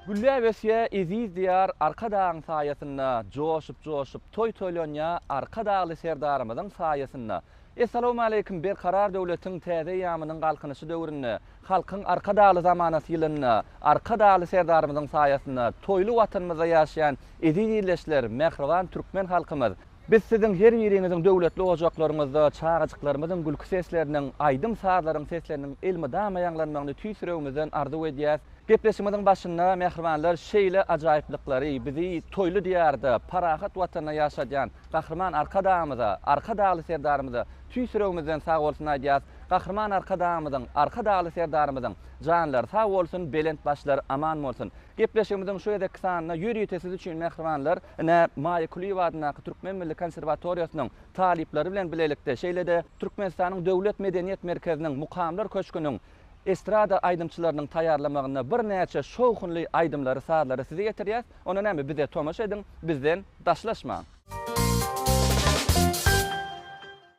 Gülle wesiýe eziz diýar arka dağın saýasynda joşup toy toýlanýa arka dağly serdarymyzyň saýasynda. Assalamu alaykum berkarar döwletiň täze ýamynyň galkynyşy döwründe, halkyň arka dağly zamanasy ýylyna, arka dağly serdarymyzyň saýasynda toýly watanymyzda ýaşaýan eziz ýerleşler, mehriban türkmen halkymyz. Biz sizin her biriňiziň döwletli ojaklaryňyzda, çağaçyklarymyzyň gülki seslerinden, aýdym saýlaryň seslerinden elmi damaýanlanmagyny tüýsüregimizden arzu edýäs. Gepleşimiziň başynda mehribanlar şeýle ajaýyplyklary bizi toýly diýarda, parahat watanyna ýaşadýan gahrman arka dağymyza, arka dağly serdarymyza tüýsüregimizden sag bolsun aýdýas. Gahrman arka dağymyzyň, arka dağly serdarymyzyň janlar sag bolsun, belent başlar aman bolsun. Gepleşimiziň şu ýerde kysanyna ýürüýtesiz üçin mehribanlar, ene Maýa Kuliýewa adyna Türkmen Milli Konserwatoriýasynyň talipleri bilen bilelikde şeýlede Türkmenistanyň Döwlet Medeniýet Merkeziniň Mukamlar Köşküniň estrada aydımçılarının tayarlamağına bir neçe şoğunlu aydımları, saatları size getiriyaz. Onun hem bize tomaş edin, bizden daşlaşma.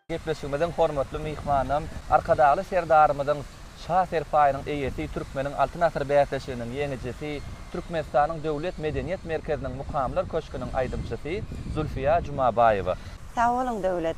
Gepleşimizin hormatly mihmanım, arkadaşly serdarymyzyň Şah Serpaýynyň eýesi, Türkmeniň altyn asyr bäýatlaşygynyň ýeňijisi, Türkmenistanyň döwlet medeniýet merkeziniň mukamlar köşküniň aýdymçysy Zulfiya Jumabaýewa. Sağ olun döwlet.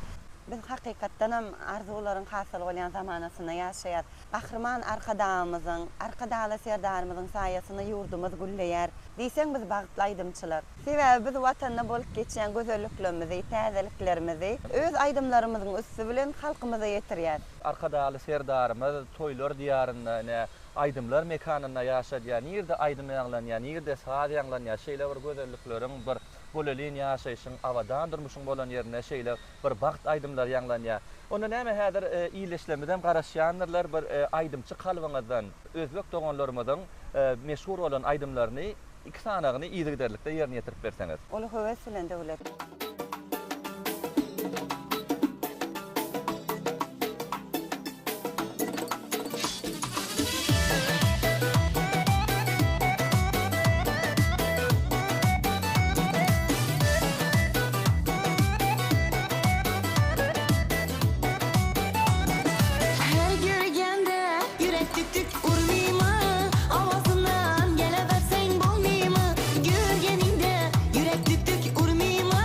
Biz hakykatdan hem arzularyň hasyl bolýan zamanasyna ýaşaýar. Bahrman arkadağymyzyň, arkadaly serdarymyzyň saýasyny ýurdumyz gülleýär. Diýseň biz bagtly aýdymçylar. Sebäbi biz watanda bolup geçýän gözelliklerimizi, täzeliklerimizi öz aýdymlarymyzyň üstü bilen halkymyza ýetirýär. Arkadaly serdarymyz toýlar diýaryna, aýdymlar mekanyna ýaşadýan, ýerde aýdym ýanglanýan, ýerde saat ýanglanýan şeýle bir gözellikleriň bir bolelin ýaşaýyşyň awadan durmuşyň bolan ýerine şeýle bir bagt aýdymlar ýanglanýar. Onda näme häzir iýleşlemeden garaşýanlar bir aýdymçy kalbyňyzdan özbek doganlarymyzyň meşhur bolan aýdymlaryny iki sanagyny ýygyderlikde ýerine ýetirip berseňiz. Olu höwes bilen döwlet. Her görgende yürek tük tük urmayma, avazından geleversen bolmayma. Görgeninde yürek tük tük urmayma,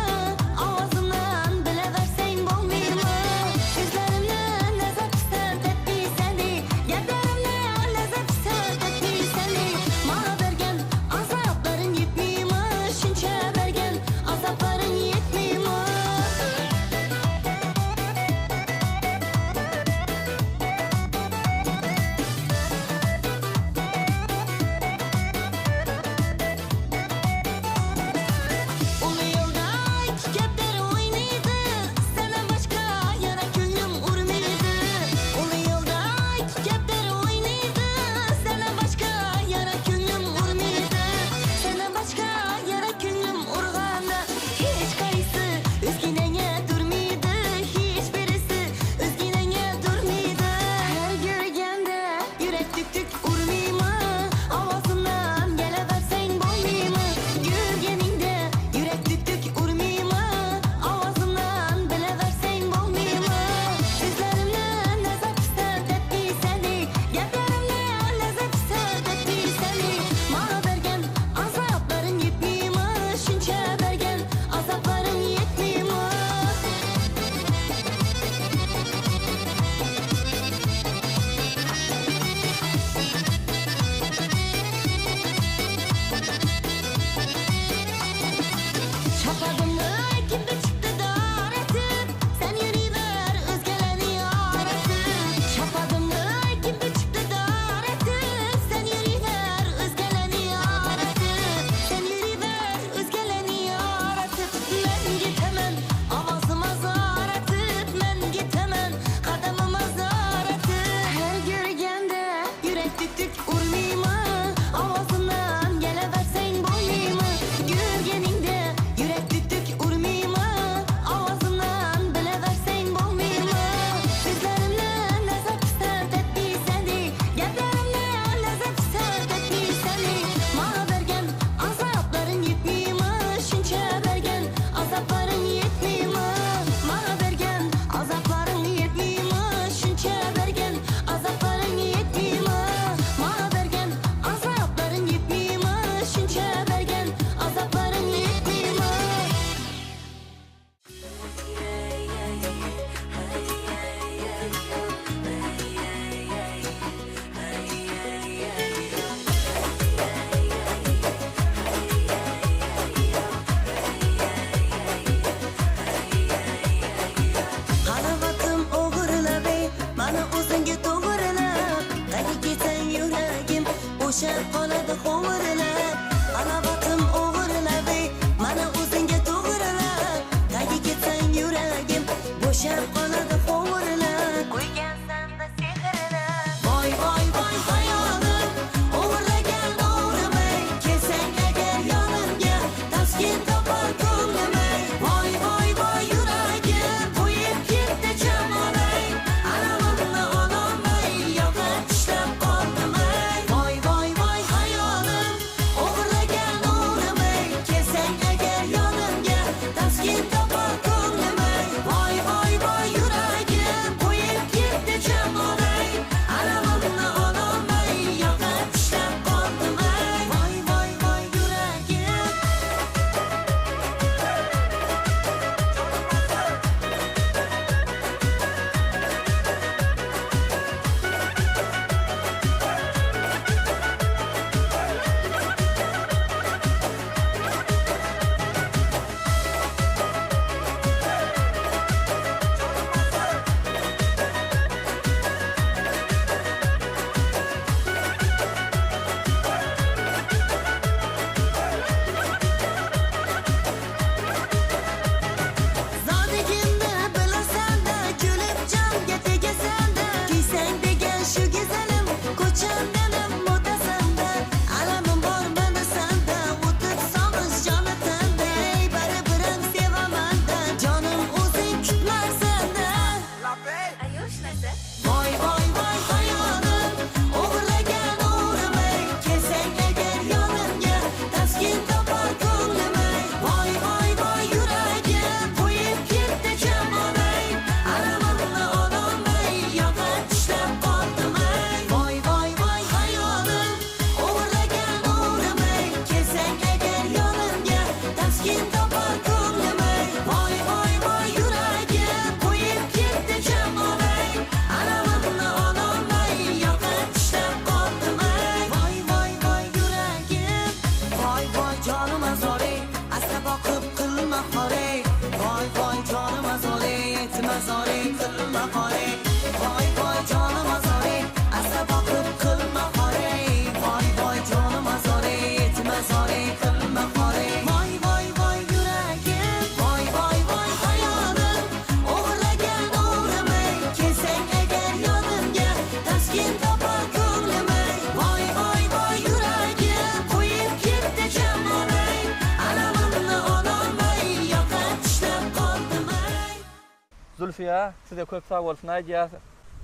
bazarı kılma hore Vay vay vay yüreğim Vay vay vay hayalim Uğragan uğramay Kelsen eğer yanımga Taskin tapar ko'nglimay Vay vay vay yüreğim Koyup ketdi jamlamay Anamimni ololmay Yo'qotishdan qo'rqmay Zulfiya, size köp sağ olsun aýdýar.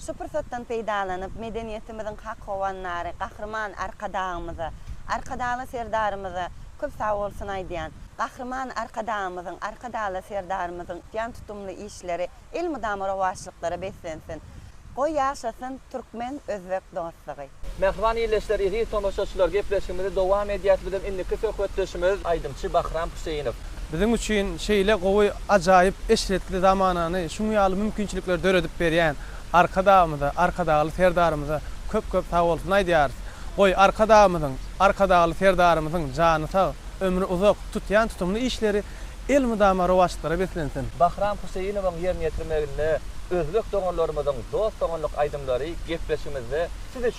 Şu fırsatdan peýdalanıp medeniýetimizin hak howanlary, gahrman arkadağymyzy, arkadaly serdarymyzy köp sağ bolsun aýdýan. Gahrman arkadağymyzyň, arkadaly serdarymyzyň ýan tutumly işleri el mudamy rowaşlyklara beslensin. Goý ýaşasyn türkmen özbek dostlugy. Mehriban ýerleşler, iri tomoşaçylar gepleşigimizi dowam edýär bilen indiki söhbetleşimiz Aýdymçy Bahram Huseýnow. Bizim üçin şeýle gowy ajaýyp eşretli zamanany, şuň ýaly mümkinçilikler döredip berýän arkadağymyza, arkadaly serdarymyza köp sağ bolsun aýdýar. Goý arkadağymyzyň, arkadaly serdarymyzyň jany sag, ömrü uzak tutýan tutumly işleri el mudama rowaşlyklara beslensin. Bahram Huseýnowyň ýerine ýetirmeginde özbek doganlarymyzyň dost doganlyk aýdymlary gepleşigimizde size